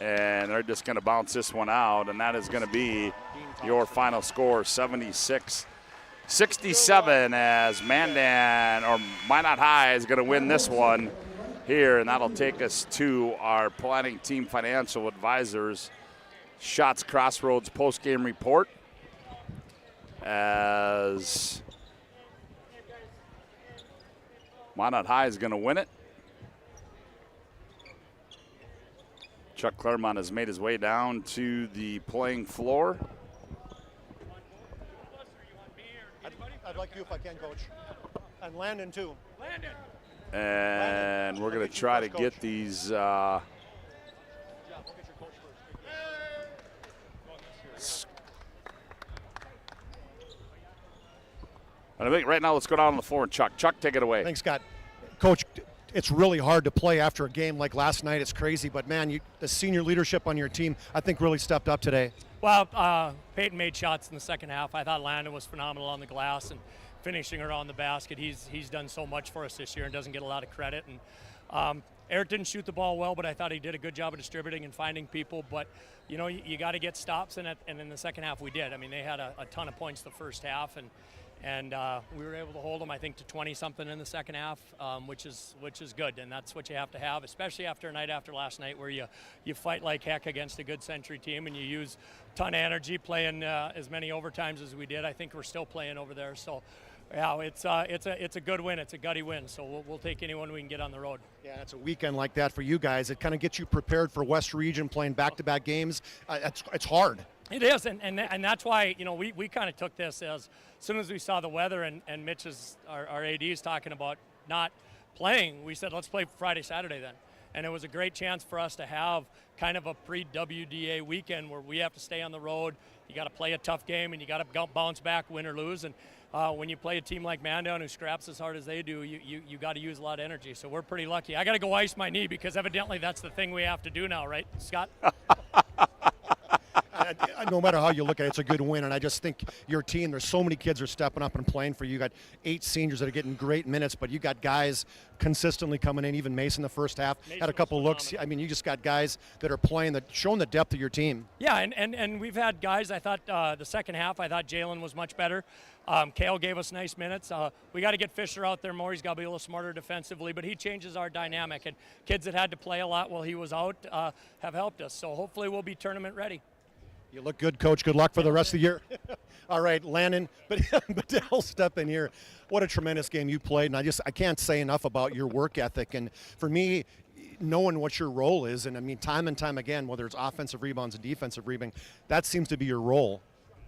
And they're just going to bounce this one out. And that is going to be your final score, 76-67, as Minot High is going to win this one here. And that'll take us to our planning team financial advisors. Shots Crossroads post-game report as Minot High is going to win it. Chuck Claremont has made his way down to the playing floor. I'd like you if I can, Coach. And Landon, too. And we're going to try to get these I think right now let's go down on the floor and Chuck. Chuck, take it away. Thanks, Scott. Coach, it's really hard to play after a game like last night. It's crazy, but man, the senior leadership on your team, I think, really stepped up today. Well, Peyton made shots in the second half. I thought Landon was phenomenal on the glass and finishing around the basket. He's done so much for us this year and doesn't get a lot of credit. And Eric didn't shoot the ball well, but I thought he did a good job of distributing and finding people. But, you know, you got to get stops in it, and in the second half we did. I mean, they had a ton of points the first half, and And we were able to hold them, I think, to 20-something in the second half, which is good. And that's what you have to have, especially after a night after last night where you fight like heck against a good Century team and you use a ton of energy playing as many overtimes as we did. I think we're still playing over there. So, yeah, it's a good win. It's a gutty win. So we'll take anyone we can get on the road. Yeah, it's a weekend like that for you guys. It kind of gets you prepared for West Region, playing back-to-back games. It's hard. It is, and that's why, we kind of took this as soon as we saw the weather and Mitch our AD is talking about not playing, we said, let's play Friday, Saturday then. And it was a great chance for us to have kind of a pre-WDA weekend where we have to stay on the road. You got to play a tough game and you got to bounce back, win or lose. And when you play a team like Mandan who scraps as hard as they do, you got to use a lot of energy. So we're pretty lucky. I got to go ice my knee because evidently that's the thing we have to do now, right, Scott? No matter how you look at it, it's a good win, and I just think your team, there's so many kids are stepping up and playing for you. You got 8 seniors that are getting great minutes, but you got guys consistently coming in. Even Mason the first half had a couple looks. I mean, you just got guys that are playing, that showing the depth of your team. Yeah, and we've had guys, I thought the second half, I thought Jalen was much better. Kale gave us nice minutes. We got to get Fisher out there more. He's got to be a little smarter defensively, but he changes our dynamic. And kids that had to play a lot while he was out have helped us. So hopefully we'll be tournament ready. You look good, Coach. Good luck for the rest of the year. All right, Landon, but I'll step in here. What a tremendous game you played, and I can't say enough about your work ethic. And for me, knowing what your role is, and I mean, time and time again, whether it's offensive rebounds and defensive rebounding, that seems to be your role.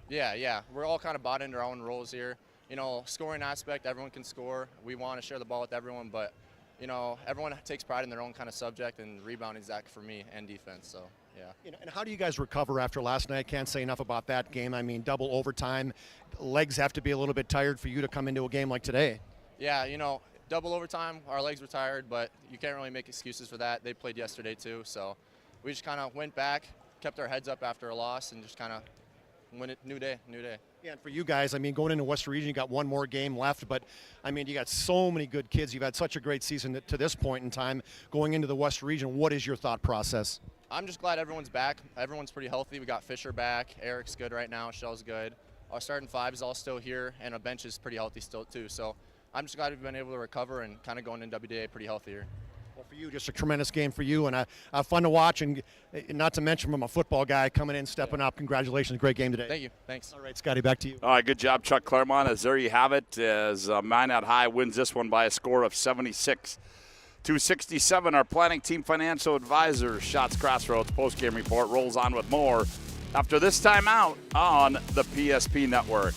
Yeah. We're all kind of bought into our own roles here. Scoring aspect, everyone can score. We want to share the ball with everyone, but, everyone takes pride in their own kind of subject, and rebounding is that for me, and defense, so. Yeah. And how do you guys recover after last night? I can't say enough about that game. I mean, double overtime. Legs have to be a little bit tired for you to come into a game like today. Yeah, double overtime, our legs were tired, but you can't really make excuses for that. They played yesterday too, so we just kind of went back, kept our heads up after a loss, and just kind of win it. New day. Yeah, and for you guys, I mean, going into West Region, you got one more game left, but, I mean, you got so many good kids. You've had such a great season to this point in time. Going into the West Region, what is your thought process? I'm just glad everyone's back. Everyone's pretty healthy. We got Fisher back. Eric's good right now. Shell's good. Our starting 5 is all still here, and our bench is pretty healthy still, too. So I'm just glad we've been able to recover and kind of going into WDA pretty healthy here. Well, for you, just a tremendous game for you, and fun to watch, and not to mention I'm a football guy coming in, stepping up. Congratulations. Great game today. Thank you. Thanks. All right, Scotty, back to you. All right, good job, Chuck Claremont. As there you have it, as Minot High wins this one by a score of 76-67. Our planning team financial advisor, Shots Crossroads postgame report rolls on with more after this timeout on the PSP Network.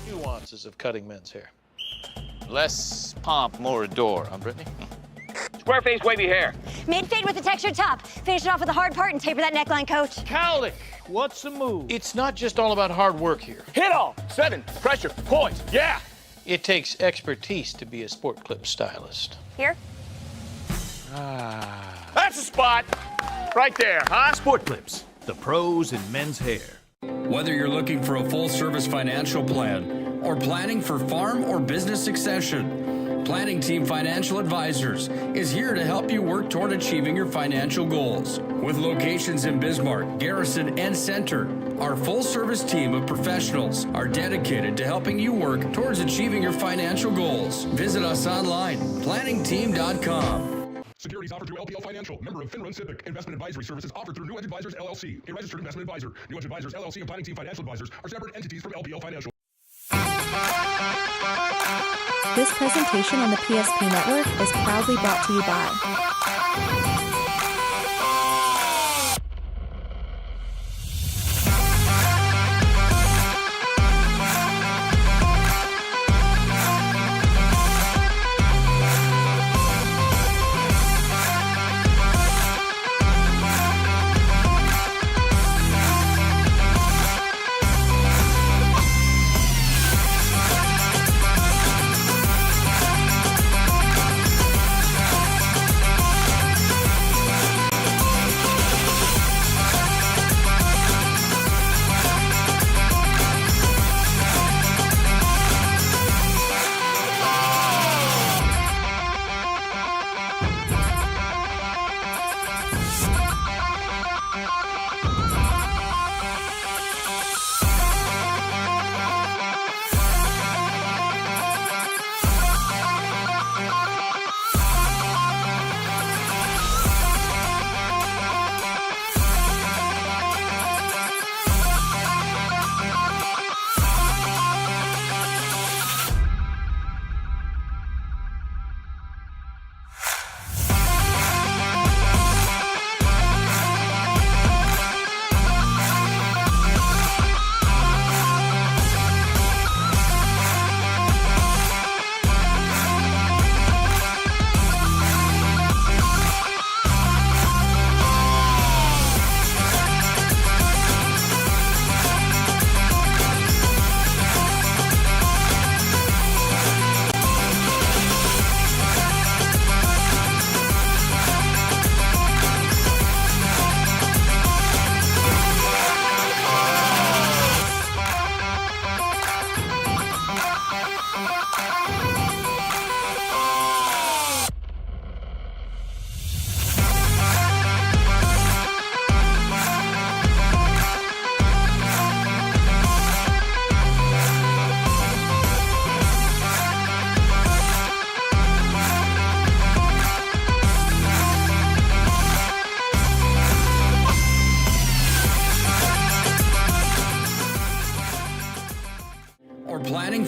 Nuances of cutting men's hair. Less pomp, more adore, huh, Brittany? Square face, wavy hair. Mid-fade with a textured top. Finish it off with a hard part and taper that neckline, Coach. Cowlick, what's the move? It's not just all about hard work here. Hit all. 7. Pressure. Points. Yeah. It takes expertise to be a sport clip stylist. Here? That's a spot. Right there, huh? Sport Clips, the pros in men's hair. Whether you're looking for a full-service financial plan or planning for farm or business succession, Planning Team Financial Advisors is here to help you work toward achieving your financial goals. With locations in Bismarck, Garrison, and Center, our full-service team of professionals are dedicated to helping you work towards achieving your financial goals. Visit us online, planningteam.com. Securities offered through LPL Financial, member of FINRA Civic. Investment advisory services offered through New Edge Advisors, LLC, a registered investment advisor. New Edge Advisors, LLC, and Planning Team Financial Advisors are separate entities from LPL Financial. This presentation on the PSP Network is proudly brought to you by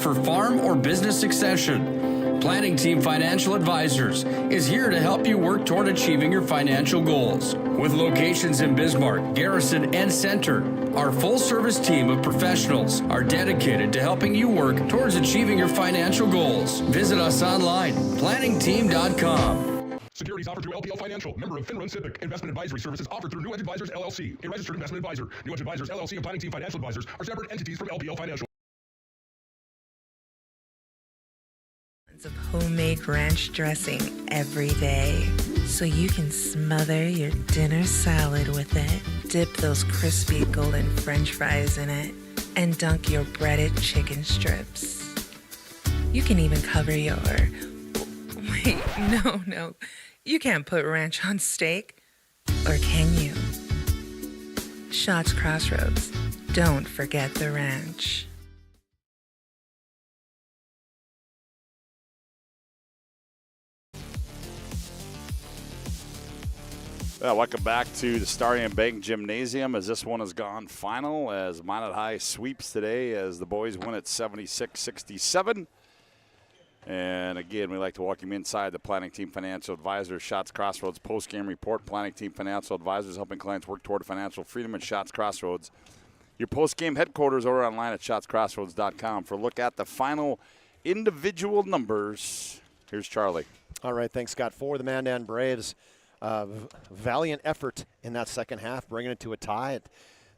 for farm or business succession. Planning Team Financial Advisors is here to help you work toward achieving your financial goals. With locations in Bismarck, Garrison, and Center, our full-service team of professionals are dedicated to helping you work towards achieving your financial goals. Visit us online, planningteam.com. Securities offered through LPL Financial, member of Finrun SIPC. Investment advisory services offered through New Edge Advisors LLC, a registered investment advisor. New Edge Advisors LLC and Planning Team Financial Advisors are separate entities from LPL Financial. Of homemade ranch dressing every day, so you can smother your dinner salad with it. Dip those crispy golden French fries in it, and dunk your breaded chicken strips. You can even cover your... Wait, no. You can't put ranch on steak. Or can you? Shots Crossroads. Don't forget the ranch. Well, welcome back to the Starion Bank Gymnasium as this one has gone final as Minot High sweeps today as the boys win at 76-67. And again, we'd like to welcome you inside the Planning Team Financial Advisors Shots Crossroads post-game report. Planning Team Financial Advisors helping clients work toward financial freedom at Shots Crossroads. Your post-game headquarters are online at shotscrossroads.com for a look at the final individual numbers. Here's Charlie. All right, thanks, Scott. For the Mandan Braves, valiant effort in that second half, bringing it to a tie.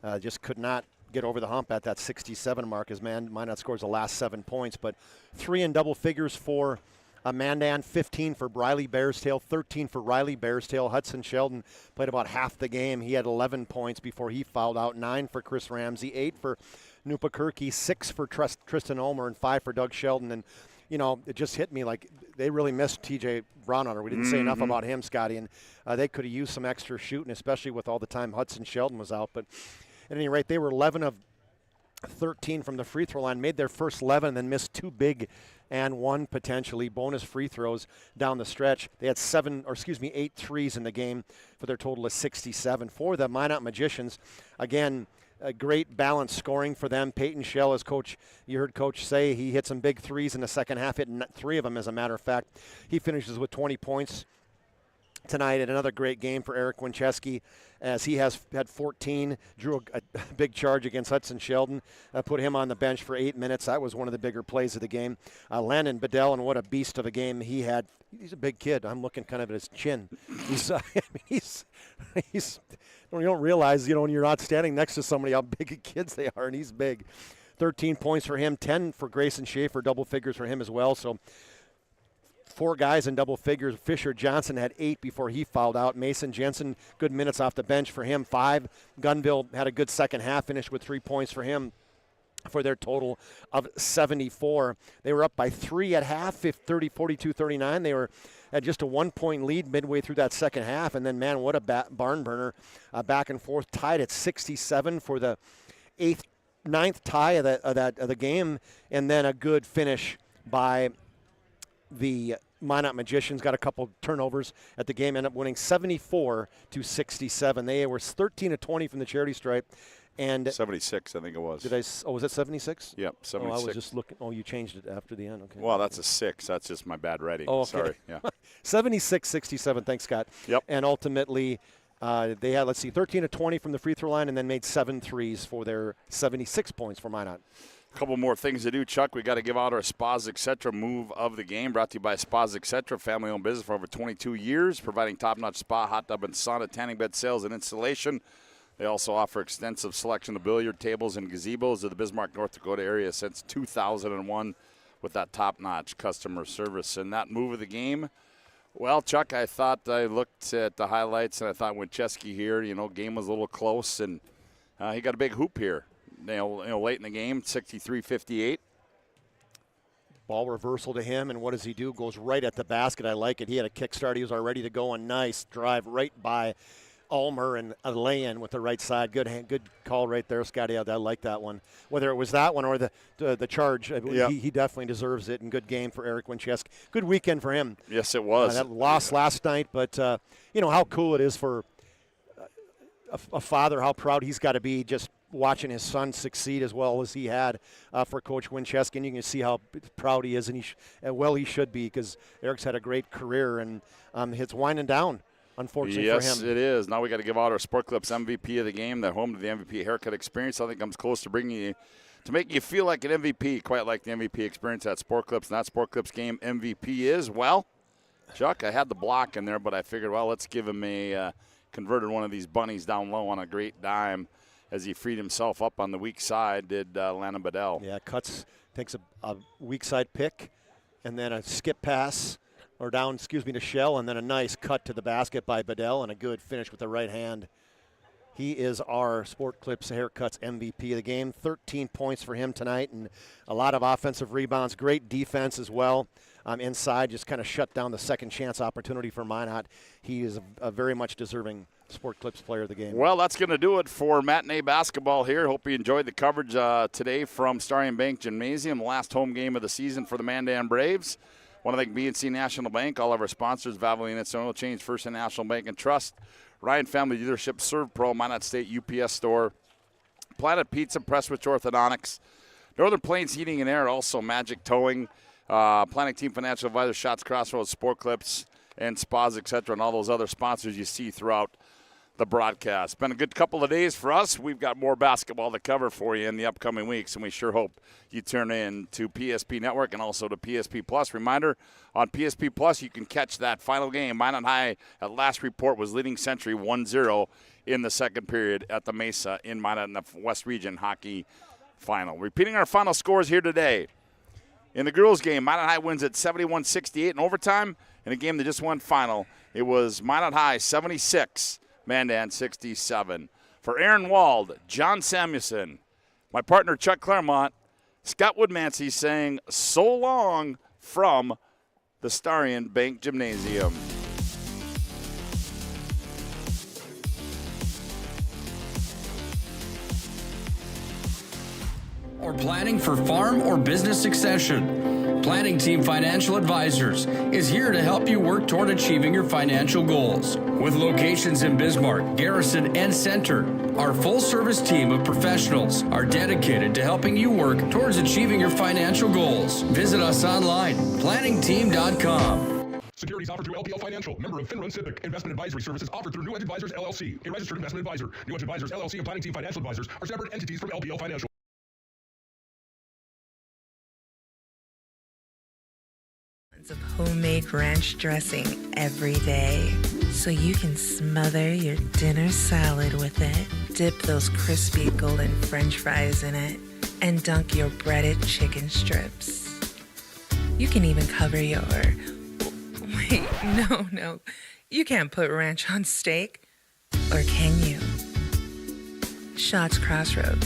It just could not get over the hump at that 67 mark as Minot scores the last 7 points. But 3 in double figures for Mandan, 15 for Briley Bearstail, 13 for Riley Bearstail. Hudson Sheldon played about half the game. He had 11 points before he fouled out, 9 for Chris Ramsey, 8 for Nupakirky, 6 for Tristan Ulmer, and 5 for Doug Sheldon. And you know, it just hit me like they really missed T.J. Brownhunter. We didn't say enough about him, Scotty, and they could have used some extra shooting, especially with all the time Hudson Sheldon was out. But at any rate, they were 11 of 13 from the free throw line, made their first 11, and then missed 2 big and 1 potentially bonus free throws down the stretch. They had 8 threes in the game for their total of 67. For the Minot Magicians, again, a great balanced scoring for them. Peyton Shell, as coach, you heard Coach say, he hit some big threes in the second half, hit 3 of them, as a matter of fact. He finishes with 20 points tonight, and another great game for Eric Winchesky, as he has had 14, drew a big charge against Hudson Sheldon, put him on the bench for 8 minutes. That was one of the bigger plays of the game. Landon Bedell, and what a beast of a game he had. He's a big kid. I'm looking kind of at his chin. He's you don't realize, when you're not standing next to somebody how big kids they are, and he's big. 13 points for him, 10 for Grayson Schaefer, double figures for him as well. So 4 guys in double figures. Fisher Johnson had 8 before he fouled out. Mason Jensen, good minutes off the bench for him, 5. Gunville had a good second half, finished with 3 points for him for their total of 74. They were up by 3 at half, 42-39. They were at just a 1-point lead midway through that second half, and then, man, what a barn burner, back and forth, tied at 67 for the 9th tie of the game, and then a good finish by the Minot Magicians. Got a couple turnovers at the game, ended up winning 74-67. They were 13 of 20 from the charity stripe. And 76, I think it was. Was it 76? Yep, 76. Oh, I was just looking. Oh, you changed it after the end. Okay. Well, that's a 6. That's just my bad writing. Oh, okay. Sorry. Yeah. 76-67. Thanks, Scott. Yep. And ultimately, they had, 13 of 20 from the free throw line, and then made 7 threes for their 76 points for Minot. A couple more things to do, Chuck. We got to give out our Spas Etc. move of the game, brought to you by Spas Etc., family-owned business for over 22 years, providing top-notch spa, hot tub, and sauna, tanning bed sales and installation. They also offer extensive selection of billiard tables and gazebos of the Bismarck, North Dakota area since 2001 with that top-notch customer service. And that move of the game, well, Chuck, I looked at the highlights and I thought Winchesky here, game was a little close, and he got a big hoop here. Late in the game, 63-58. Ball reversal to him, and what does he do? Goes right at the basket. I like it. He had a kick start. He was all ready to go. A nice drive right by Ulmer and a lay-in with the right side. Good call right there, Scotty. I like that one. Whether it was that one or the charge, he definitely deserves it. And good game for Eric Winchesky. Good weekend for him. Yes, it was. That loss last night, but how cool it is for a father, how proud he's got to be just watching his son succeed as well as he had for Coach Winchesky, and you can see how proud he is, and he should be, because Eric's had a great career, and it's winding down, unfortunately for him. Yes, it is. Now we got to give out our Sport Clips MVP of the game. They're home to the MVP haircut experience. I think comes close to bringing you, to make you feel like an MVP, quite like the MVP experience at Sport Clips. And that Sport Clips game MVP is, well, Chuck, I had the block in there, but I figured, well, let's give him converted one of these bunnies down low on a great dime as he freed himself up on the weak side, did Landon Bedell. Yeah, takes a weak side pick, and then a skip pass, or down, to Shell, and then a nice cut to the basket by Bedell, and a good finish with the right hand. He is our Sport Clips Haircuts MVP of the game. 13 points for him tonight, and a lot of offensive rebounds. Great defense as well. Inside, just kind of shut down the second chance opportunity for Minot. He is a very much deserving Sport Clips player of the game. Well, that's going to do it for matinee basketball here. Hope you enjoyed the coverage today from Starion Bank Gymnasium, last home game of the season for the Mandan Braves. Want to thank B&C National Bank, all of our sponsors, Valvoline, Its Oil Change, First and National Bank and Trust, Ryan Family Dealership, Serve Pro, Minot State UPS Store, Planet Pizza, Presswich Orthodontics, Northern Plains Heating and Air, also Magic Towing, Planning Team Financial Advisor, Shots Crossroads, Sport Clips, and Spas, etc., and all those other sponsors you see throughout the broadcast. Been a good couple of days for us. We've got more basketball to cover for you in the upcoming weeks, and we sure hope you turn in to PSP Network and also to PSP Plus. Reminder, on PSP Plus, you can catch that final game. Minot High, at last report, was leading Century 1-0 in the second period at the Mesa in Minot in the West Region Hockey Final. Repeating our final scores here today. In the girls' game, Minot High wins at 71-68 in overtime. In a game that just went final, it was Minot High 76, Mandan 67. For Aaron Wald, John Samuelson, my partner Chuck Claremont, Scott Woodmansee saying so long from the Starion Bank Gymnasium. Or planning for farm or business succession. Planning Team Financial Advisors is here to help you work toward achieving your financial goals. With locations in Bismarck, Garrison, and Center, our full-service team of professionals are dedicated to helping you work towards achieving your financial goals. Visit us online, planningteam.com. Securities offered through LPL Financial, member of FinRun SIPC. Investment advisory services offered through New Edge Advisors, LLC, a registered investment advisor. New Edge Advisors, LLC, and Planning Team Financial Advisors are separate entities from LPL Financial. Of homemade ranch dressing every day, so you can smother your dinner salad with it, dip those crispy golden French fries in it, and dunk your breaded chicken strips. You can even cover your... Wait, no. You can't put ranch on steak. Or can you? Shots Crossroads.